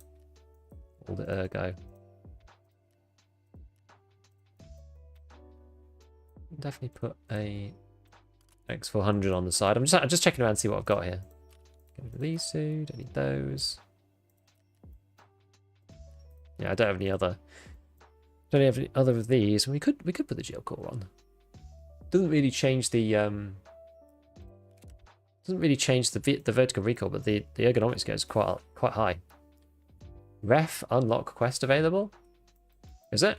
all the ergo. Definitely put a X400 on the side. I'm just checking around and see what I've got here. Get rid of these two. Don't need those. Yeah, I don't have any other. Don't have any other of these. We could put the geocore on. Doesn't really change the vertical recoil, but the ergonomics goes quite high. Ref unlock quest available. Is it?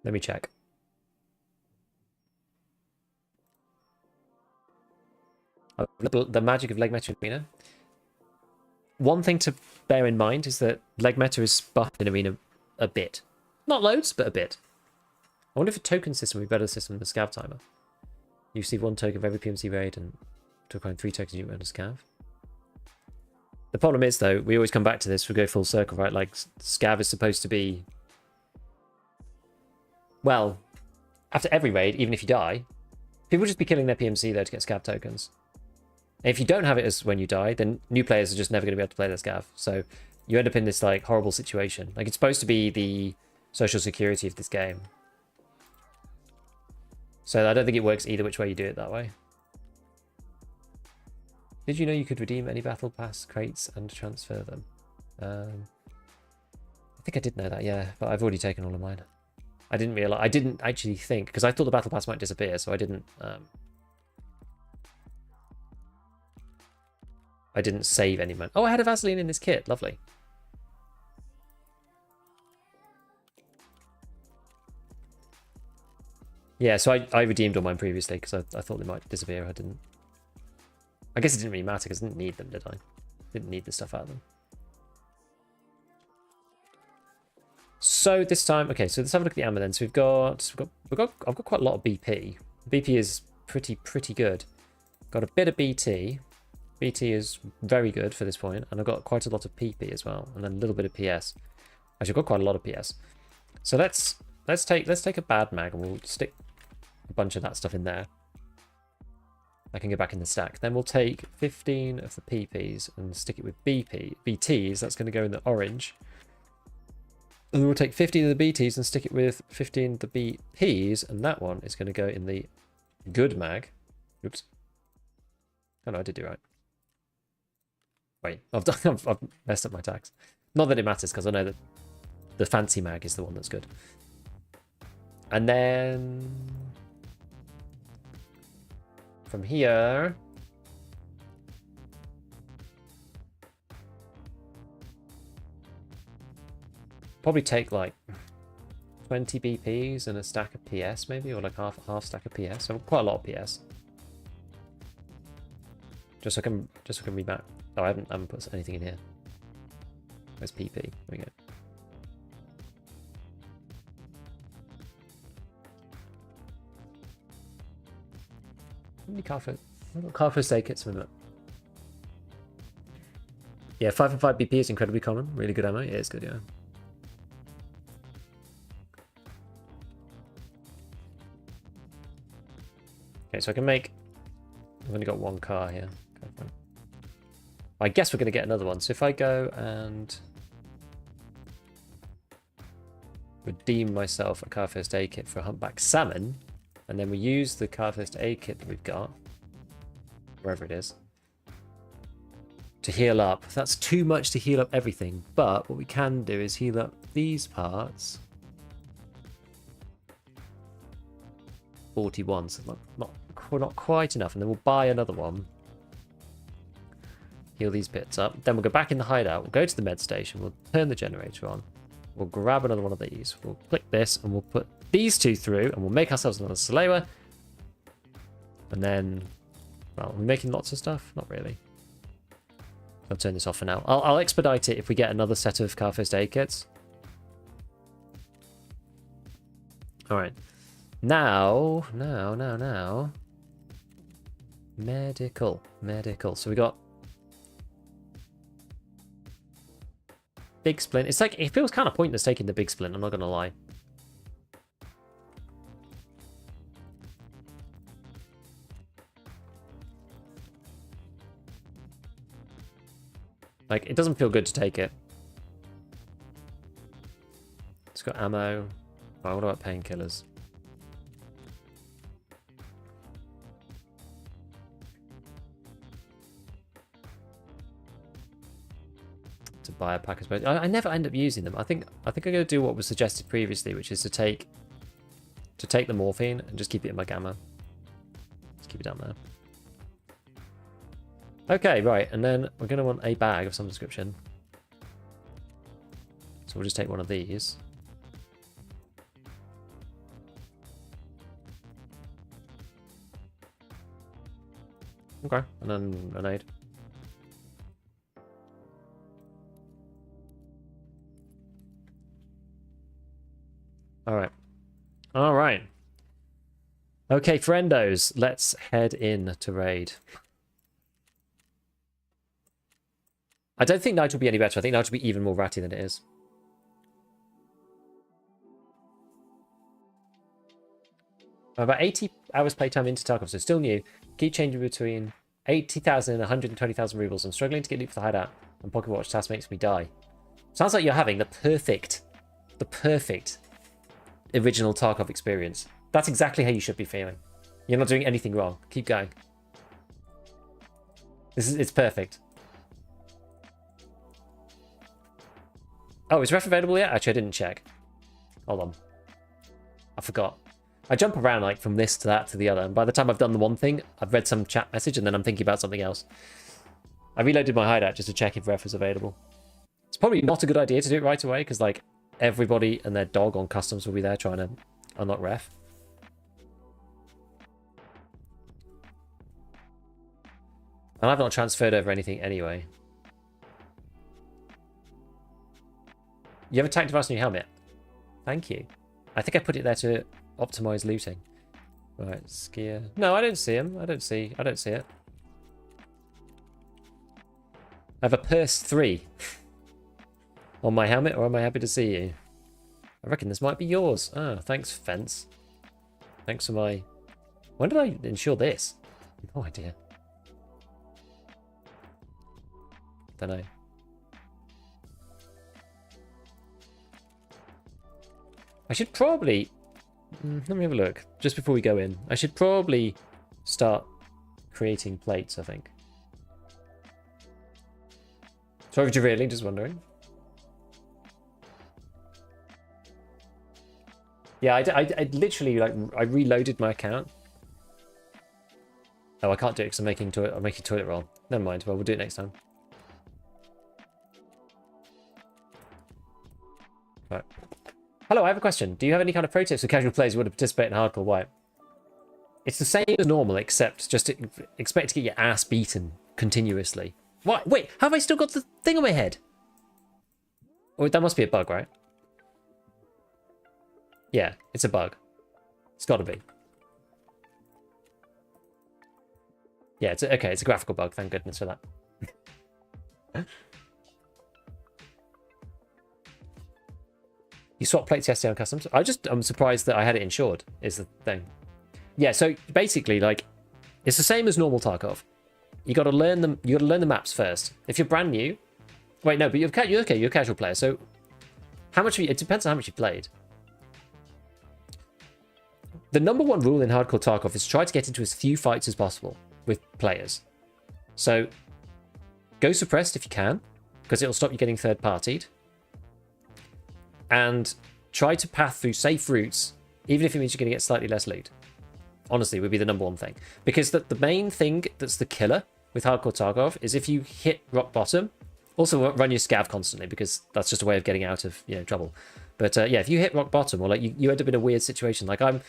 Let me check. The magic of leg meta in arena. One thing to bear in mind is that leg meta is buffed in arena a bit. Not loads, but a bit. I wonder if a token system would be a better system than the scav timer. You receive 1 token of every PMC raid and to acquire 3 tokens you earn a scav. The problem is though, we always come back to this, we go full circle, right? Like scav is supposed to be... Well, after every raid, even if you die, people just be killing their PMC though to get scav tokens. And if you don't have it as when you die, then new players are just never going to be able to play their scav. So you end up in this like horrible situation. Like it's supposed to be the social security of this game. So I don't think it works either which way you do it that way. Did you know you could redeem any battle pass crates and transfer them? I think I did know that, yeah, but I've already taken all of mine. I didn't actually think, because I thought the battle pass might disappear, so I didn't I didn't save any money. Oh, I had a Vaseline in this kit. Lovely. Yeah, so I redeemed all mine previously because I thought they might disappear. I didn't. I guess it didn't really matter because I didn't need them, did I? Didn't need the stuff out of them. So this time, okay, so let's have a look at the ammo then. So I've got quite a lot of BP. BP is pretty good. Got a bit of BT. BT is very good for this point, and I've got quite a lot of PP as well, and then a little bit of PS. Actually, I've got quite a lot of PS. So let's take a bad mag and we'll stick a bunch of that stuff in there. I can go back in the stack. Then we'll take 15 of the PPs and stick it with BTs. That's going to go in the orange. And then we'll take 15 of the BTs and stick it with 15 of the BPs, and that one is going to go in the good mag. Oops. Oh no, I did do right. Wait, I've messed up my tags. Not that it matters, because I know that the fancy mag is the one that's good. And then from here, probably take like 20 BPs and a stack of PS maybe, or like half stack of PS. So quite a lot of PS. Just so I can read back. Oh, I haven't put anything in here. Where's PP? There we go. How many car first aid kits have we got? Yeah, 5 and 5 BP is incredibly common. Really good ammo. Yeah, it's good, yeah. Okay, so I can make... I've only got one car here. Okay, fine. I guess we're going to get another one. So if I go and redeem myself a car first aid kit for a humpback salmon, and then we use the car first aid kit that we've got, wherever it is, to heal up. That's too much to heal up everything, but what we can do is heal up these parts. 41, so not quite enough, and then we'll buy another one. Heal these bits up. Then we'll go back in the hideout. We'll go to the med station. We'll turn the generator on. We'll grab another one of these. We'll click this, and we'll put these two through, and we'll make ourselves another Salewa. And then, well, we're making lots of stuff? Not really. I'll turn this off for now. I'll expedite it if we get another set of car first aid kits. Alright. Now. Medical. So we got big splint. It's like, it feels kind of pointless taking the big splint, I'm not gonna lie. Like, it doesn't feel good to take it. It's got ammo. Oh, what about painkillers? To buy a pack of spades. I never end up using them. I think I'm gonna do what was suggested previously, which is to take the morphine and just keep it in my gamma. Just keep it down there. Okay, right, and then we're gonna want a bag of some description. So we'll just take one of these. Okay, and then a grenade. All right. Okay, friendos, let's head in to raid. I don't think night will be any better. I think night will be even more ratty than it is. About 80 hours playtime into Tarkov, so still new. Keep changing between 80,000 and 120,000 rubles. I'm struggling to get loot for the hideout, and Pocket Watch task makes me die. Sounds like you're having the perfect original Tarkov experience. That's exactly how you should be feeling. You're not doing anything wrong. Keep going. It's perfect. Oh, is ref available yet? Actually, I didn't check. Hold on. I forgot. I jump around like from this to that to the other, and by the time I've done the one thing, I've read some chat message and then I'm thinking about something else. I reloaded my hideout just to check if ref was available. It's probably not a good idea to do it right away because like everybody and their dog on customs will be there trying to unlock ref. And I've not transferred over anything anyway. You have a tactic device on your helmet. Thank you. I think I put it there to optimize looting. Right, skier. No, I don't see him. I don't see it. I have a purse 3 on my helmet, or am I happy to see you? I reckon this might be yours. Ah, thanks, fence. Thanks for my... When did I insure this? No idea. Don't know. I should probably... let me have a look. Just before we go in. I should probably start creating plates, I think. Sorry for derailing, just wondering. Yeah, I literally, like, I reloaded my account. Oh, I can't do it because I'm making toilet roll. Never mind, well, we'll do it next time. Right. Hello, I have a question. Do you have any kind of pro tips for casual players who want to participate in hardcore wipe? It's the same as normal, except just expect to get your ass beaten continuously. What? Wait, have I still got the thing on my head? Oh, that must be a bug, right? Yeah, it's a bug. It's got to be. Yeah, it's okay. It's a graphical bug. Thank goodness for that. You swap plates yesterday on customs? I'm surprised that I had it insured, is the thing. Yeah, so basically, like, it's the same as normal Tarkov. You got to learn them. You got to learn the maps first. If you're brand new, wait, no, but you're okay. You're a casual player. So, how much? It depends on how much you played. The number one rule in hardcore Tarkov is try to get into as few fights as possible with players. So, go suppressed if you can, because it'll stop you getting third-partied. And try to path through safe routes, even if it means you're going to get slightly less loot. Honestly, would be the number one thing. Because the main thing that's the killer with hardcore Tarkov is if you hit rock bottom, also run your scav constantly, because that's just a way of getting out of trouble. But yeah, if you hit rock bottom, or like you end up in a weird situation, like I'm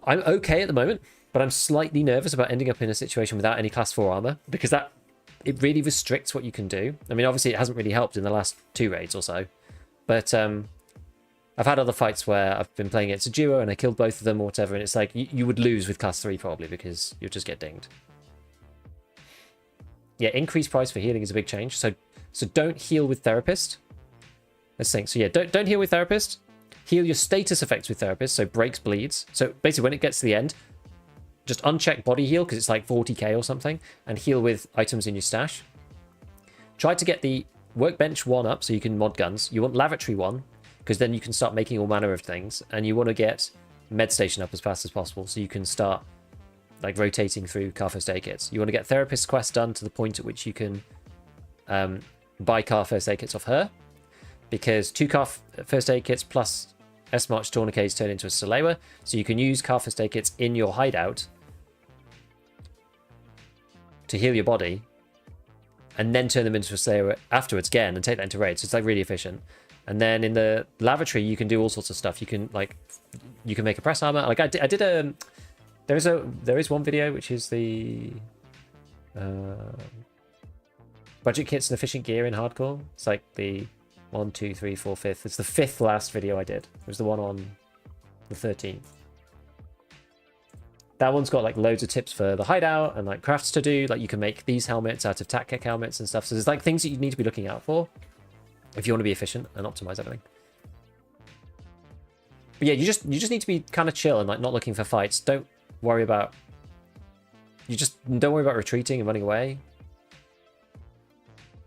okay at the moment, but I'm slightly nervous about ending up in a situation without any class 4 armor, because it really restricts what you can do. I mean, obviously it hasn't really helped in the last 2 raids or so. But I've had other fights where I've been playing against a duo and I killed both of them or whatever, and it's like you would lose with class 3 probably because you'll just get dinged. Yeah, increased price for healing is a big change. So don't heal with therapist. Let's think. So yeah, don't heal with therapist. Heal your status effects with therapist, so breaks, bleeds. So basically when it gets to the end, just uncheck body heal because it's like 40k or something, and heal with items in your stash. Try to get the workbench 1 up so you can mod guns. You want lavatory 1 because then you can start making all manner of things, and you want to get med station up as fast as possible so you can start like rotating through car first aid kits. You want to get therapist quest done to the point at which you can buy car first aid kits off her, because 2 car first aid kits plus S-March tourniquets turn into a Salewa, so you can use car first aid kits in your hideout to heal your body, and then turn them into a Salewa afterwards again and take that into raids. So it's like really efficient. And then in the lavatory, you can do all sorts of stuff. You can make a press armor. Like I did a, there is one video which is the budget kits and efficient gear in hardcore. It's like the 1, 2, 3, 4, 5th. It's the 5th last video I did. It was the one on the 13th. That one's got like loads of tips for the hideout and like crafts to do. Like you can make these helmets out of TacKek helmets and stuff. So there's like things that you need to be looking out for if you want to be efficient and optimize everything. But yeah, you just need to be kind of chill and like not looking for fights. Don't worry about retreating and running away.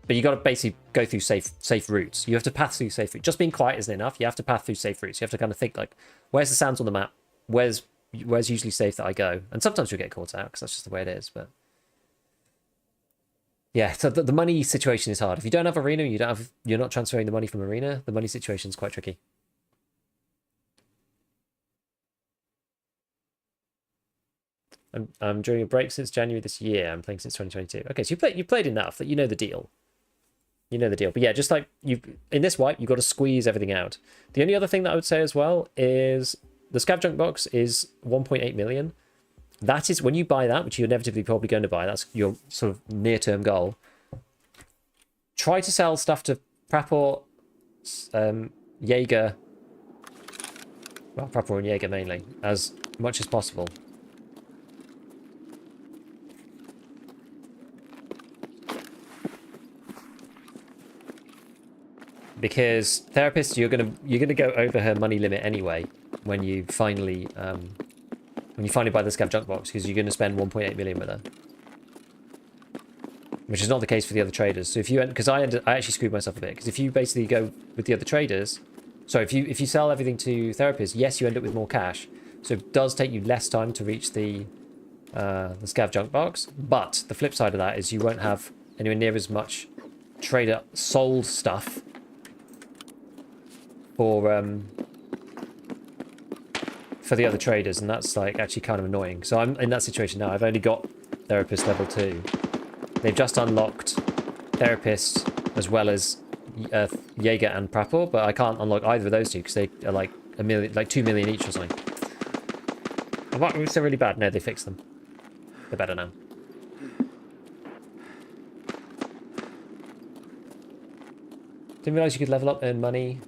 But you got to basically go through safe routes. You have to path through safe routes. Just being quiet isn't enough. You have to path through safe routes. You have to kind of think like, where's the sounds on the map? Where's usually safe that I go? And sometimes you'll get caught out because that's just the way it is. But yeah, so the money situation is hard. If you don't have arena, you're not transferring the money from arena. The money situation is quite tricky. During a break since January this year. I'm playing since 2022. Okay, so you played enough that you know the deal. You know the deal. But yeah, just like in this wipe, you've got to squeeze everything out. The only other thing that I would say as well is the Scav junk box is 1.8 million. That is when you buy that, which you're inevitably probably going to buy. That's your sort of near-term goal. Try to sell stuff to Prapor, Jaeger. Well, Prapor and Jaeger mainly, as much as possible. Because therapist, you're gonna go over her money limit anyway when you finally buy the Scav junk box, because you're gonna spend 1.8 million with her, which is not the case for the other traders. So if you because I actually screwed myself a bit, because if you basically go with the other traders, so if you sell everything to therapists, yes, you end up with more cash. So it does take you less time to reach the Scav junk box, but the flip side of that is you won't have anywhere near as much trader sold stuff for the other traders, and that's like actually kind of annoying. So I'm in that situation now. I've only got therapist level 2. They've just unlocked therapist as well as Jaeger and Prapor, but I can't unlock either of those two because they are like 2 million each or something. Was they really bad? No, they fixed them. They're better now. Didn't realize you could level up, earn money,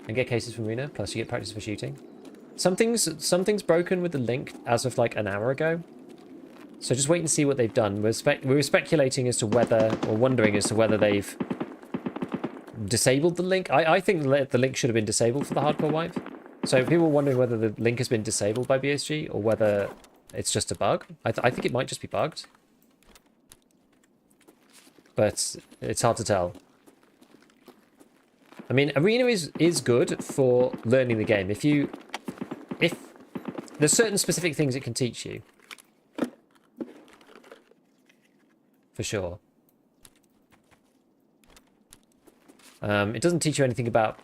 and get cases from Arena, plus you get practice for shooting. Something's broken with the link as of like an hour ago. So just wait and see what they've done. We were speculating as to whether, or wondering as to whether they've disabled the link. I think the link should have been disabled for the hardcore wipe. So people were wondering whether the link has been disabled by BSG or whether it's just a bug. I think it might just be bugged. But it's hard to tell. I mean, Arena is good for learning the game. If there's certain specific things it can teach you. For sure. It doesn't teach you anything about,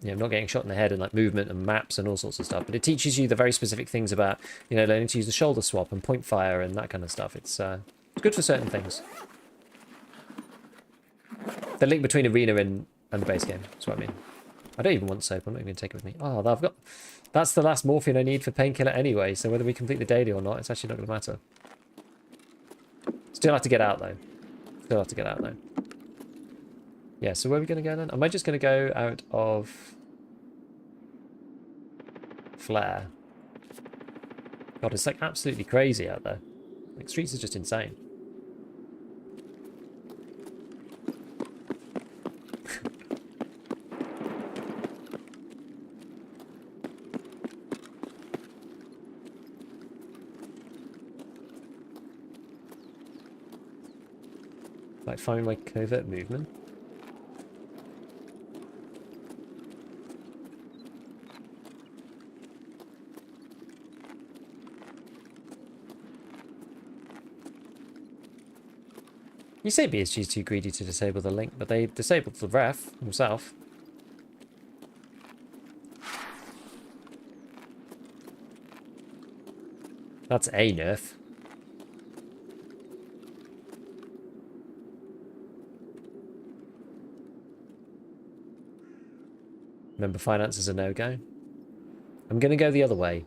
not getting shot in the head and like movement and maps and all sorts of stuff, but it teaches you the very specific things about, learning to use the shoulder swap and point fire and that kind of stuff. It's good for certain things. The link between Arena and the base game, that's what I mean. I don't even want soap, I'm not even going to take it with me. Oh, that's the last morphine I need for painkiller anyway, so whether we complete the daily or not, it's actually not going to matter. Still have to get out though. Yeah, so where are we going to go then? Am I just going to go out of Flare? God, it's like absolutely crazy out there. Like, streets is just insane. Like, find my covert movement. You say BSG's too greedy to disable the link, but they disabled the ref himself. That's a nerf. Remember, finance is a no-go. I'm going to go the other way.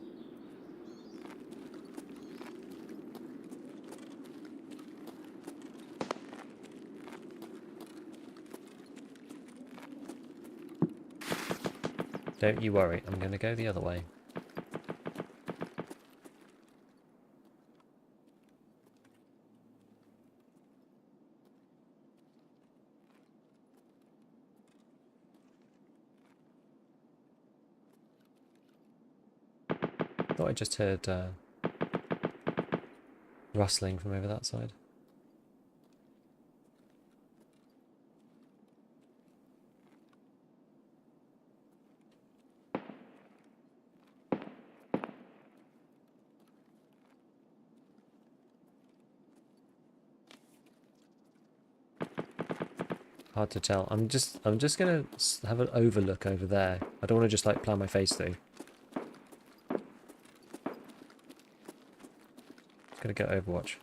Don't you worry, I'm going to go the other way. Thought I just heard rustling from over that side. Hard to tell. I'm just gonna have an overlook over there. I don't want to just like plow my face through. Gonna go Overwatch.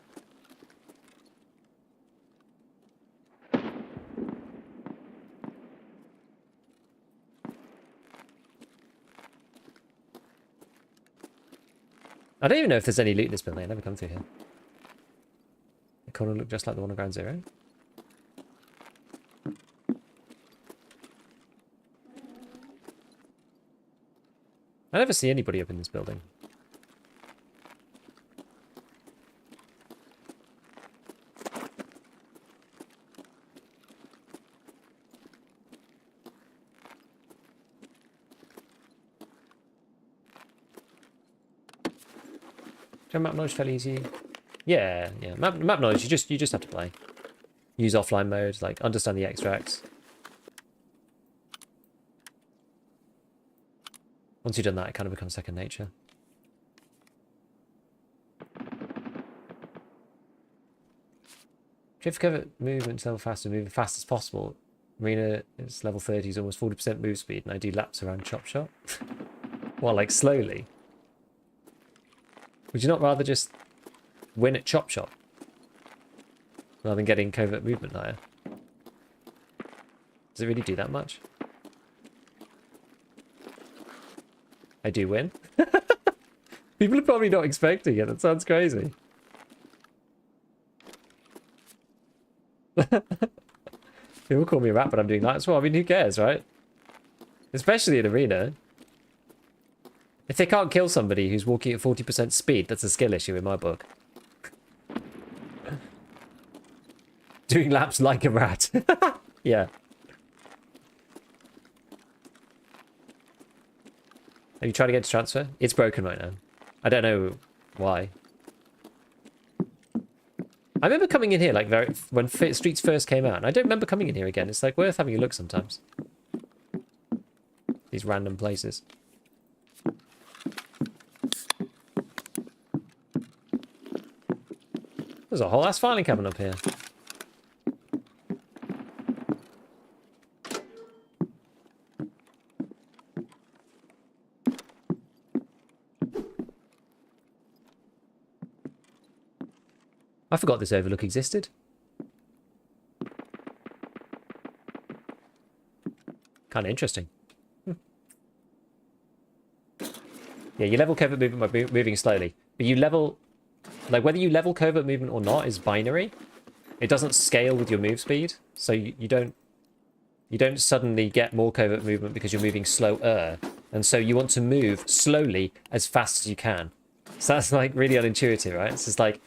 I don't even know if there's any loot in this building. I've never come through here. The corner looked just like the one on Ground Zero. I never see anybody up in this building. Map knowledge fairly easy. Yeah. Map knowledge. You just have to play. Use offline mode. Like understand the extracts. Once you've done that, it kind of becomes second nature. Drift cover movement level faster, move as fast as possible. Arena is level 30, is almost 40% move speed, and I do laps around Chop Shop. Well, like slowly. Would you not rather just win at Chop Shop rather than getting covert movement higher? Does it really do that much? I do win. People are probably not expecting it. That sounds crazy. People call me a rat, but I'm doing that as well. I mean, who cares, right? Especially in arena. If they can't kill somebody who's walking at 40% speed, that's a skill issue in my book. Doing laps like a rat. Yeah. Have you tried to get to transfer? It's broken right now. I don't know why. I remember coming in here like when Streets first came out, and I don't remember coming in here again. It's like worth having a look sometimes. These random places. There's a whole ass filing cabinet up here. I forgot this overlook existed. Kind of interesting. Yeah, you level covert movement by moving slowly. But you level... Like, whether you level covert movement or not is binary. It doesn't scale with your move speed. So you don't suddenly get more covert movement because you're moving slower. And so you want to move slowly as fast as you can. So that's, like, really unintuitive, right? It's just like...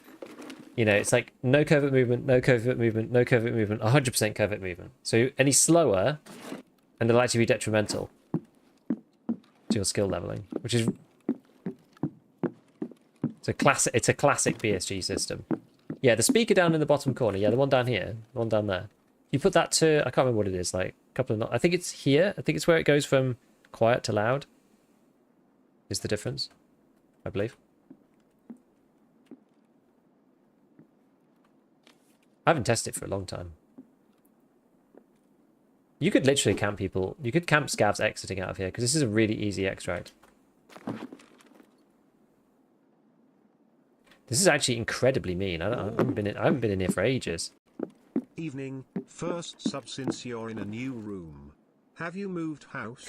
You know, it's like no covert movement, no covert movement, no covert movement, 100% covert movement. So any slower, and they'll actually be detrimental to your skill leveling, which is it's a classic BSG system. Yeah, the speaker down in the bottom corner. Yeah, the one down here, the one down there. You put that to I can't remember what it is. Like a couple of I think it's here. I think it's where it goes from quiet to loud. Is the difference, I believe. I haven't tested it for a long time. You could literally camp people. You could camp scavs exiting out of here because this is a really easy extract. This is actually incredibly mean. I haven't been in here for ages. Evening, first sub since you're in a new room. Have you moved house?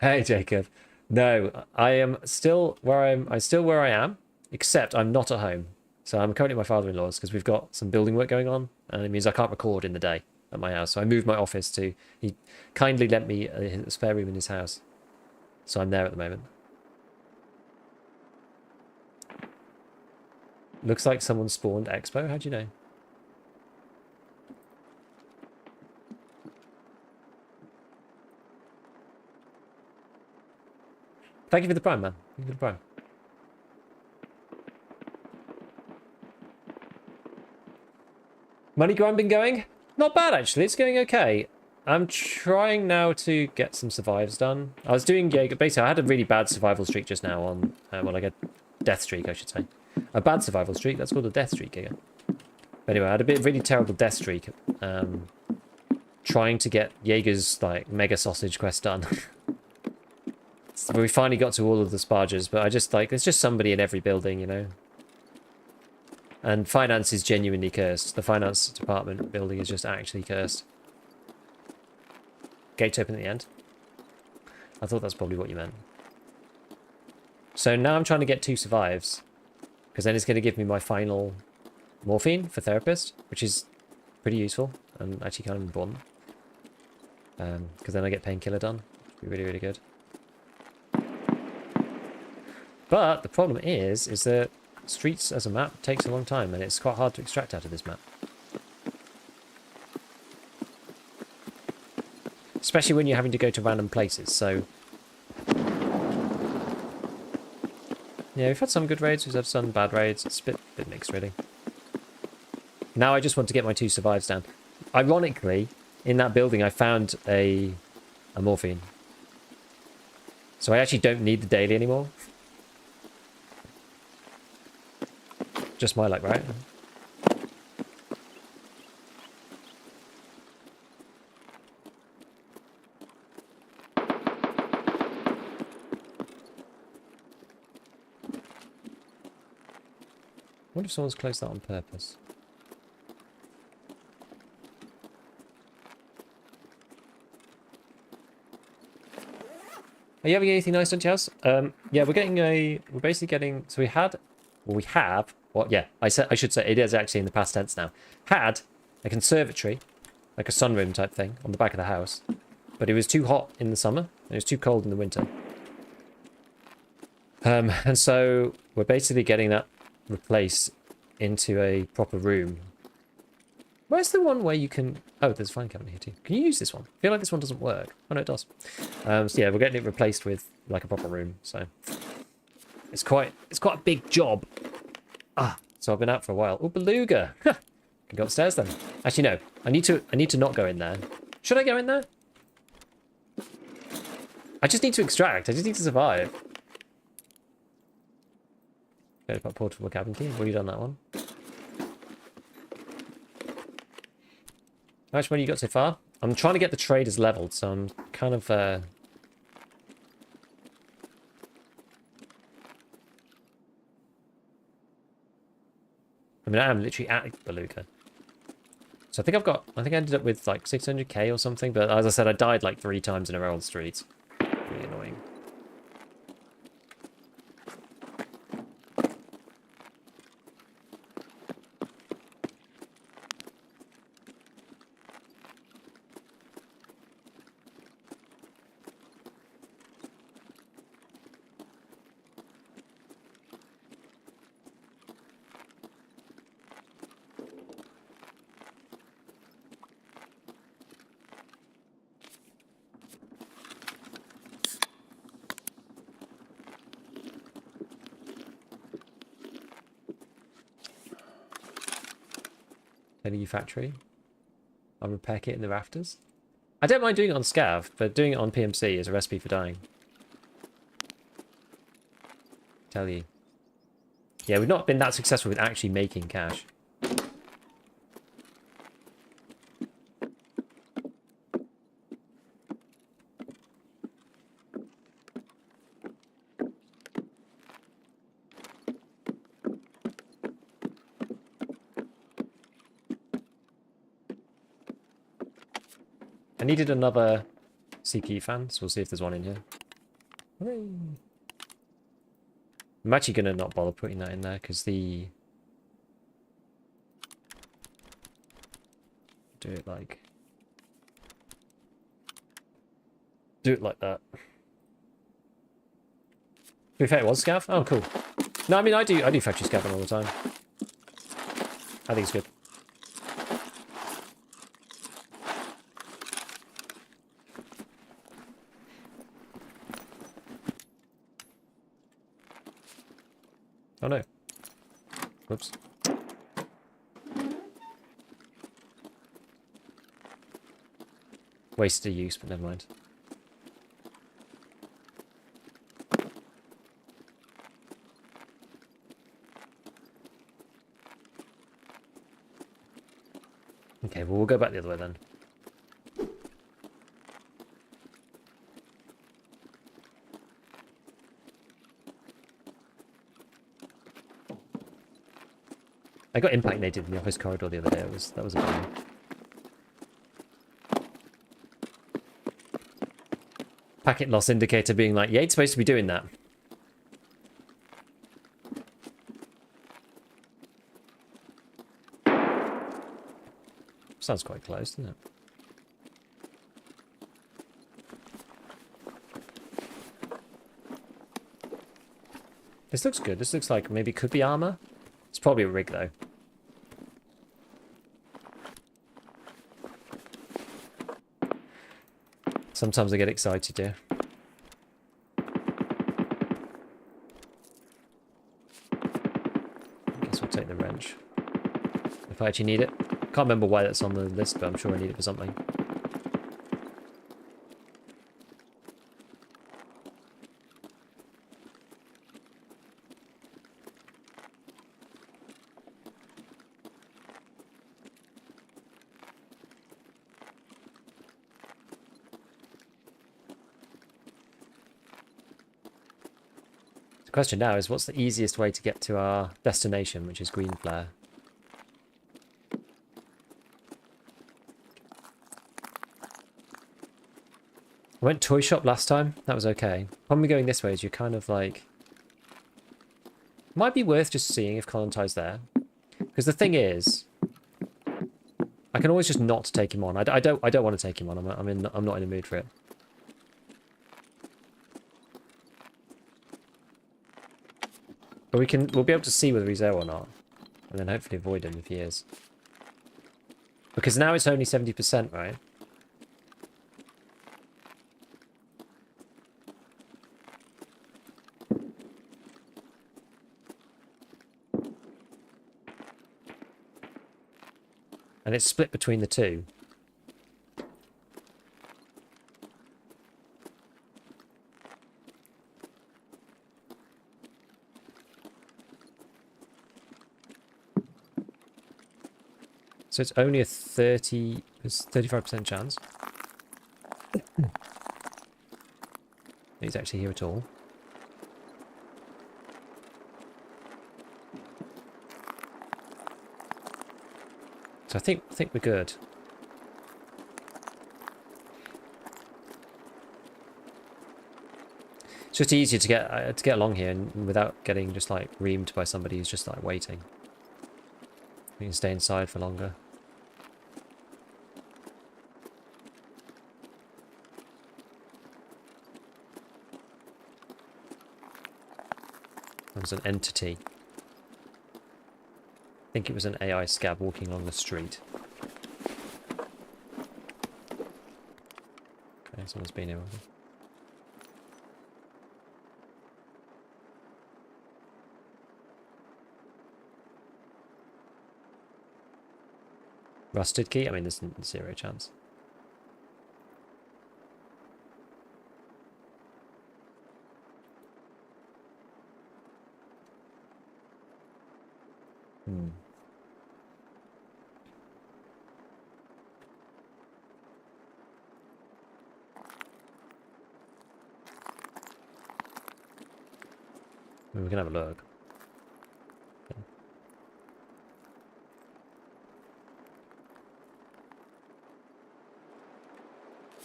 Hey Jacob. No, I am still where I'm still where I am, except I'm not at home. So I'm currently at my father-in-law's because we've got some building work going on, and it means I can't record in the day at my house. So I moved my office to... He kindly lent me a spare room in his house. So I'm there at the moment. Looks like someone spawned Expo. How'd you know? Thank you for the prime, man. Thank you for the prime. Money grind been going? Not bad, actually. It's going okay. I'm trying now to get some survives done. I was doing Jaeger. Basically, I had a really bad survival streak just now on... well, like a death streak, I should say. A bad survival streak. That's called a death streak again. But anyway, I had a really terrible death streak. Trying to get Jaeger's, like, mega sausage quest done. So we finally got to all of the sparges, but I just, like... There's just somebody in every building, you know? And finance is genuinely cursed. The finance department building is just actually cursed. Gate open at the end. I thought that's probably what you meant. So now I'm trying to get 2 survives. Because then it's going to give me my final morphine for therapist. Which is pretty useful. And actually kind of important. Because then I get painkiller done. Which would be really, really good. But the problem is that Streets as a map takes a long time. And it's quite hard to extract out of this map. Especially when you're having to go to random places, so... Yeah, we've had some good raids, we've had some bad raids. It's a bit mixed, really. Now I just want to get my 2 survives down. Ironically, in that building I found a morphine. So I actually don't need the daily anymore. Just my luck, right? I wonder if someone's closed that on purpose. Are you having anything nice on Chelsea? Yeah, we're basically getting, so we have, yeah, I should say, it is actually in the past tense now. Had a conservatory, like a sunroom type thing, on the back of the house. But it was too hot in the summer, and it was too cold in the winter. And so we're basically getting that replaced into a proper room. Where's the one where you can... Oh, there's a fine cabinet here too. Can you use this one? I feel like this one doesn't work. Oh, no, it does. So yeah, we're getting it replaced with like a proper room. So it's quite a big job. So I've been out for a while. Oh, beluga. Can go upstairs then. Actually, no. I need to not go in there. Should I go in there? I just need to extract. I just need to survive. Okay, about portable cabin key. What have you done that one? How much money you got so far? I'm trying to get the traders leveled, so I'm kind of I mean, I am literally at Beluga. So I think I ended up with like 600k or something, but as I said, I died like 3 times in a row on the streets. Really annoying. Any factory. I'll repair kit in the rafters. I don't mind doing it on Scav, but doing it on PMC is a recipe for dying. Tell you. Yeah, we've not been that successful with actually making cash. I needed another CPU fan, so we'll see if there's one in here. Hooray. I'm actually going to not bother putting that in there, because the... Do it like that. To be fair, it was Scav? Oh, cool. No, I mean, I do factory Scaving all the time. I think it's good. Oh no. Whoops. Wasted use, but never mind. Okay, well, we'll go back the other way then. I got impacted in the office corridor the other day. That was a bummer. Packet loss indicator being like, you ain't supposed to be doing that. Sounds quite close, doesn't it? This looks good. This looks like maybe it could be armor. It's probably a rig though. Sometimes I get excited, yeah. I guess we'll take the wrench. If I actually need it. Can't remember why that's on the list, but I'm sure I need it for something. The question now is, what's the easiest way to get to our destination, which is Green Flare? I went toy shop last time. That was okay. Problem with going this way is you're kind of like... Might be worth just seeing if Colontide's there. Because the thing is, I can always just not take him on. I don't want to take him on. I'm not in the mood for it. But we'll be able to see whether he's there or not. And then hopefully avoid him if he is. Because now it's only 70%, right? And it's split between the two. So it's only a 35% chance. He's actually here at all. So I think we're good. It's just easier to get along here and without getting just like reamed by somebody who's just like waiting. We can stay inside for longer. There was an entity. I think it was an AI scab walking along the street. Okay, someone's been here already. Rusted key? I mean, there's zero chance. We can have a look. Okay.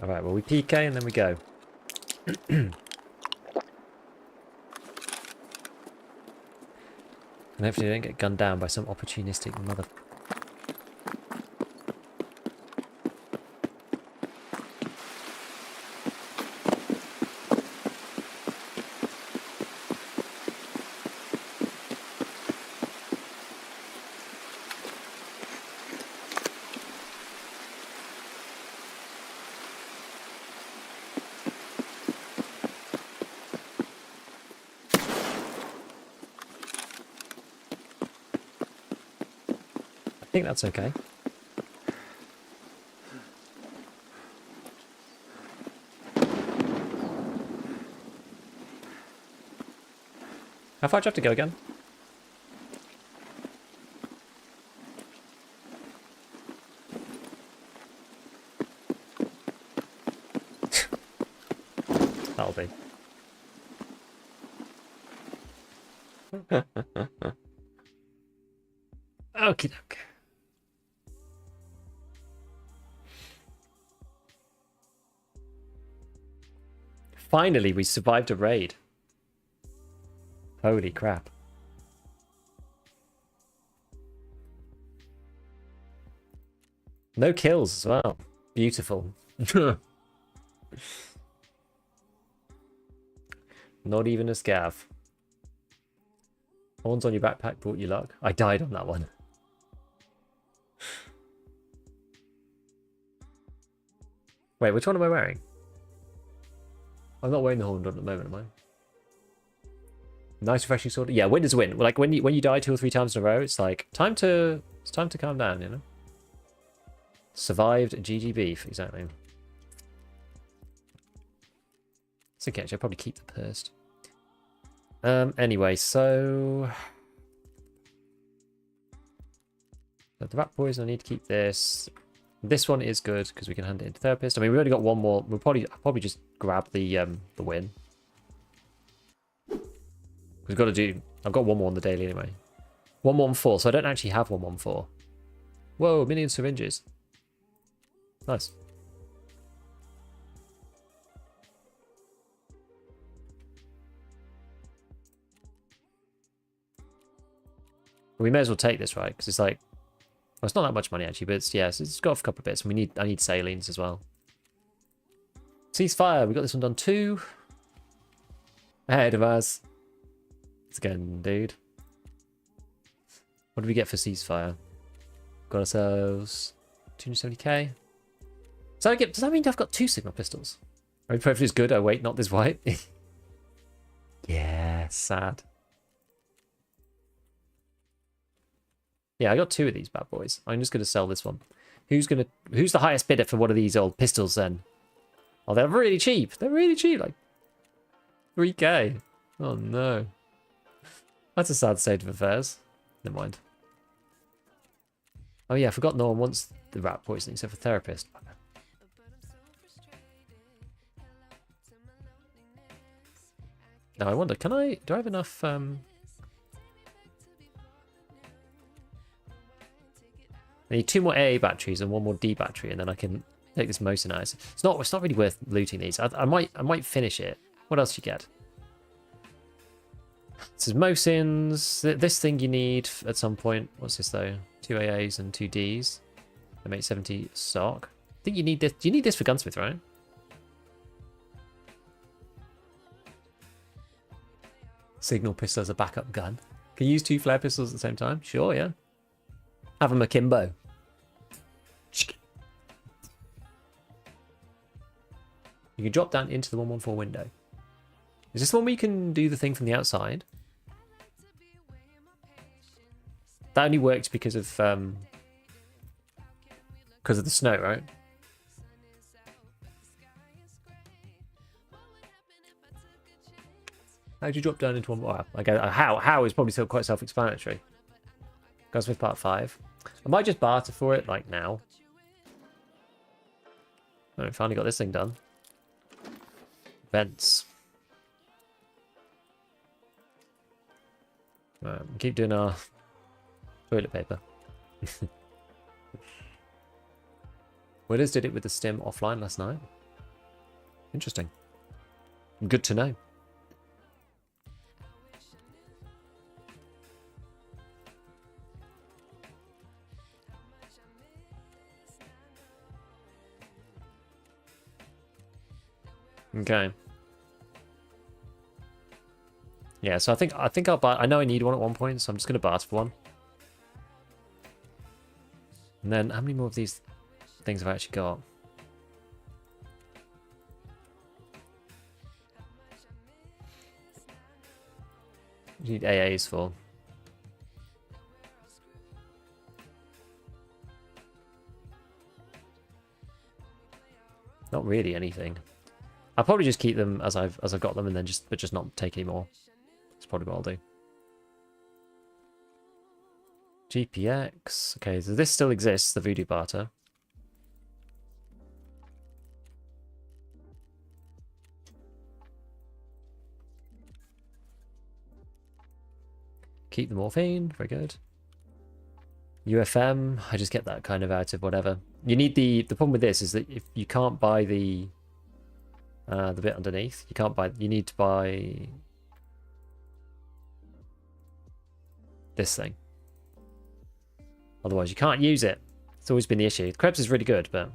Alright, well we PK and then we go. And hopefully they don't get gunned down by some opportunistic mother... I think that's okay. How far do you have to go again? That'll be. Okie doke. Finally, we survived a raid. Holy crap. No kills as well. Beautiful. Not even a scav. Horns on your backpack brought you luck. I died on that one. Wait, which one am I wearing? I'm not wearing the horn at the moment, am I? Nice refreshing sword. Yeah, win is win. Like when you die 2 or 3 times in a row, it's like it's time to calm down, you know? Survived GG beef, exactly. It's okay, actually, I'll probably keep the purse. Anyway, so the rat poison, I need to keep this. This one is good because we can hand it into therapist. I mean, we've only got one more. We'll probably just grab the win. We've got to do. I've got one more on the daily anyway. 114. So I don't actually have 114. Whoa, million syringes. Nice. We may as well take this, right? Because it's like, well, it's not that much money actually, but it's got a couple of bits. And I need salines as well. Ceasefire. We got this one done too. Ahead of us. Let's go, dude. What do we get for ceasefire? Got ourselves 270k. Does that mean I've got 2 Sigma pistols? I mean, perfectly is good. Oh wait, not this white. Yeah, sad. Yeah, I got 2 of these bad boys. I'm just gonna sell this one. Who's the highest bidder for one of these old pistols then? Oh, they're really cheap. They're really cheap, like 3k. Oh no. That's a sad state of affairs. Never mind. Oh yeah, I forgot no one wants the rat poisoning except for therapist. Now I wonder, do I have enough I need 2 more AA batteries and 1 more D battery, and then I can take this Mosinite. It's not really worth looting these. I might finish it. What else do you get? This is Mosins. This thing you need at some point. What's this though? 2 AAs and 2 Ds. They make 70 stock. I think you need this. You need this for Gunsmith, right? Signal pistol as a backup gun. Can you use 2 flare pistols at the same time? Sure, yeah. Have them akimbo. You can drop down into the 114 window. Is this the one where you can do the thing from the outside? That only works because of the snow, right? How do you drop down into one? Well, like how is probably still quite self-explanatory. Gunsmith Part 5. I might just barter for it, like now. Oh, finally got this thing done. Vents. Right, keep doing our toilet paper. Winners did it with the stim offline last night. Interesting. Good to know. Okay. Yeah, so I think I'll buy. I know I need one at one point, so I'm just gonna barter for one. And then how many more of these things have I actually got? You need AAs for. Not really anything. I'll probably just keep them as I've got them, and then just not take any more. That's probably what I'll do. GPX. Okay, so this still exists, the Voodoo Barter. Keep the morphine. Very good. UFM, I just get that kind of out of whatever. You need the problem with this is that if you can't buy the bit underneath, you need to buy this thing. Otherwise you can't use it. It's always been the issue. The Krebs is really good, but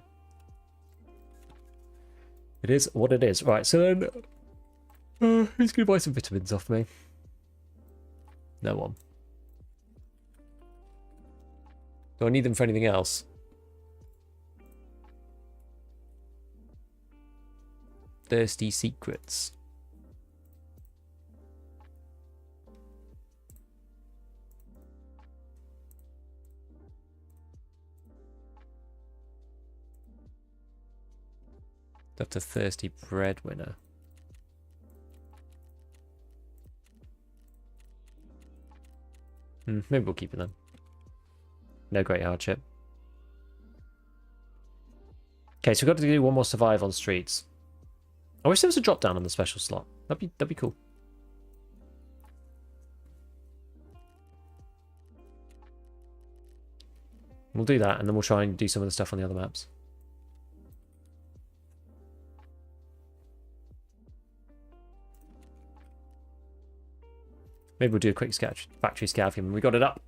it is what it is. Right, so then who's gonna buy some vitamins off me? No one. Do I need them for anything else? Thirsty secrets. That's a thirsty breadwinner. Maybe we'll keep it then. No great hardship. Okay, so we've got to do one more survive on streets. I wish there was a drop down on the special slot. That'd be cool. We'll do that, and then we'll try and do some of the stuff on the other maps. Maybe we'll do a quick factory scav when we got it up.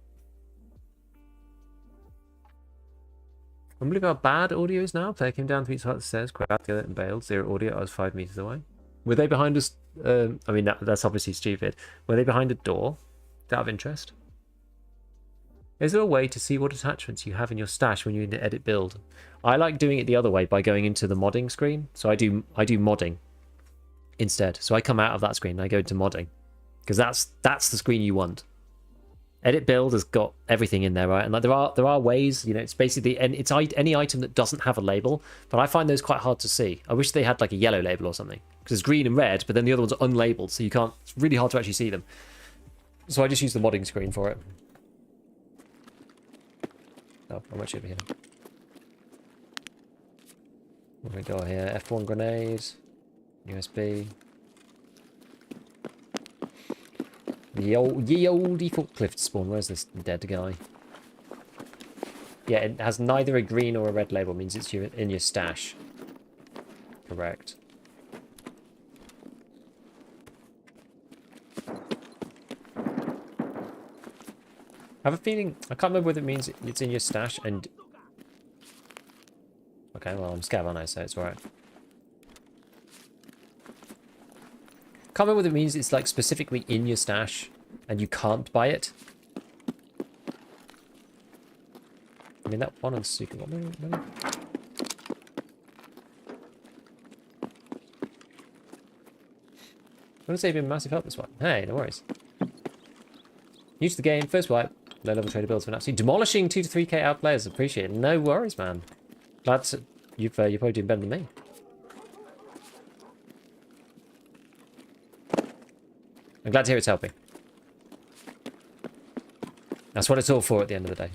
I believe how bad audio is now. Player came down 3 flights of stairs, grabbed the other and bailed. 0 audio. I was 5 meters away. Were they behind us? I mean, that's obviously stupid. Were they behind a door? Out of interest. Is there a way to see what attachments you have in your stash when you need to edit build? I like doing it the other way by going into the modding screen. So I do modding instead. So I come out of that screen and I go into modding. Because that's the screen you want. Edit build has got everything in there, right? And like there are ways, you know, it's basically it's any item that doesn't have a label, but I find those quite hard to see. I wish they had like a yellow label or something, because it's green and red, but then the other ones are unlabeled, so you can't. It's really hard to actually see them. So I just use the modding screen for it. Oh, I'm actually over here. Where do we go here? F1 grenade, USB. Ye olde forklift spawn. Where's this dead guy? Yeah, it has neither a green or a red label. It means it's in your stash. Correct. I have a feeling... I can't remember whether it means it's in your stash and... Okay, well, I'm scav, aren't I? So it's alright. Can't remember whether it means it's like specifically in your stash and you can't buy it. I mean, that one on super. What money? I want to say you've been massive help this one. Hey, no worries. New to the game, first wipe. Low level trader builds for an absolute demolishing 2 to 3k out players. Appreciate it. No worries, man. Glad to, you're probably doing better than me. I'm glad to hear it's helping. That's what it's all for at the end of the day.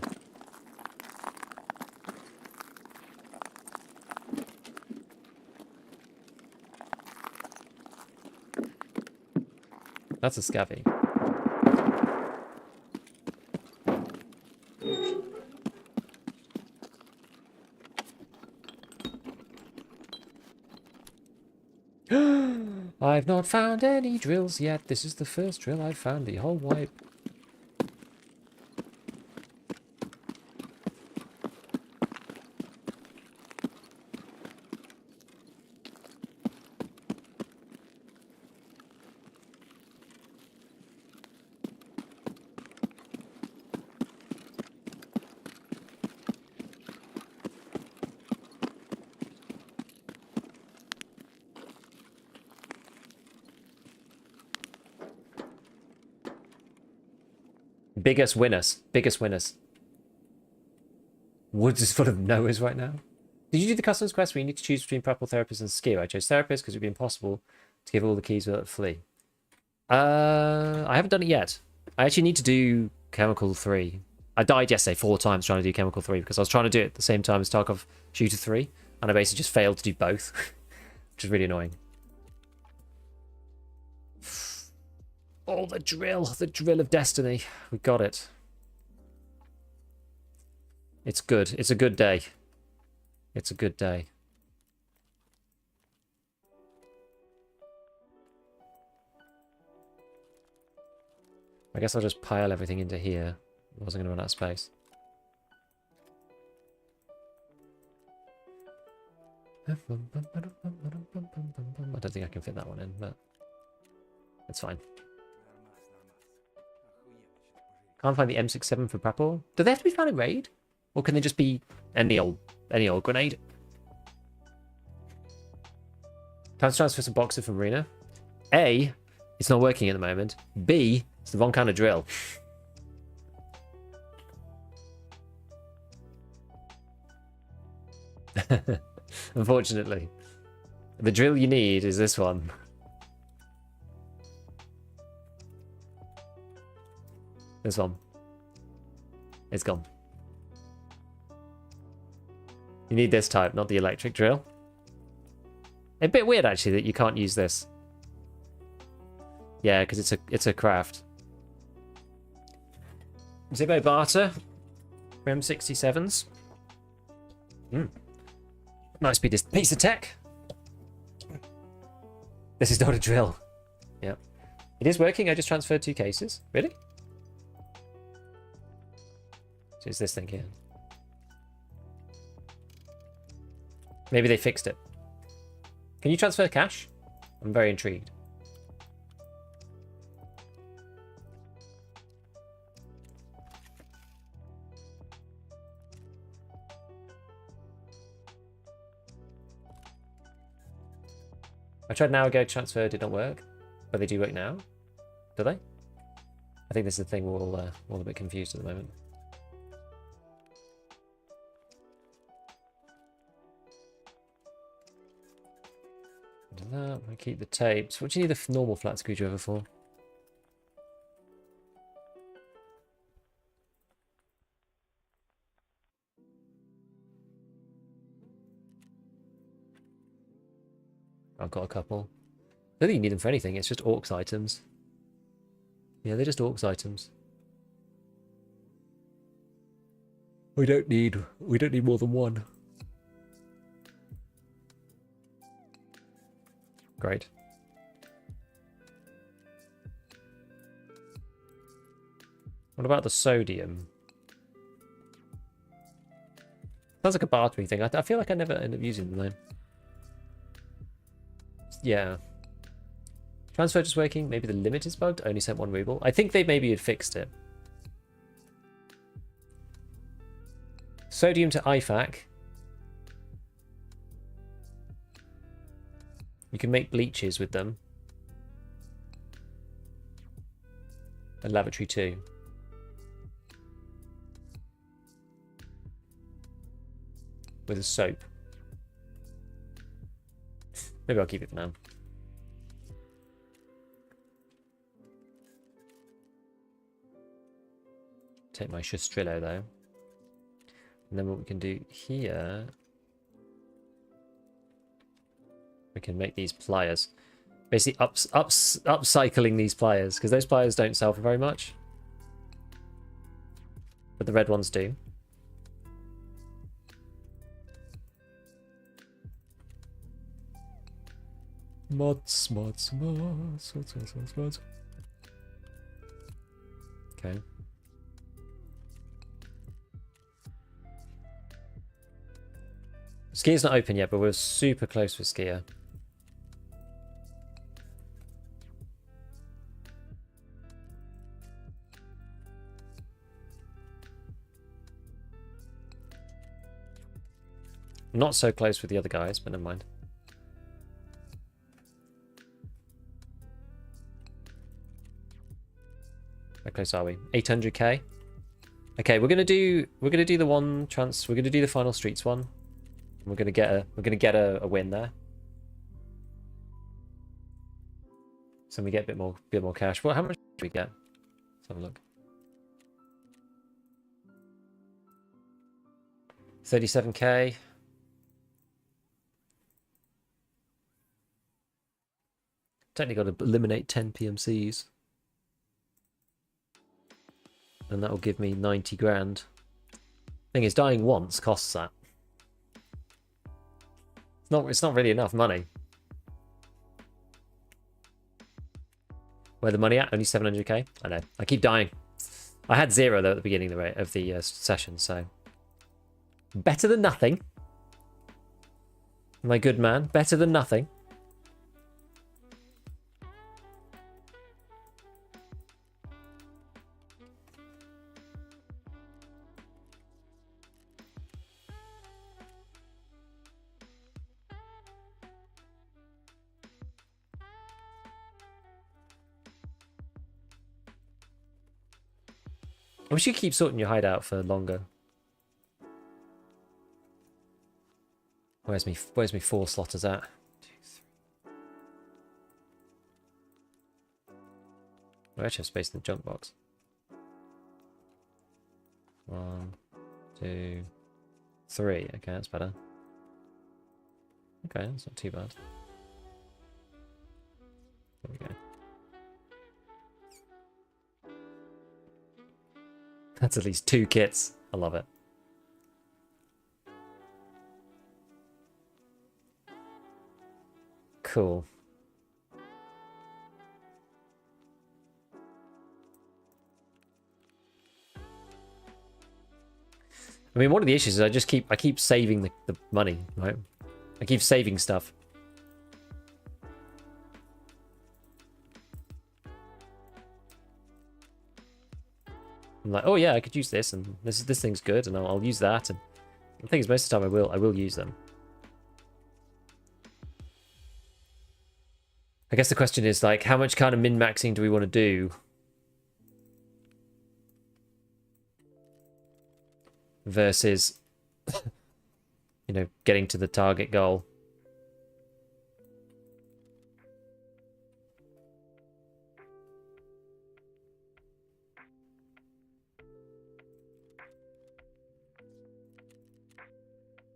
That's a scabby. I've not found any drills yet. This is the first drill I've found the whole wipe. Biggest winners. Biggest winners. Woods is full of Noahs right now. Did you do the customs quest where you need to choose between purple therapist and skew? I chose therapist because it would be impossible to give all the keys without a flea. I haven't done it yet. I actually need to do Chemical 3. I died yesterday 4 times trying to do Chemical 3 because I was trying to do it at the same time as Tarkov Shooter 3, and I basically just failed to do both, which is really annoying. Oh, the drill of destiny. We got it. It's good. It's a good day. It's a good day. I guess I'll just pile everything into here. I wasn't going to run out of space. I don't think I can fit that one in, but it's fine. Can't find the M67 for Prapor. Do they have to be found in raid? Or can they just be any old grenade? Time to transfer some boxer from Arena. A, it's not working at the moment. B, it's the wrong kind of drill. Unfortunately. The drill you need is this one. This one. It's gone. You need this type, not the electric drill. A bit weird actually that you can't use this. Yeah, because it's a craft. Zibbo barter. For M67s. Nice piece of tech. This is not a drill. Yeah. It is working, I just transferred 2 cases. Really? So it's this thing here. Maybe they fixed it. Can you transfer cash? I'm very intrigued. I tried an hour ago, transfer did not work, but they do work now. Do they? I think this is the thing we're all a bit confused at the moment. Do that. I keep the tapes. What do you need the normal flat screwdriver for? I've got a couple. I don't think you need them for anything. It's just orcs items. Yeah, they're just orcs items. We don't need more than one. Great. What about the sodium? Sounds like a bartering thing. I feel like I never end up using them though. Yeah. Transfer just working. Maybe the limit is bugged. Only sent 1 ruble. I think they maybe had fixed it. Sodium to IFAC. You can make bleaches with them. And lavatory too. With a soap. Maybe I'll keep it for now. Take my Shastrillo though. And then what we can do here, we can make these pliers. Basically upcycling these pliers, because those pliers don't sell for very much. But the red ones do. Mods. Okay. Skier's not open yet, but we're super close with Skier. Not so close with the other guys, but never mind. How close are we? 800k. Okay, we're gonna do the one trans. We're gonna do the final streets one. We're gonna get a win there. So we get a bit more cash. Well, how much do we get? Let's have a look. 37k. Technically got to eliminate 10 PMCs. And that will give me 90 grand. Thing is, dying once costs that. It's not really enough money. Where the money at? Only 700k? I know. I keep dying. I had 0 though at the beginning of the session, so better than nothing. My good man, better than nothing. I wish you could keep sorting your hideout for longer. Where's me 4 slotters at? 2, 3. I actually have space in the junk box. 1, 2, 3. Okay, that's better. Okay, that's not too bad. There we go. That's at least 2 kits. I love it. Cool. I mean, one of the issues is I keep saving the money, right? I keep saving stuff. I'm like, oh yeah, I could use this, and this thing's good, and I'll use that. And the thing is, most of the time I will use them. I guess the question is like, how much kind of min-maxing do we want to do? Versus, you know, getting to the target goal.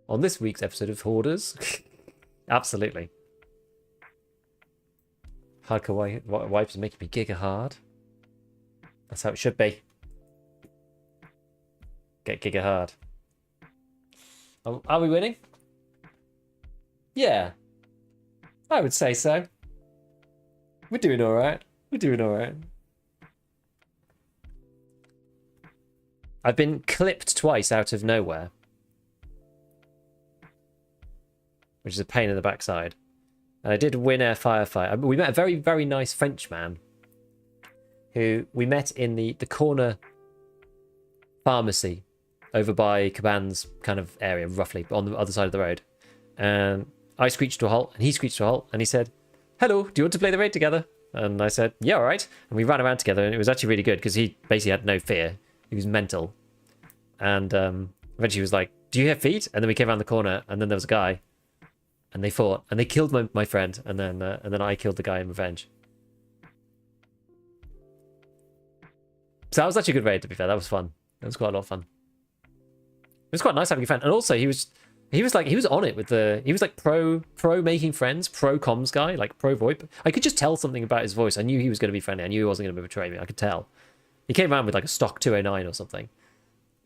On this week's episode of Hoarders, absolutely. Hardcore wipes are making me giga hard. That's how it should be. Get giga hard. Oh, are we winning? Yeah. I would say so. We're doing alright. We're doing alright. I've been clipped twice out of nowhere. Which is a pain in the backside. And I did win a firefight. We met a very, very nice Frenchman who we met in the corner pharmacy over by Caban's kind of area, roughly, on the other side of the road. And I screeched to a halt, and he screeched to a halt, and he said, hello, do you want to play the raid together? And I said, yeah, all right. And we ran around together, and it was actually really good, because he basically had no fear. He was mental. And eventually he was like, do you have feet? And then we came around the corner, and then there was a guy. And they fought, and they killed my friend, and then I killed the guy in revenge. So that was actually a good raid, to be fair. That was fun. It was quite a lot of fun. It was quite nice having a friend, and also he was on it with he was like pro making friends, pro comms guy, like pro VoIP. I could just tell something about his voice. I knew he was going to be friendly. I knew he wasn't going to betray me. I could tell. He came around with like a stock 209 or something,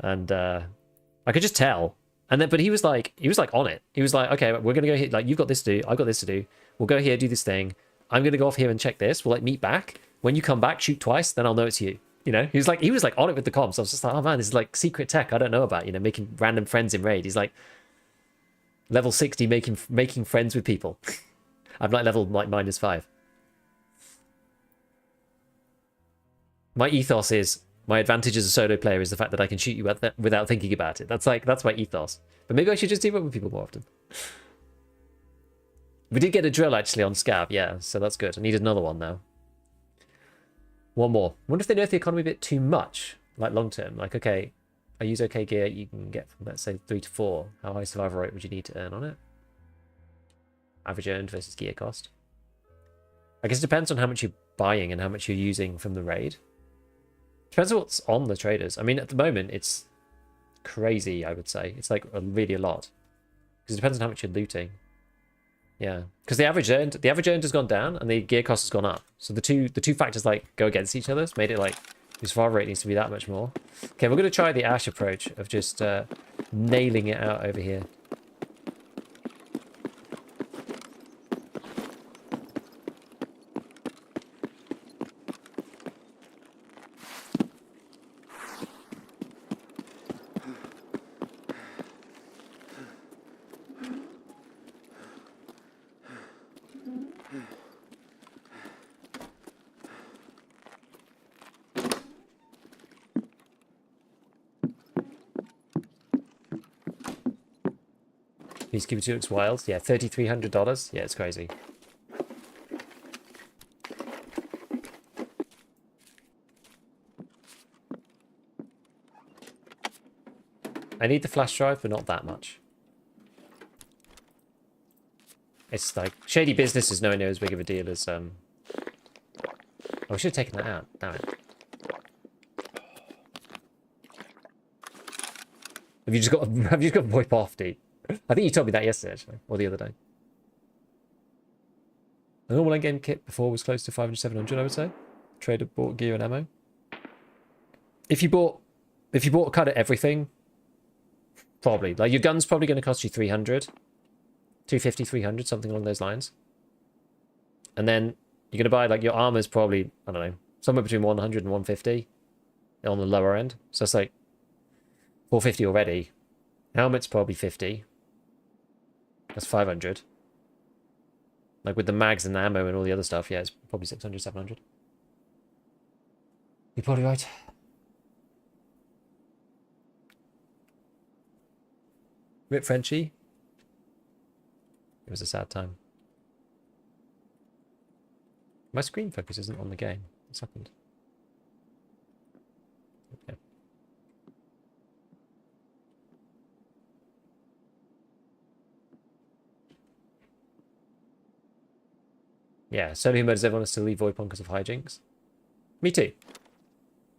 and I could just tell. And then, but he was like on it. He was like, okay, we're gonna go here. Like, you've got this to do. I've got this to do. We'll go here, do this thing. I'm gonna go off here and check this. We'll like meet back. When you come back, shoot twice. Then I'll know it's you. You know, he was like on it with the comms. I was just like, oh man, this is like secret tech I don't know about. You know, making random friends in raid. He's like level 60, making friends with people. I'm like level like -5. My ethos is. My advantage as a solo player is the fact that I can shoot you without thinking about it. That's my ethos. But maybe I should just team up with people more often. We did get a drill actually on Scav, yeah, so that's good. I need another one now. One more. I wonder if they nerf the economy a bit too much, like long term. Like, okay, I use okay gear, you can get from, let's say, 3 to 4. How high survival rate would you need to earn on it? Average earned versus gear cost. I guess it depends on how much you're buying and how much you're using from the raid. Depends on what's on the traders. I mean, at the moment, it's crazy, I would say. It's like really a lot. Because it depends on how much you're looting. Yeah. Because the average earned has gone down and the gear cost has gone up. So the two factors like go against each other. It's made it like His survival rate needs to be that much more. Okay, we're going to try the Ash approach of just nailing it out over here. Please keep it to its wild. Yeah, $3,300. Yeah, it's crazy. I need the flash drive, but not that much. It's like shady business is nowhere near as big of a deal as Oh, we should have taken that out. Damn it. Have you just got VoIP off, dude? I think you told me that yesterday, actually, or the other day. The normal endgame kit before was close to 500, 700, I would say. Trader bought gear and ammo. If you bought kind of everything, probably. Like your gun's probably going to cost you 300, 250, 300, something along those lines. And then you're going to buy like your armor's probably, I don't know, somewhere between 100 and 150 on the lower end. So that's like 450 already. Helmet's probably 50. That's 500. Like with the mags and the ammo and all the other stuff, yeah, it's probably 600, 700. You're probably right. Rip Frenchie. It was a sad time. My screen focus isn't on the game. What's happened? Okay. Yeah, so many modes everyone has to leave VoIP on because of hijinks. Me too.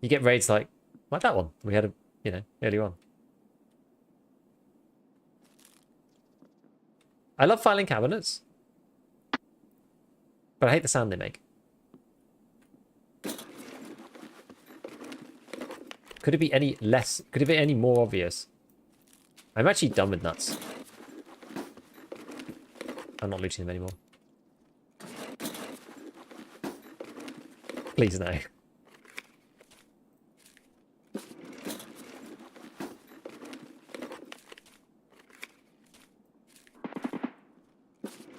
You get raids like that one we had, earlier on. I love filing cabinets, but I hate the sound they make. Could it be any less? Could it be any more obvious? I'm actually done with nuts. I'm not looting them anymore. Please no.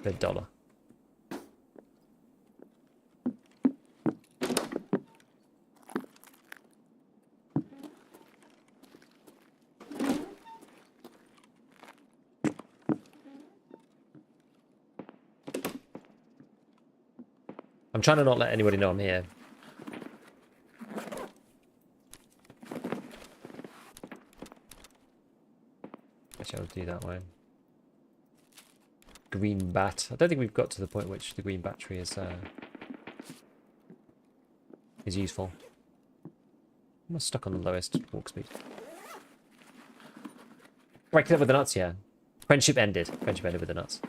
$1. I'm trying to not let anybody know I'm here. I'll do that way. Green bat. I don't think we've got to the point which the green battery is useful. I'm stuck on the lowest walk speed. Right, clear with the nuts, yeah. Friendship ended. Friendship ended with the nuts.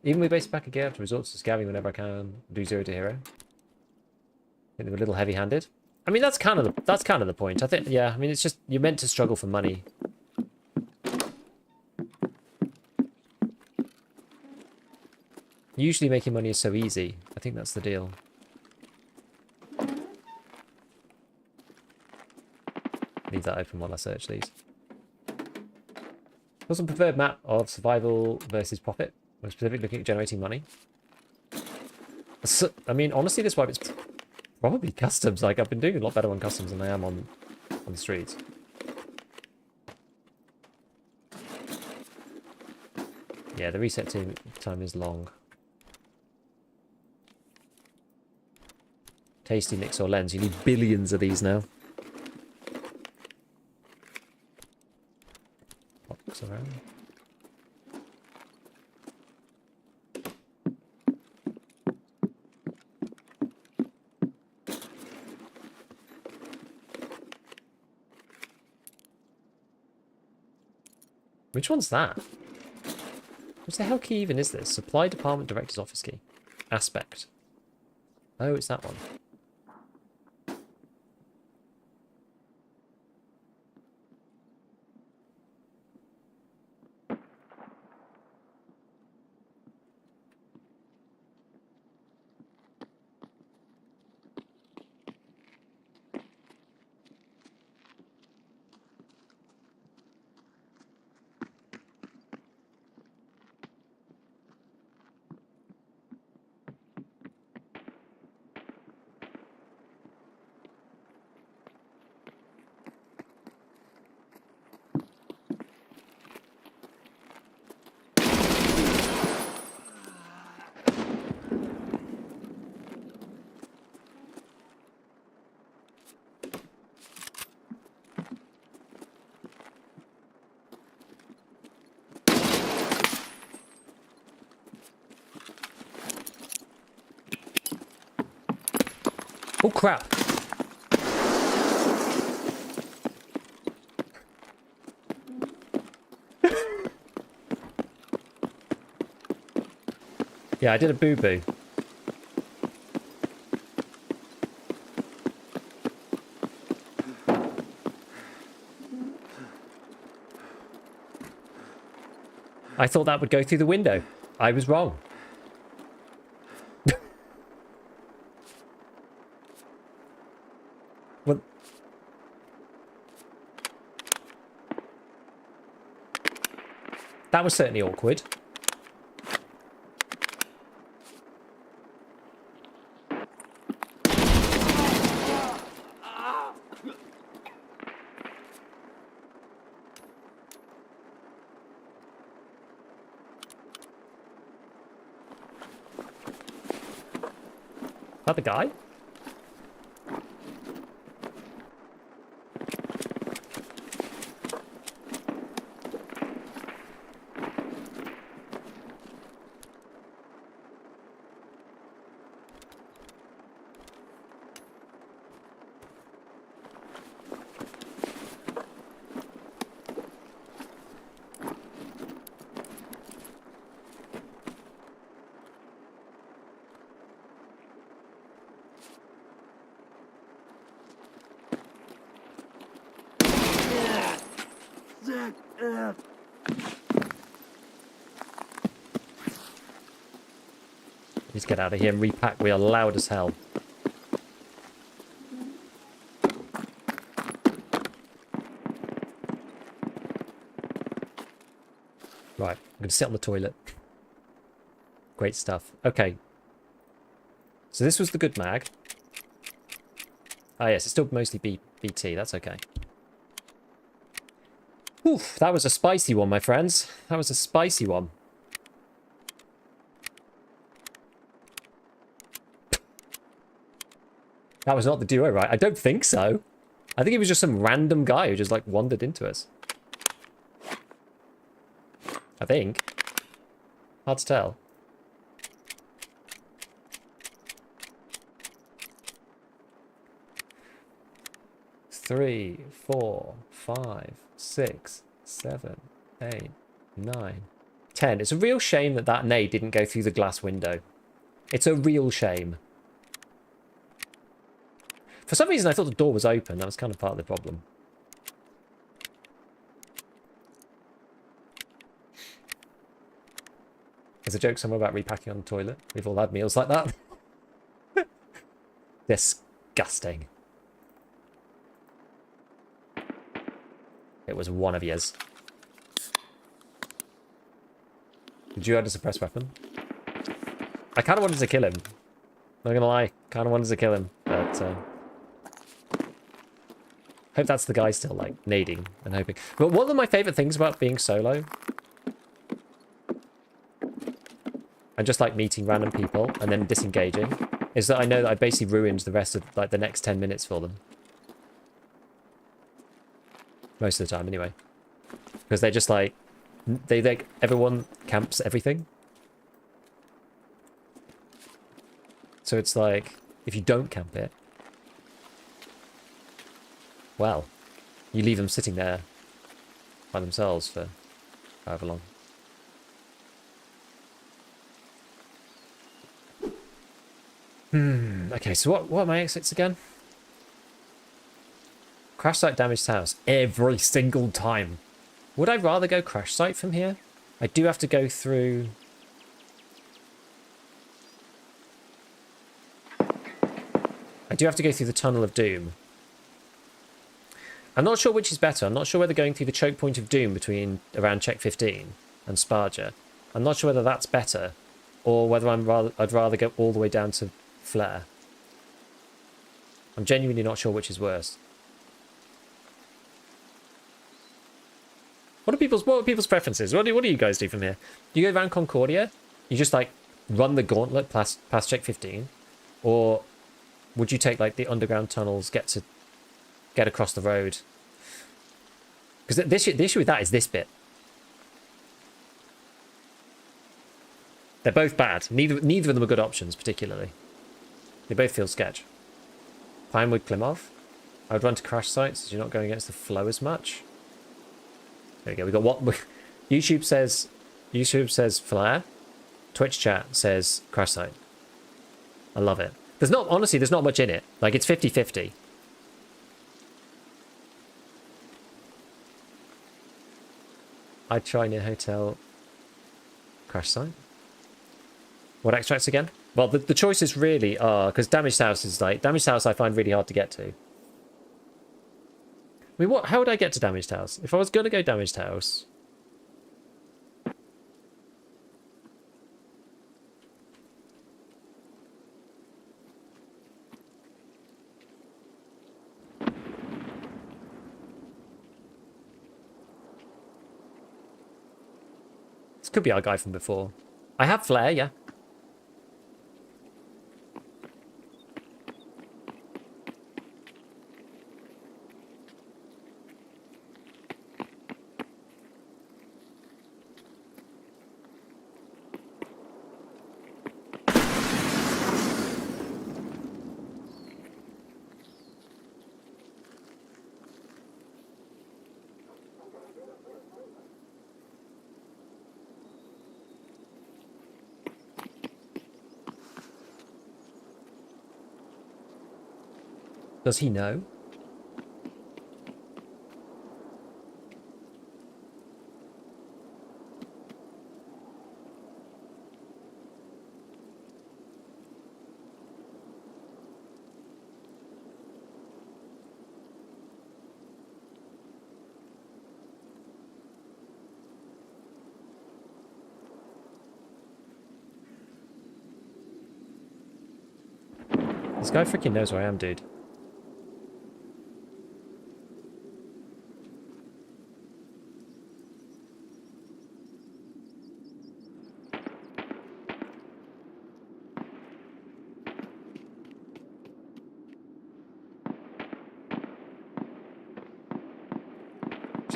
Even with basic pack of gear, I have to resort to scabbing whenever I can. Do 0 to hero. I think they're a little heavy-handed. I mean, that's kind of the point. I think, yeah. I mean, it's just you're meant to struggle for money. Usually, making money is so easy. I think that's the deal. Leave that open while I search these. What's the preferred map of survival versus profit? We're specifically looking at generating money. So, I mean, honestly, this wipe is probably customs. Like, I've been doing a lot better on customs than I am on the streets. Yeah, the reset time is long. Tasty mix or lens. You need billions of these now. Box around. Which one's that? What the hell key even is this? Supply Department Director's Office key. Aspect. Oh, it's that one. Oh crap! Yeah, I did a boo-boo. I thought that would go through the window. I was wrong. Well, that was certainly awkward. Is that the guy? Let's get out of here and repack. We are loud as hell. Right, I'm going to sit on the toilet. Great stuff. Okay. So this was the good mag. Ah, yes, it's still mostly BT. That's okay. Oof, that was a spicy one, my friends. That was a spicy one. That was not the duo, right? I don't think so. I think it was just some random guy who just, like, wandered into us. I think. Hard to tell. Three, 4, 5, 6, 7, 8, 9, 10. It's a real shame that that nade didn't go through the glass window. It's a real shame. For some reason, I thought the door was open. That was kind of part of the problem. There's a joke somewhere about repacking on the toilet. We've all had meals like that. Disgusting. It was one of yours. Did you add a suppressed weapon? I kind of wanted to kill him. Not gonna lie. Kind of wanted to kill him. But, hope that's the guy still, like, nading and hoping. But one of my favourite things about being solo, and just, like, meeting random people and then disengaging, is that I know that I basically ruined the rest of, like, the next 10 minutes for them. Most of the time, anyway. Because they're just, like, everyone camps everything. So it's like, if you don't camp it, well, you leave them sitting there by themselves for however long. Okay, so what are my exits again? Crash site, damaged house. Every single time. Would I rather go crash site from here? I do have to go through... I do have to go through the Tunnel of Doom. I'm not sure which is better. I'm not sure whether going through the choke point of doom around check 15 and Sparger. I'm not sure whether that's better, or whether I'd rather go all the way down to Flare. I'm genuinely not sure which is worse. What are people's preferences? What do you guys do from here? Do you go around Concordia? You just like run the gauntlet past check 15, or would you take like the underground tunnels, get across the road? Because the issue with that is this bit. They're both bad. Neither of them are good options, particularly. They both feel sketch. Pinewood, Plymouth. I would run to crash sites as you're not going against the flow as much. There we go. We got what YouTube says flare. Twitch chat says crash site. I love it. There's not much in it. Like, it's 50-50. I'd try near hotel crash site. What extracts again? Well, the choices really are, because damaged house I find really hard to get to. I mean, how would I get to damaged house? If I was going to go damaged house... This could be our guy from before. I have flare, yeah. Does he know? This guy freaking knows where I am, dude.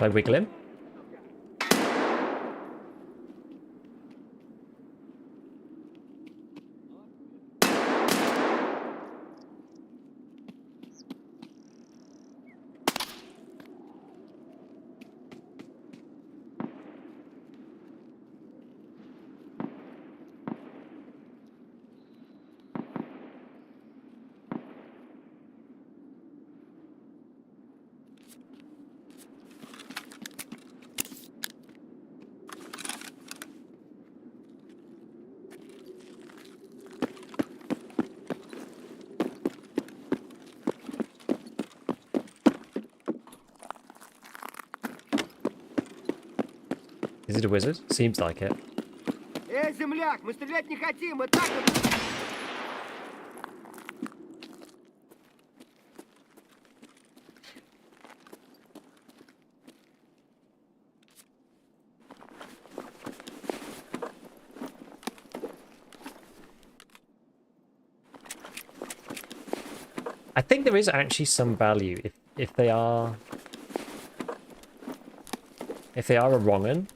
Should I wiggle him? Is it a wizard? Seems like it. Эй, земляк, мы стрелять не хотим, мы так вот... I think there is actually some value if they are a wrong 'un.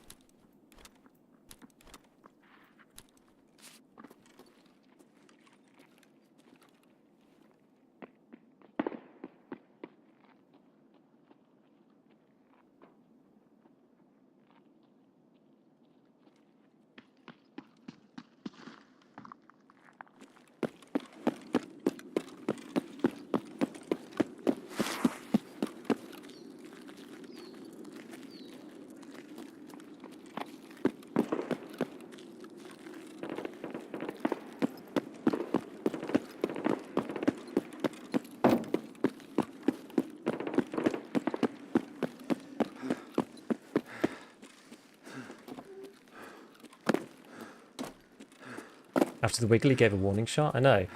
After the Wiggly gave a warning shot? I know.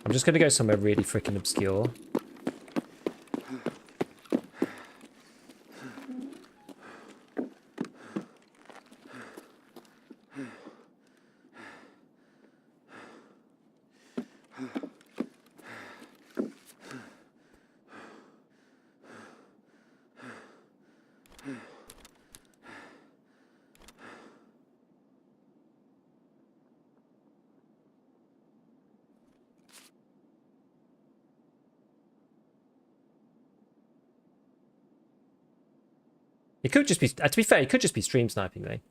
I'm just gonna go somewhere really freaking obscure. It could just be, to be fair, it could just be stream sniping me.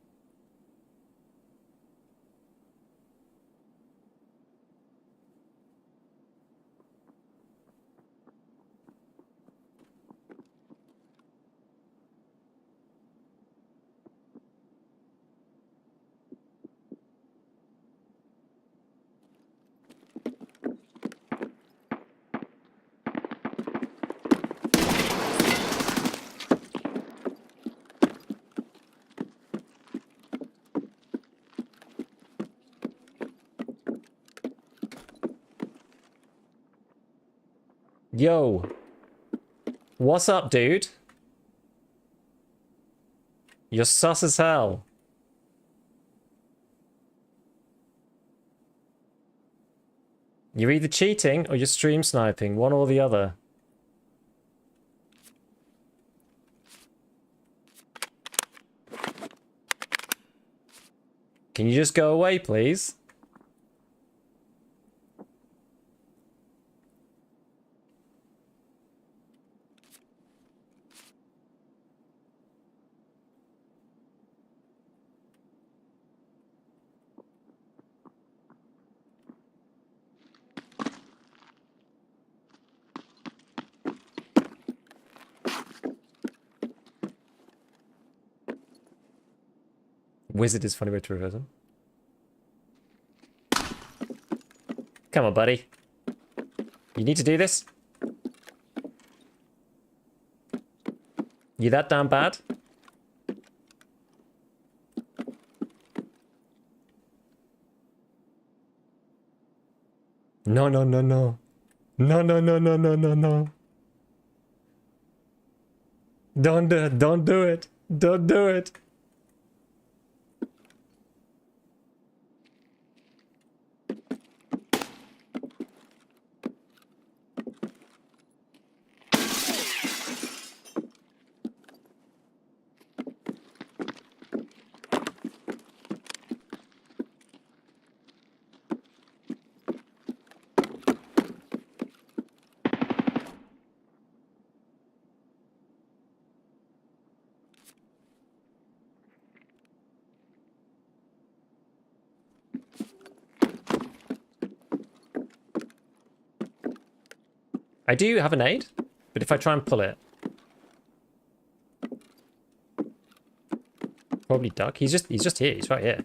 Yo. What's up, dude? You're sus as hell. You're either cheating or you're stream sniping, one or the other. Can you just go away, please? Wizard is funny way to reverse him. Come on, buddy. You need to do this? You that damn bad? No, no, no, no. No, no, no, no, no, no, no. Don't do it. Don't do it. Don't do it. I do have an aid, but if I try and pull it, probably duck. He's just here. He's right here.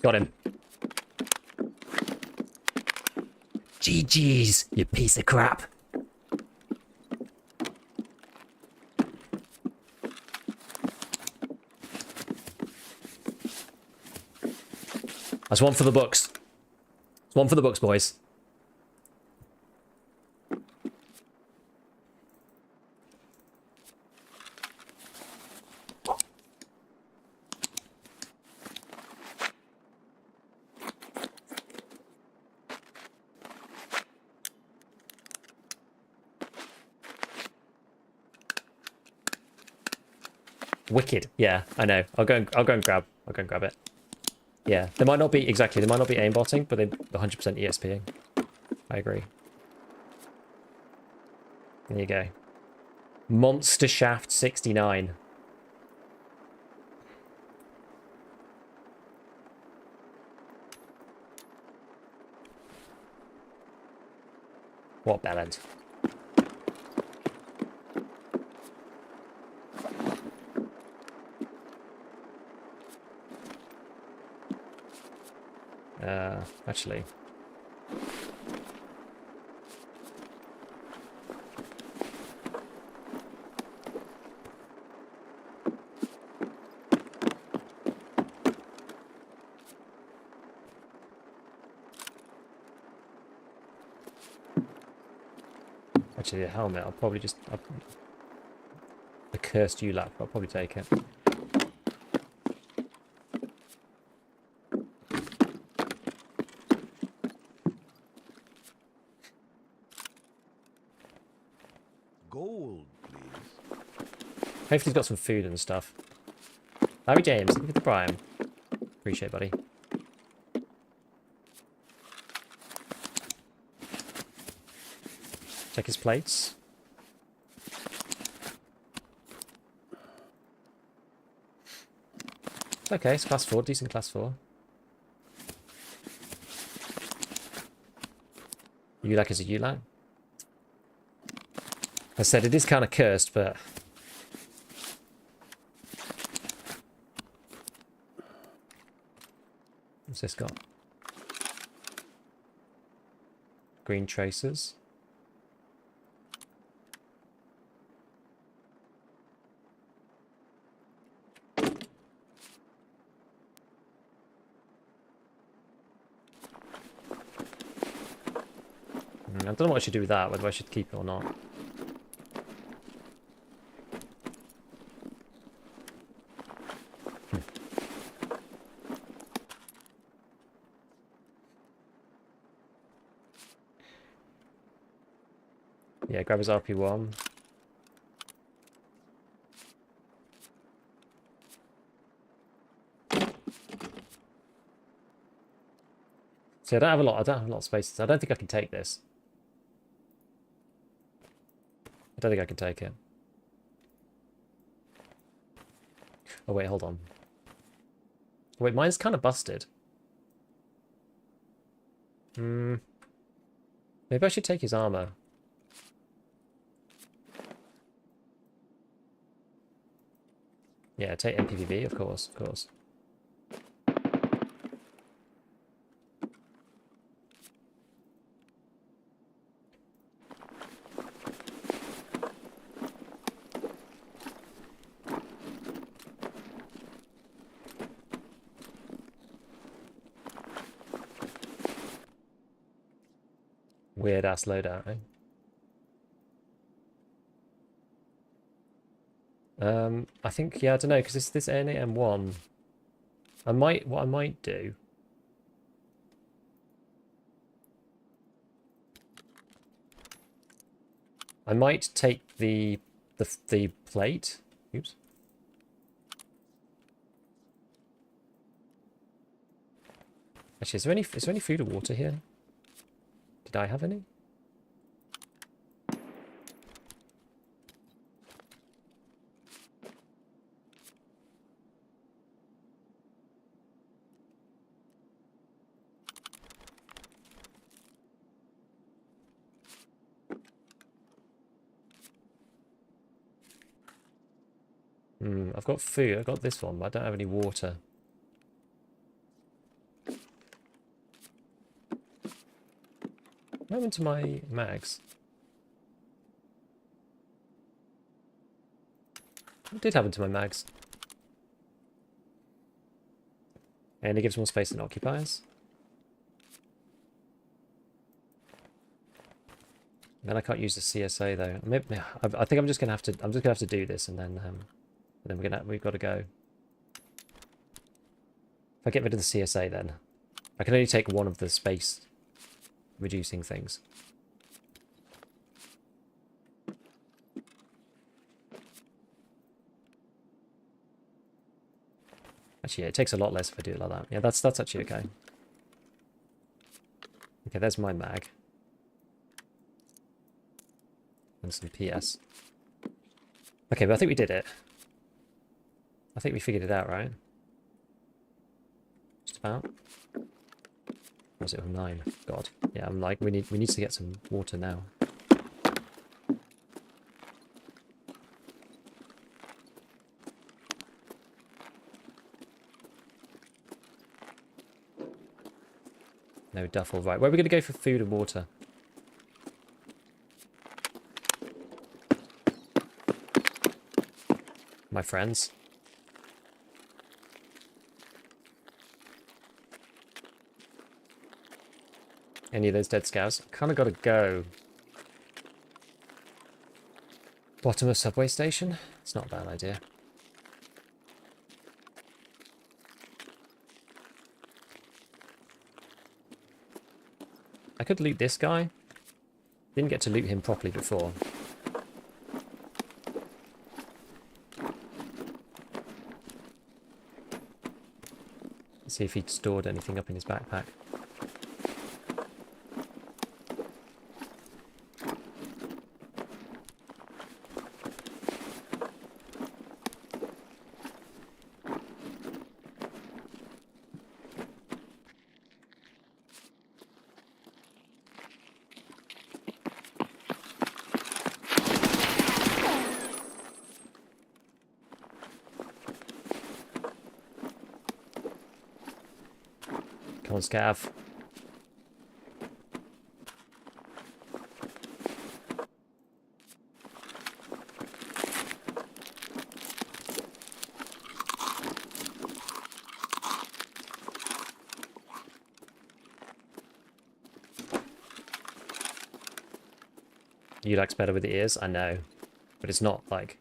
Got him. GG's, you piece of crap. That's one for the books. It's one for the books, boys. Wicked. Yeah, I know. I'll go and grab it. Yeah, there might not be aimbotting, but they're 100% ESPing. I agree. There you go. Monster Shaft 69. What bellend? Actually. Actually, the helmet, I'll probably just... the cursed ULAP, I'll probably take it. Gold, please. Hopefully he's got some food and stuff. Larry James, look at the Prime. Appreciate it, buddy. Check his plates. Okay, it's class 4, decent class 4. ULAC is a ULAC. I said it is kind of cursed, but... what's this got? Green tracers. I don't know what I should do with that, whether I should keep it or not. Yeah, grab his RP1. See, I don't have a lot of spaces. I don't think I can take this. I don't think I can take it. Oh wait, hold on. Wait, mine's kind of busted. Maybe I should take his armor. Yeah, take MPVB, of course, of course. Weird ass loadout, eh? I think, yeah, I don't know, because this N8M1, what I might do. I might take the plate. Oops. Actually, is there any food or water here? Did I have any? I've got food. I've got this one, but I don't have any water. happened to my mags? What did happen to my mags? And it gives more space than occupies. Then I can't use the CSA though. Maybe, I think I'm just gonna have to. I'm just gonna have to do this, and then we've got to go. If I get rid of the CSA, then I can only take one of the space reducing things. Actually, yeah, it takes a lot less if I do it like that. Yeah, that's actually okay. Okay, there's my mag. And some PS. Okay, but I think we did it. I think we figured it out, right? Just about. Or was it 9? God. Yeah, I'm like, we need to get some water now. No duffel. Right, where are we going to go for food and water? My friends. Any of those dead scouts? Kind of got to go. Bottom of subway station? It's not a bad idea. I could loot this guy. Didn't get to loot him properly before. Let's see if he'd stored anything up in his backpack. Come on, Scav. You likes better with the ears? I know. But it's not, like,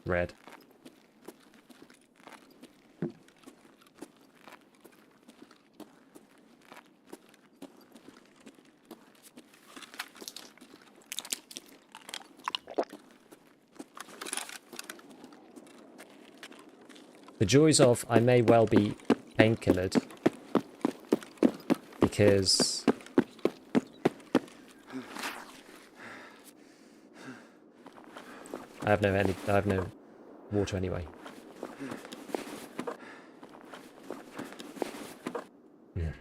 red. The joys of I may well be painkillered because I have no water anyway. Yeah.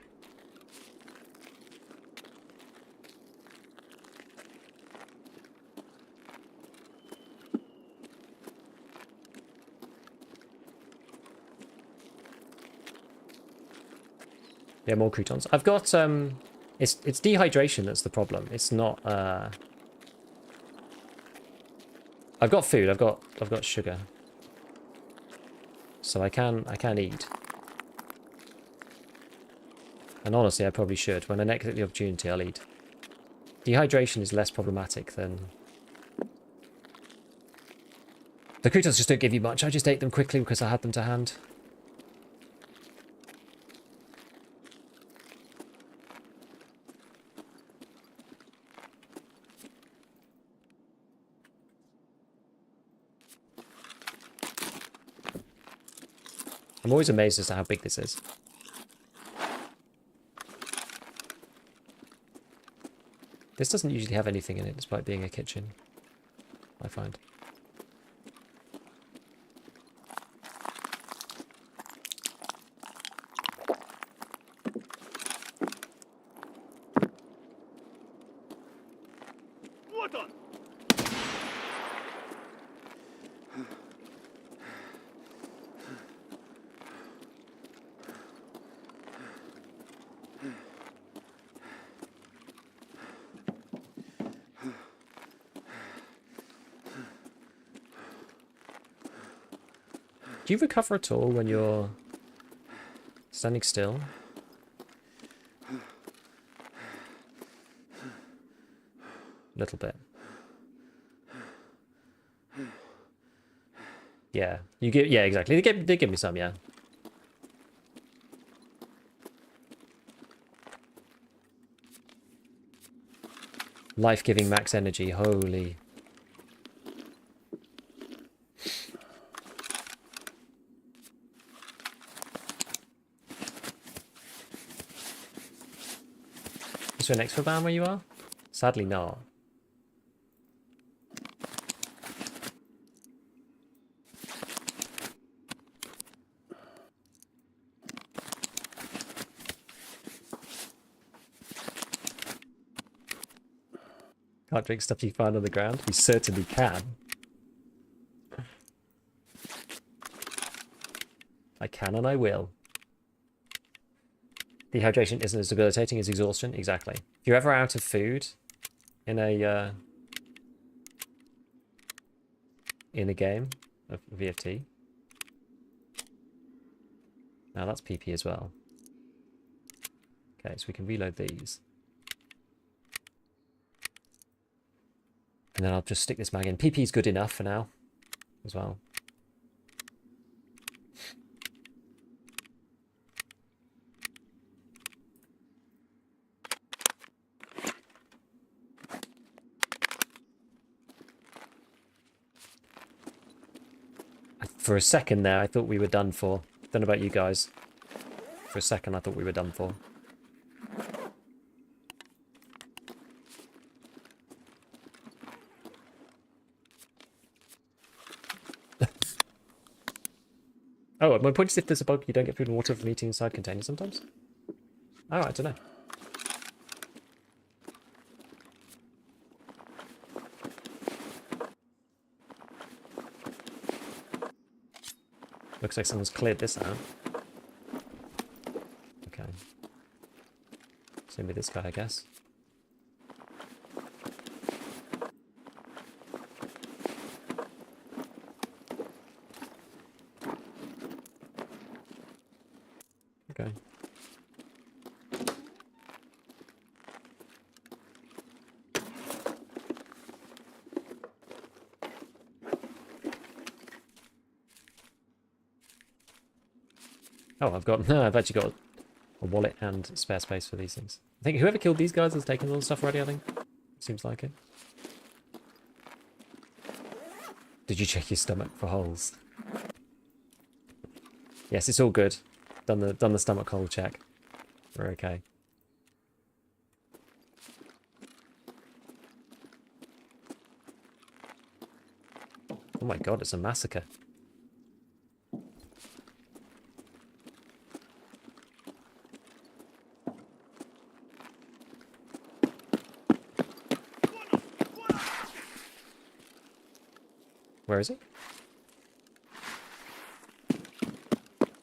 Yeah, more croutons. I've got it's dehydration that's the problem. It's not I've got food, I've got sugar. So I can eat. And honestly I probably should. When I next get the opportunity I'll eat. Dehydration is less problematic than the croutons just don't give you much. I just ate them quickly because I had them to hand. I'm always amazed as to how big this is. This doesn't usually have anything in it, despite being a kitchen, I find. Вот он! Do you recover at all when you're standing still? A little bit. Yeah, you get. Yeah, exactly. They give me some. Yeah. Life-giving max energy. Holy. Is there an extra ban where you are? Sadly not. Can't drink stuff you find on the ground? You certainly can. I can and I will. Dehydration isn't as debilitating as exhaustion. Exactly. If you're ever out of food in a game of VFT. Now that's PP as well. Okay, so we can reload these. And then I'll just stick this mag in. PP is good enough for now as well. For a second there, I thought we were done for. Don't know about you guys. For a second, I thought we were done for. Oh, my point is if there's a bug, you don't get food and water from eating inside containers sometimes? Oh, I don't know. Looks like someone's cleared this out. Okay. Same with this guy, I guess. Okay. Oh, I've actually got a wallet and spare space for these things. I think whoever killed these guys has taken all the stuff already, I think. Seems like it. Did you check your stomach for holes? Yes, it's all good. Done the stomach hole check. We're okay. Oh my god, it's a massacre. Where is it?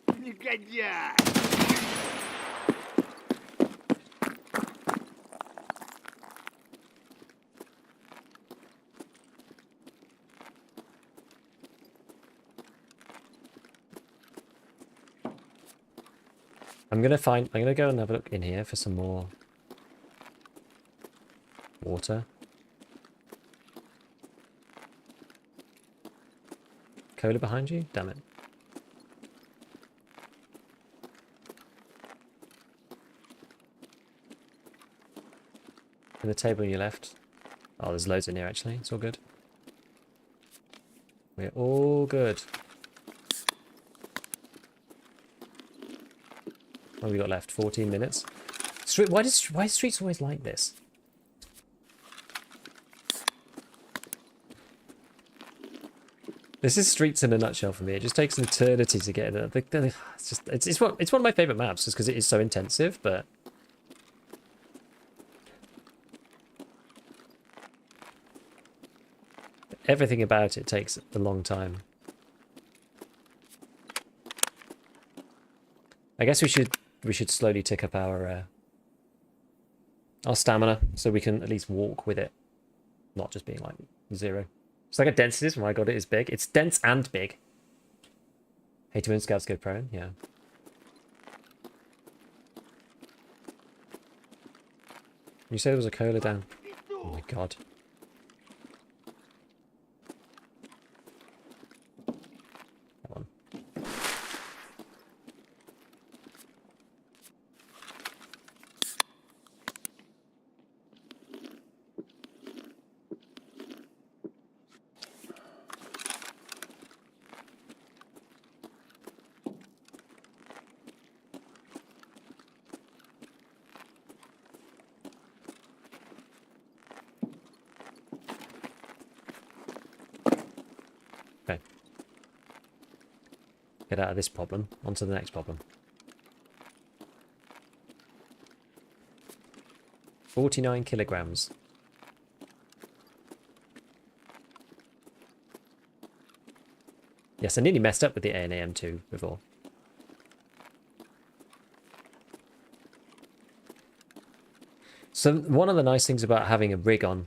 Негодяй! I'm gonna go and have a look in here for some more water. Cola behind you? Damn it. And the table on your left. Oh, there's loads in here actually. It's all good. We're all good. What have we got left? 14 minutes. Why is Streets always like this? This is Streets in a nutshell for me. It just takes an eternity to get in it. It's one of my favorite maps just because it is so intensive, but everything about it takes a long time. I guess we should slowly tick up our stamina so we can at least walk with it, not just being like 0. It's like a density. Oh my god, it is big. It's dense and big. Hate when scouts go prone, yeah. You said there was a cola down. Oh my god. That one. Okay. Get out of this problem. On to the next problem. 49 kilograms. Yes, I nearly messed up with the A and AM2 before. So one of the nice things about having a rig on,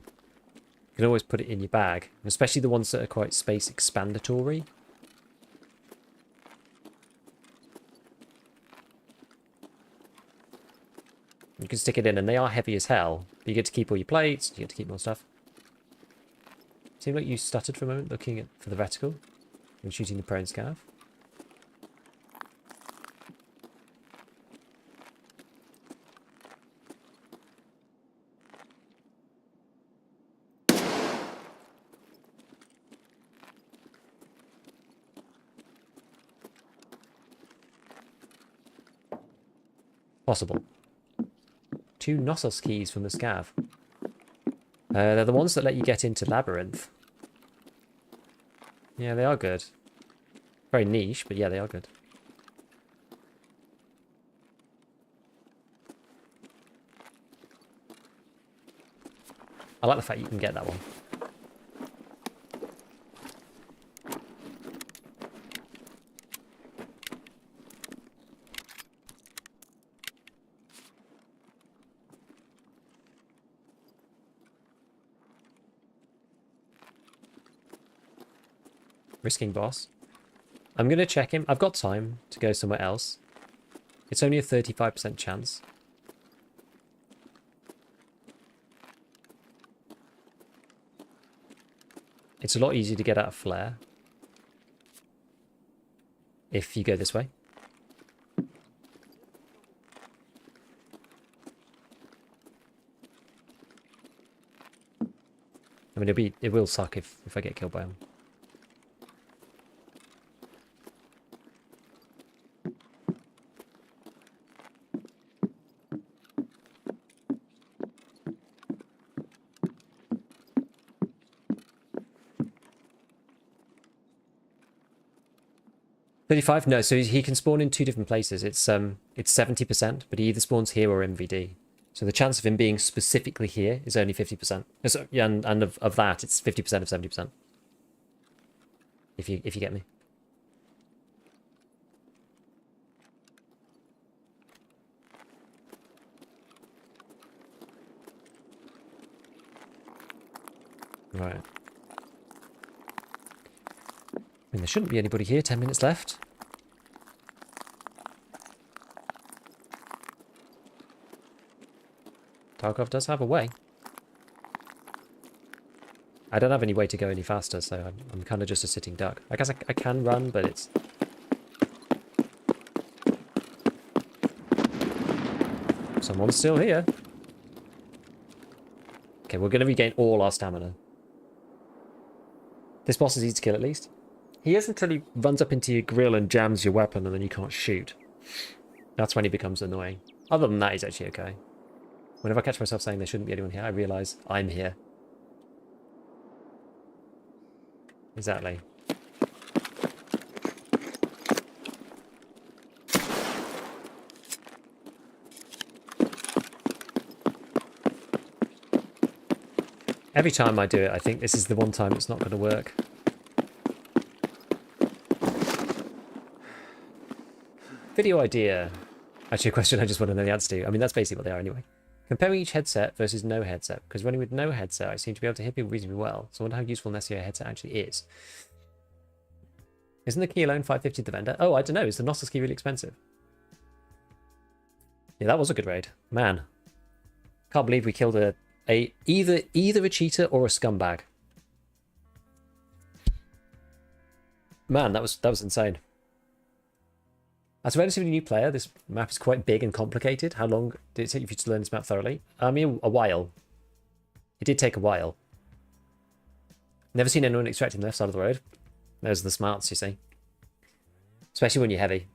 you can always put it in your bag, especially the ones that are quite space expandatory. You can stick it in and they are heavy as hell, but you get to keep all your plates, you get to keep more stuff. Seemed like you stuttered for a moment looking for the reticle and shooting the prone scav. Possible. 2 Knossos keys from the Scav. They're the ones that let you get into Labyrinth. Yeah, they are good. Very niche, but yeah, they are good. I like the fact you can get that one. Risking boss. I'm going to check him. I've got time to go somewhere else. It's only a 35% chance. It's a lot easier to get out of flare if you go this way. I mean, it will suck if I get killed by him. $35? No, so he can spawn in 2 different places. It's 70%, but he either spawns here or MVD. So the chance of him being specifically here is only 50%. So, yeah, and of that, it's 50% of 70%. If you get me. Right. I mean, there shouldn't be anybody here. 10 minutes left. Tarkov does have a way. I don't have any way to go any faster, so I'm kind of just a sitting duck. I guess I can run, but it's... Someone's still here. Okay, we're going to regain all our stamina. This boss is easy to kill at least. He is until he runs up into your grill and jams your weapon and then you can't shoot. That's when he becomes annoying. Other than that, he's actually okay. Whenever I catch myself saying there shouldn't be anyone here, I realise I'm here. Exactly. Every time I do it, I think this is the one time it's not going to work. Video idea. Actually, a question I just want to know the answer to. I mean, that's basically what they are anyway. Comparing each headset versus no headset. Because running with no headset, I seem to be able to hit people reasonably well. So I wonder how useful an SEO headset actually is. Isn't the key alone 550 the vendor? Oh, I don't know. Is the Knossos key really expensive? Yeah, that was a good raid. Man. Can't believe we killed either a cheater or a scumbag. Man, that was insane. As a relatively new player, this map is quite big and complicated. How long did it take you to learn this map thoroughly? I mean, a while. It did take a while. Never seen anyone extracting the left side of the road. Those are the smarts, you see. Especially when you're heavy.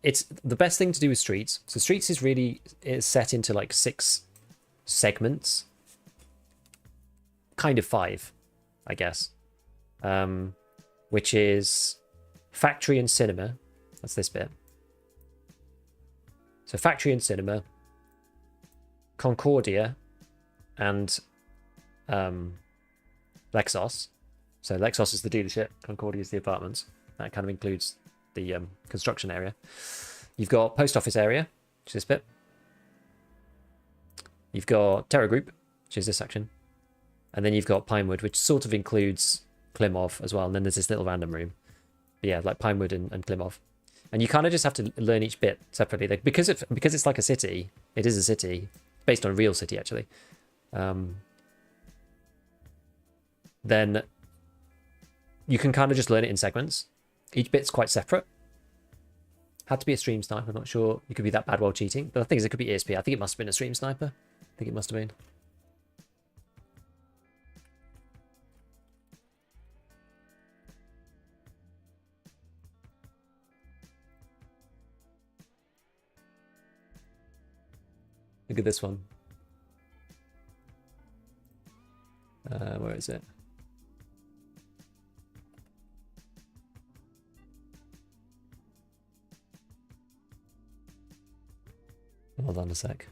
It's the best thing to do with streets. So streets is set into like 6 segments. Kind of 5, I guess. Which is factory and cinema. That's this bit. So factory and cinema, Concordia, and Lexos. So Lexos is the dealership, Concordia is the apartments. That kind of includes the construction area. You've got post office area, which is this bit. You've got Terror Group, which is this section. And then you've got Pinewood, which sort of includes Klimov as well. And then there's this little random room. But yeah, like Pinewood and Klimov. And you kind of just have to learn each bit separately. Like, because it's like a city, it is a city, based on a real city actually. Then you can kind of just learn it in segments. Each bit's quite separate. Had to be a stream sniper, I'm not sure you could be that bad while cheating. But the thing is, it could be ESP. I think it must have been a stream sniper. I think it must have been. Look at this one. Where is it? Hold on a sec.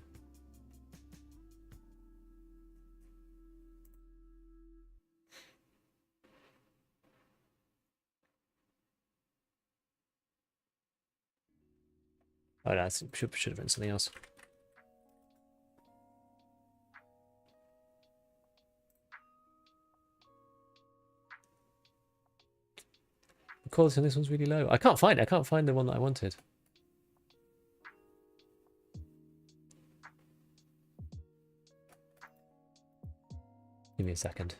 Oh, no, should have been something else. The quality on this one's really low. I can't find the one that I wanted. Give me a second.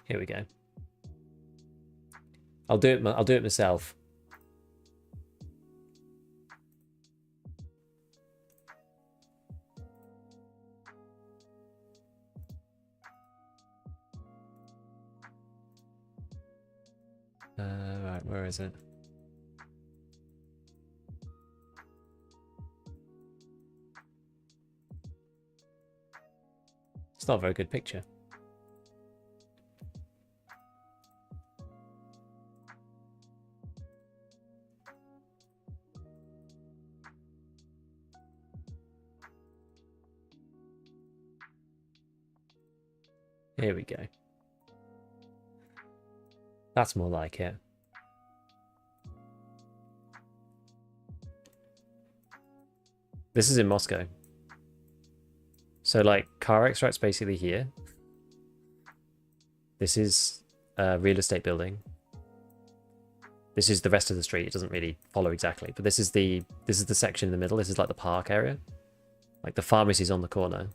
Here we go. I'll do it myself. Right, where is it? It's not a very good picture. Here we go. That's more like it. This is in Moscow. So like car extract's basically here. This is a real estate building. This is the rest of the street. It doesn't really follow exactly, but this is the section in the middle. This is like the park area. Like the pharmacy's on the corner.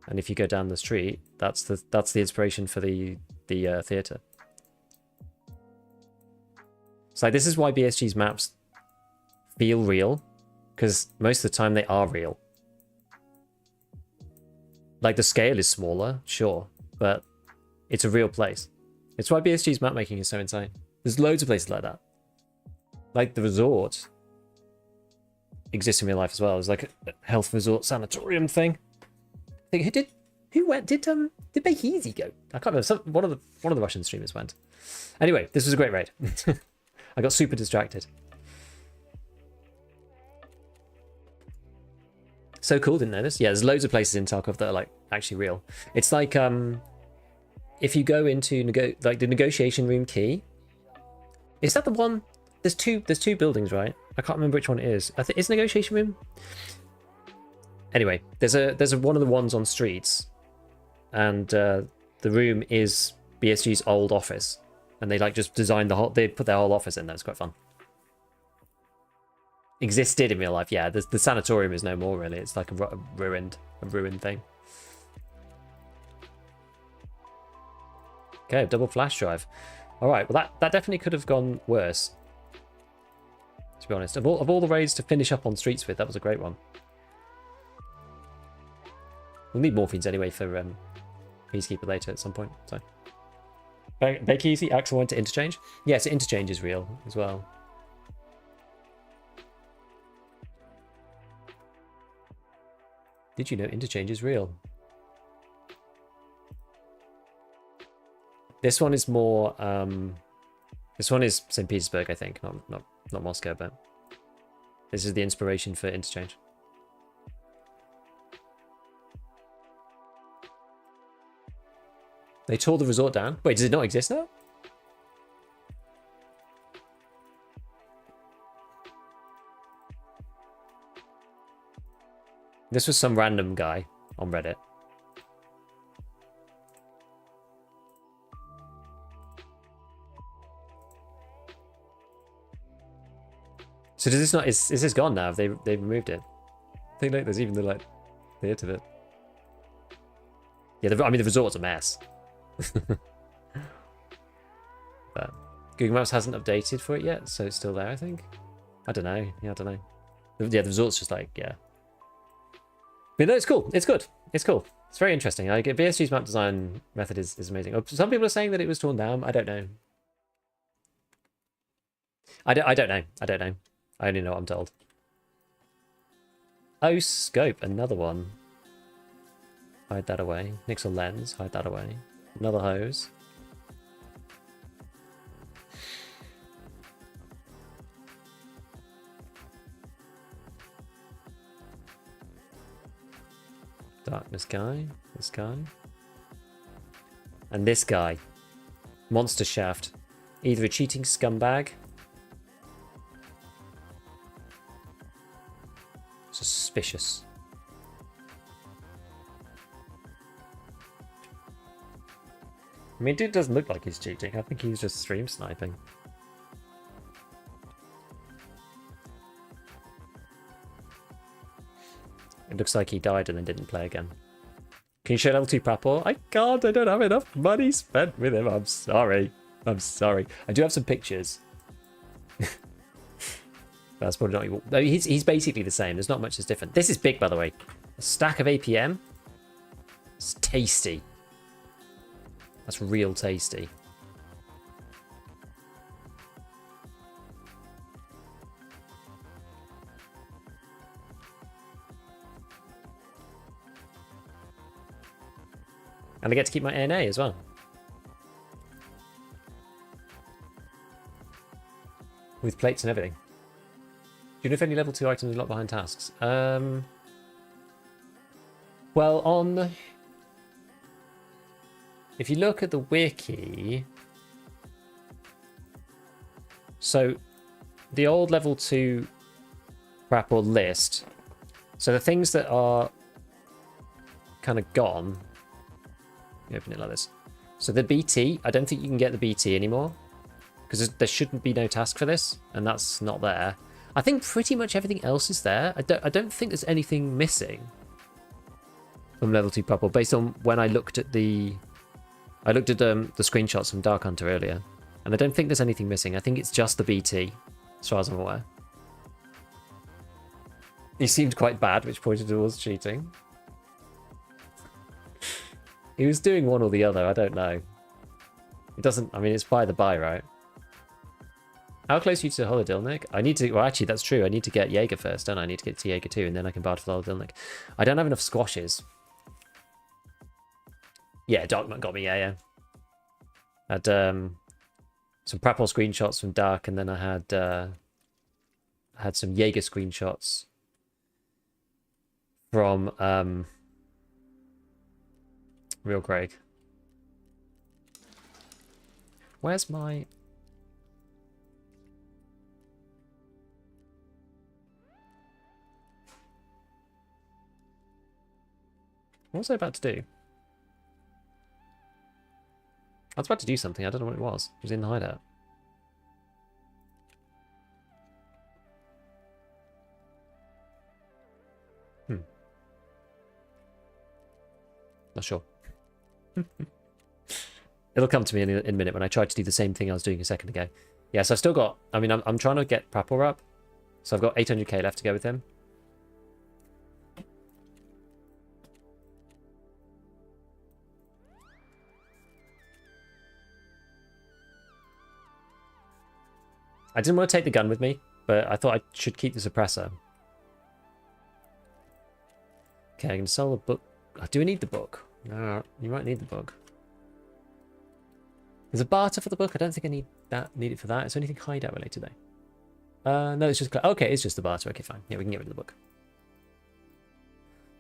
And if you go down the street, that's the inspiration for the theater. So like, this is why BSG's maps feel real, because most of the time they are real. Like the scale is smaller, sure, but it's a real place. It's why BSG's map making is so insane. There's loads of places like that. Like the resort exists in real life as well. There's like a health resort sanatorium thing. I think did Make Easy go? I can't remember. One of the Russian streamers went. Anyway, this was a great raid. I got super distracted. So cool, didn't know this. Yeah, there's loads of places in Tarkov that are like actually real. It's like if you go into the negotiation room key. Is that the one? There's two buildings, right? I can't remember which one it is. I think it's negotiation room. Anyway, there's a one of the ones on streets, and the room is BSG's old office, and they like just designed the whole. They put their whole office in there. It's quite fun. Existed in real life, yeah. The sanatorium is no more really. It's like a ruined thing. Okay, double flash drive. All right, well that definitely could have gone worse. To be honest, of all the raids to finish up on streets with, that was a great one. We'll need morphines anyway for Peacekeeper later at some point. So, Bake Easy, Axel went to interchange. Yes, interchange is real as well. Did you know interchange is real? This one is more. This one is St. Petersburg, I think, not Moscow, but this is the inspiration for interchange. They tore the resort down. Wait, does it not exist now? This was some random guy on Reddit. So does this not? Is this gone now? Have they removed it? I think like there's even the hit of it. Yeah, I mean the resort's a mess. But Google Maps hasn't updated for it yet, so it's still there. I think. I don't know. Yeah, I don't know. Yeah, the resort's just like yeah. But no, it's cool. It's good. It's cool. It's very interesting. Like BSG's map design method is amazing. Some people are saying that it was torn down. I don't know. I don't know. I don't know. I only know what I'm told. Oh, scope. Another one. Hide that away. Nixel lens. Hide that away. Another hose. Darkness guy. This guy. And this guy. Monster shaft. Either a cheating scumbag. Suspicious. I mean, dude doesn't look like he's cheating. I think he's just stream sniping. It looks like he died and then didn't play again. Can you show level 2 Prapor? I can't. I don't have enough money spent with him. I'm sorry. I'm sorry. I do have some pictures. That's probably not. No, he's basically the same. There's not much that's different. This is big, by the way. A stack of APM. It's tasty. That's real tasty. And I get to keep my ANA as well. With plates and everything. Do you know if any level 2 items are locked behind tasks? Well, on... If you look at the wiki... So, the old level 2 Prapor list. So the things that are kind of gone... You open it like this. So the BT, I don't think you can get the BT anymore. Because there shouldn't be no task for this. And that's not there. I think pretty much everything else is there. I don't think there's anything missing from level 2 Prapor based on when I looked at the screenshots from Dark Hunter earlier, and I don't think there's anything missing. I think it's just the BT, as far as I'm aware. He seemed quite bad, which pointed towards cheating. He was doing one or the other. I don't know. It doesn't. I mean, it's by the by, right? How close are you to Holodilnik? I need to... Well, actually, that's true. I need to get Jaeger first, don't I? I need to get to Jaeger 2, and then I can barter for Holodilnik. I don't have enough squashes. Yeah, Darknut got me, yeah. I had some Prapor screenshots from Dark, and then I had some Jaeger screenshots from Real Craig. Where's my... What was I about to do? I was about to do something. I don't know what it was. It was in the hideout. Not sure. It'll come to me in a minute when I try to do the same thing I was doing a second ago. Yeah, so I've still got... I mean, I'm trying to get Prapor up. So I've got 800k left to go with him. I didn't want to take the gun with me, but I thought I should keep the suppressor. Okay, I can sell the book. Do I need the book? No, you might need the book. There's a barter for the book. I don't think I need it for that. Is there anything hideout related though? No, it's just... Okay, it's just the barter. Okay, fine. Yeah, we can get rid of the book.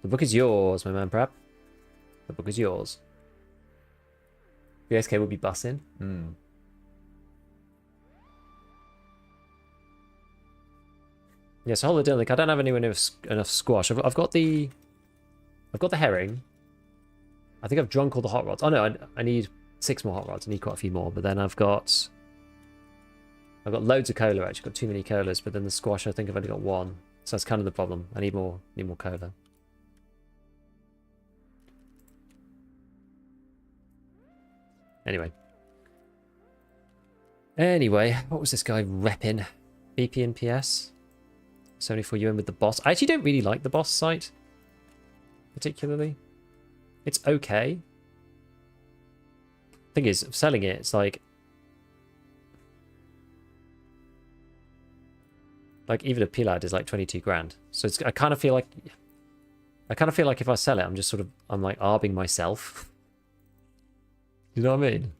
The book is yours, my man, Prap. The book is yours. BSK will be bussing. Yeah, so hold it, like I don't have enough squash. I've got the herring. I think I've drunk all the hot rods. Oh no, I need 6 more hot rods. I need quite a few more, but then I've got loads of cola. Actually, got too many colas. But then the squash, I think I've only got 1. So that's kind of the problem. I need more cola. Anyway, what was this guy repping? BP and PS. 74 UN with the boss. I actually don't really like the boss site, particularly. It's okay. Thing is, selling it, it's like even a Pilad is like 22 grand. So it's, I kind of feel like if I sell it, I'm like arbing myself. You know what I mean?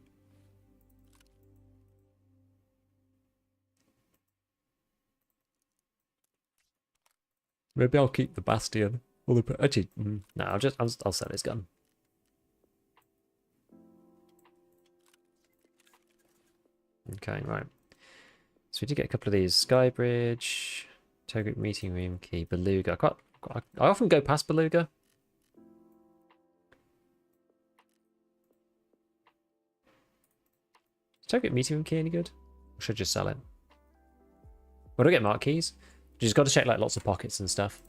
Maybe I'll keep the Bastion. Actually, no, I'll sell this gun. Okay, right. So we did get a couple of these. Skybridge, Togroup Meeting Room Key, Beluga. I often go past Beluga. Is Togroup Meeting Room Key any good? Or should I just sell it? Where do I get mark keys? You just got to check like lots of pockets and stuff.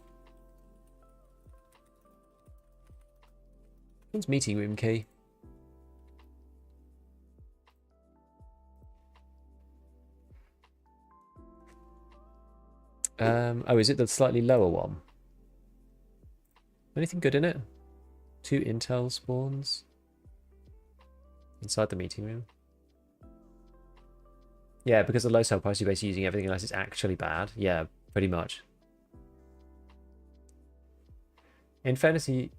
What's Meeting Room Key? Oh, is it the slightly lower one? Anything good in it? 2 intel spawns inside the meeting room. Yeah, because of the low sell price, you're basically using everything unless it's actually bad. Yeah, pretty much. In fairness, he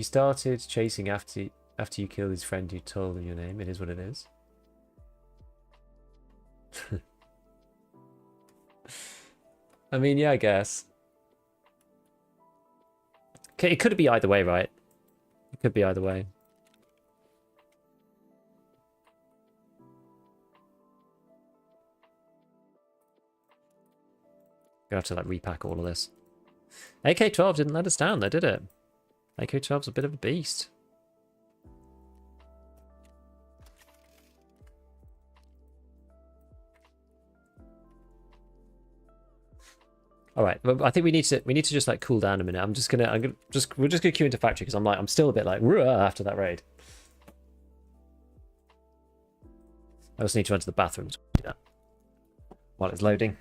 started chasing after you killed his friend who told him your name. It is what it is. I mean, yeah, I guess. Okay, it could be either way, right? It could be either way. Gonna have to like repack all of this. AK-12 didn't let us down though, did it? AK-12's a bit of a beast. All right, well, I think we need to just like cool down a minute. we're just gonna queue into factory because I'm still a bit like after that raid. I just need to run to the bathroom to do that while it's loading.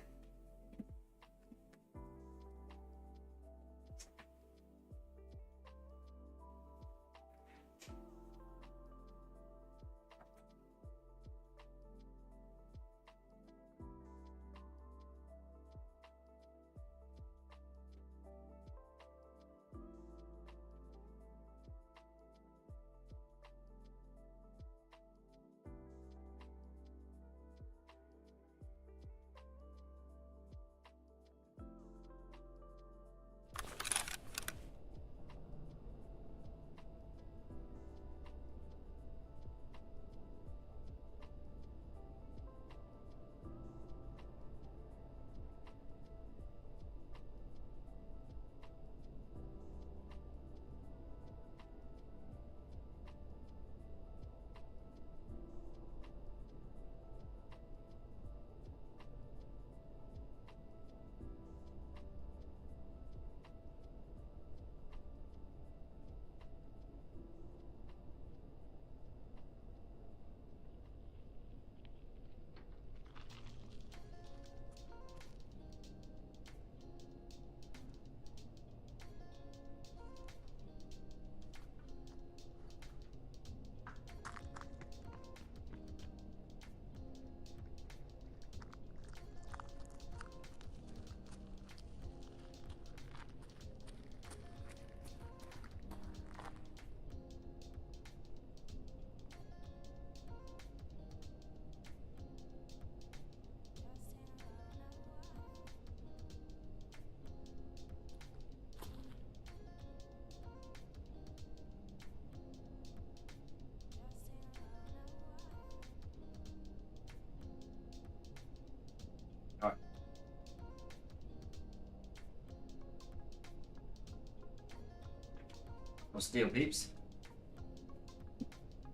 What's the deal, peeps?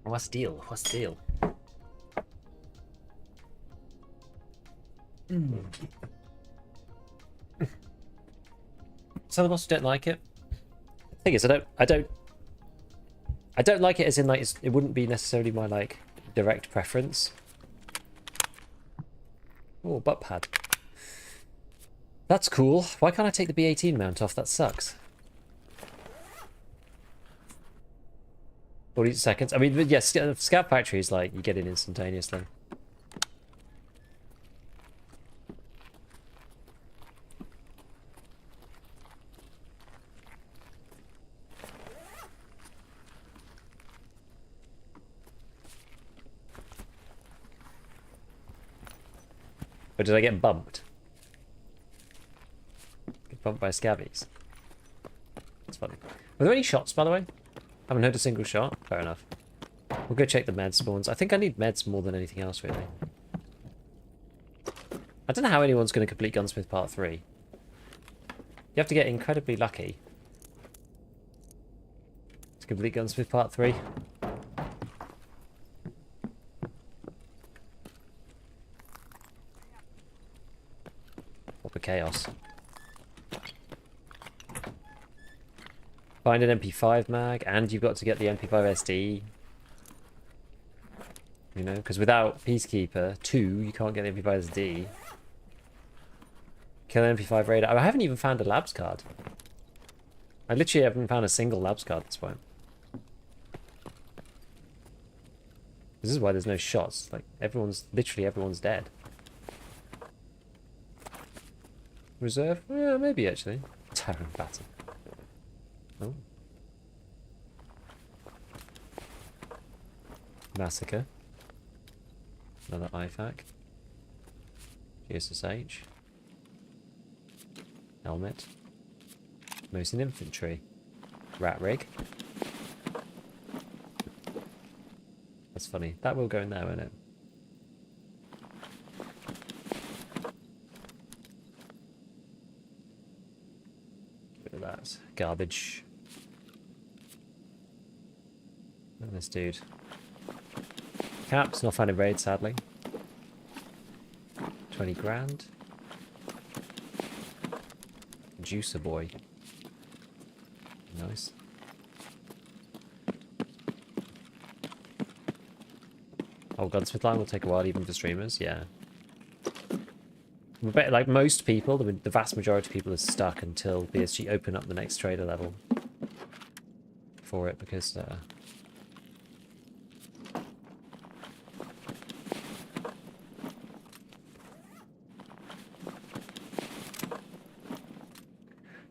What's the deal? What's the deal? Some of us don't like it. Thing is, I don't like it as in like it wouldn't be necessarily my like direct preference. Oh, butt pad. That's cool. Why can't I take the B18 mount off? That sucks. 40 seconds. I mean, yes, Scav Factory is like you get in instantaneously. But did I get bumped? Get bumped by scabbies. That's funny. Were there any shots, by the way? Haven't heard a single shot. Fair enough. We'll go check the med spawns. I think I need meds more than anything else, really. I don't know how anyone's going to complete Gunsmith Part 3. You have to get incredibly lucky to complete Gunsmith Part 3. Proper chaos. Find an MP5 mag, and you've got to get the MP5 SD. You know, because without Peacekeeper 2, you can't get the MP5 SD. Kill an MP5 radar. I haven't even found a labs card. I literally haven't found a single labs card at this point. This is why there's no shots. Like, literally everyone's dead. Reserve? Yeah, maybe actually. Tyrant battle. Oh. Massacre. Another IFAC. GSSH. Helmet. Mosin infantry. Rat rig. That's funny. That will go in there, won't it? Get rid of that. Garbage. And this dude. Caps, not finding raid, sadly. 20 grand. Juicer boy. Nice. Oh, Gunsmith line will take a while even for streamers, yeah. I bet, like most people, the vast majority of people are stuck until BSG open up the next trader level for it, because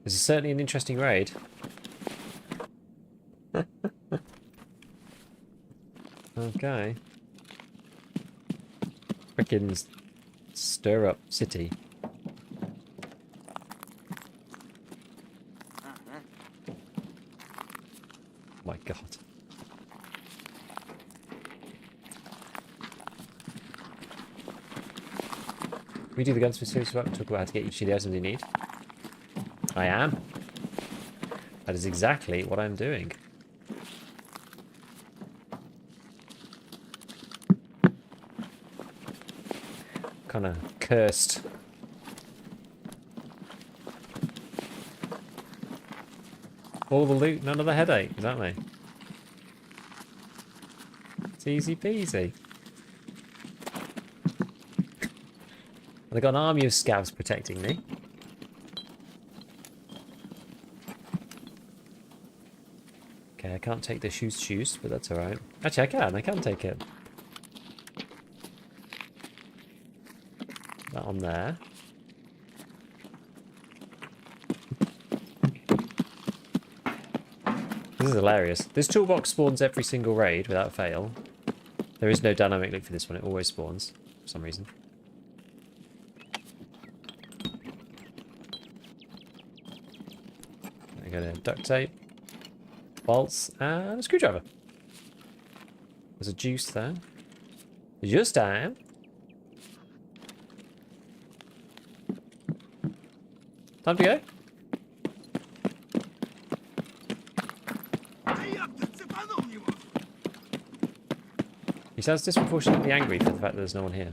this is certainly an interesting raid. Okay. Frickin' stir up city. My god. We do the Gunsmith series, talk about how to get each of the items you need. I am. That is exactly what I'm doing. Kind of cursed. All the loot, none of the headache, exactly. It's easy peasy. And I got an army of scavs protecting me. Okay, I can't take the shoes, but that's alright. Actually, I can take it. That on there. This is hilarious. This toolbox spawns every single raid without fail. There is no dynamic loot for this one, it always spawns for some reason. I got a duct tape, bolts, and a screwdriver. There's a juice there. Just time. Time to go. sounds disproportionately angry for the fact that there's no one here.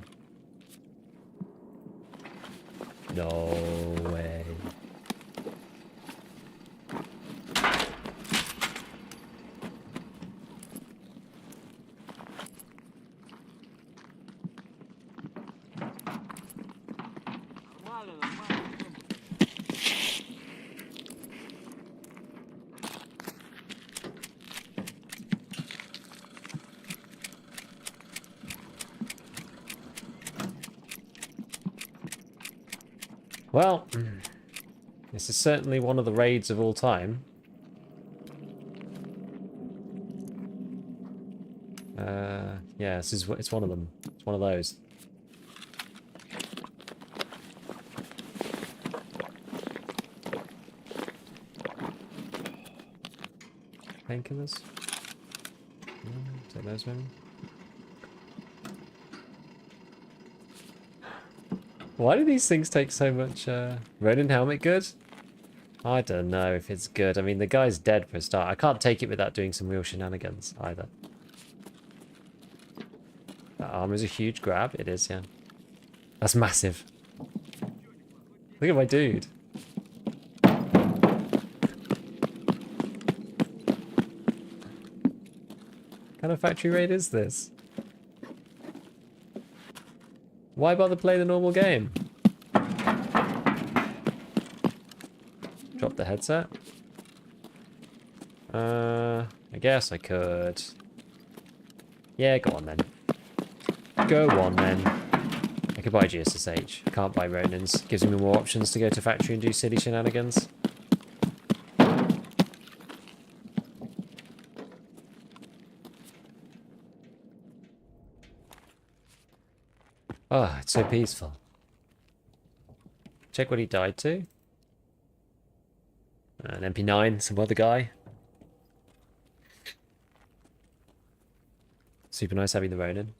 No way. Well, this is certainly one of the raids of all time. Yeah, it's one of them. It's one of those. Painkillers? Take those maybe? Why do these things take so much? Ronin helmet good? I don't know if it's good. I mean, the guy's dead for a start. I can't take it without doing some real shenanigans either. That armor's a huge grab. It is, yeah. That's massive. Look at my dude. What kind of factory raid is this? Why bother playing the normal game? Drop the headset. I guess I could. Yeah, go on then. Go on then. I could buy GSSH. I can't buy Ronins. Gives me more options to go to factory and do silly shenanigans. Oh, it's so peaceful. Check what he died to. An MP9, some other guy. Super nice having the Ronin.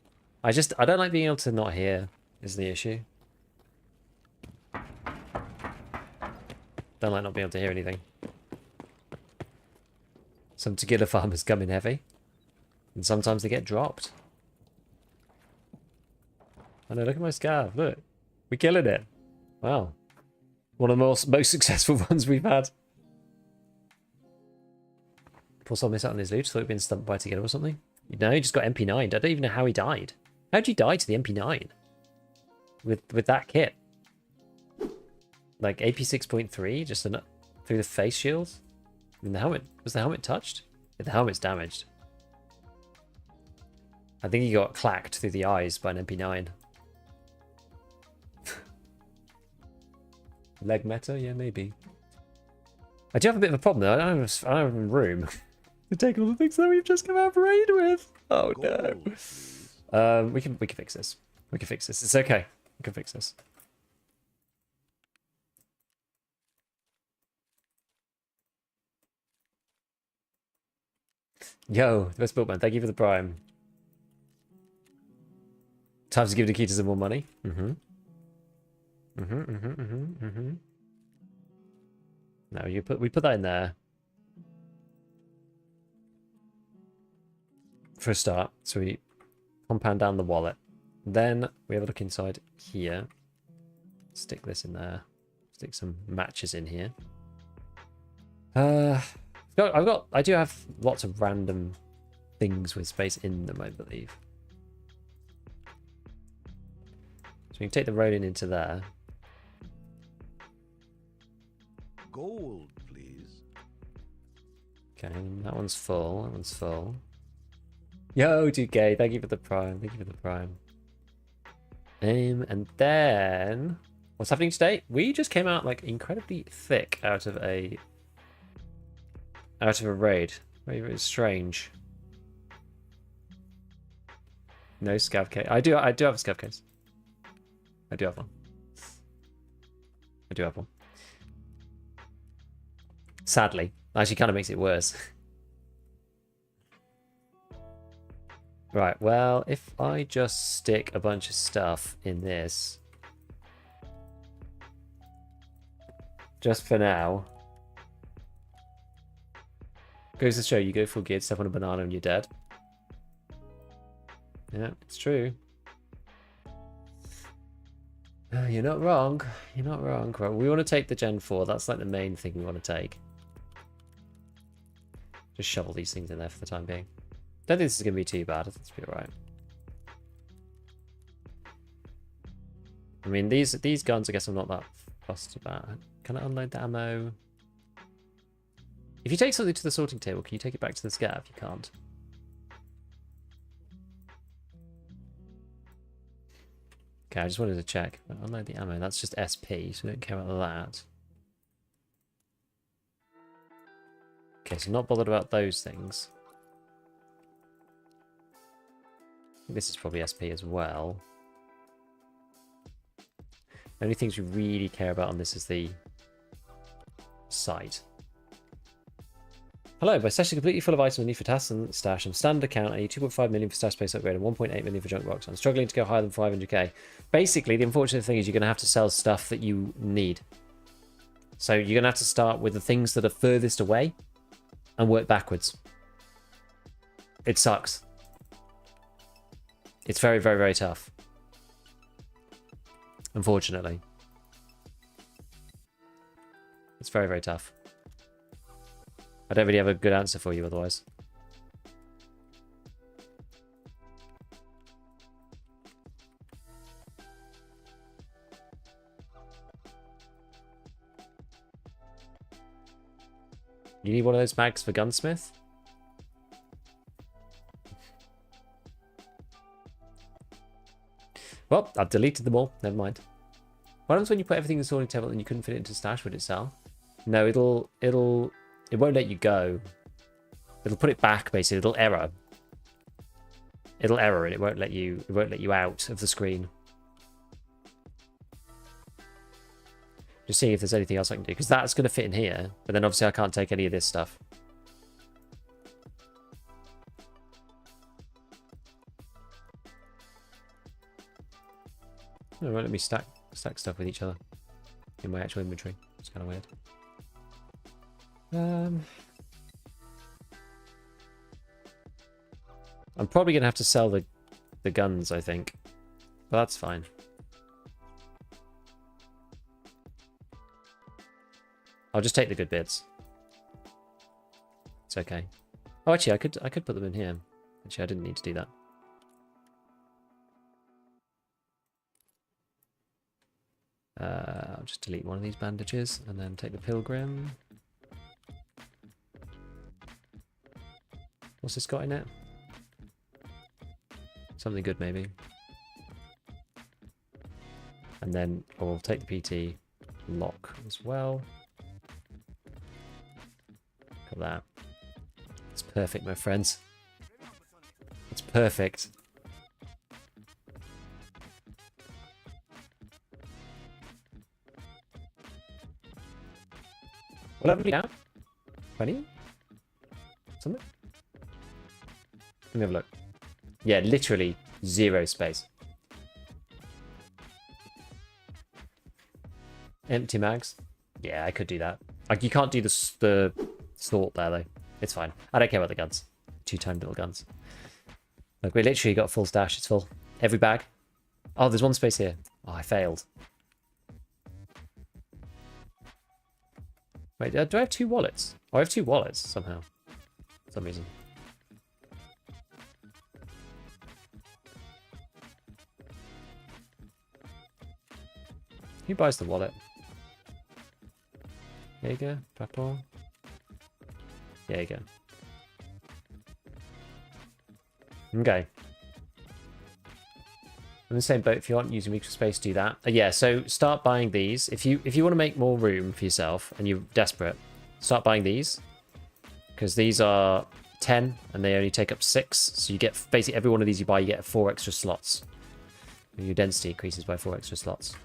I don't like being able to not hear, is the issue. Don't like not being able to hear anything. Some tequila farmers come in heavy. And sometimes they get dropped. Oh no, look at my scav, look. We're killing it. Wow. One of the most successful ones we've had. Poor soul missed out on his loot, thought he'd been stumped by together or something. No, he just got MP9'd. I don't even know how he died. How'd you die to the MP9? With that kit? Like AP 6.3, just through the face shields? I mean, the helmet, was the helmet touched? Yeah, the helmet's damaged. I think he got clacked through the eyes by an MP9. Leg meta? Yeah, maybe. I do have a bit of a problem though. I don't have a room to take all the things that we've just come out of raid with. Oh no. We can fix this. We can fix this. It's okay. We can fix this. Yo, the best built man. Thank you for the prime. Time to give the key to some more money. No, we put that in there for a start. So we compound down the wallet. Then we have a look inside here. Stick this in there. Stick some matches in here. I do have lots of random things with space in them, I believe. So we can take the Ronin into there. Gold, please. Okay, that one's full. That one's full. Yo, 2K, thank you for the prime. Thank you for the prime. And then what's happening today? We just came out like incredibly thick out of a raid. Very, very strange. No scav case. I do have a scav case. I do have one. I do have one. Sadly. Actually kind of makes it worse. Right, well, if I just stick a bunch of stuff in this, just for now, goes to show you go full gear, step on a banana and you're dead. Yeah, it's true. You're not wrong. You're not wrong. Right, we want to take the Gen 4. That's like the main thing we want to take. Just shovel these things in there for the time being. Don't think this is going to be too bad. I think it's be alright. I mean, these guns, I guess I'm not that fussed about. Can I unload the ammo? If you take something to the sorting table, can you take it back to the scav? You can't. Okay, I just wanted to check. Unload the ammo. That's just SP, so we don't care about that. Okay, so not bothered about those things. This is probably SP as well. The only things we really care about on this is the site. Hello, my stash is completely full of items I need for tasks and stash. On standard account, I need 2.5 million for stash space upgrade and 1.8 million for junk box. I'm struggling to go higher than 500k. Basically, the unfortunate thing is you're going to have to sell stuff that you need. So you're going to have to start with the things that are furthest away and work backwards. It sucks. It's very, very, very tough. Unfortunately. It's very, very tough. I don't really have a good answer for you otherwise. You need one of those mags for Gunsmith? Well, I've deleted them all. Never mind. What happens when you put everything in the sorting table and you couldn't fit it into stash? Would it sell? No, it won't let you go. It'll put it back, basically. It'll error. It'll error and it won't let you out of the screen. Just seeing if there's anything else I can do, because that's going to fit in here, but then obviously I can't take any of this stuff. It won't let me stack stuff with each other in my actual inventory. It's kind of weird. I'm probably going to have to sell the guns, I think. But that's fine. I'll just take the good bits. It's okay. Oh, actually, I could put them in here. Actually, I didn't need to do that. I'll just delete one of these bandages and then take the pilgrim. What's this got in it? Something good, maybe. And then I'll take the PT lock as well. Look at that. It's perfect, my friends. It's perfect. What level are we now? 20? Something? Let me have a look. Yeah, literally 0 space. Empty mags? Yeah, I could do that. Like, you can't do the sort there, though. It's fine. I don't care about the guns. 2 tiny little guns. Look, we literally got a full stash. It's full. Every bag. Oh, there's 1 space here. Oh, I failed. Wait, do I have 2 wallets? Oh, I have 2 wallets, somehow. For some reason. Who buys the wallet? There you go. Papa. There you go. Okay. In the same boat, if you aren't using weaker space, do that. Yeah, so start buying these. If you want to make more room for yourself and you're desperate, start buying these. Because these are 10 and they only take up 6. So you get basically every one of these you buy, you get 4 extra slots. And your density increases by 4 extra slots.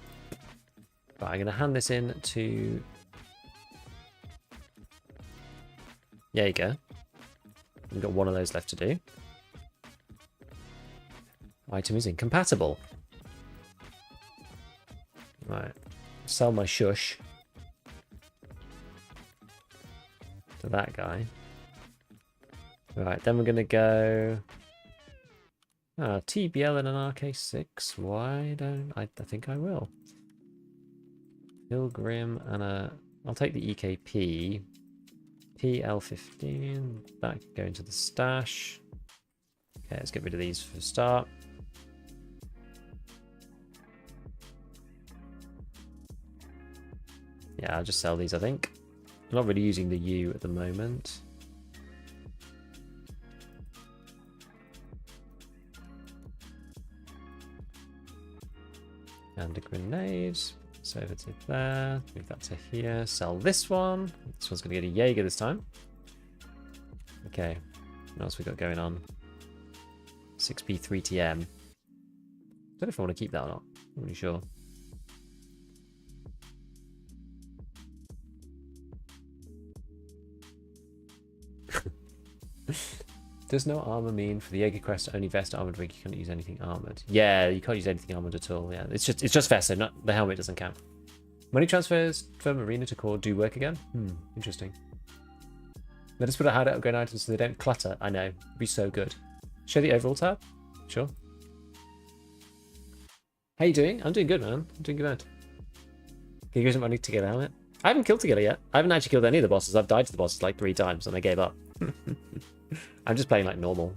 But I'm going to hand this in to... There you go. We've got 1 of those left to do. Item is incompatible. Right. Sell my shush to that guy. Right, then we're going to go... TBL and an RK6. Why don't I think I will. Pilgrim and a... I'll take the EKP. PL15. That can go into the stash. Okay, let's get rid of these for a start. Yeah, I'll just sell these, I think. I'm not really using the U at the moment. And a grenade. So over to there. Move that to here. Sell this one. This one's going to get a Jaeger this time. Okay. What else we got going on? 6B3TM. I don't know if I want to keep that or not. I'm not really sure. Does no armor mean for the Jaeger quest only vest armored rig? You can't use anything armored. Yeah, you can't use anything armored at all. Yeah, it's just vest. So not the helmet doesn't count. Money transfers from arena to core do work again. Interesting. Let us put a hideout grain items so they don't clutter. I know, it'd be so good. Show the overall tab. Sure. How you doing? I'm doing good, man. I'm doing good. Can you give some money to get a helmet? I haven't killed Together yet. I haven't actually killed any of the bosses. I've died to the bosses like 3 times and I gave up. I'm just playing like normal.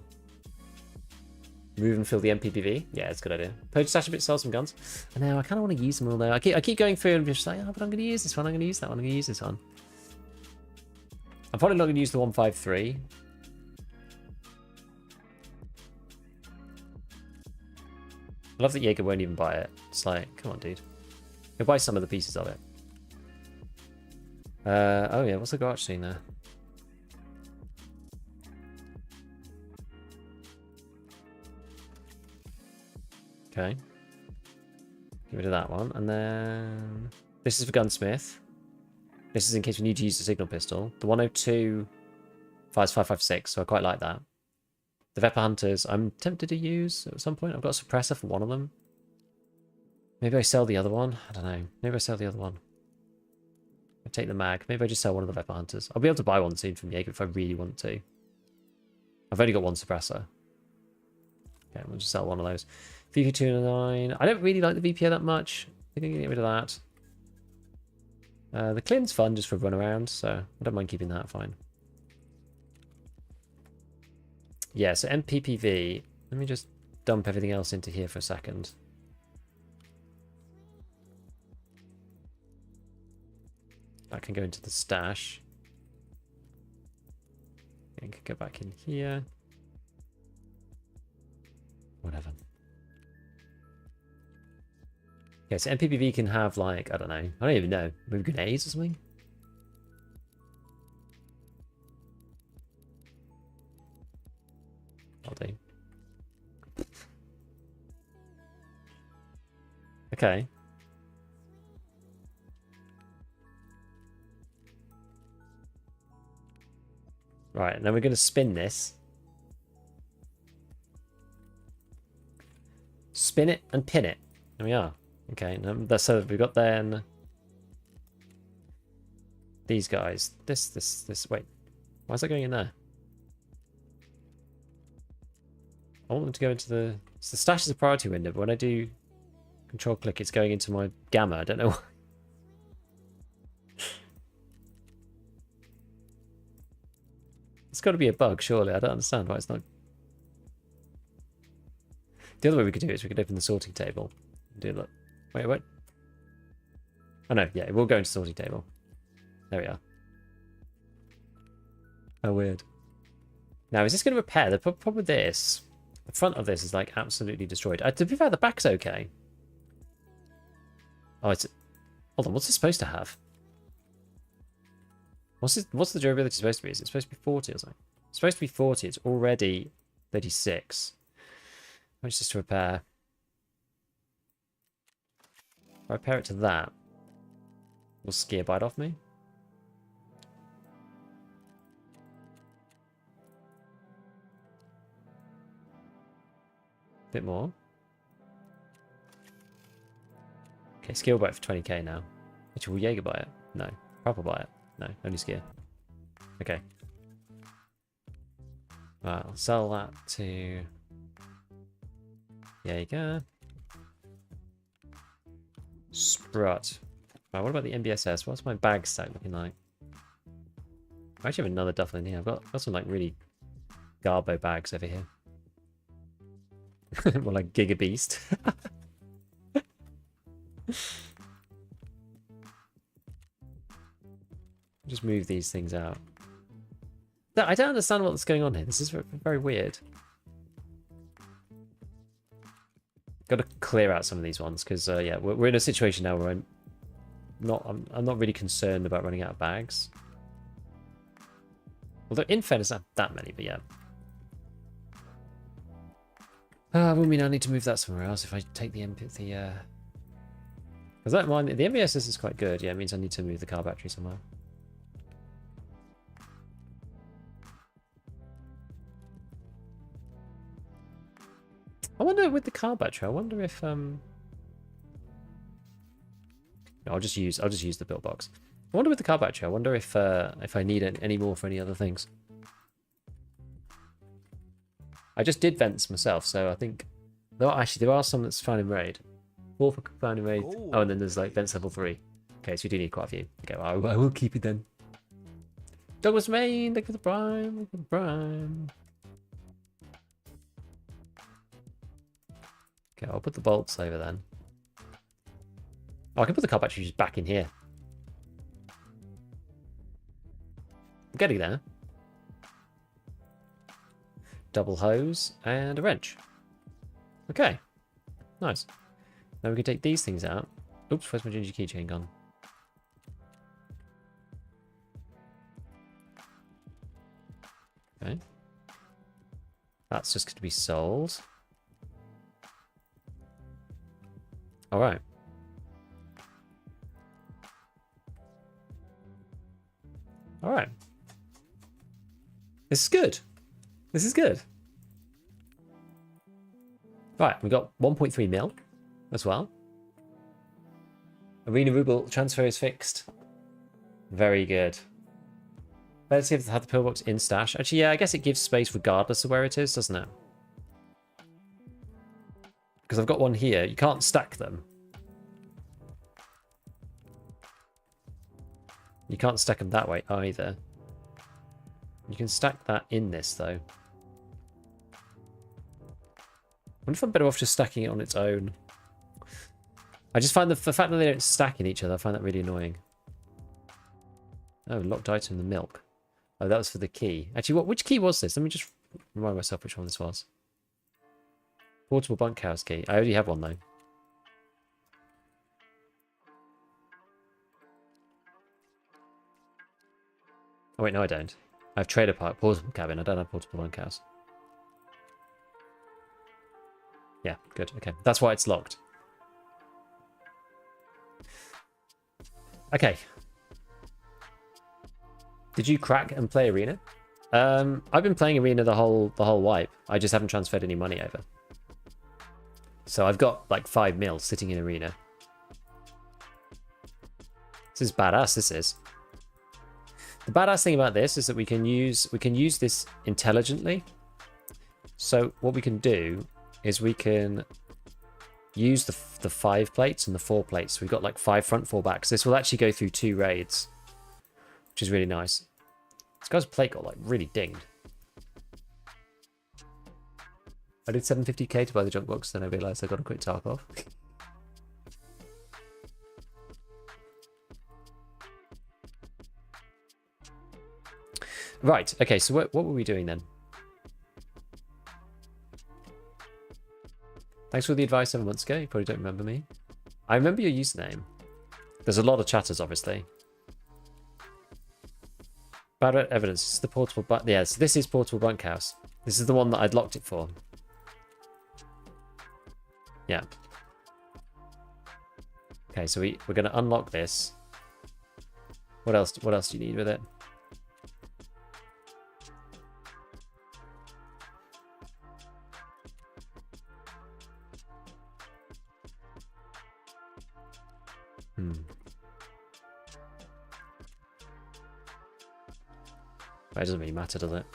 Move and fill the MPPV. Yeah, it's a good idea. Purge stash a bit, sell some guns. I know, I kind of want to use them all though. I keep going through and just like, oh, but I'm going to use this one. I'm going to use that one. I'm going to use this one. I'm probably not going to use the 153. I love that Jaeger won't even buy it. It's like, come on, dude. He'll buy some of the pieces of it. Oh yeah, what's the garage scene there? Okay. Get rid of that one. And then this is for Gunsmith. This is in case we need to use the signal pistol. The 102 fires 556, so I quite like that. The Vepper Hunters, I'm tempted to use at some point. I've got a suppressor for one of them. Maybe I sell the other one. I don't know. Maybe I sell the other one. I take the mag. Maybe I just sell one of the Vepper Hunters. I'll be able to buy one soon from Jaeger if I really want to. I've only got one suppressor. Okay, we'll just sell one of those. VP209. I don't really like the VPO that much. I think I can get rid of that. The Clin's fun just for a run around, so I don't mind keeping that fine. Yeah, so MPPV. Let me just dump everything else into here for a second. That can go into the stash. It can go back in here. Whatever. Okay, so MPPV can have like, I don't know. I don't even know. Maybe grenades or something? I'll do. Okay. Right, and then we're going to spin this. Spin it and pin it. There we are. Okay, so we've got then these guys. This. Wait, why is that going in there? I want them to go into the. So the stash is a priority window, but when I do control click, it's going into my gamma. I don't know why. It's got to be a bug, surely. I don't understand why it's not. The other way we could do it is we could open the sorting table. Do look. Wait, what? Oh no, yeah, it will go into sorting table. There we are. Oh, weird. Now, is this going to repair? The problem with this, the front of this is like absolutely destroyed. To be fair, the back's okay. Oh, it's. Hold on, what's it supposed to have? What's the durability supposed to be? Is it supposed to be 40 or something? It's supposed to be 40. It's already 36. How much is this to repair? If I repair it to that, will Skier bite off me? Bit more. Okay, Skier will buy it for 20k now. Actually, will Jaeger buy it? No. Proper buy it? No, only Skier. Okay. Right, I'll sell that to There you go. Sprut. Right, what about the MBSS? What's my bag stack looking like? I actually have another duffel in here. I've got some like really garbo bags over here. More like Giga Beast. Just move these things out. No, I don't understand what's going on here. This is very weird. Got to clear out some of these ones because yeah, we're in a situation now where I'm not really concerned about running out of bags. Although in fairness, not that many, but yeah. Will mean I need to move that somewhere else if I take the because that one, the MBSS is quite good. Yeah, it means I need to move the car battery somewhere. I wonder with the car battery. I wonder if no, I'll just use the build box. I wonder with the car battery. I wonder if I need any more for any other things. I just did vents myself, so I think there are some that's found in raid. 4 for found in raid. Oh, and then there's like vents level 3. Okay, so you do need quite a few. Okay, well, I will keep it then. Douglas Main, thank you for the prime. Thank you for the prime. Okay, I'll put the bolts over then. Oh, I can put the car batteries back in here. I'm getting there. Double hose and a wrench. Okay, nice. Now we can take these things out. Oops, where's my ginger keychain gone? Okay. That's just going to be sold. All right. All right. This is good. This is good. Right, we got 1.3 mil as well. Arena Ruble transfer is fixed. Very good. Let's see if they have the pillbox in stash. Actually, yeah, I guess it gives space regardless of where it is, doesn't it? Because I've got one here. You can't stack them. You can't stack them that way either. You can stack that in this, though. I wonder if I'm better off just stacking it on its own. I just find the fact that they don't stack in each other, I find that really annoying. Oh, locked item, the milk. Oh, that was for the key. Actually, which key was this? Let me just remind myself which one this was. Portable bunkhouse key. I already have one, though. Oh, wait, no, I don't. I have trailer park, portable cabin. I don't have portable bunkhouse. Yeah, good. Okay, that's why it's locked. Okay. Did you crack and play Arena? I've been playing Arena the whole wipe. I just haven't transferred any money over. So I've got like 5 mil sitting in Arena. This is badass. This is. The badass thing about this is that we can use this intelligently. So what we can do is we can use the 5 plates and the 4 plates. We've got like 5 front, 4 backs. This will actually go through 2 raids, which is really nice. This guy's plate got like really dinged. I did 750k to buy the junk box, then I realised I got to quit Tarkov. Right, okay, so what were we doing then? Thanks for the advice 7 months ago. You probably don't remember me. I remember your username. There's a lot of chatters, obviously. Bad evidence. This is the portable yeah, so this is portable bunkhouse. This is the one that I'd locked it for. Yeah. Okay, so we're going to unlock this. What else do you need with it? But it doesn't really matter, does it?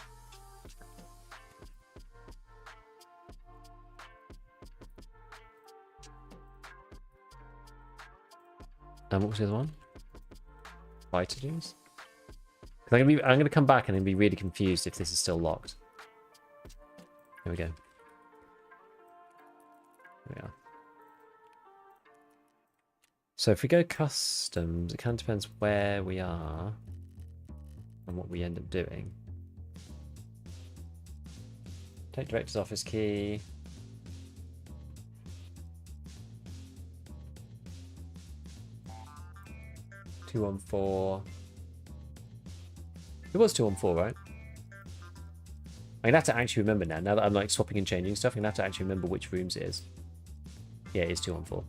And what was the other one? Vitagens? I'm gonna come back and then be really confused if this is still locked. Here we go. There we are. So if we go customs, it kind of depends where we are and what we end up doing. Take director's office key. $214. It was 214, right? I'm gonna have to actually remember now. Now that I'm like swapping and changing stuff, I'm gonna have to actually remember which rooms it is. Yeah, it is 214.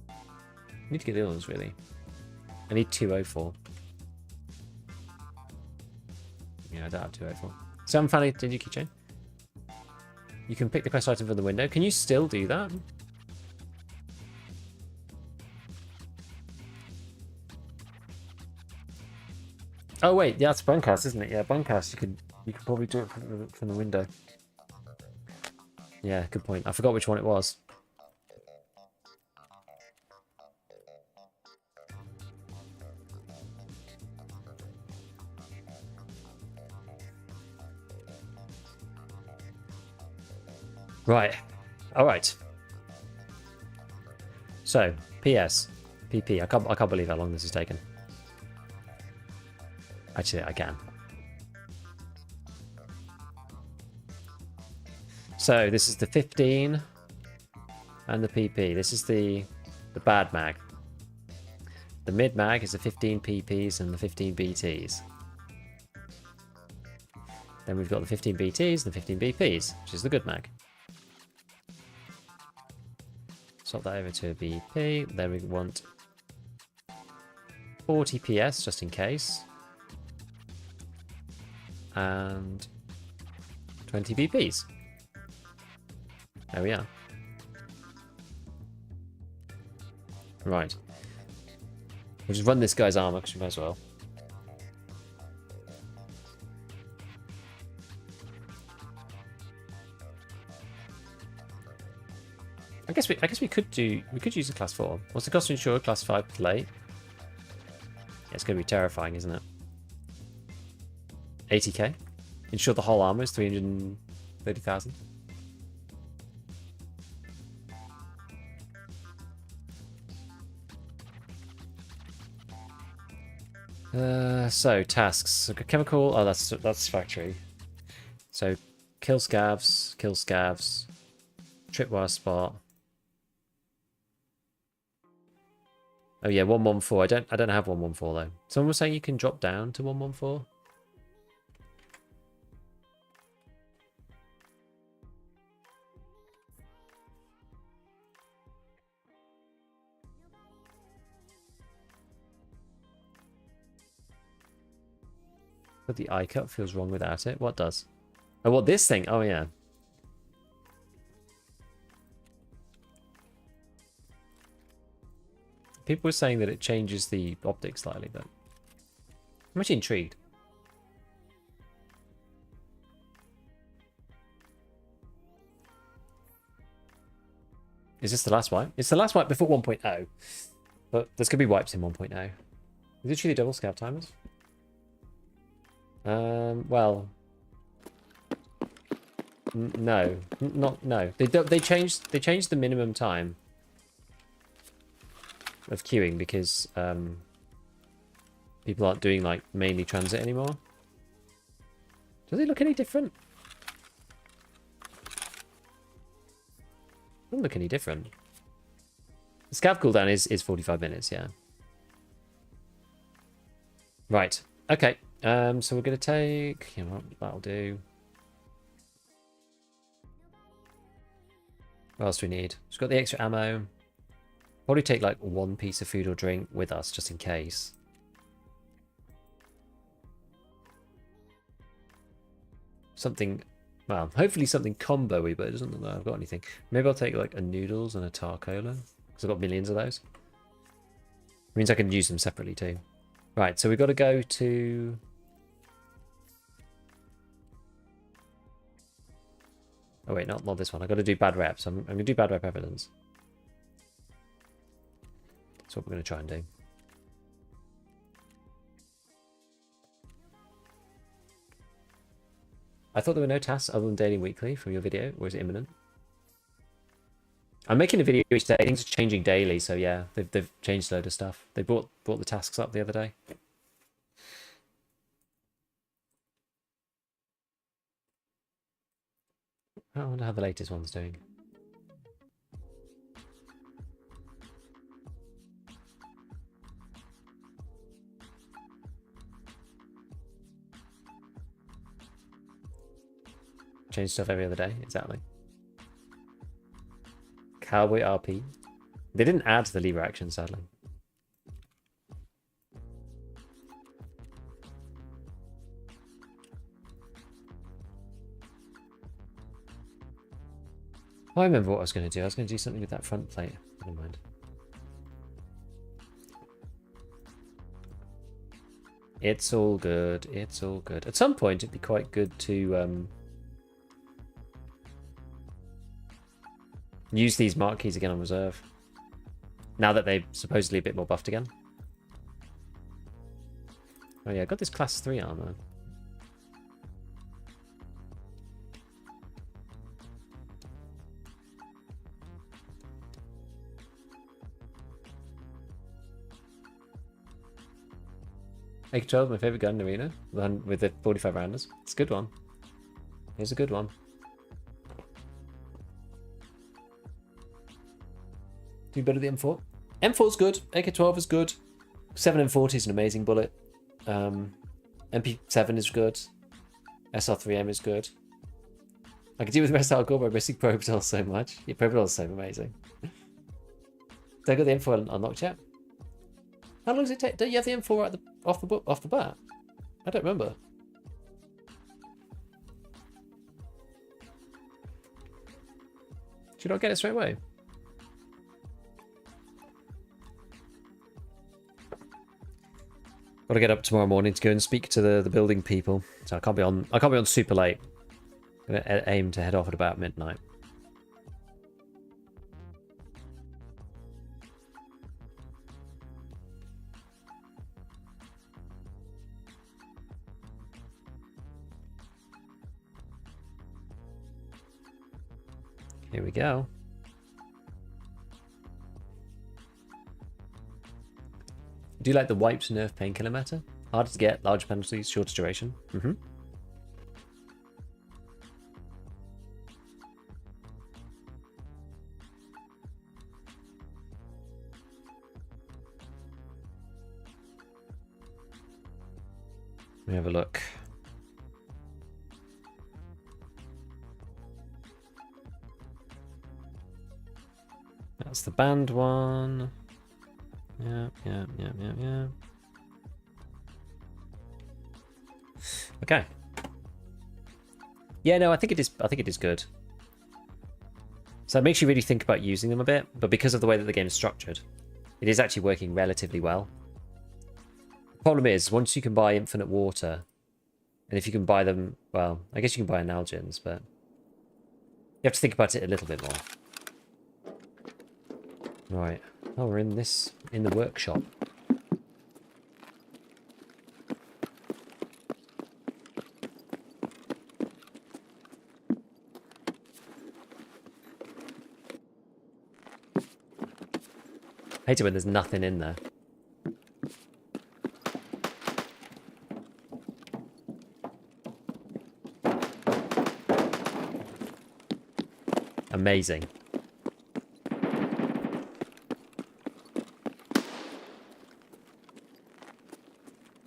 I need to get the other ones, really. I need 204. Yeah, I don't have 204. So I'm finally did you keychain? You can pick the quest item from the window. Can you still do that? Oh wait, yeah, it's bunkhouse, isn't it? Yeah, bunkhouse. You could probably do it from the window. Yeah, good point. I forgot which one it was. Right. All right. So, PS, PP. I can't believe how long this has taken. Actually, I can. So this is the 15 and the PP. This is the bad mag. The mid mag is the 15 PPs and the 15 BTs. Then we've got the 15 BTs and the 15 BPs, which is the good mag. Swap that over to a BP. Then we want 40 PS just in case. And 20 BPs. There we are. Right. We'll just run this guy's armor because we might as well. I guess we could use a class 4. What's the cost to insure a class 5 plate? Yeah, it's gonna be terrifying, isn't it? 80k. Insure the whole armor is 330,000. So tasks. So chemical. Oh, that's factory. So kill scavs. Tripwire spot. Oh yeah, 114. I don't have 114 though. Someone was saying you can drop down to 114. But the eye cut feels wrong without it. What does? Oh, what, this thing? Oh, yeah. People were saying that it changes the optics slightly, but I'm actually intrigued. Is this the last wipe? It's the last wipe before 1.0. But there's going to be wipes in 1.0. Is it truly double scav timers? Well, no, no. They changed the minimum time of queuing because people aren't doing like mainly transit anymore. Does it look any different? Doesn't look any different. The scav cooldown is 45 minutes, yeah. Right. Okay. So we're gonna take, you know, that'll do. What else do we need? We've got the extra ammo. Probably take like one piece of food or drink with us just in case. Something, well, hopefully something combo-y, but it doesn't look like I've got anything. Maybe I'll take like a noodles and a Tarkola, because I've got millions of those. It means I can use them separately too. Right, so we've got to go to... Oh wait, not this one. I've got to do bad reps. I'm going to do bad rep evidence. what we're going to try and do. I thought there were no tasks other than daily and weekly from your video, or is it imminent? I'm making a video each day. Things are changing daily, so yeah, they've changed a load of stuff. They brought the tasks up the other day. I wonder how the latest one's doing. Change stuff every other day, exactly. Cowboy RP. They didn't add the lever action, sadly. I remember what I was going to do. I was going to do something with that front plate. Never mind. It's all good. It's all good. At some point, it'd be quite good to use these marquees again on reserve. Now that they're supposedly a bit more buffed again. Oh yeah, I got this class 3 armor. AK-12, my favorite gun in Arena, the one with the 45 rounders. It's a good one. Here's a good one. Do better than M4. M4's good. AK-12 is good. 7M40 is an amazing bullet. MP7 is good. SR3M is good. I can deal with the rest hardcore by missing Probital so much. Yeah, Probital is so amazing. Did I got the M4 unlocked yet? How long does it take? Don't you have the M4 off the bat? I don't remember. Should you not get it straight away? Got to get up tomorrow morning to go and speak to the building people. So I can't be on super late. I'm gonna aim to head off at about midnight. Here we go. Do you like the wiped nerf painkiller meta? Harder to get, large penalties, shorter duration. Mm-hmm. Let me have a look. That's the banned one. Yeah. Okay. Yeah, no, I think it is good. So it makes you really think about using them a bit, but because of the way that the game is structured, it is actually working relatively well. The problem is, once you can buy infinite water, and if you can buy them, well, I guess you can buy analgens, but you have to think about it a little bit more. Right. Oh, we're in the workshop. I hate it when there's nothing in there. Amazing.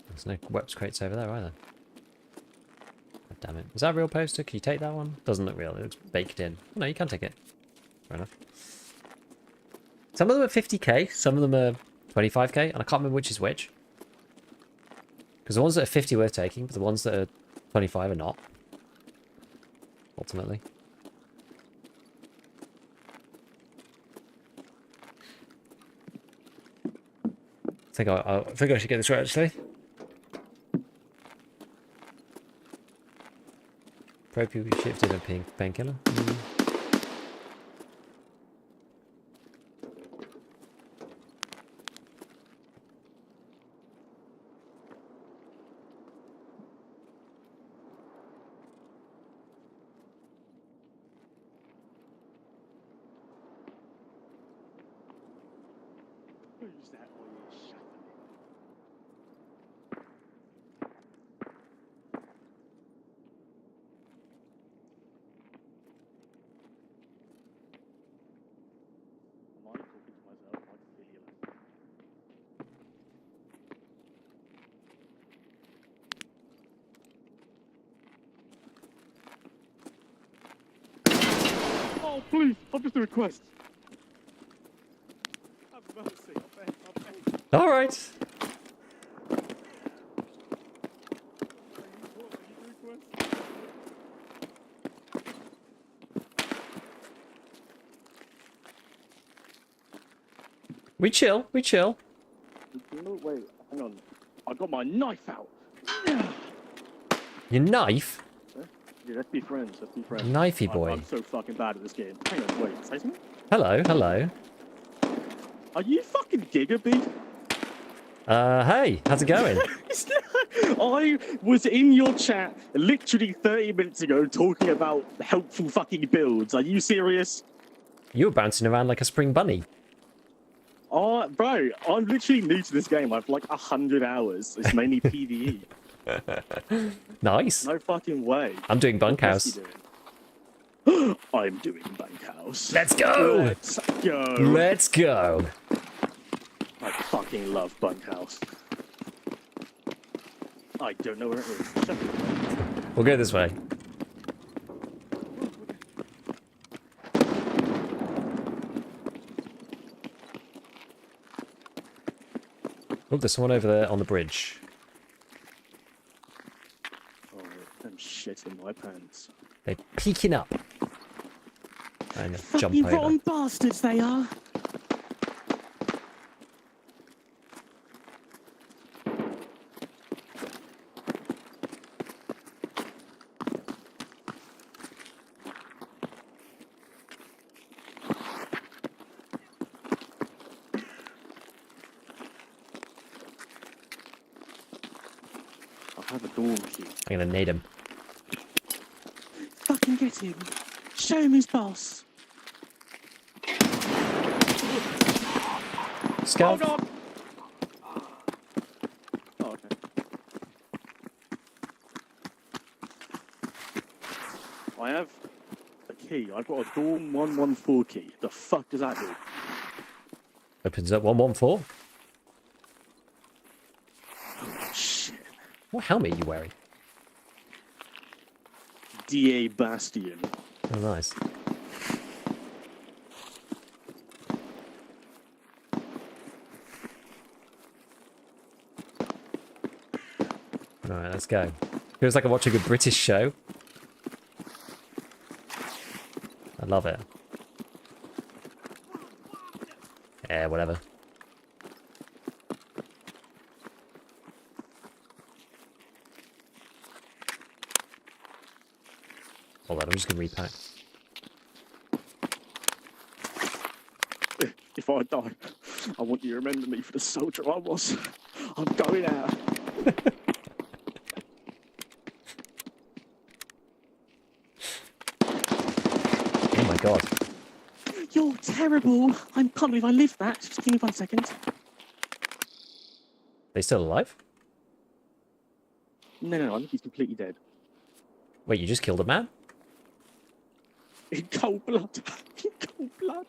There's no weapons crates over there either. God damn it. Is that a real poster? Can you take that one? Doesn't look real. It looks baked in. Oh, no, you can take it. Fair enough. Some of them are 50k, some of them are 25k, and I can't remember which is which. Because the ones that are 50 are worth taking, but the ones that are 25 are not. Ultimately. I think I should get this right, actually. Pro people shifted a painkiller. Who's that on your shuffling? Am I talking to myself? I can hear you. Oh, please! I'm just a request. Have mercy, I beg. All right. We chill. We chill. No, wait, hang on. I got my knife out. Your knife? Yeah, let's be friends. Let's be friends. Knifey boy. I'm so fucking bad at this game. Hang on, wait. Say something? Hello. Hello. Are you fucking Gigabee? Hey, how's it going? I was in your chat literally 30 minutes ago talking about helpful fucking builds. Are you serious? You were bouncing around like a spring bunny. Oh, bro, I'm literally new to this game. I've like 100 hours. It's mainly PvE. Nice. No fucking way. I'm doing bunkhouse. I'm doing bunkhouse. Let's go. Let's go. Let's go. I fucking love bunkhouse. I don't know where it is. Shut up. We'll go this way. Oh, there's someone over there on the bridge. Oh, I'm shitting my pants. They're peeking up. I'm gonna jump You over. rotten bastards they are. I have a dorm key. I'm gonna nade him. Fucking get him. Show him his boss. Scav. Oh god! Oh, okay. I have a key. I've got a dorm 114 key. The fuck does that do? Opens up 114. Oh, shit. What helmet are you wearing? DA Bastion. Oh, nice. Alright, let's go. Feels like I'm watching a British show. I love it. Yeah, whatever. Hold on, I'm just gonna repack. If I die, I want you to remember me for the soldier I was. I'm going out. Oh my god. You're terrible. I can't believe I lived that. Just give me 1 second. They still alive? No, I think he's completely dead. Wait, you just killed a man? In cold blood. In cold blood.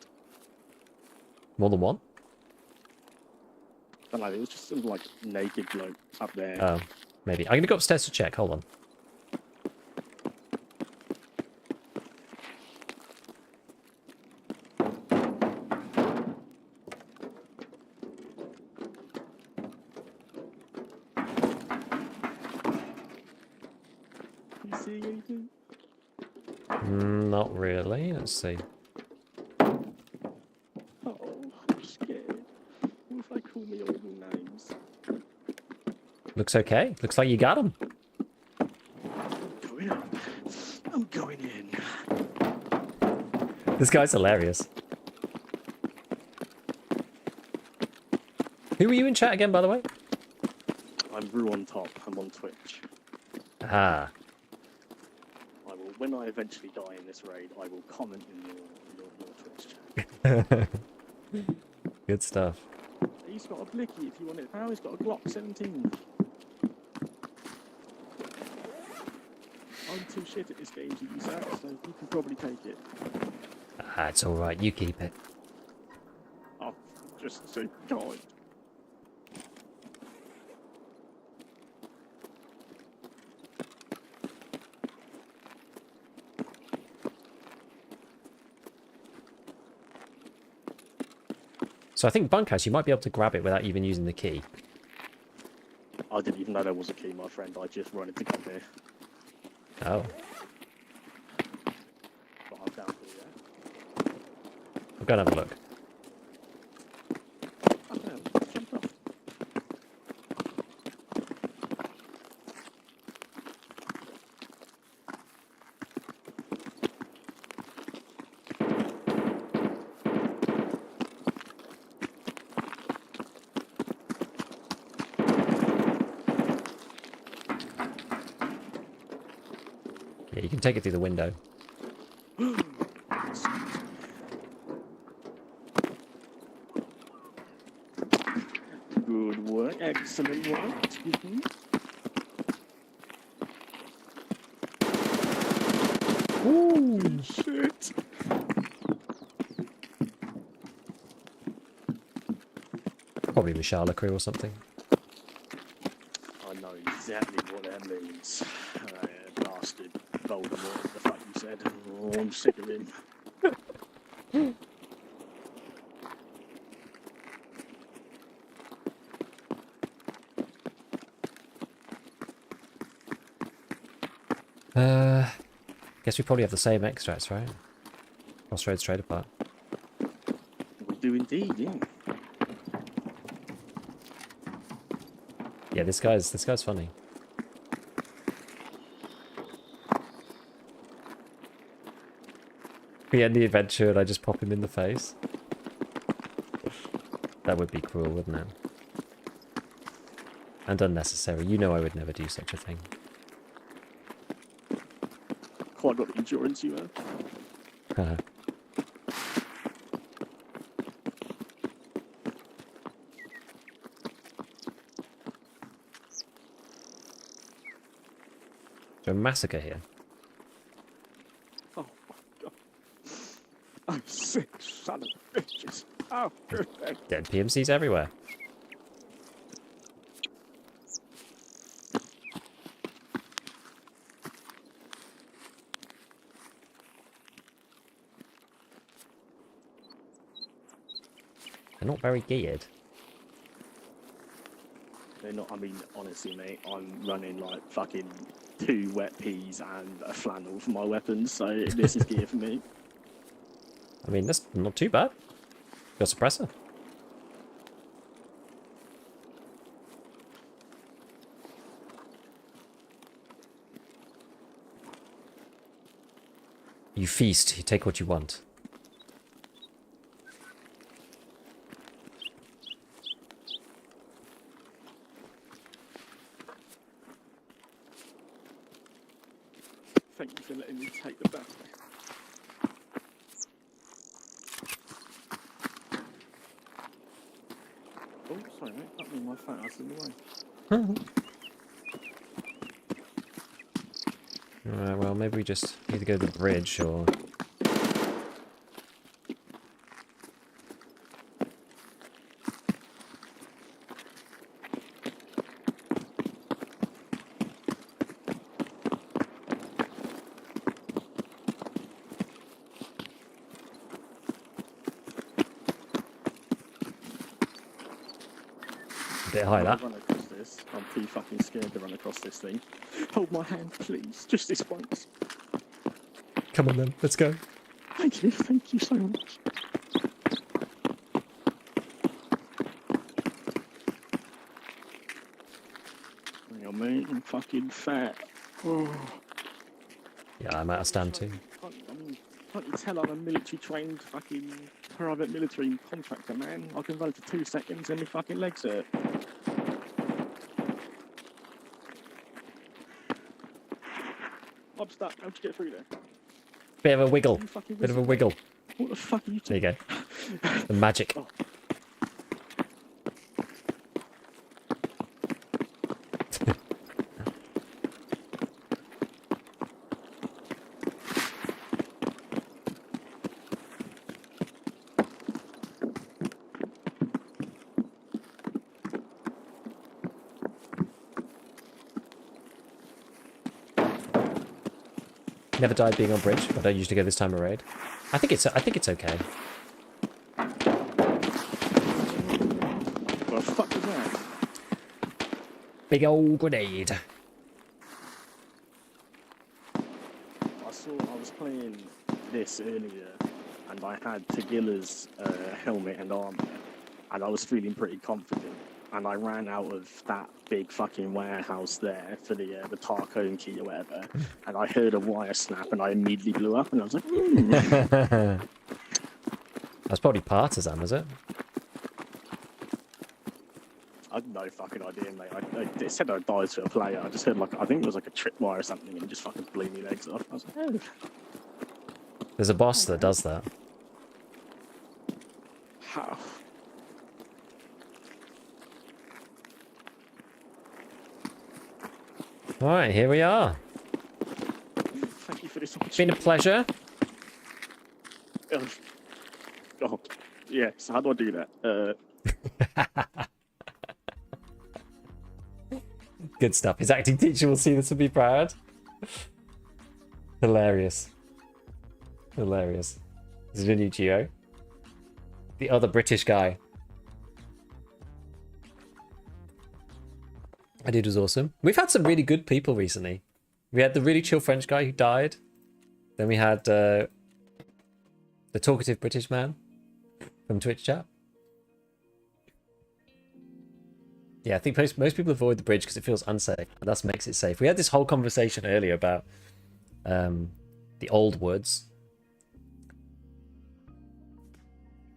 More than one? I don't know, it was just some like naked bloke up there. Oh, maybe. I'm gonna go upstairs to check. Hold on. You seeing anything? Not really. Let's see. Oh, I'm scared. What if I call me all the names? Looks okay. Looks like you got him. Going up. I'm going in. This guy's hilarious. Who were you in chat again, by the way? I'm Rue on top. I'm on Twitch. Ah. I will, when I eventually die in this raid, I will comment in your Twitch chat. Good stuff. Are you He's got a blicky if you want it. Now he's got a Glock 17. I'm too shit at this game to use that, so you can probably take it. Ah, it's all right. You keep it. Oh, just so kind. So I think bunkhouse, you might be able to grab it without even using the key. I didn't even know there was a key, my friend. I just wanted to come here. Oh. But I'm down for it. We'll go and have a look. Oh, no, jump off. Yeah, you can take it through the window. Good work, excellent work. Excuse me. Ooh, shit. Probably the Charlotte crew or something. I know exactly what that means. Bastard. Voldemort, what the fuck you said. Oh, I'm sick of him. Guess we probably have the same extracts, right? Crossroads trade apart. We do indeed, yeah. Yeah, this guy's funny. We end the adventure and I just pop him in the face. That would be cruel, wouldn't it? And unnecessary. You know I would never do such a thing. Quite got the endurance you have. Haha. Is there a massacre here? Oh my god. Oh, sick son of bitches. Oh, good. Dead PMCs everywhere. They're not very geared. They're not, I mean, honestly, mate, I'm running like fucking 2 wet peas and a flannel for my weapons, so this is gear for me. I mean, that's not too bad. Got a suppressor. You feast, you take what you want. Thank you for letting me take the battery. Oh, sorry, mate. That means my fat ass in the way. Alright, well, maybe we just need to go to the bridge or... Bit high, that. Run across this. I'm too fucking scared to run across this thing. Hold my hand, please. Just this once. Come on then, let's go. Thank you so much. Hang on, mate. I'm fucking fat. Oh. Yeah, I'm out of stand too. Can't you tell I'm a military trained fucking private military contractor, man? I can run for 2 seconds and my fucking legs hurt. I'm stuck. How'd you get through there? Bit of a wiggle. You fucking Bit of a wizard. wiggle. What the fuck are you There doing? you go. The magic. Oh. Never died being on bridge. I don't usually go this time of raid. I think it's okay. What the fuck was that? Big old grenade. I was playing this earlier, and I had Tegila's helmet and armor, and I was feeling pretty confident. And I ran out of that big fucking warehouse there for the Tarkov key or whatever, and I heard a wire snap, and I immediately blew up, and I was like, That's probably partisan, was it? I had no fucking idea, mate. It said I died to a player. I just heard I think it was like a tripwire or something, and it just fucking blew me legs off. I was like, oh. There's a boss that does that. How? Alright, here we are. Thank you for this It's been a pleasure. Oh, yeah, so how do I do that? Good stuff. His acting teacher will see this and be proud. Hilarious. Hilarious. This is a new Geo. The other British guy. That dude was awesome. We've had some really good people recently. We had the really chill French guy who died. Then we had the talkative British man from Twitch chat. Yeah, I think most people avoid the bridge because it feels unsafe. And that makes it safe. We had this whole conversation earlier about the old woods.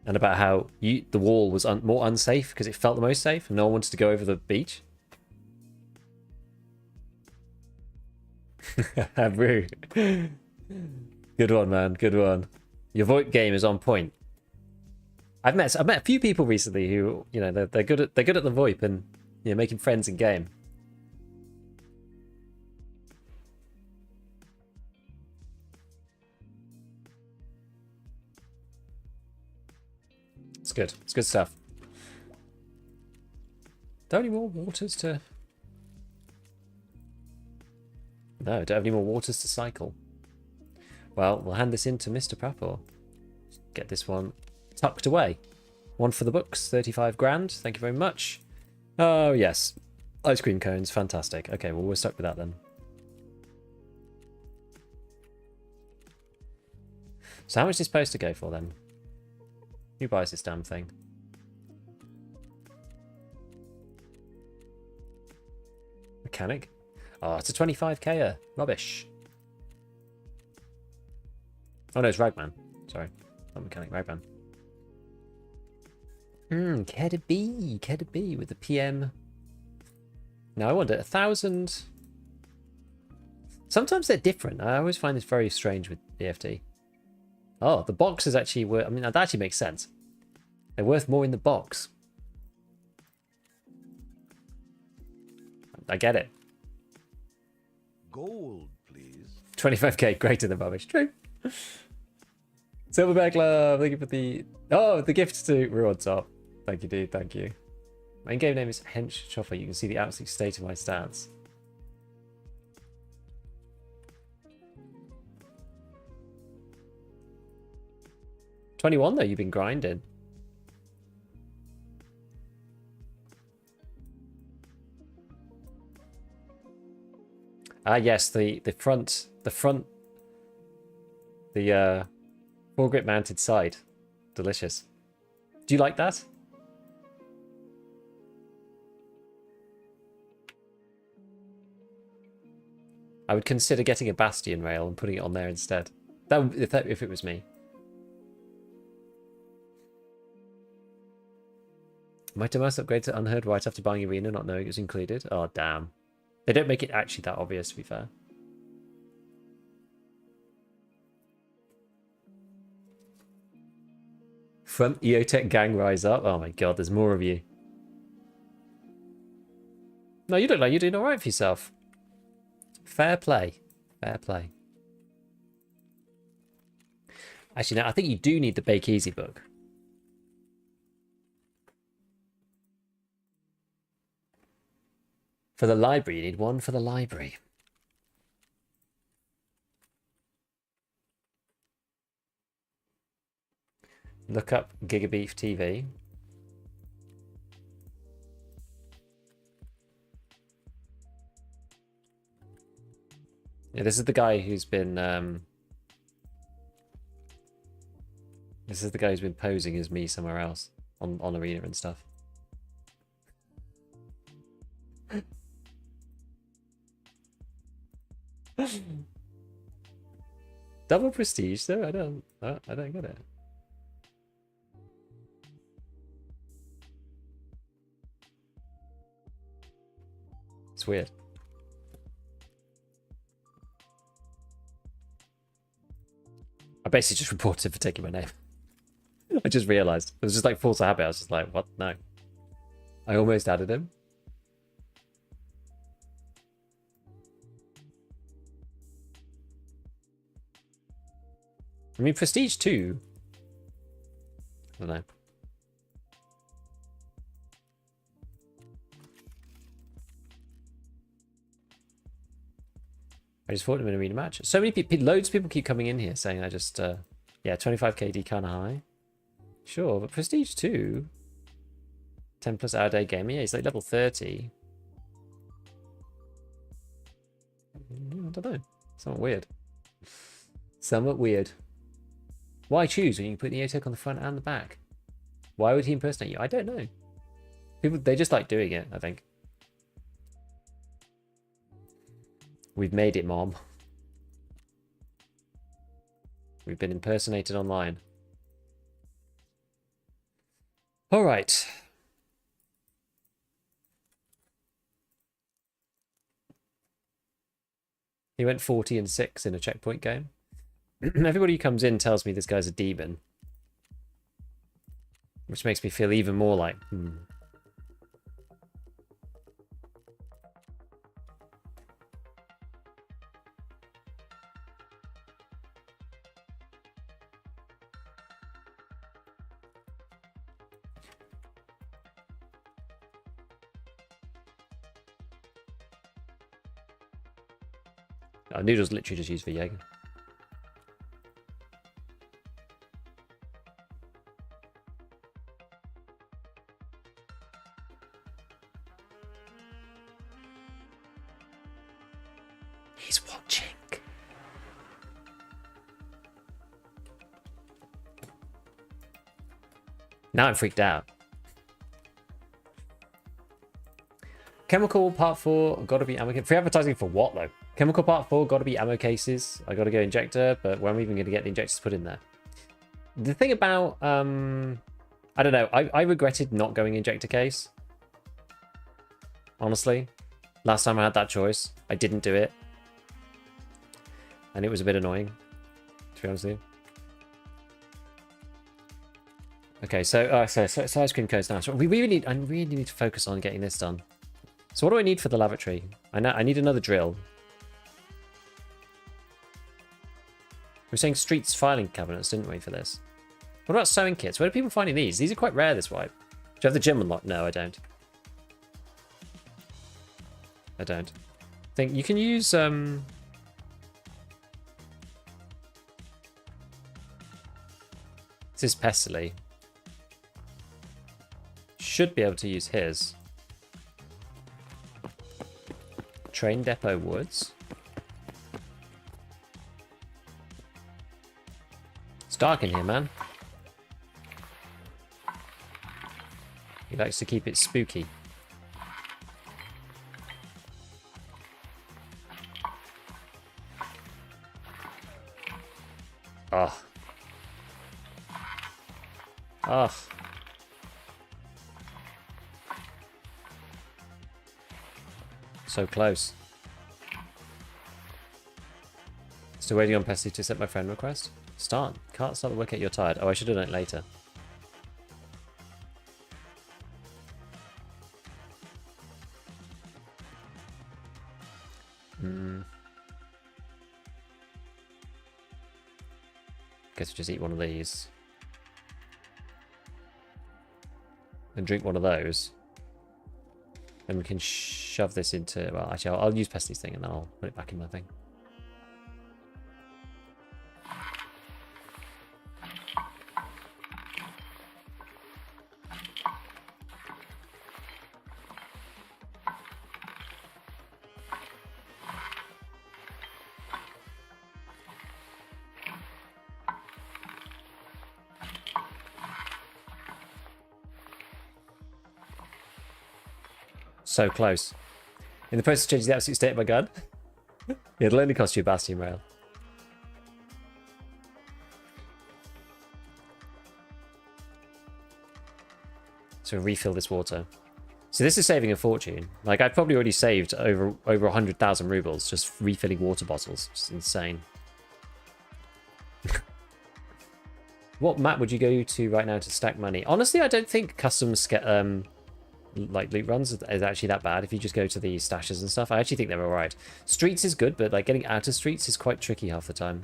And about how the wall was more unsafe because it felt the most safe. And no one wanted to go over the beach. Brew. Good one, man. Good one. Your VoIP game is on point. I've met a few people recently who, you know, they're good at the VoIP and, you know, making friends in game. It's good. It's good stuff. Don't any more waters to... No, don't have any more waters to cycle. Well, we'll hand this in to Mr. Prapor. Get this one tucked away. One for the books, 35 grand. Thank you very much. Oh, yes. Ice cream cones, fantastic. Okay, well, we're stuck with that then. So how much is this supposed to go for then? Who buys this damn thing? Mechanic? Oh, it's a 25k. Rubbish. Oh no, it's Ragman. Sorry. Not Mechanic, Ragman. Kedda B with the PM. Now I wonder, 1,000... Sometimes they're different. I always find this very strange with EFT. Oh, the box is actually worth... I mean, that actually makes sense. They're worth more in the box. I get it. Gold, please. 25k, greater than rubbish. True. Silverback Love, thank you for the... Oh, the gift to Ruin Top. Thank you, dude. Thank you. My in-game name is Hench Chopper. You can see the absolute state of my stats. $21 though, you've been grinding. Ah yes, the foregrip mounted side. Delicious. Do you like that? I would consider getting a Bastion rail and putting it on there instead. That would, if it was me. Might I must upgrade to Unheard right after buying Arena, not knowing it was included? Oh, damn. They don't make it actually that obvious, to be fair. Front EOTech gang rise up. Oh my god, there's more of you. No, you look like you're doing alright for yourself. Fair play. Fair play. Actually, no, I think you do need the Bake Easy book. For the library, you need one for the library. Look up Gigabeef TV. Yeah, this is the guy who's been this is the guy who's been posing as me somewhere else on Arena and stuff. Double prestige though? I don't get it. It's weird. I basically just reported for taking my name. I just realized. It was just like force of habit. I was just like, what? No. I almost added him. I mean, Prestige 2. I don't know. I just fought him in a arena match. So many people, loads of people keep coming in here saying I just, yeah, 25 KD kind of high. Sure, but Prestige 2, 10 plus hour day gamer, yeah, he's like level 30. I don't know. Somewhat weird. Somewhat weird. Why choose when you can put the ATOC on the front and the back? Why would he impersonate you? I don't know. People, they just like doing it, I think. We've made it, Mom. We've been impersonated online. All right. He went 40-6 in a checkpoint game. Everybody who comes in tells me this guy's a demon. Which makes me feel even more like, Oh, Noodle's literally just used for Jaeger. He's watching. Now I'm freaked out. Chemical part 4, gotta be ammo. Free advertising for what though? Chemical part 4, gotta be ammo cases. I gotta go injector, but when are we even gonna get the injectors put in there? The thing about, I don't know, I regretted not going injector case. Honestly. Last time I had that choice, I didn't do it. And it was a bit annoying, to be honest with you. Okay, so, so ice cream codes now. So I really need to focus on getting this done. So what do I need for the lavatory? I need another drill. We were saying streets filing cabinets, didn't we, for this? What about sewing kits? Where are people finding these? These are quite rare this wipe. Do you have the gym unlocked? No, I don't. I don't. I think you can use this is Pestily. Should be able to use his. Train Depot Woods. It's dark in here, man. He likes to keep it spooky. Oh. Oh. So close. Still waiting on Pesty to accept my friend request. Start. Can't start the workout, you're tired. Oh, I should have done it later. Guess we'll just eat one of these. And drink one of those. Then we can shove this into... Well, actually, I'll use Pesty's thing and then I'll put it back in my thing. So close. In the process of changing the absolute state of my gun. Yeah, it'll only cost you a Bastion rail. So refill this water. So this is saving a fortune. Like, I've probably already saved over 100,000 rubles just refilling water bottles. It's insane. What map would you go to right now to stack money? Honestly, I don't think custom like loot runs is actually that bad if you just go to the stashes and stuff. I actually think they're alright. Streets is good, but like getting out of streets is quite tricky half the time.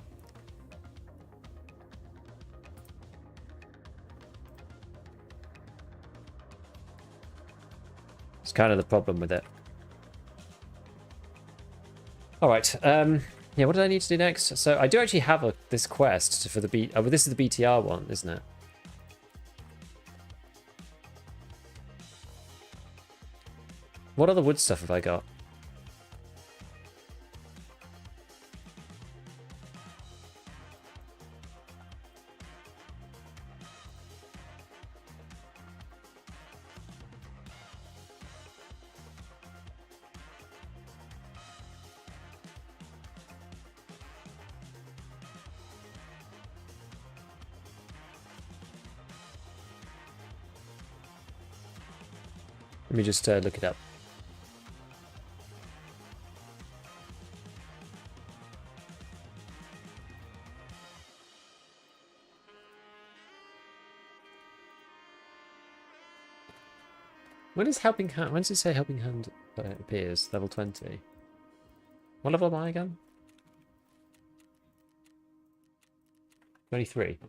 It's kind of the problem with it. Alright, yeah, what did I need to do next? So I do actually have this quest for the oh, but this is the BTR one, isn't it? What other wood stuff have I got? Let me just look it up. When is helping hand? When does it say helping hand appears? Level 20. What level am I again? 23.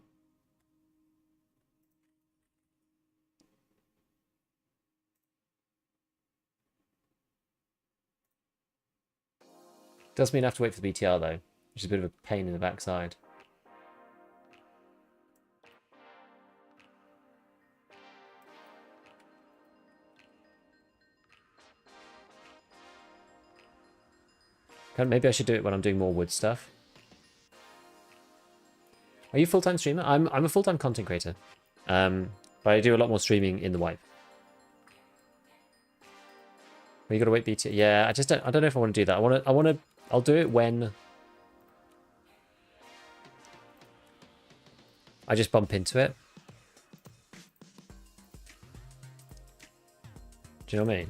Does mean I have to wait for the BTR though, which is a bit of a pain in the backside. Maybe I should do it when I'm doing more wood stuff. Are you a full-time streamer? I'm a full-time content creator, but I do a lot more streaming in the wipe. Well, you gotta wait BTR. Yeah, I don't know if I want to do that. I'll do it when I just bump into it. Do you know what I mean?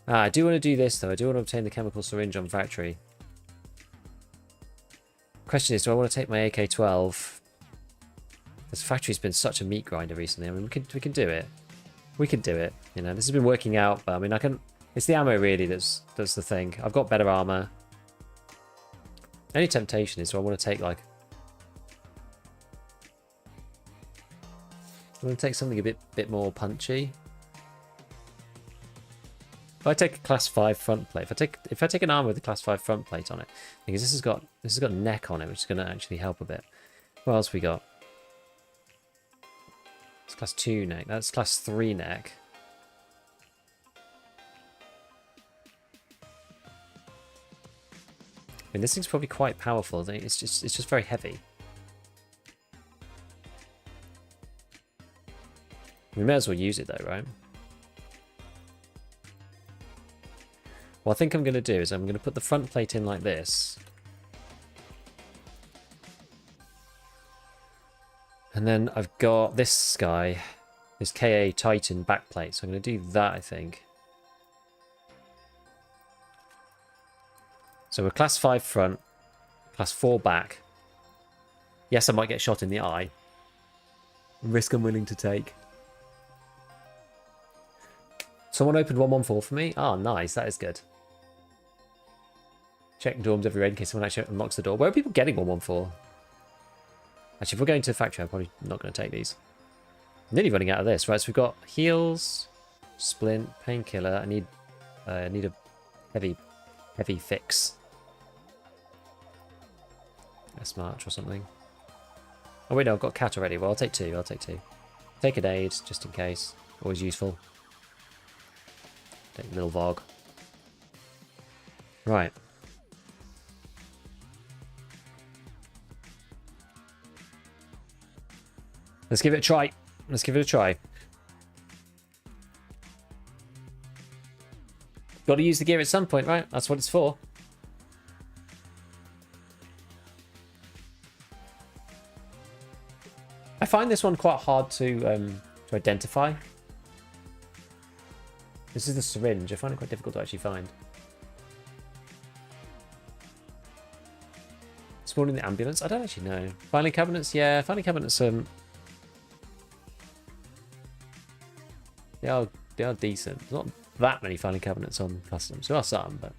Ah, I do want to do this though. I do want to obtain the chemical syringe on factory. Question is, do I want to take my AK-12? This factory's been such a meat grinder recently. I mean, we can do it. We can do it. You know, this has been working out, but I mean, I can. It's the ammo really that's the thing. I've got better armor. Only temptation is, do I want to take like? I want to take something a bit more punchy. If I take a class 5 front plate, if I take an armor with a class 5 front plate on it, because this has got neck on it, which is going to actually help a bit. What else we got? It's class 2 neck. That's class 3 neck. I mean, this thing's probably quite powerful. It's just very heavy. We may as well use it though, right? What I think I'm going to do is I'm going to put the front plate in like this. And then I've got this guy, this KA Titan back plate. So I'm going to do that, I think. So we're class 5 front, class 4 back. Yes, I might get shot in the eye. Risk I'm willing to take. Someone opened 114 for me. Oh, nice. That is good. Check dorms every raid in case someone actually unlocks the door. Where are people getting 114? Actually, if we're going to the factory, I'm probably not going to take these. I'm nearly running out of this. Right, so we've got heals, splint, painkiller. I need a heavy fix. S-March or something. Oh wait, no, I've got cat already. Well, I'll take 2. Take an aid, just in case. Always useful. Take a little Vog. Right. Let's give it a try. got to use the gear at some point, right? That's what it's for. I find this one quite hard to identify. This is the syringe. I find it quite difficult to actually find. Spawning the ambulance? I don't actually know. Filing cabinets? Yeah, filing cabinets. They are decent. There's not that many filing cabinets on customs. There are some, but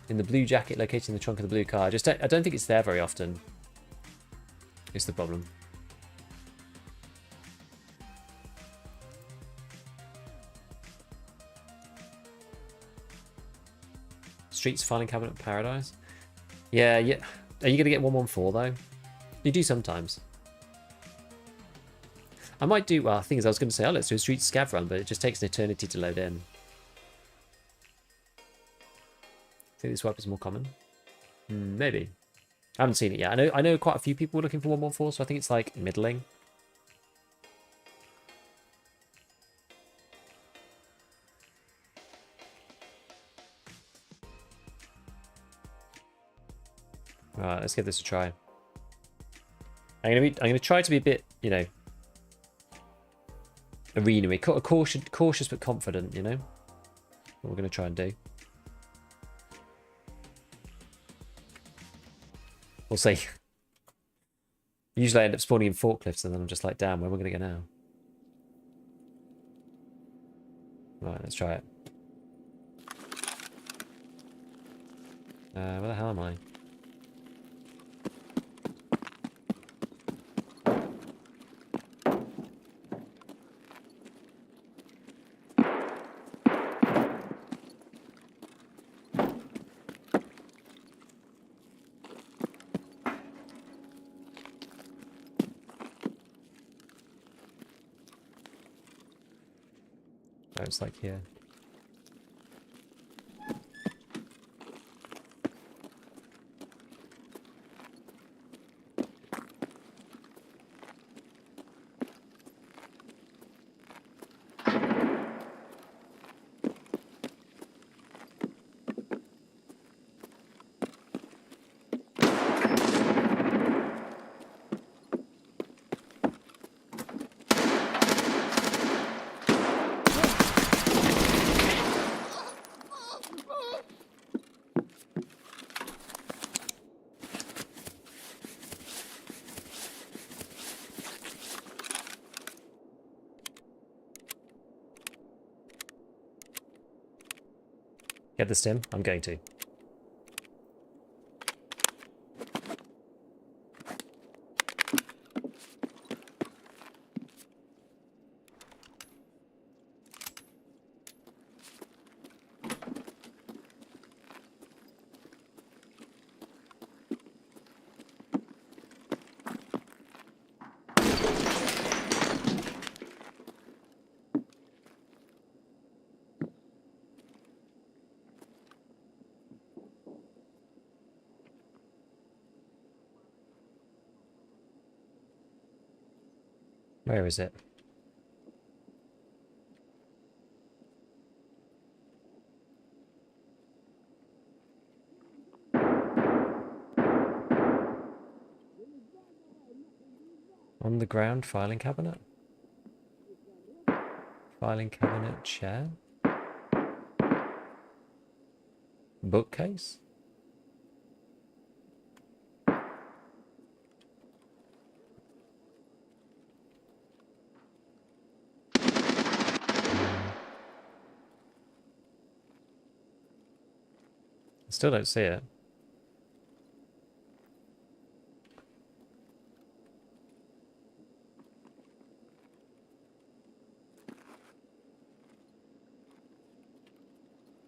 in the blue jacket located in the trunk of the blue car. I don't think it's there very often. Is the problem. Streets filing cabinet paradise. Yeah. Are you gonna get 114 though? You do sometimes. I might do. Well, the thing is, I was going to say, oh, let's do a street scav run, but it just takes an eternity to load in. I think this wipe is more common. Maybe. I haven't seen it yet. I know quite a few people are looking for 114, so I think it's like middling. Alright, let's give this a try. I'm gonna try to be a bit, you know, arena-y, cautious but confident, you know. What we're gonna try and do. We'll see. Usually I end up spawning in forklifts and then I'm just like, damn, where am I gonna go now? Right, let's try it. Where the hell am I? Oh, it's like here. Get the stim? I'm going to. Where is it? On the ground, filing cabinet? Filing cabinet, chair? Bookcase? Still don't see it.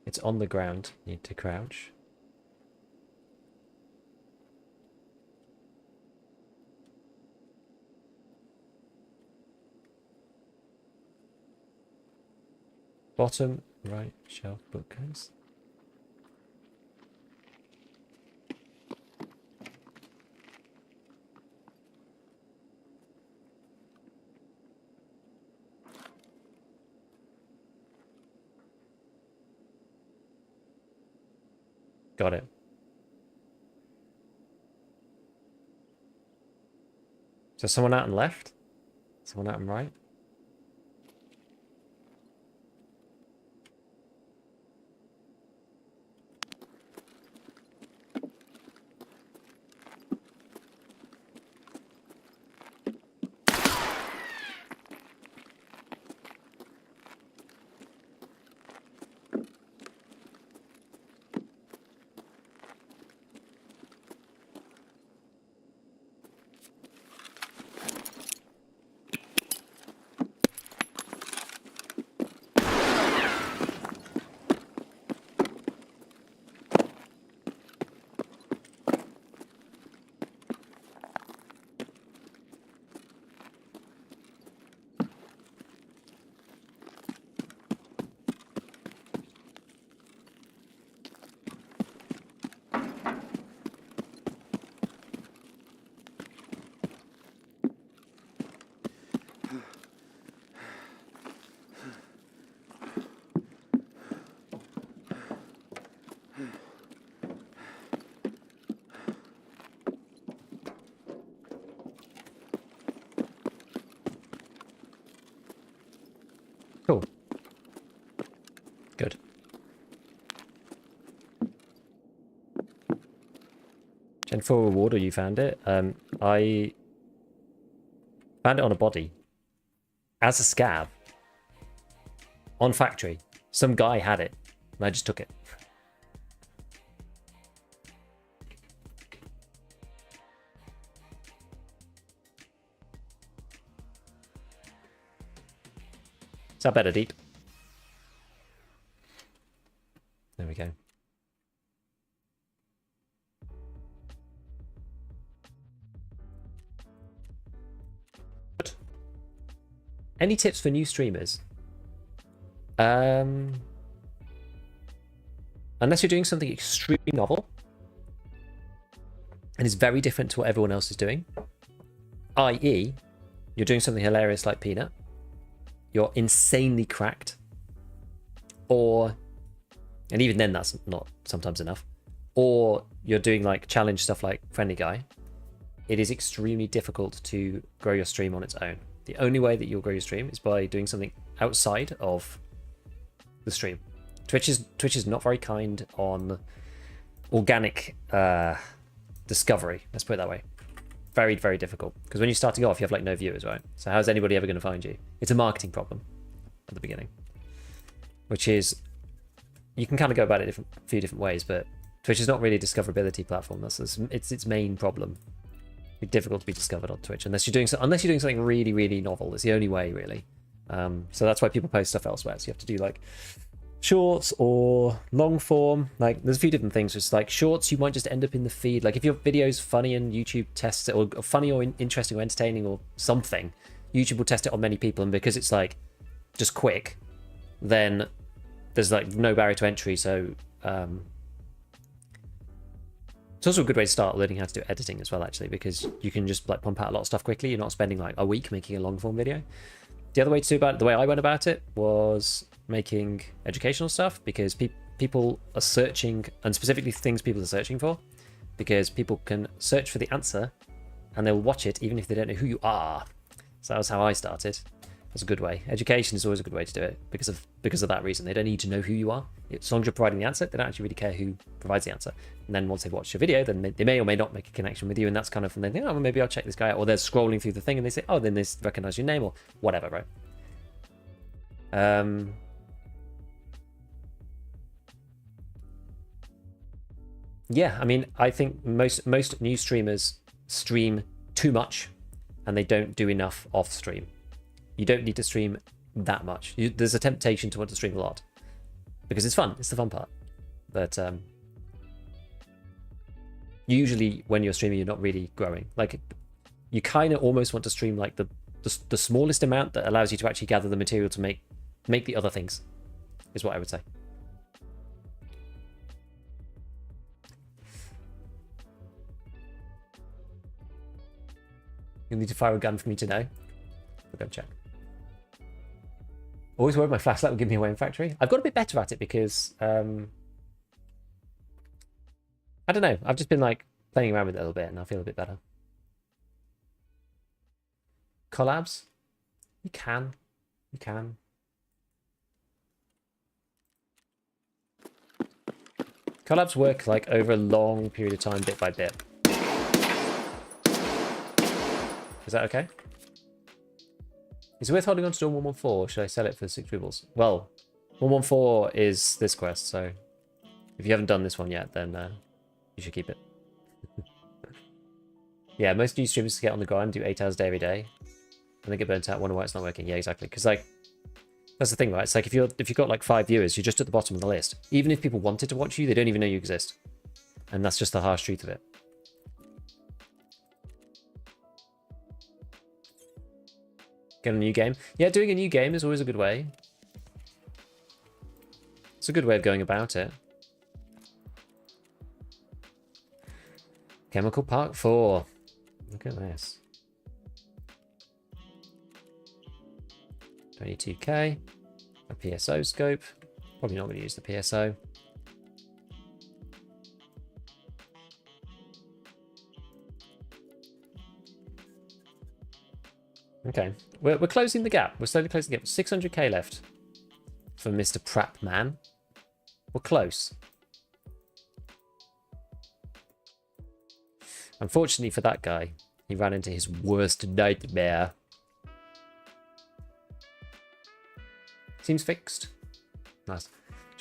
It's on the ground. Need to crouch. Bottom right shelf bookcase. Got it. So someone out and left? Someone out and right? Cool. Good. Gen 4 reward, or you found it? I found it on a body. As a scav. On factory. Some guy had it, and I just took it. Is that better, Deep? There we go. Any tips for new streamers? Unless you're doing something extremely novel and it's very different to what everyone else is doing, i.e., you're doing something hilarious like Peanut, you're insanely cracked, or, and even then that's not sometimes enough, or you're doing like challenge stuff like Friendly Guy, it is extremely difficult to grow your stream on its own. The only way that you'll grow your stream is by doing something outside of the stream. Twitch is not very kind on organic discovery, let's put it that way. Very, very difficult, because when you're starting off you have like no viewers, right? So how's anybody ever going to find you? It's a marketing problem at the beginning, which is, you can kind of go about it a few different ways, but Twitch is not really a discoverability platform. That's its main problem. It's difficult to be discovered on Twitch unless you're doing something really, really novel. It's the only way, really. So that's why people post stuff elsewhere. So you have to do like shorts or long form. Like there's a few different things. It's like shorts, you might just end up in the feed. Like if your video's funny and YouTube tests it, or funny or interesting or entertaining or something, YouTube will test it on many people, and because it's like just quick, then there's like no barrier to entry. So it's also a good way to start learning how to do editing as well, actually, because you can just like pump out a lot of stuff quickly. You're not spending like a week making a long form video. The other way to do about it, the way I went about it, was making educational stuff, because people are searching, and specifically things people are searching for, because people can search for the answer and they'll watch it even if they don't know who you are. So that was how I started. That's a good way. Education is always a good way to do it because of that reason. They don't need to know who you are. As long as you're providing the answer, they don't actually really care who provides the answer. And then once they've watched your video, then they may or may not make a connection with you, and that's kind of when they think, oh, well, maybe I'll check this guy out. Or they're scrolling through the thing and they say, oh, then they recognize your name or whatever, right? Yeah, I mean, I think most new streamers stream too much and they don't do enough off stream. You don't need to stream that much. There's a temptation to want to stream a lot because it's fun. It's the fun part. But usually when you're streaming, you're not really growing. Like you kind of almost want to stream like the smallest amount that allows you to actually gather the material to make the other things, is what I would say. You'll need to fire a gun for me to know. We'll go check. Always worried my flashlight will give me away in factory. I've got a bit better at it because I don't know. I've just been like playing around with it a little bit, and I feel a bit better. Collabs? You can. You can. Collabs work like over a long period of time, bit by bit. Is that okay? Is it worth holding on to Dawn 114, or should I sell it for 6 rubles? Well, 114 is this quest, so if you haven't done this one yet, then you should keep it. Yeah, most new streamers get on the grind, do 8 hours a day every day, and they get burnt out, wonder why it's not working. Yeah, exactly. Because like, that's the thing, right? It's like if you've got like 5 viewers, you're just at the bottom of the list. Even if people wanted to watch you, they don't even know you exist. And that's just the harsh truth of it. Get a new game. Yeah, doing a new game is always a good way. It's a good way of going about it. Chemical Park 4. Look at this. 22k. A PSO scope. Probably not going to use the PSO. Okay, we're closing the gap. We're slowly closing the gap. 600k left for Mr. Prap Man. We're close. Unfortunately for that guy, he ran into his worst nightmare. Seems fixed. Nice.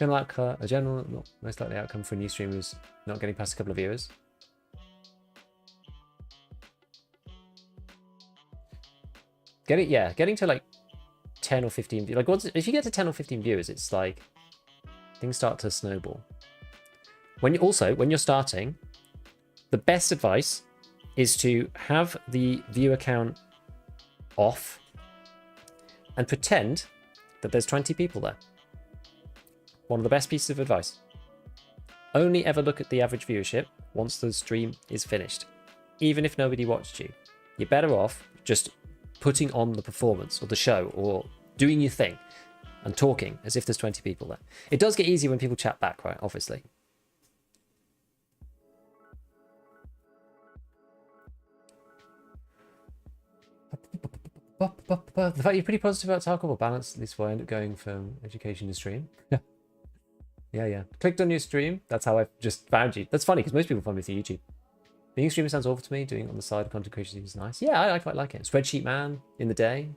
Most likely outcome for a new streamer is not getting past a couple of viewers. Getting to like 10 or 15, like if you get to 10 or 15 viewers, it's like things start to snowball. When you're starting, the best advice is to have the viewer count off and pretend that there's 20 people there. One of the best pieces of advice. Only ever look at the average viewership once the stream is finished. Even if nobody watched you, you're better off just putting on the performance or the show or doing your thing and talking as if there's 20 people there. It does get easier when people chat back, right? Obviously. The fact you're pretty positive about Tarkov will balance, at least if I end up going from education to stream. Yeah. Clicked on your stream. That's how I just found you. That's funny because most people find me through YouTube. Being a streamer sounds awful to me. Doing it on the side of content creation seems nice. Yeah, I quite like it. Spreadsheet man in the day.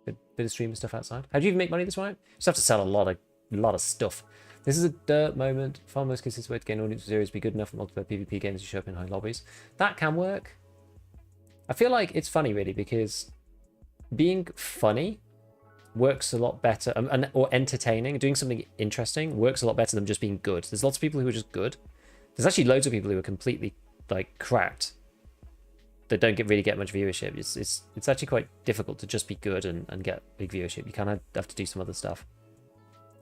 Bit of streamer stuff outside. How do you even make money this way? You just have to sell a lot of stuff. This is a dirt moment. Far most consistent way to gain audience for series be good enough for multiplayer PvP games to show up in high lobbies. That can work. I feel like it's funny really because being funny works a lot better, or entertaining, doing something interesting works a lot better than just being good. There's lots of people who are just good. There's actually loads of people who are completely like cracked that don't really get much viewership. It's actually quite difficult to just be good and get big viewership. You kind of have to do some other stuff.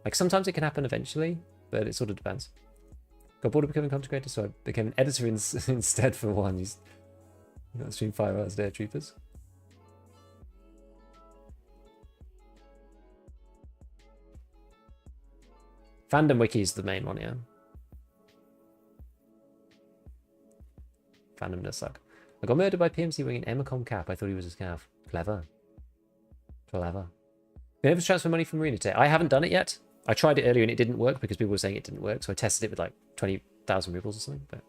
Like sometimes it can happen eventually, but it sort of depends. Got bored of becoming content creator, so I became an editor instead for one. You got to stream 5 hours a day, troopers. Fandom wiki is the main one, yeah. Fandom does suck. I got murdered by PMC wearing an Emacom cap. I thought he was a scav. Clever. Clever. Been able to transfer money from Marina today? I haven't done it yet. I tried it earlier and it didn't work because people were saying it didn't work. So I tested it with like 20,000 rubles or something. But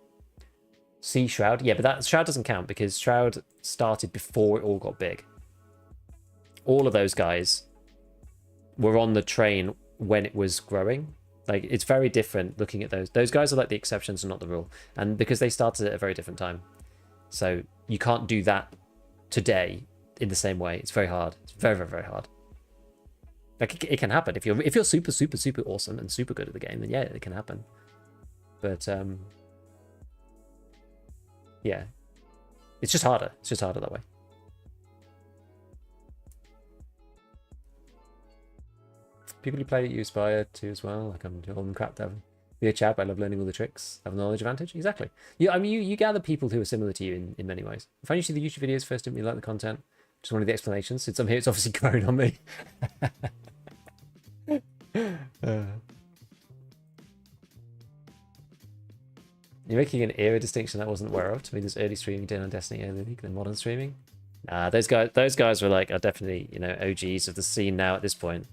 see Shroud. Yeah, but that Shroud doesn't count because Shroud started before it all got big. All of those guys were on the train when it was growing. Like, it's very different looking at those. Those guys are like the exceptions and not the rule. And because they started at a very different time. So you can't do that today in the same way. It's very hard. It's very, very, very hard. Like, it can happen. If you're super, super, super awesome and super good at the game, then yeah, it can happen. But, yeah. It's just harder. It's just harder that way. People who play you aspire to as well. Like I'm all crap to have be a chap. I love learning all the tricks. Have a knowledge advantage. Exactly. Yeah, I mean, you gather people who are similar to you in many ways. I find you see the YouTube videos first didn't really like the content. Just one of the explanations. Since I'm here, it's obviously growing on me. You're making an era distinction that wasn't aware of. To me, there's early streaming doing on Destiny early league than modern streaming. Nah, those guys were like are definitely, you know, OGs of the scene now at this point.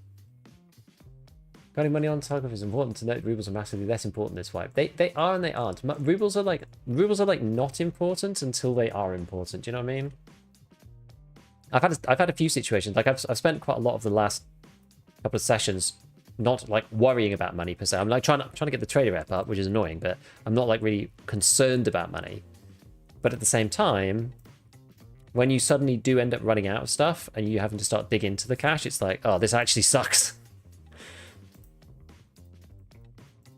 Got money on Tarkov is important to note. Rubles are massively less important this wipe. They are and they aren't. Rubles are like not important until they are important. Do you know what I mean? I've had a few situations. Like I've spent quite a lot of the last couple of sessions not like worrying about money per se. I'm like trying to get the trader rep up, which is annoying, but I'm not like really concerned about money. But at the same time, when you suddenly do end up running out of stuff and you having to start digging into the cash, it's like, oh, this actually sucks.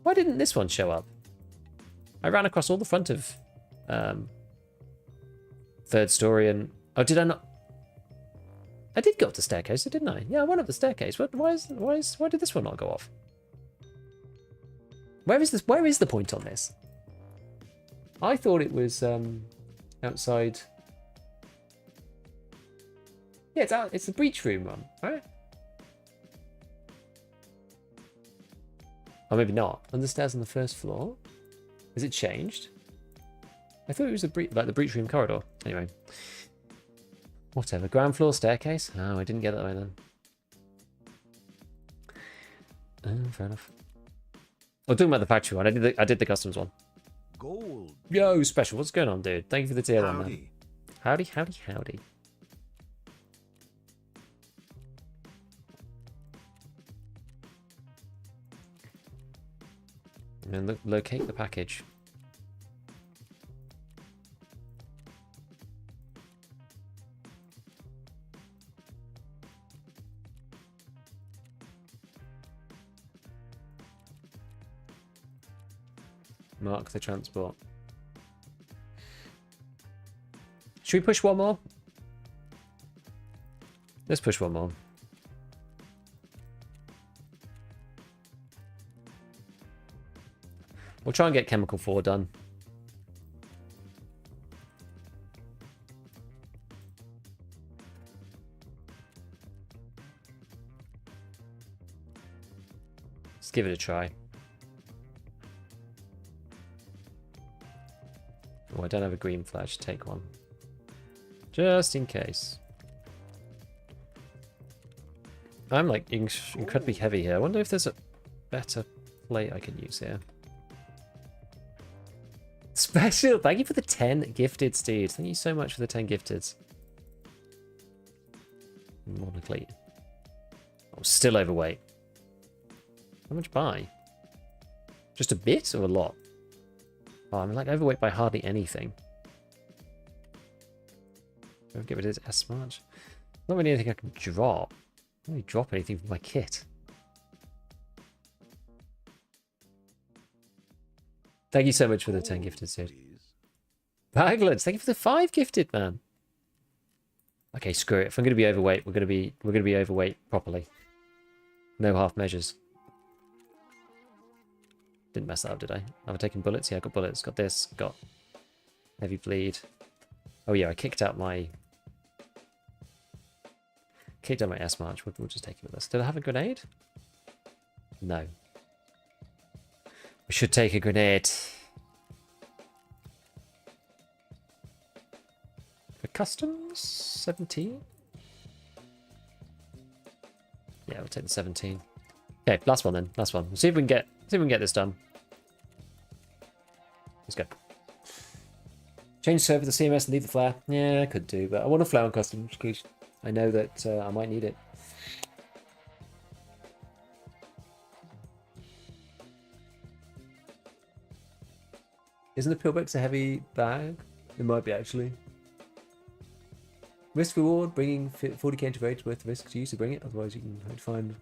Why didn't this one show up? I ran across all the front of third story and... Oh, did I not? I did go up the staircase, didn't I? Yeah, I went up the staircase. Why did this one not go off? Where is this? Where is the point on this? I thought it was outside. Yeah, it's out. It's the breach room one, right? Or maybe not. On the stairs on the first floor. Has it changed? I thought it was like the breach room corridor. Anyway. Whatever. Ground floor staircase? Oh, I didn't get that way then. Fair enough. Oh, talking about the factory one. I did the customs one. Gold. Yo, special. What's going on, dude? Thank you for the tier one, man. Howdy. Howdy, howdy, howdy. And then locate the package. Mark the transport. Should we push one more? Let's push one more. We'll try and get Chemical 4 done. Let's give it a try. Oh, I don't have a green flash. Take one. Just in case. I'm like incredibly heavy here. I wonder if there's a better plate I can use here. Special! Thank you for the 10 gifted, Steve. Thank you so much for the 10 gifted. Monocle. Oh, still overweight. How much buy? Just a bit or a lot? Oh, I'm like overweight by hardly anything. Don't get rid of this S smart. Not really anything I can drop. I don't really drop anything from my kit. Thank you so much for the 10 gifted, dude. Baglands, thank you for the 5 gifted, man. Okay, screw it. If I'm gonna be overweight, we're gonna be overweight properly. No half measures. Didn't mess that up, did I? Have I taken bullets? Yeah, I got bullets. Got this. Got heavy bleed. Oh yeah, I kicked out my S march. We'll just take it with us. Did I have a grenade? No. We should take a grenade. For customs, 17. Yeah, we'll take the 17. Okay, last one then. Last one. We'll see if we can get this done. Let's go. Change server to CMS and leave the flare. Yeah, I could do, but I want a flare on customs because I know that I might need it. Isn't the pillbox a heavy bag? It might be actually. Risk reward, bringing 40k into raid worth the risk to you, so bring it. Otherwise, you can hope to find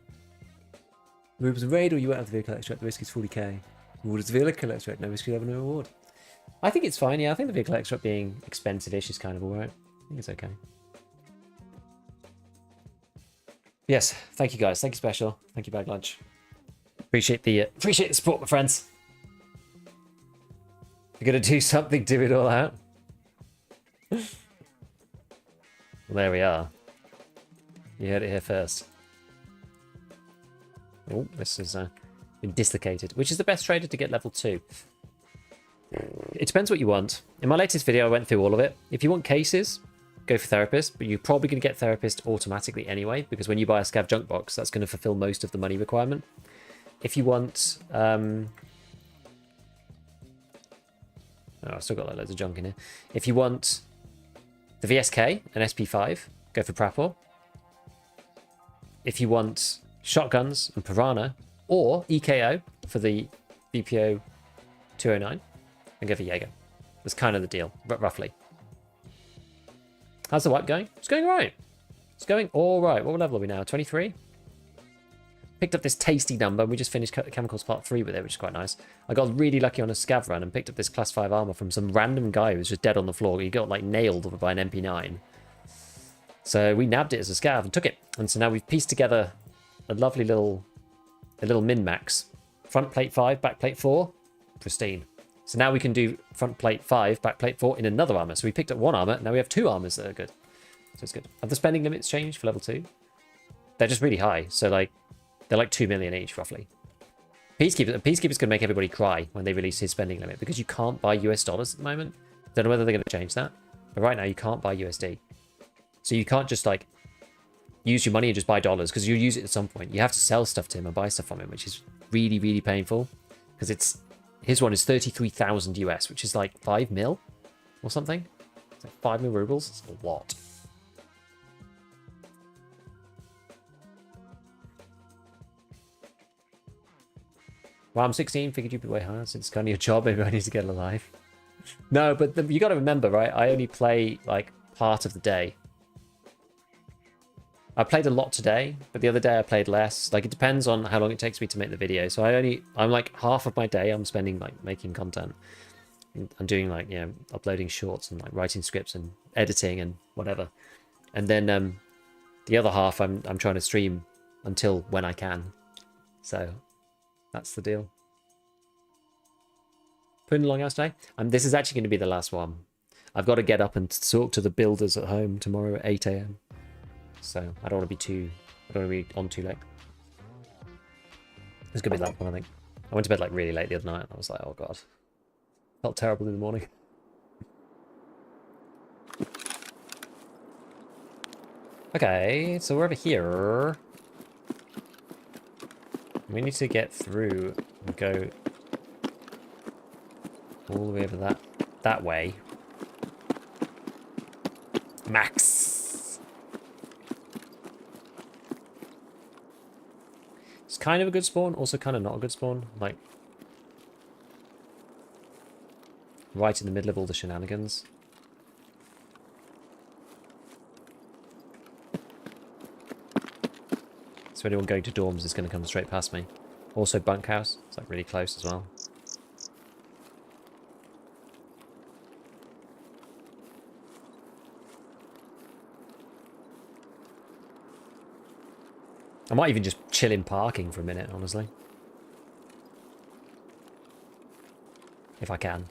rubles in raid, or you won't have the vehicle extract. The risk is 40k. Reward is the vehicle extract. No risk, you have no reward. I think it's fine. Yeah, I think the vehicle extract being expensive-ish is kind of alright. I think it's okay. Yes, thank you guys. Thank you, special. Thank you, bag lunch. Appreciate the support, my friends. You're gonna do something, do it all out. Well, there we are. You heard it here first. Oh, this has been dislocated. Which is the best trader to get level 2? It depends what you want. In my latest video, I went through all of it. If you want cases, go for therapist, but you're probably going to get therapist automatically anyway, because when you buy a scav junk box, that's going to fulfill most of the money requirement. If you want... oh, I've still got like loads of junk in here. If you want the VSK and SP5, go for Prapor. If you want shotguns and Piranha, or EKO for the BPO 209, and go for Jaeger. That's kind of the deal, roughly. How's the wipe going? It's going right. It's going all right. What level are we now? 23? Picked up this tasty number. We just finished Chemicals Part 3 with it, which is quite nice. I got really lucky on a scav run and picked up this Class 5 armor from some random guy who was just dead on the floor. He got like nailed by an MP9. So we nabbed it as a scav and took it. And so now we've pieced together a lovely little min-max. Front plate 5, back plate 4. Pristine. So now we can do front plate 5, back plate 4 in another armor. So we picked up one armor, now we have 2 armors that are good. So it's good. Have the spending limits changed for level 2? They're just really high. So like, they're like 2 million each, roughly. Peacekeeper's going to make everybody cry when they release his spending limit, because you can't buy US dollars at the moment. Don't know whether they're going to change that. But right now, you can't buy USD. So you can't just like use your money and just buy dollars, because you'll use it at some point. You have to sell stuff to him and buy stuff from him, which is really, really painful, because it's... His one is 33,000 US, which is like 5 mil or something. It's like 5 mil rubles. It's a lot. Well, I'm 16. Figured you'd be way higher since it's kind of your job. Maybe I need to get alive. No, but you got to remember, right? I only play like part of the day. I played a lot today, but the other day I played less. Like, it depends on how long it takes me to make the video. So I'm like half of my day I'm spending like making content. I'm doing like, you know, uploading shorts and like writing scripts and editing and whatever. And then the other half I'm trying to stream until when I can. So that's the deal. Putting a long hours today. This is actually going to be the last one. I've got to get up and talk to the builders at home tomorrow at 8 AM. So I don't want to be on too late. It's gonna be that one, I think. I went to bed like really late the other night and I was like, oh god. Felt terrible in the morning. Okay, so we're over here. We need to get through and go all the way over that way. Max. It's kind of a good spawn, also kind of not a good spawn. Like, right in the middle of all the shenanigans. So anyone going to dorms is going to come straight past me. Also bunkhouse, it's like really close as well. I might even just chill in parking for a minute, honestly. If I can.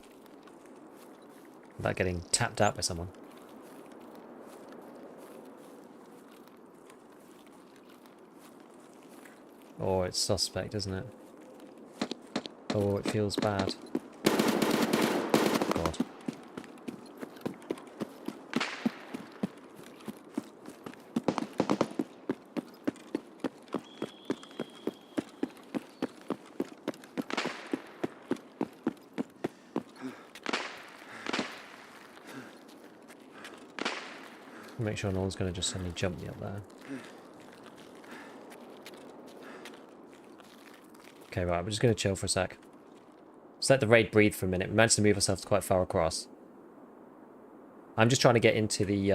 Without getting tapped out by someone. Oh, it's suspect, isn't it? Oh, it feels bad. God. Make sure no one's going to just suddenly jump me up there. Okay, right, we're just going to chill for a sec. Just let the raid breathe for a minute. We managed to move ourselves quite far across. I'm just trying to get into the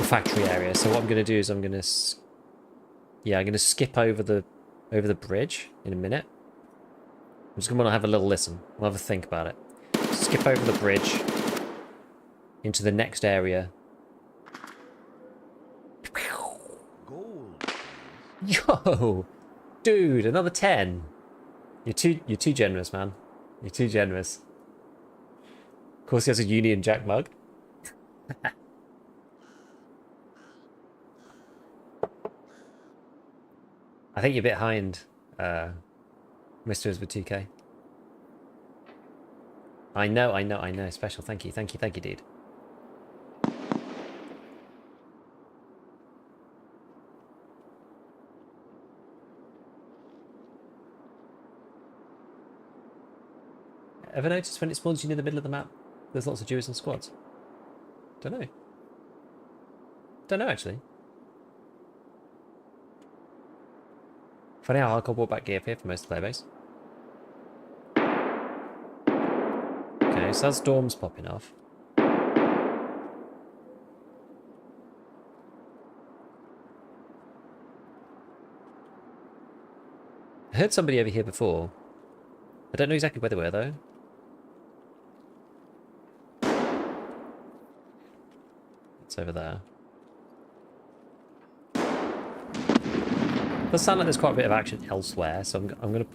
factory area. So what I'm going to do is I'm going to skip over the bridge in a minute. I'm just going to have a little listen. We'll have a think about it. Skip over the bridge into the next area. Gold. Yo, dude, another 10. You're too generous, man. You're too generous. Of course, he has a Union Jack mug. I think you're a bit behind, Mr. with 2k. I know. Special. Thank you, dude. Ever noticed when it spawns you near the middle of the map, there's lots of duos and squads? Don't know, actually. Funny how Hardcore brought back gear here for most of the player base. Okay, so that storm's popping off. I heard somebody over here before. I don't know exactly where they were, though. It's over there. It does sound like there's quite a bit of action elsewhere, so I'm gonna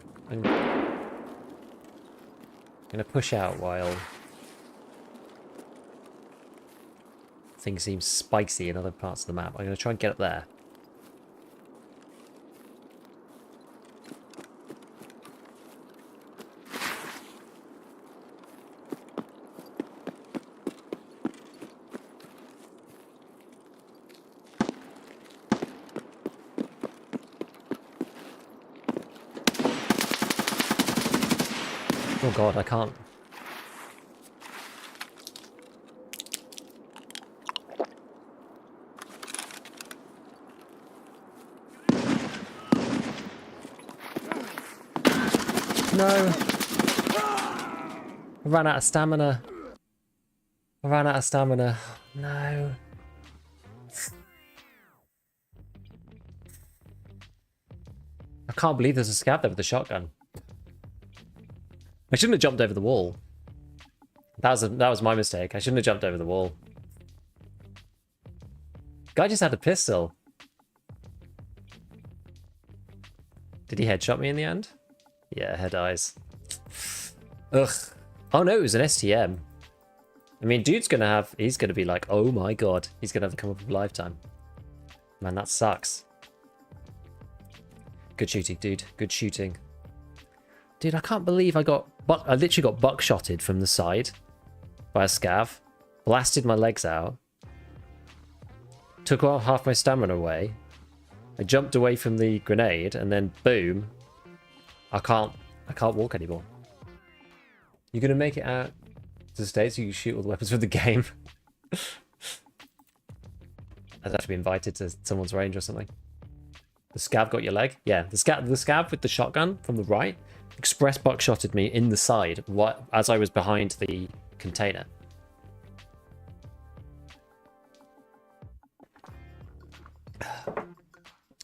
push out while things seem spicy in other parts of the map. I'm gonna try and get up there. Oh god, I can't. No! I ran out of stamina. No. I can't believe there's a scav there with a shotgun. I shouldn't have jumped over the wall. That was my mistake. I shouldn't have jumped over the wall. Guy just had a pistol. Did he headshot me in the end? Yeah, head eyes. Ugh. Oh no, it was an STM. I mean, dude's gonna have... He's gonna be like, oh my god. He's gonna have to come up with a lifetime. Man, that sucks. Good shooting, dude. Good shooting. Dude, I can't believe I literally got buckshotted from the side by a scav. Blasted my legs out. Took half my stamina away. I jumped away from the grenade and then boom. I can't walk anymore. You're gonna make it out to the States so you can shoot all the weapons from the game. I'd have to be invited to someone's range or something. The scav got your leg? Yeah, the scav with the shotgun from the right express buckshotted me in the side as I was behind the container.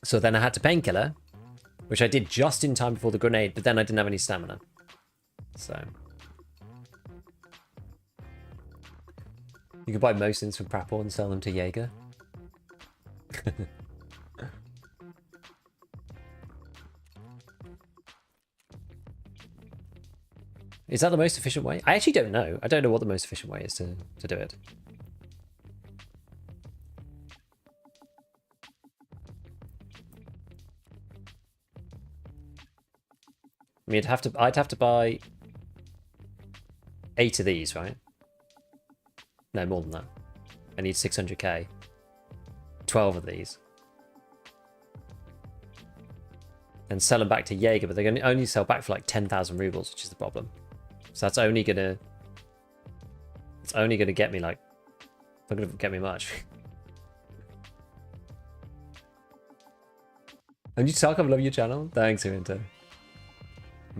So then I had to painkiller, which I did just in time before the grenade, but then I didn't have any stamina. So you could buy Mosins from Prapor and sell them to Jaeger. Is that the most efficient way? I actually don't know. I don't know what the most efficient way is to do it. I mean, I'd have to buy 8 of these, right? No, more than that. I need 600k. 12 of these. And sell them back to Jaeger, but they're going to only sell back for like 10,000 rubles, which is the problem. So that's only gonna... It's only gonna get me like... It's not gonna get me much. And you Tarkov, love your channel. Thanks, Winter.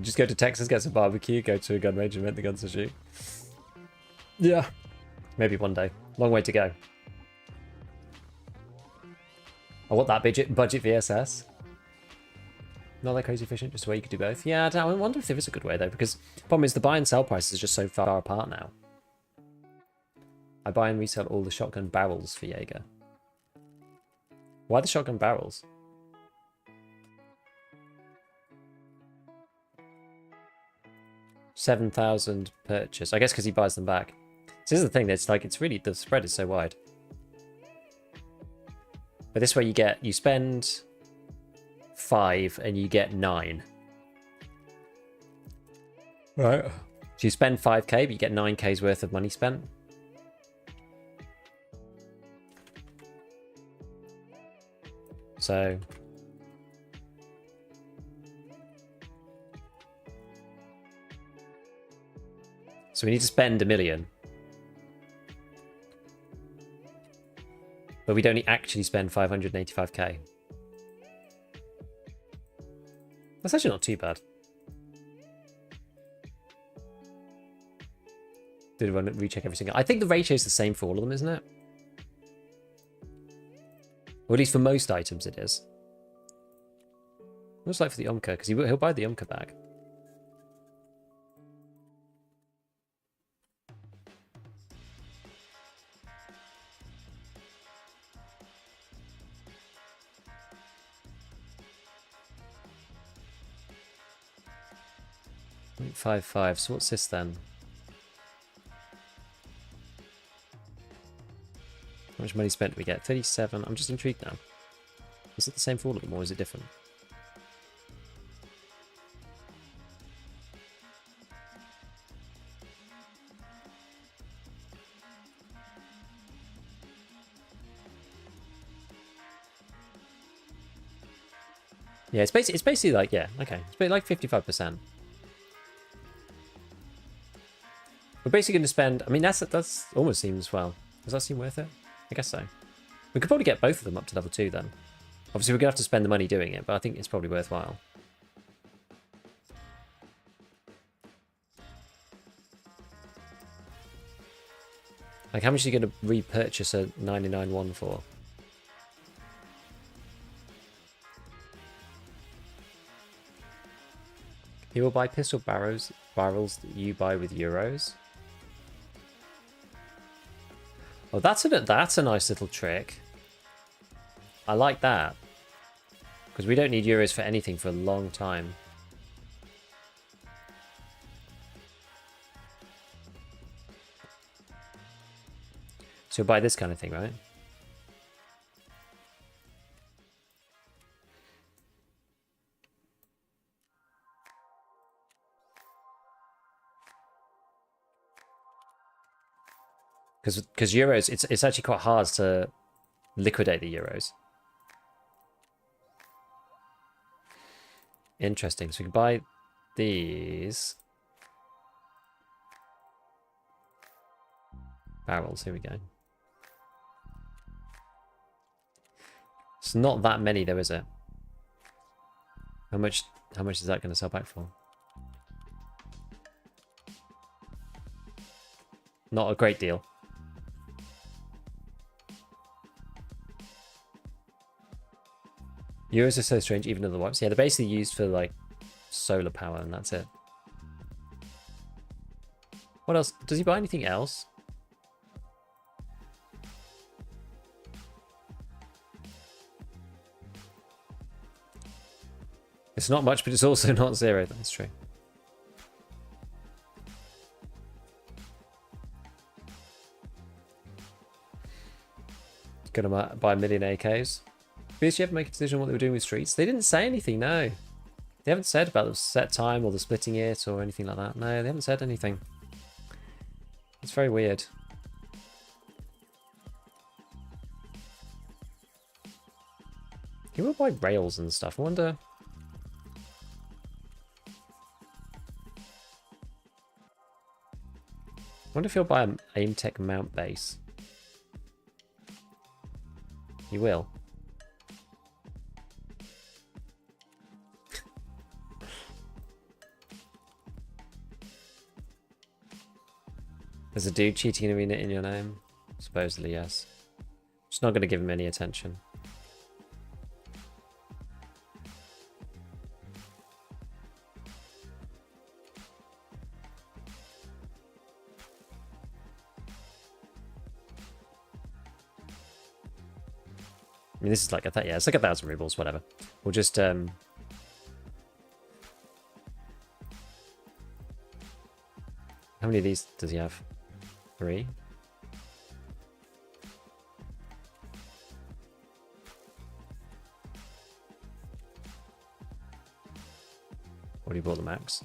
Just go to Texas, get some barbecue, go to a gun range and rent the guns to shoot. Yeah. Maybe one day. Long way to go. I want that budget VSS. Not that crazy efficient, just a way you could do both. Yeah, I wonder if there is a good way though, because the problem is the buy and sell prices are just so far apart now. I buy and resell all the shotgun barrels for Jaeger. Why the shotgun barrels? $7,000 purchase. I guess because he buys them back. So this is the thing. It's like it's really the spread is so wide. But this way you spend 5 and you get 9. Right. So you spend 5k, but you get 9k's worth of money spent. So we need to spend 1 million. But we don't actually spend 585k. That's actually not too bad. Did we recheck every single? I think the ratio is the same for all of them, isn't it? Or at least for most items it is. Looks like for the Umka, because he'll buy the Umka bag. .55. So what's this then? How much money spent do we get? 37. I'm just intrigued now. Is it the same for all of them, or is it different? Yeah, it's basically like, yeah, okay. It's like 55%. We're basically going to spend, I mean, that's almost seems, well, does that seem worth it? I guess so. We could probably get both of them up to level 2 then. Obviously, we're going to have to spend the money doing it, but I think it's probably worthwhile. Like, how much are you going to repurchase a 99 for? He will buy pistol barrels that you buy with euros. Oh, that's a nice little trick. I like that. Because we don't need euros for anything for a long time. So you'll buy this kind of thing, right? Because euros, it's actually quite hard to liquidate the euros. Interesting. So we can buy these barrels. Here we go. It's not that many though, is it? How much is that going to sell back for? Not a great deal. Euros are so strange, even in the wipes. Yeah, they're basically used for like solar power, and that's it. What else? Does he buy anything else? It's not much, but it's also not zero. That's true. Gonna buy 1 million AKs. Did you ever make a decision on what they were doing with streets? They didn't say anything, no. They haven't said about the set time or the splitting it or anything like that. No, they haven't said anything. It's very weird. He will buy rails and stuff. I wonder if he'll buy an aim tech mount base. He will. There's a dude cheating arena in your name? Supposedly, yes. Just not going to give him any attention. I mean, this is like yeah, it's like 1,000 rubles, whatever. We'll just how many of these does he have? 3. Already bought the max.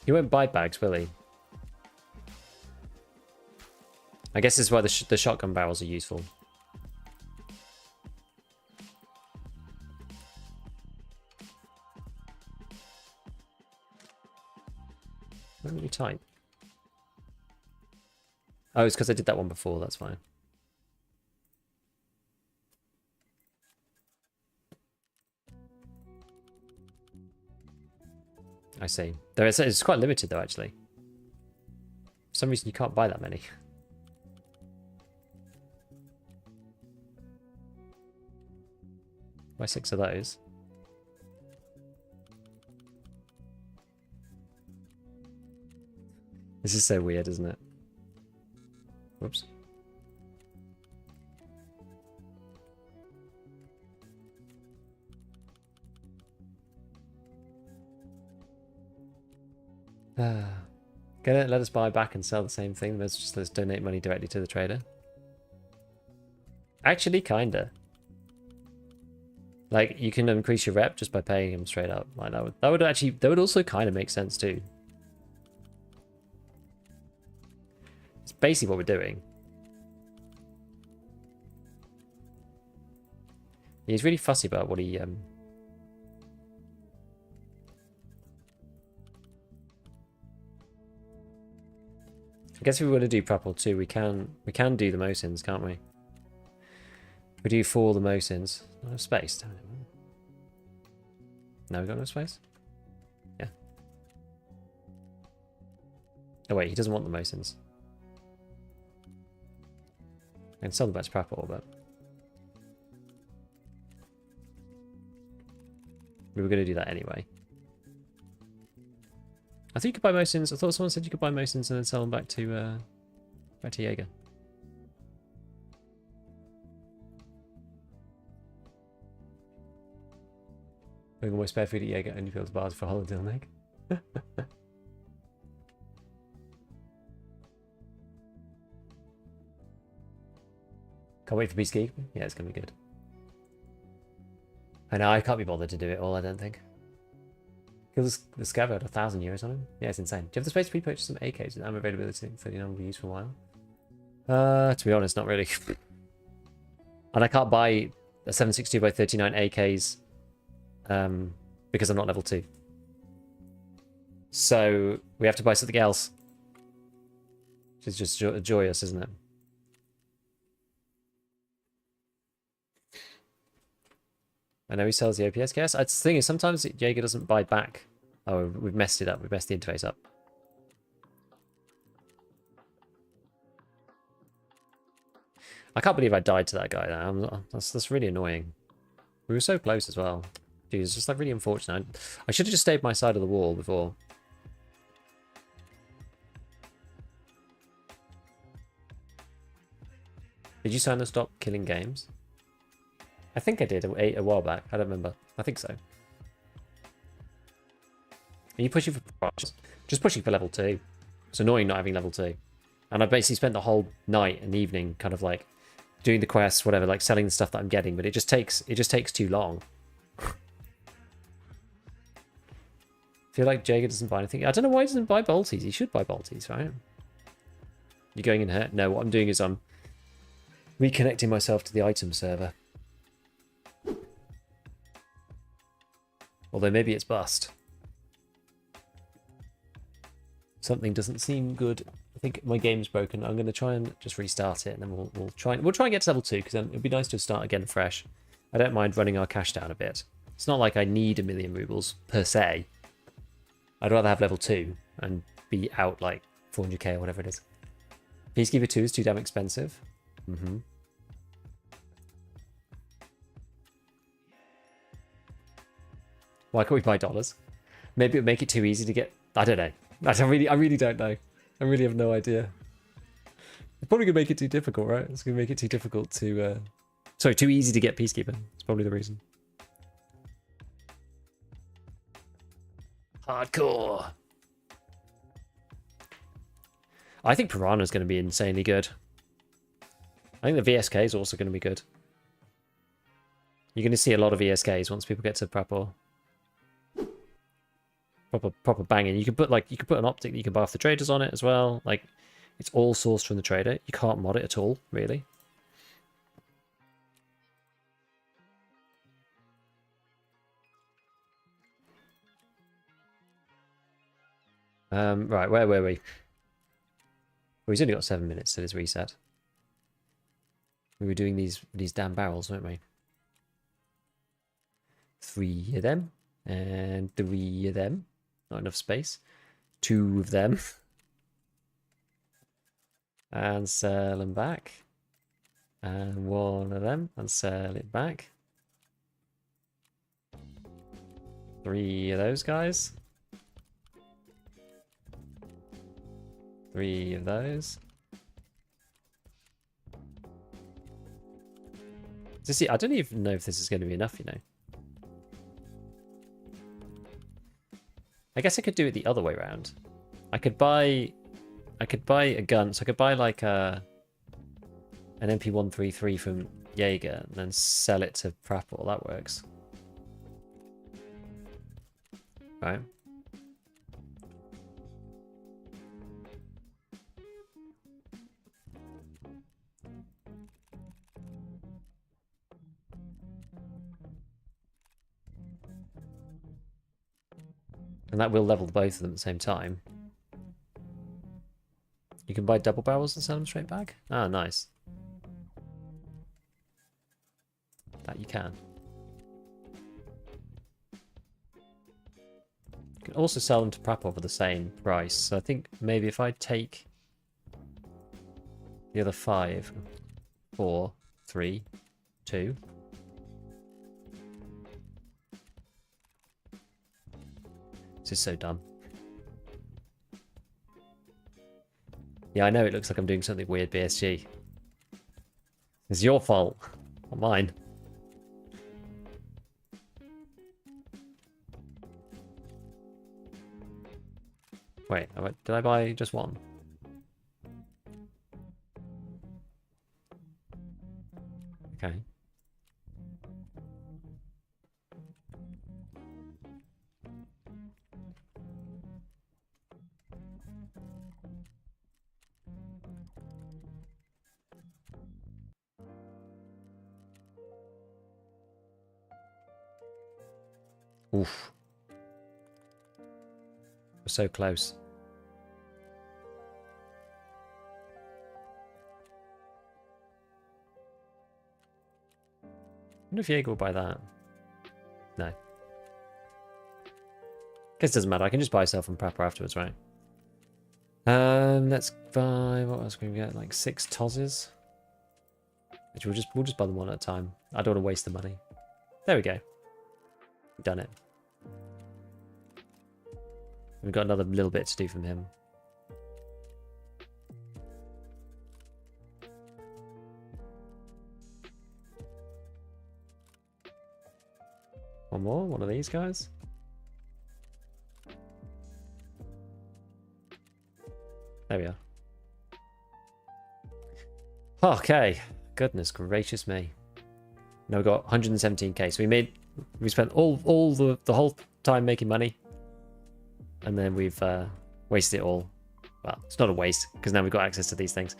He won't buy bags, will he? I guess this is why the shotgun barrels are useful. Why don't you type? Oh, it's because I did that one before, that's fine. I see. It's quite limited though, actually. For some reason you can't buy that many. Buy 6 of those. This is so weird, isn't it? Whoops. Gonna let us buy back and sell the same thing. Let's donate money directly to the trader. Actually, kinda. Like, you can increase your rep just by paying him straight up. Like, that would also kind of make sense too. It's basically what we're doing. He's really fussy about what he I guess if we want to do Prapor 2, we can do the Mosins, can't we? We do 4 the Mosins. Not enough space, damn it. No, we got enough space? Yeah. Oh wait, he doesn't want the Mosins. I can sell them back to Prapor, but we were going to do that anyway. I think you could buy Mosins. I thought someone said you could buy Mosins and then sell them back to Jaeger. Bring all my spare food at Jaeger, only builds bars for holiday on egg. Can't wait for Peacekeeper. Yeah, it's gonna be good. I know, I can't be bothered to do it all, I don't think. Kill the Scav had 1,000 euros on him. Yeah, it's insane. Do you have the space to pre-purchase some AKs with ammo availability for the number used for a while? To be honest, not really. And I can't buy a 762 by 39 AKs because I'm not level 2. So we have to buy something else. Which is just joyous, isn't it? I know he sells the OPS chaos. The thing is, sometimes Jaeger doesn't buy back. Oh, we've messed it up. We've messed the interface up. I can't believe I died to that guy there. That's really annoying. We were so close as well. Dude, it's just like really unfortunate. I should have just stayed my side of the wall before. Did you sign the stop killing games? I think I did a while back. I don't remember. I think so. Are you pushing for just pushing for level 2? It's annoying not having level 2. And I basically spent the whole night and evening kind of like doing the quests, whatever, like selling the stuff that I'm getting, but it just takes too long. I feel like Jaeger doesn't buy anything. I don't know why he doesn't buy bolties. He should buy bolties, right? You going in here? No, what I'm doing is I'm reconnecting myself to the item server. Although maybe it's bust. Something doesn't seem good. I think my game's broken. I'm going to try and just restart it, and then we'll try and get to level 2, because then it'd be nice to start again fresh. I don't mind running our cash down a bit. It's not like I need 1,000,000 rubles per se. I'd rather have level 2 and be out like 400k or whatever it is. Peacekeeper 2 is too damn expensive. Why can't we buy dollars? Maybe it would make it too easy to get. I don't know. I really don't know. I really have no idea. It's probably gonna make it too difficult, right? It's gonna make it too difficult to. Sorry, too easy to get Peacekeeper. It's probably the reason. Hardcore. I think Piranha is going to be insanely good. I think the VSK is also going to be good. You're going to see a lot of VSKs once people get to Prapor. proper banging. You can put an optic that you can buy off the traders on it as well. Like, it's all sourced from the trader. You can't mod it at all, really. Right, where were we? Well, he's only got 7 minutes till his reset. We were doing these damn barrels, weren't we? 3 of them and 3 of them. Not enough space. 2 of them. And sell them back. And 1 of them and sell it back. 3 of those guys. 3 of those. See, I don't even know if this is going to be enough, you know. I guess I could do it the other way around. I could buy a gun, so I could buy like an MP133 from Jaeger and then sell it to Prapor. That works. Right. And that will level both of them at the same time. You can buy double barrels and sell them straight back? Ah, nice. That you can. You can also sell them to Prapor for the same price. So I think maybe if I take the other 5, 4, 3, 2... This is so dumb. Yeah, I know it looks like I'm doing something weird, BSG. It's your fault, not mine. Wait, did I buy just 1? Okay. Oof. We're so close. I wonder if Jaeger will buy that. No. Guess it doesn't matter. I can just buy stuff from Prapor afterwards, right? Let's buy, what else can we get? Like 6 Tozes. Which we'll just buy them one at a time. I don't want to waste the money. There we go. Done it. We've got another little bit to do from him. One more, one of these guys. There we are. Okay, goodness gracious me. Now we've got 117k. So we spent all the whole time making money, and then we've wasted it all. Well, it's not a waste because now we've got access to these things.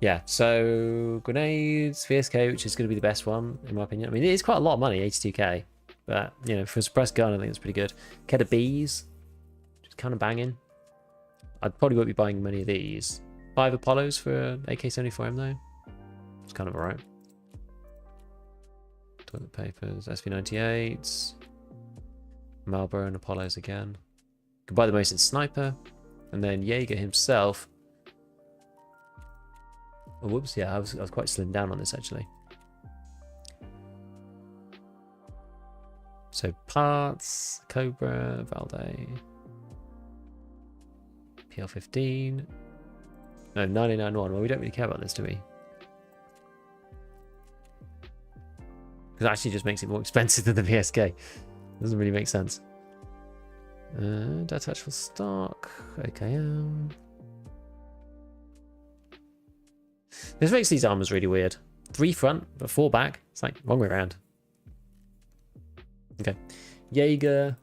Yeah, so grenades, VSK, which is going to be the best one in my opinion. I mean, it is quite a lot of money, 82k, but you know, for a suppressed gun, I think it's pretty good. Keta Bs, just kind of banging. I probably won't be buying many of these. 5 Apollos for AK-74M though. It's kind of alright. Toilet papers, SV98s, Marlboro and Apollos again. Could buy the most in Sniper, and then Jaeger himself. Oh, whoops! Yeah, I was quite slimmed down on this actually. So parts, Cobra, Valde, PL15. No, 99.1. Well, we don't really care about this, do we? Because it actually just makes it more expensive than the VSK. Doesn't really make sense. Detach for stock. AKM. This makes these armors really weird. 3 front, but 4 back. It's like wrong way around. Okay. Jaeger.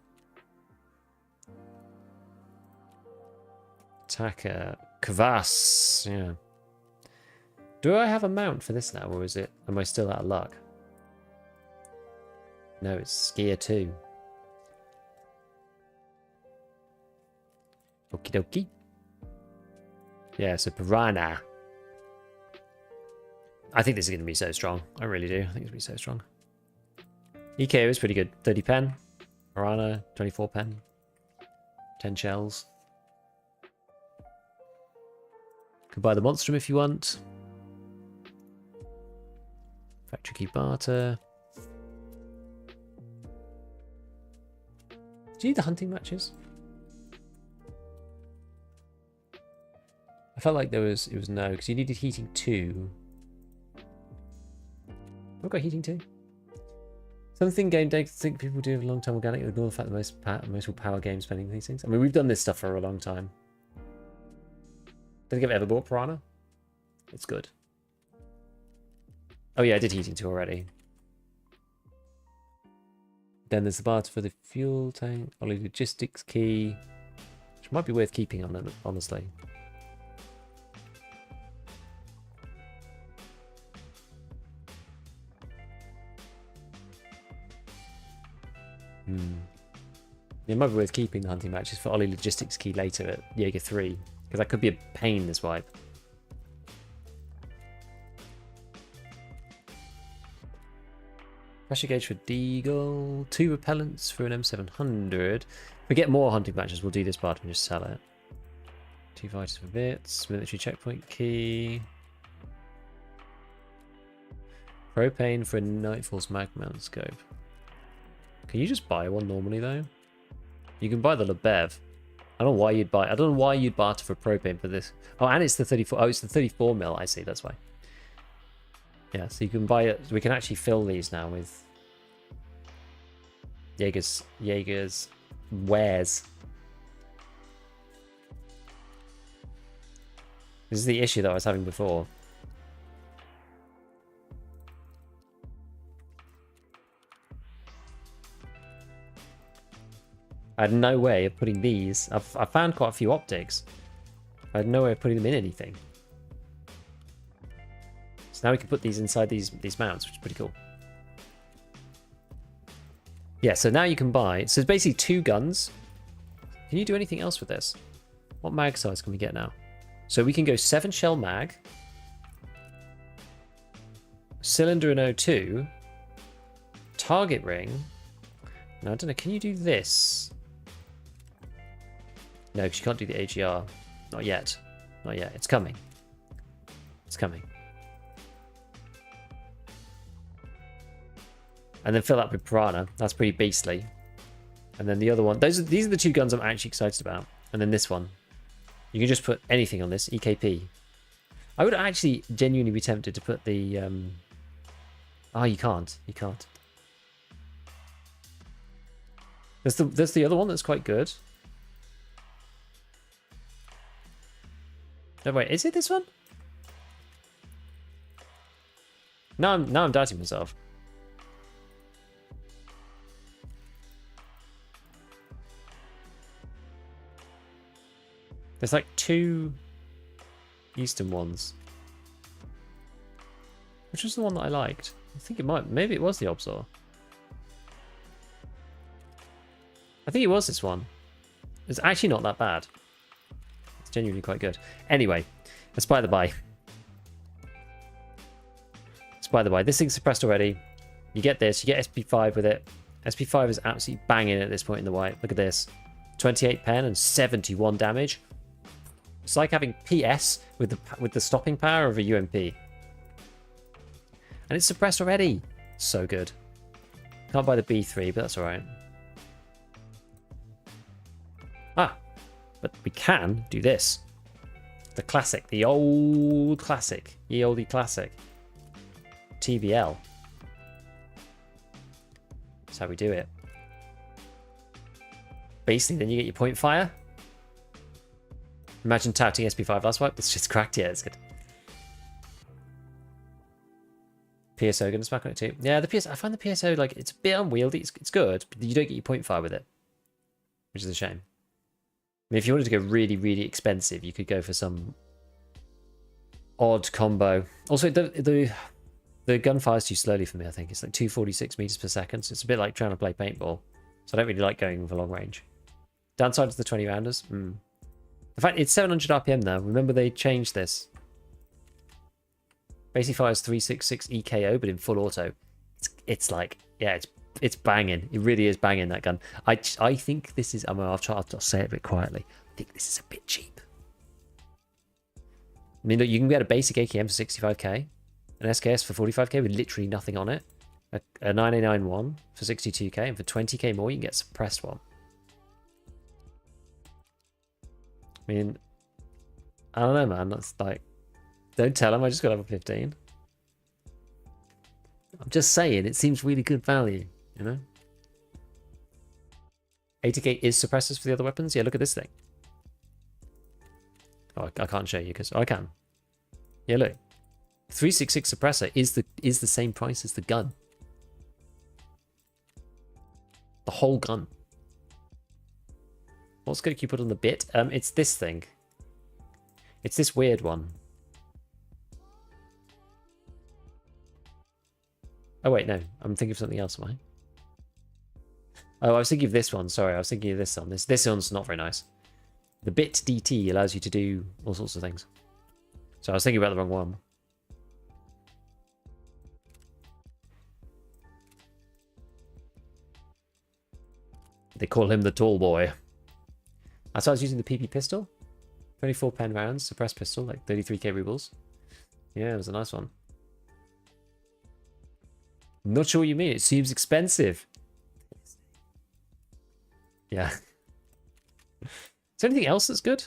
Attacker. Kvass. Yeah. Do I have a mount for this now, or is it? Am I still out of luck? No, it's Skier 2. Okie dokie. Yeah, so Piranha. I think this is going to be so strong. I really do. I think it's going to be so strong. EKO is pretty good. 30 pen. Piranha, 24 pen. 10 shells. Could buy the monstrum if you want. Factory key barter. Do you need the hunting matches? I felt like it was no, because you needed heating 2. I've got heating 2. Something game day think people do a long time organic, ignore the fact that most will power game spending these things. I mean, we've done this stuff for a long time. Don't think I've ever bought Piranha. It's good. Oh yeah, I did heating 2 already. Then there's the barter for the fuel tank, Ollie logistics key, which might be worth keeping on it, honestly. It might be worth keeping the hunting matches for Ollie logistics key later at Jaeger 3, because that could be a pain this wipe. Pressure gauge for Deagle, 2 repellents for an M700. If we get more hunting matches, we'll do this part and just sell it. 2 fighters for bits, military checkpoint key. Propane for a Nightfall's mag mount scope. Can you just buy one normally though? You can buy the LeBev. I don't know why you'd buy. I don't know why you'd barter for propane for this. Oh, and it's the 34. Oh, it's the 34 mil. I see. That's why. Yeah, so you can buy it. We can actually fill these now with Jaeger's wares. This is the issue that I was having before. I had no way of putting these. I found quite a few optics. I had no way of putting them in anything. So now we can put these inside these mounts, which is pretty cool. Yeah, so now you can buy. So it's basically 2 guns. Can you do anything else with this? What mag size can we get now? So we can go 7 shell mag. Cylinder and O2. Target ring. Now, I don't know. Can you do this? No, because you can't do the AGR. Not yet. Not yet. It's coming. It's coming. And then fill up with Piranha. That's pretty beastly. And then the other one. These are the 2 guns I'm actually excited about. And then this one. You can just put anything on this. EKP. I would actually genuinely be tempted to put the... Oh, you can't. You can't. There's the other one that's quite good. No, wait, is it this one? Now I'm doubting myself. There's like 2 Eastern ones. Which was the one that I liked? I think it might. Maybe it was the Obsor. I think it was this one. It's actually not that bad. It's genuinely quite good. Anyway, that's by the by. It's by the by. This thing's suppressed already. You get this. You get SP5 with it. SP5 is absolutely banging at this point in the white. Look at this. 28 pen and 71 damage. It's like having PS with the stopping power of a UMP. And it's suppressed already. So good. Can't buy the B3, but that's alright. Ah, but we can do this. The classic, the old classic, ye olde classic. TBL. That's how we do it. Basically, then you get your point fire. Imagine touting SP5 last wipe. It's just cracked. Yeah, it's good. PSO gonna smack on it too. Yeah, the PSO. I find the PSO like it's a bit unwieldy. It's good, but you don't get your point fire with it, which is a shame. mean, if you wanted to go really, really expensive, you could go for some odd combo. Also, the gun fires too slowly for me, I think. It's like 246 meters per second, so it's a bit like trying to play paintball. So I don't really like going for long range. Downside to the 20 rounders. In fact, it's 700 RPM now. Remember they changed this. Basically fires 366 EKO, but in full auto. It's like, yeah, it's banging. It really is banging, that gun. I think this is, I'll say it a bit quietly. I think this is a bit cheap. I mean, look, you can get a basic AKM for 65k, an SKS for 45k with literally nothing on it, a 9A91 for 62k, and for 20k more, you can get a suppressed one. I mean, I don't know, man. That's like, don't tell him I just got level 15. I'm just saying, it seems really good value, you know? 80k is suppressors for the other weapons? Yeah, look at this thing. Oh, I can't show you because I can. Yeah, look. 366 suppressor is the same price as the gun. The whole gun. What's going to keep it on the bit? It's this thing. It's this weird one. Oh wait, no. I'm thinking of something else, am I? Oh, I was thinking of this one. Sorry, I was thinking of this one. This one's not very nice. The bit DT allows you to do all sorts of things. So I was thinking about the wrong one. They call him the tall boy. So I was using the PP pistol. 24 pen rounds, suppressed pistol, like 33k rubles. Yeah, it was a nice one. Not sure what you mean. It seems expensive. Yeah. Is there anything else that's good?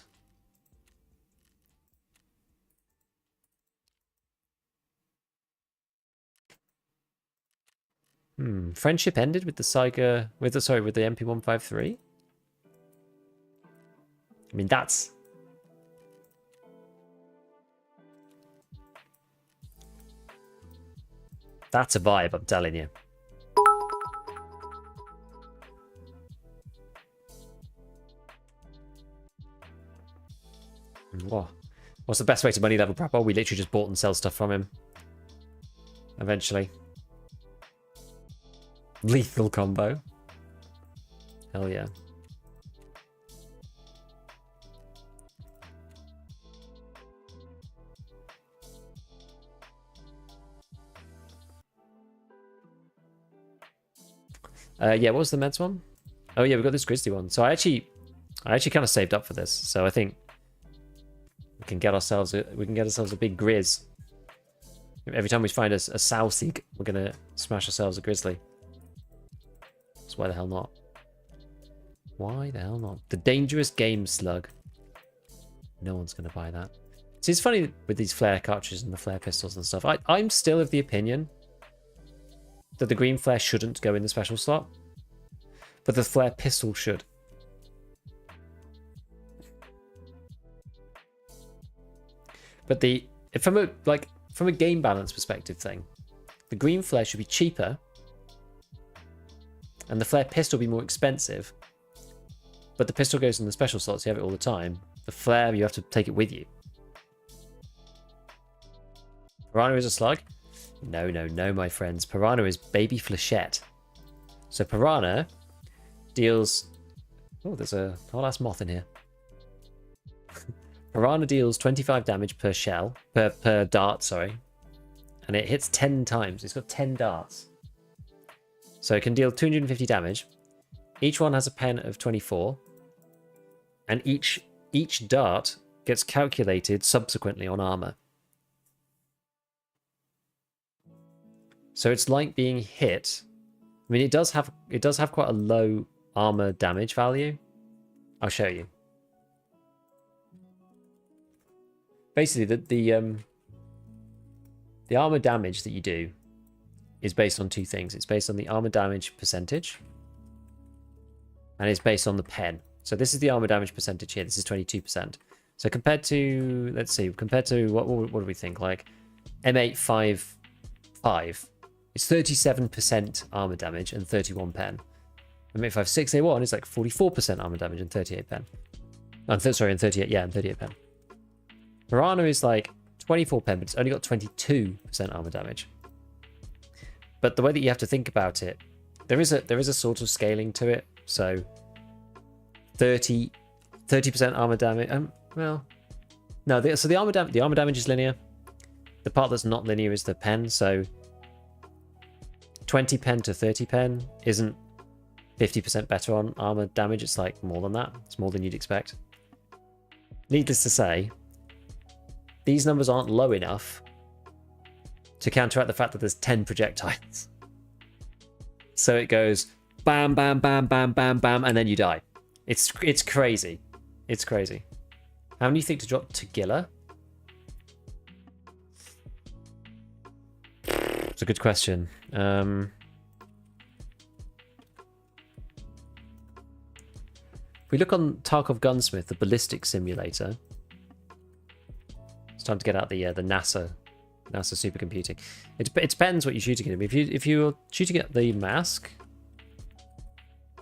Friendship ended with the Saiga, with the MP153. I mean, that's a vibe, I'm telling you. What's the best way to money level Prepper? We literally just bought and sell stuff from him. Eventually. Lethal combo. Hell yeah. Yeah, what was the meds one? Oh yeah, we got this grizzly one. So I actually kind of saved up for this. So I think we can get ourselves a big grizz. Every time we find a Southig, we're gonna smash ourselves a grizzly. So why the hell not? Why the hell not? The dangerous game slug. No one's gonna buy that. See, it's funny with these flare cartridges and the flare pistols and stuff. I'm still of the opinion that the green flare shouldn't go in the special slot, but the flare pistol should. But from a game balance perspective thing, the green flare should be cheaper, and the flare pistol be more expensive. But the pistol goes in the special slot, so you have it all the time. The flare, you have to take it with you. Piranha is a slug? No, no, no, my friends. Piranha is baby flechette. So Piranha deals... Oh, there's a whole ass moth in here. Piranha deals 25 damage per shell, per dart, sorry. And it hits 10 times. It's got 10 darts. So it can deal 250 damage. Each one has a pen of 24. And each dart gets calculated subsequently on armor. So it's like being hit. I mean, it does have quite a low armor damage value. I'll show you. Basically, the armor damage that you do is based on two things. It's based on the armor damage percentage, and it's based on the pen. So this is the armor damage percentage here. This is 22%. So compared to, let's see, compared to what do we think? Like M855, it's 37% armor damage and 31 pen. M856A1 is like 44% armor damage and 38 pen. Sorry, and 38. Yeah, and 38 pen. Piranha is like 24 pen, but it's only got 22% armor damage. But the way that you have to think about it, there is a sort of scaling to it. So 30% armor damage. Well, no. So the armor damage is linear. The part that's not linear is the pen. So 20 pen to 30 pen isn't 50% better on armor damage. It's like more than that. It's more than you'd expect. Needless to say, these numbers aren't low enough to counteract the fact that there's 10 projectiles. So it goes bam, bam, bam, bam, bam, bam, and then you die. It's crazy. It's crazy. How many do you think to drop to Gilla? It's a good question. If we look on Tarkov Gunsmith, the ballistic simulator, it's time to get out the NASA supercomputing. It depends what you're shooting at. If you're shooting at the mask,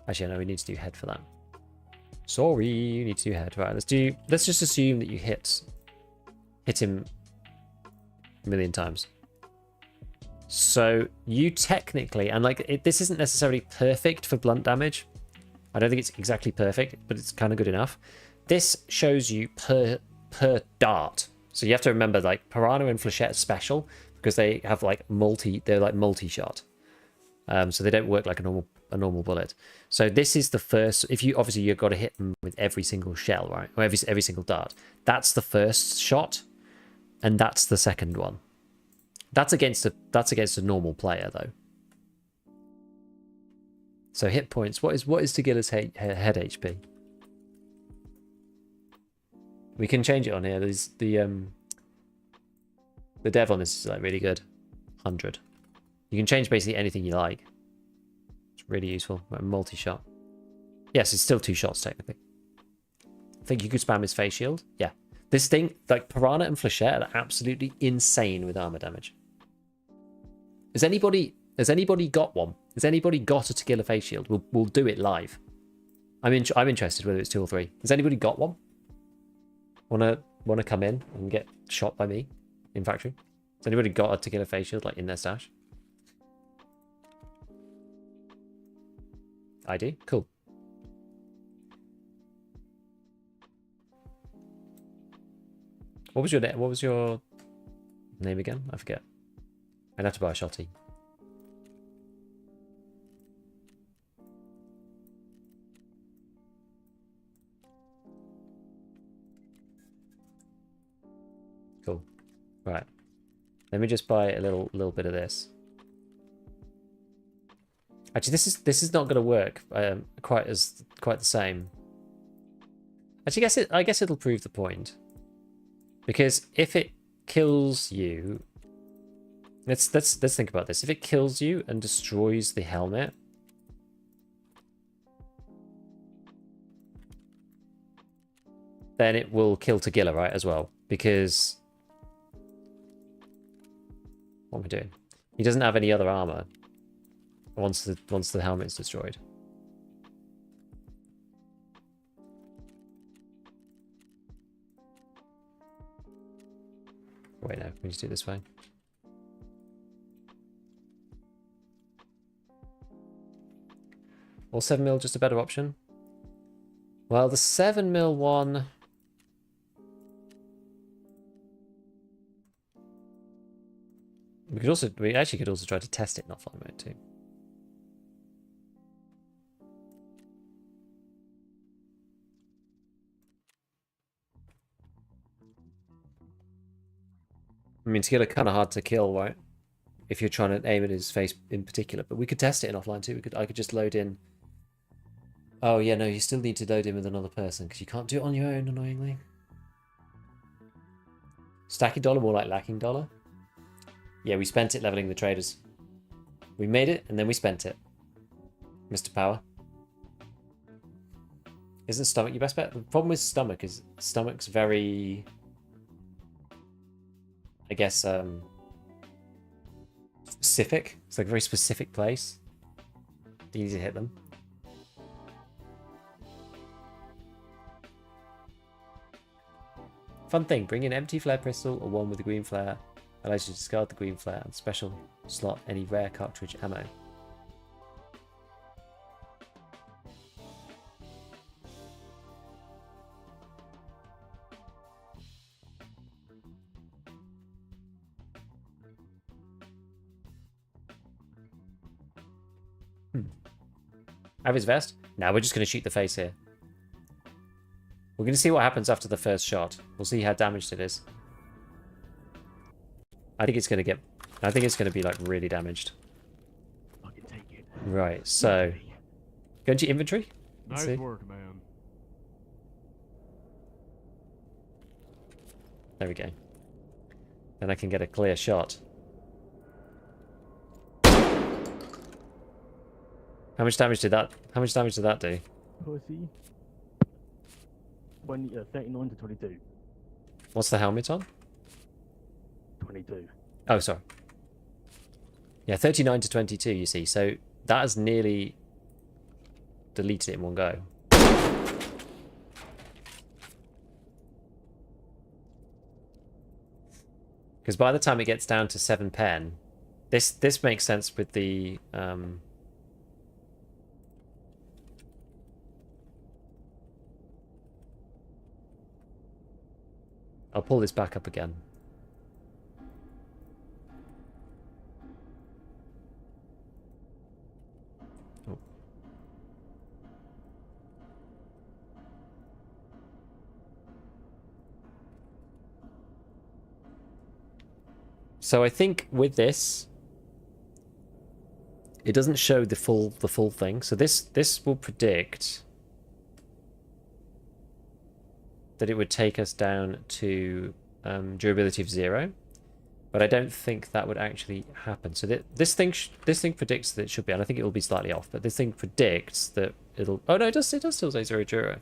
actually no, we need to do head for that. Sorry, you need to do head. Right, let's just assume that you hit him a million times. So you technically, and like this isn't necessarily perfect for blunt damage. I don't think it's exactly perfect, but it's kind of good enough. This shows you per dart. So you have to remember, like, Piranha and Flechette are special because they have like they're like multi-shot. So they don't work like a normal bullet. So this is the first. If you obviously you've got to hit them with every single shell, right, or every single dart. That's the first shot, and that's the second one. That's against a normal player though. So hit points. What is Tagilla's head HP? We can change it on here. There's the dev on this is like really good. 100. You can change basically anything you like. It's really useful. Like multi-shot. Yes, it's still 2 shots technically. I think you could spam his face shield. Yeah. This thing, like Piranha and Flechette, are absolutely insane with armor damage. Has anybody got one? Has anybody got a Tagilla face shield? We'll do it live. I'm interested whether it's 2 or 3. Has anybody got one? Wanna come in and get shot by me in factory? Has anybody got a Tagilla face shield like in their stash? I do. Cool. What was your name again? I forget. I'd have to buy a shotty. Cool. Right. Let me just buy a little bit of this. Actually, this is not going to work quite the same. Actually, I guess it'll prove the point. Because if it kills you, let's think about this. If it kills you and destroys the helmet, then it will kill Tagilla, right, as well. Because what am I doing? He doesn't have any other armor once the helmet's destroyed. Wait, no, we just do it this way. Or 7mm just a better option? Well, the 7mm one... We actually could also try to test it in offline mode too. I mean, Tagilla kind of hard to kill, right? If you're trying to aim at his face in particular, but we could test it in offline too. I could just load in. Oh yeah, no, you still need to load in with another person because you can't do it on your own, annoyingly. Stacking dollar, more like lacking dollar. Yeah, we spent it leveling the traders. We made it and then we spent it. Mr. Power. Isn't stomach your best bet? The problem with stomach is stomach's very, I guess, specific. It's like a very specific place. It's easy to hit them. Fun thing, bring an empty flare pistol or one with a green flare. Allows you to discard the green flare and special slot any rare cartridge ammo. Have his vest? Now we're just going to shoot the face here. We're going to see what happens after the first shot. We'll see how damaged it is. I think it's going to get... I think it's going to be, like, really damaged. I can take it. Right, so... Go into your inventory. Let's Nice see. work, man. There we go. Then I can get a clear shot. How much damage did that do? Pussy. 39 to 22. What's the helmet on? 22. Oh, sorry. Yeah, 39 to 22, you see. So that has nearly deleted it in one go. Because by the time it gets down to 7 pen, this makes sense with the... I'll pull this back up again. Oh. So I think with this, it doesn't show the full thing. So this will predict that it would take us down to durability of 0, but I don't think that would actually happen. So this thing predicts that it should be, and I think it will be slightly off. But this thing predicts that it'll. Oh no, it does still say 0 duro.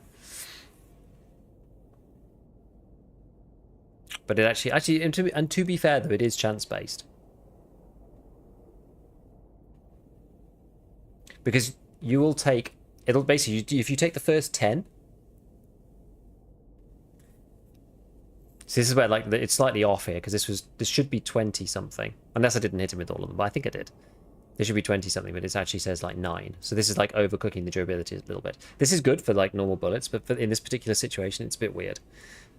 But it actually, and to be fair though, it is chance based, because you will take. It'll basically, if you take the first 10. So this is where like it's slightly off here, because this should be 20 something, unless I didn't hit him with all of them, but I think I did. This should be 20 something, but it actually says like 9. So this is like overcooking the durability a little bit. This is good for like normal bullets, but in this particular situation, it's a bit weird.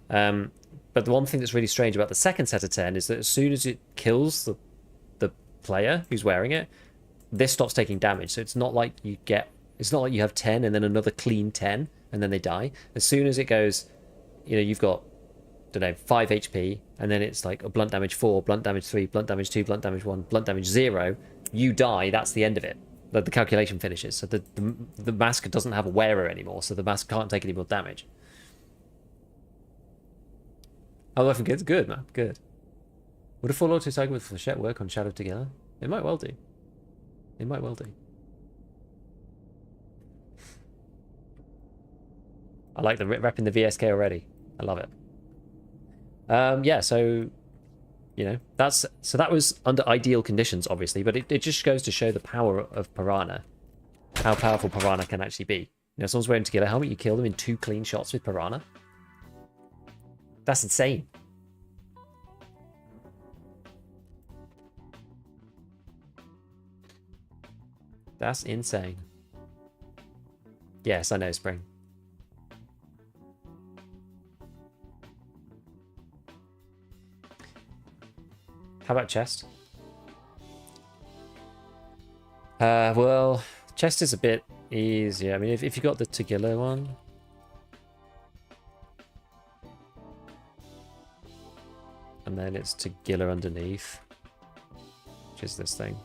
But the one thing that's really strange about the second set of 10 is that as soon as it kills the player who's wearing it, this stops taking damage. So it's not like you have 10 and then another clean 10 and then they die. As soon as it goes, you've got, I don't know, 5 HP, and then it's like a blunt damage 4, blunt damage 3, blunt damage 2, blunt damage 1, blunt damage 0. You die. That's the end of it. The calculation finishes. So the mask doesn't have a wearer anymore. So the mask can't take any more damage. Oh, looking good. Good, man. Good. Would a full auto cycle with Flechette work on Shadow together? It might well do. It might well do. I like the repping the VSK already. I love it. Yeah, so that was under ideal conditions, obviously, but it just goes to show the power of Piranha, how powerful Piranha can actually be. Someone's wearing a Tequila helmet, you kill them in 2 clean shots with Piranha. That's insane. That's insane. Yes, I know, Spring. How about chest? Well, chest is a bit easier. I mean, if you got the Tequila one. And then it's Tequila underneath. Which is this thing.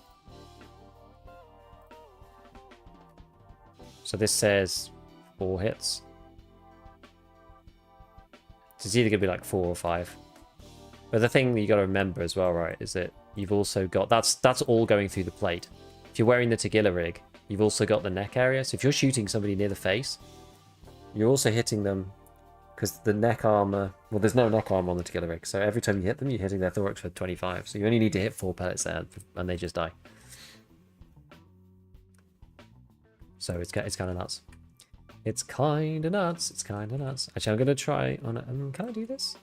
So this says 4 hits. So it's either going to be like 4 or 5. But the thing that you got to remember as well, right, is that you've also got... That's all going through the plate. If you're wearing the Tequila rig, you've also got the neck area. So if you're shooting somebody near the face, you're also hitting them... Because the neck armor... Well, there's no neck armor on the Tequila rig. So every time you hit them, you're hitting their thorax for 25. So you only need to hit 4 pellets there, and they just die. So it's kind of nuts. It's kind of nuts. It's kind of nuts. Actually, I'm going to try on it. Can I do this?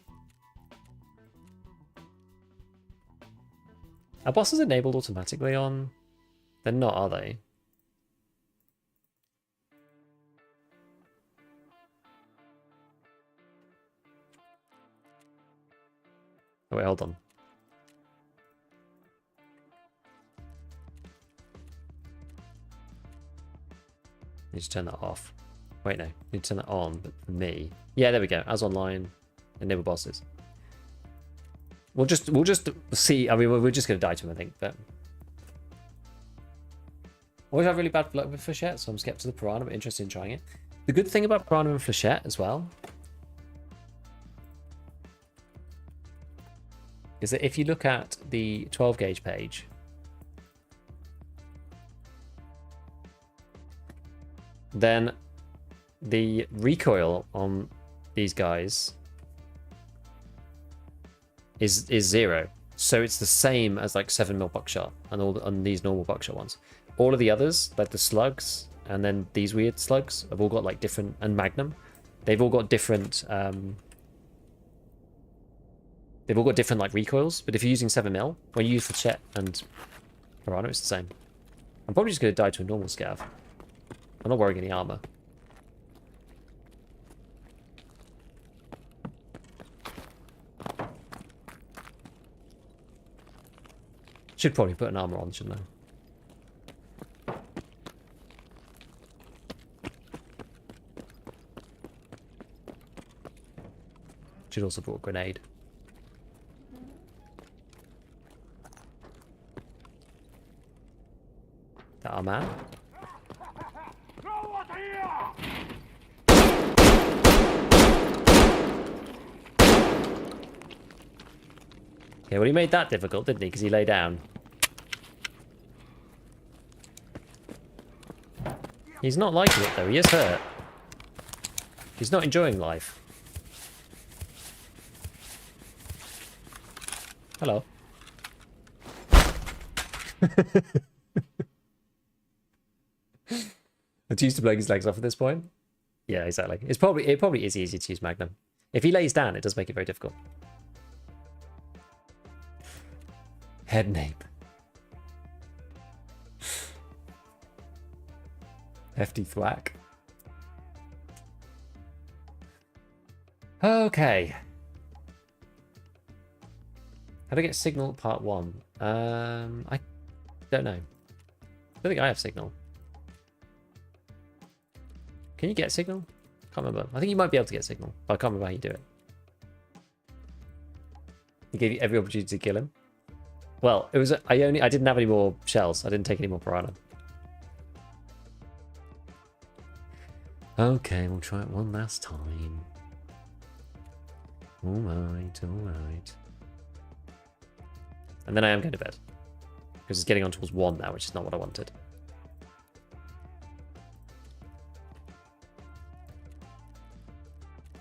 Are bosses enabled automatically on? They're not, are they? Oh, wait, hold on. Need to turn that off. Wait, no. Need to turn that on, but for me. Yeah, there we go. As online, enable bosses. We'll just see. I mean, we're just gonna die to him, I think. But always have really bad luck with Flechette, so I'm skeptical to the Piranha, but interested in trying it. The good thing about Piranha and Flechette as well is that if you look at the 12 gauge page, then the recoil on these guys is 0. So it's the same as like 7mm buckshot and all on these normal buckshot ones. All of the others, like the slugs and then these weird slugs, have all got like different, and Magnum, they've all got different like recoils. But if you're using 7mm, when you use Flechette and Piranha, it's the same. I'm probably just going to die to a normal Scav. I'm not wearing any armor. Should probably put an armor on, shouldn't I? Should also put a grenade. That our man. Yeah, well, he made that difficult, didn't he? Because he lay down. He's not liking it, though. He is hurt. He's not enjoying life. Hello. It's used to blowing his legs off at this point. Yeah, exactly. It probably is easy to use Magnum. If he lays down, it does make it very difficult. Head nape. Hefty thwack. Okay. How do I get signal part 1? I don't know. I don't think I have signal. Can you get signal? Can't remember. I think you might be able to get signal, but I can't remember how you do it. He gave you every opportunity to kill him. Well, it was I didn't have any more shells. I didn't take any more Piranha. Okay, we'll try it one last time. Alright, alright. And then I am going to bed. Because it's getting on towards 1 now, which is not what I wanted.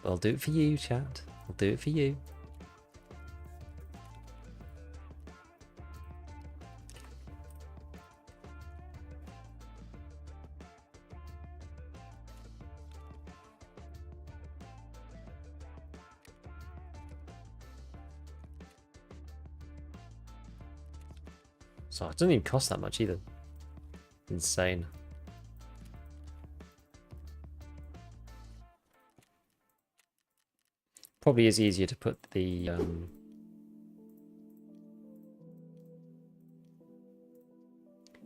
I'll do it for you, chat. I'll do it for you. So it doesn't even cost that much either. Insane. Probably is easier to put the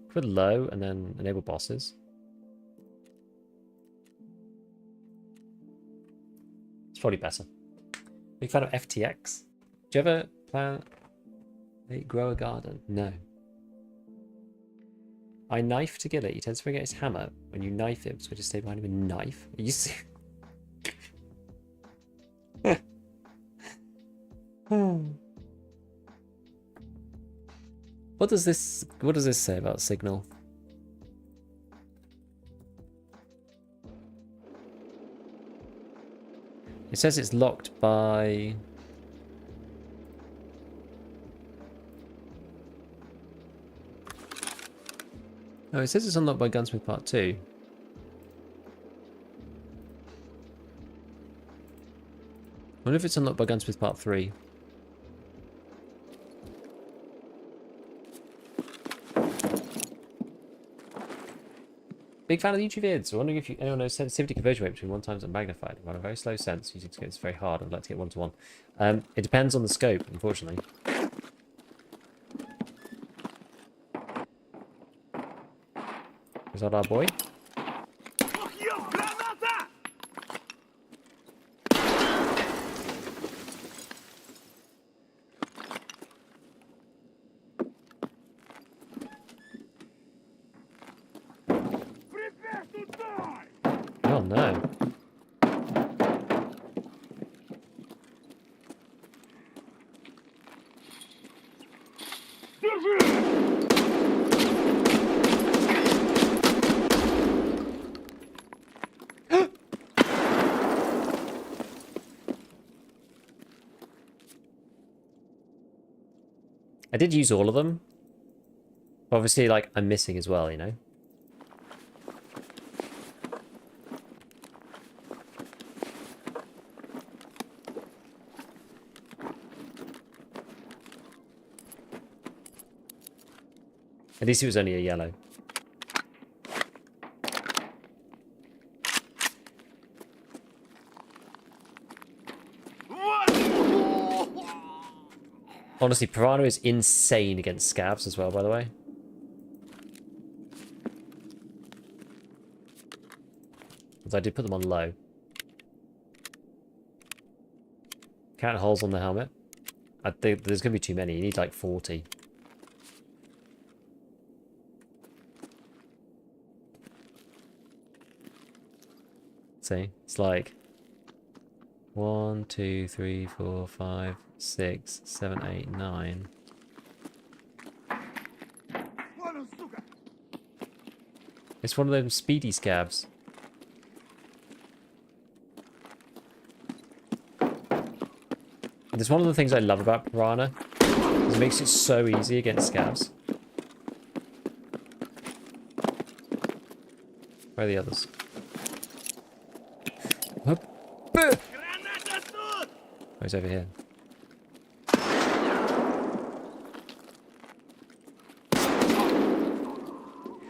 put low and then enable bosses. It's probably better. Big fan of FTX. Do you ever plan grow a garden? No. I knife to kill it. He tends to forget his hammer. When you knife him, so I just stay behind him and knife. Are you see? What does this say about signal? It says it's locked by oh, it says it's unlocked by Gunsmith Part 2. I wonder if it's unlocked by Gunsmith Part 3. Big fan of the YouTube vids. Wondering if anyone knows sensitivity conversion rate between 1 times and magnified. On a very slow sense, using scopes is very hard. I'd like to get 1-to-1. It depends on the scope, unfortunately. Is that our boy? Oh no. I did use all of them. Obviously, like, I'm missing as well, you know? At least it was only a yellow. Honestly, Piranha is insane against scavs as well, by the way. Because I did put them on low. Count holes on the helmet. I think there's going to be too many. You need like 40. See? It's like 1, 2, 3, 4, 5, 6, 7, 8, 9. It's one of those speedy scabs. It's one of the things I love about Piranha. Is it makes it so easy against scabs. Where are the others? Oh, he's over here.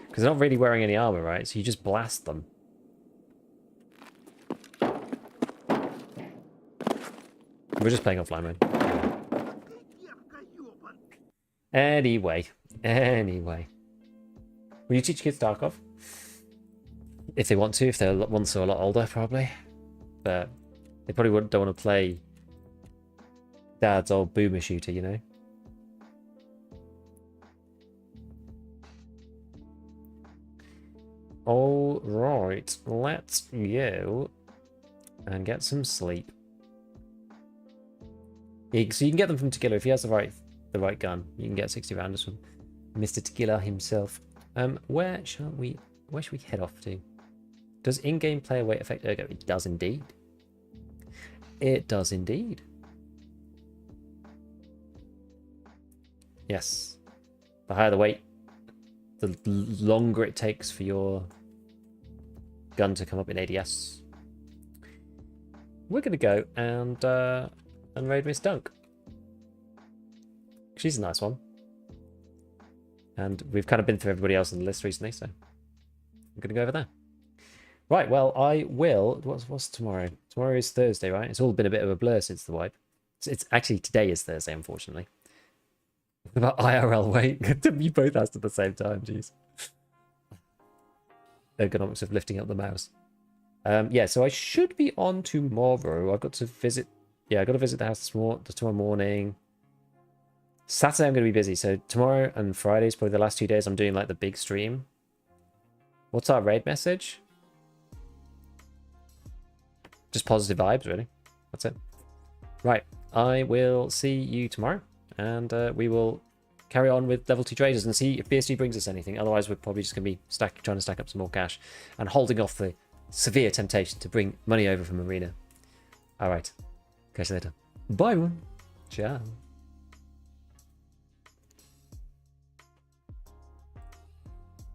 Because they're not really wearing any armor, right? So you just blast them. We're just playing offline mode. Anyway. Will you teach kids Tarkov? If they want to, if they're once or a lot older, probably. But they probably don't want to play Dad's old boomer shooter, you know? Alright, let's go and get some sleep. Yeah, so you can get them from Tequila if he has the right gun. You can get 60 rounders from Mr. Tequila himself. Where should we head off to? Does in-game player weight affect ergo? It does indeed. It does indeed. Yes. The higher the weight, the longer it takes for your gun to come up in ADS. We're gonna go and raid Miss Dunk. She's a nice one. And we've kind of been through everybody else on the list recently, so I'm gonna go over there. Right, well, I will... What's tomorrow? Tomorrow is Thursday, right? It's all been a bit of a blur since the wipe. It's actually, today is Thursday, unfortunately. About IRL weight. You both asked at the same time, jeez. Ergonomics of lifting up the mouse. Yeah, so I should be on tomorrow. I've got to visit... Yeah, I've got to visit the house tomorrow morning. Saturday I'm going to be busy, so tomorrow and Friday is probably the last 2 days I'm doing, like, the big stream. What's our raid message? Just positive vibes, really. That's it. Right. I will see you tomorrow. And we will carry on with level 2 traders and see if BSD brings us anything. Otherwise, we're probably just going to be trying to stack up some more cash. And holding off the severe temptation to bring money over from Arena. Alright. Catch you later. Bye, everyone. Ciao.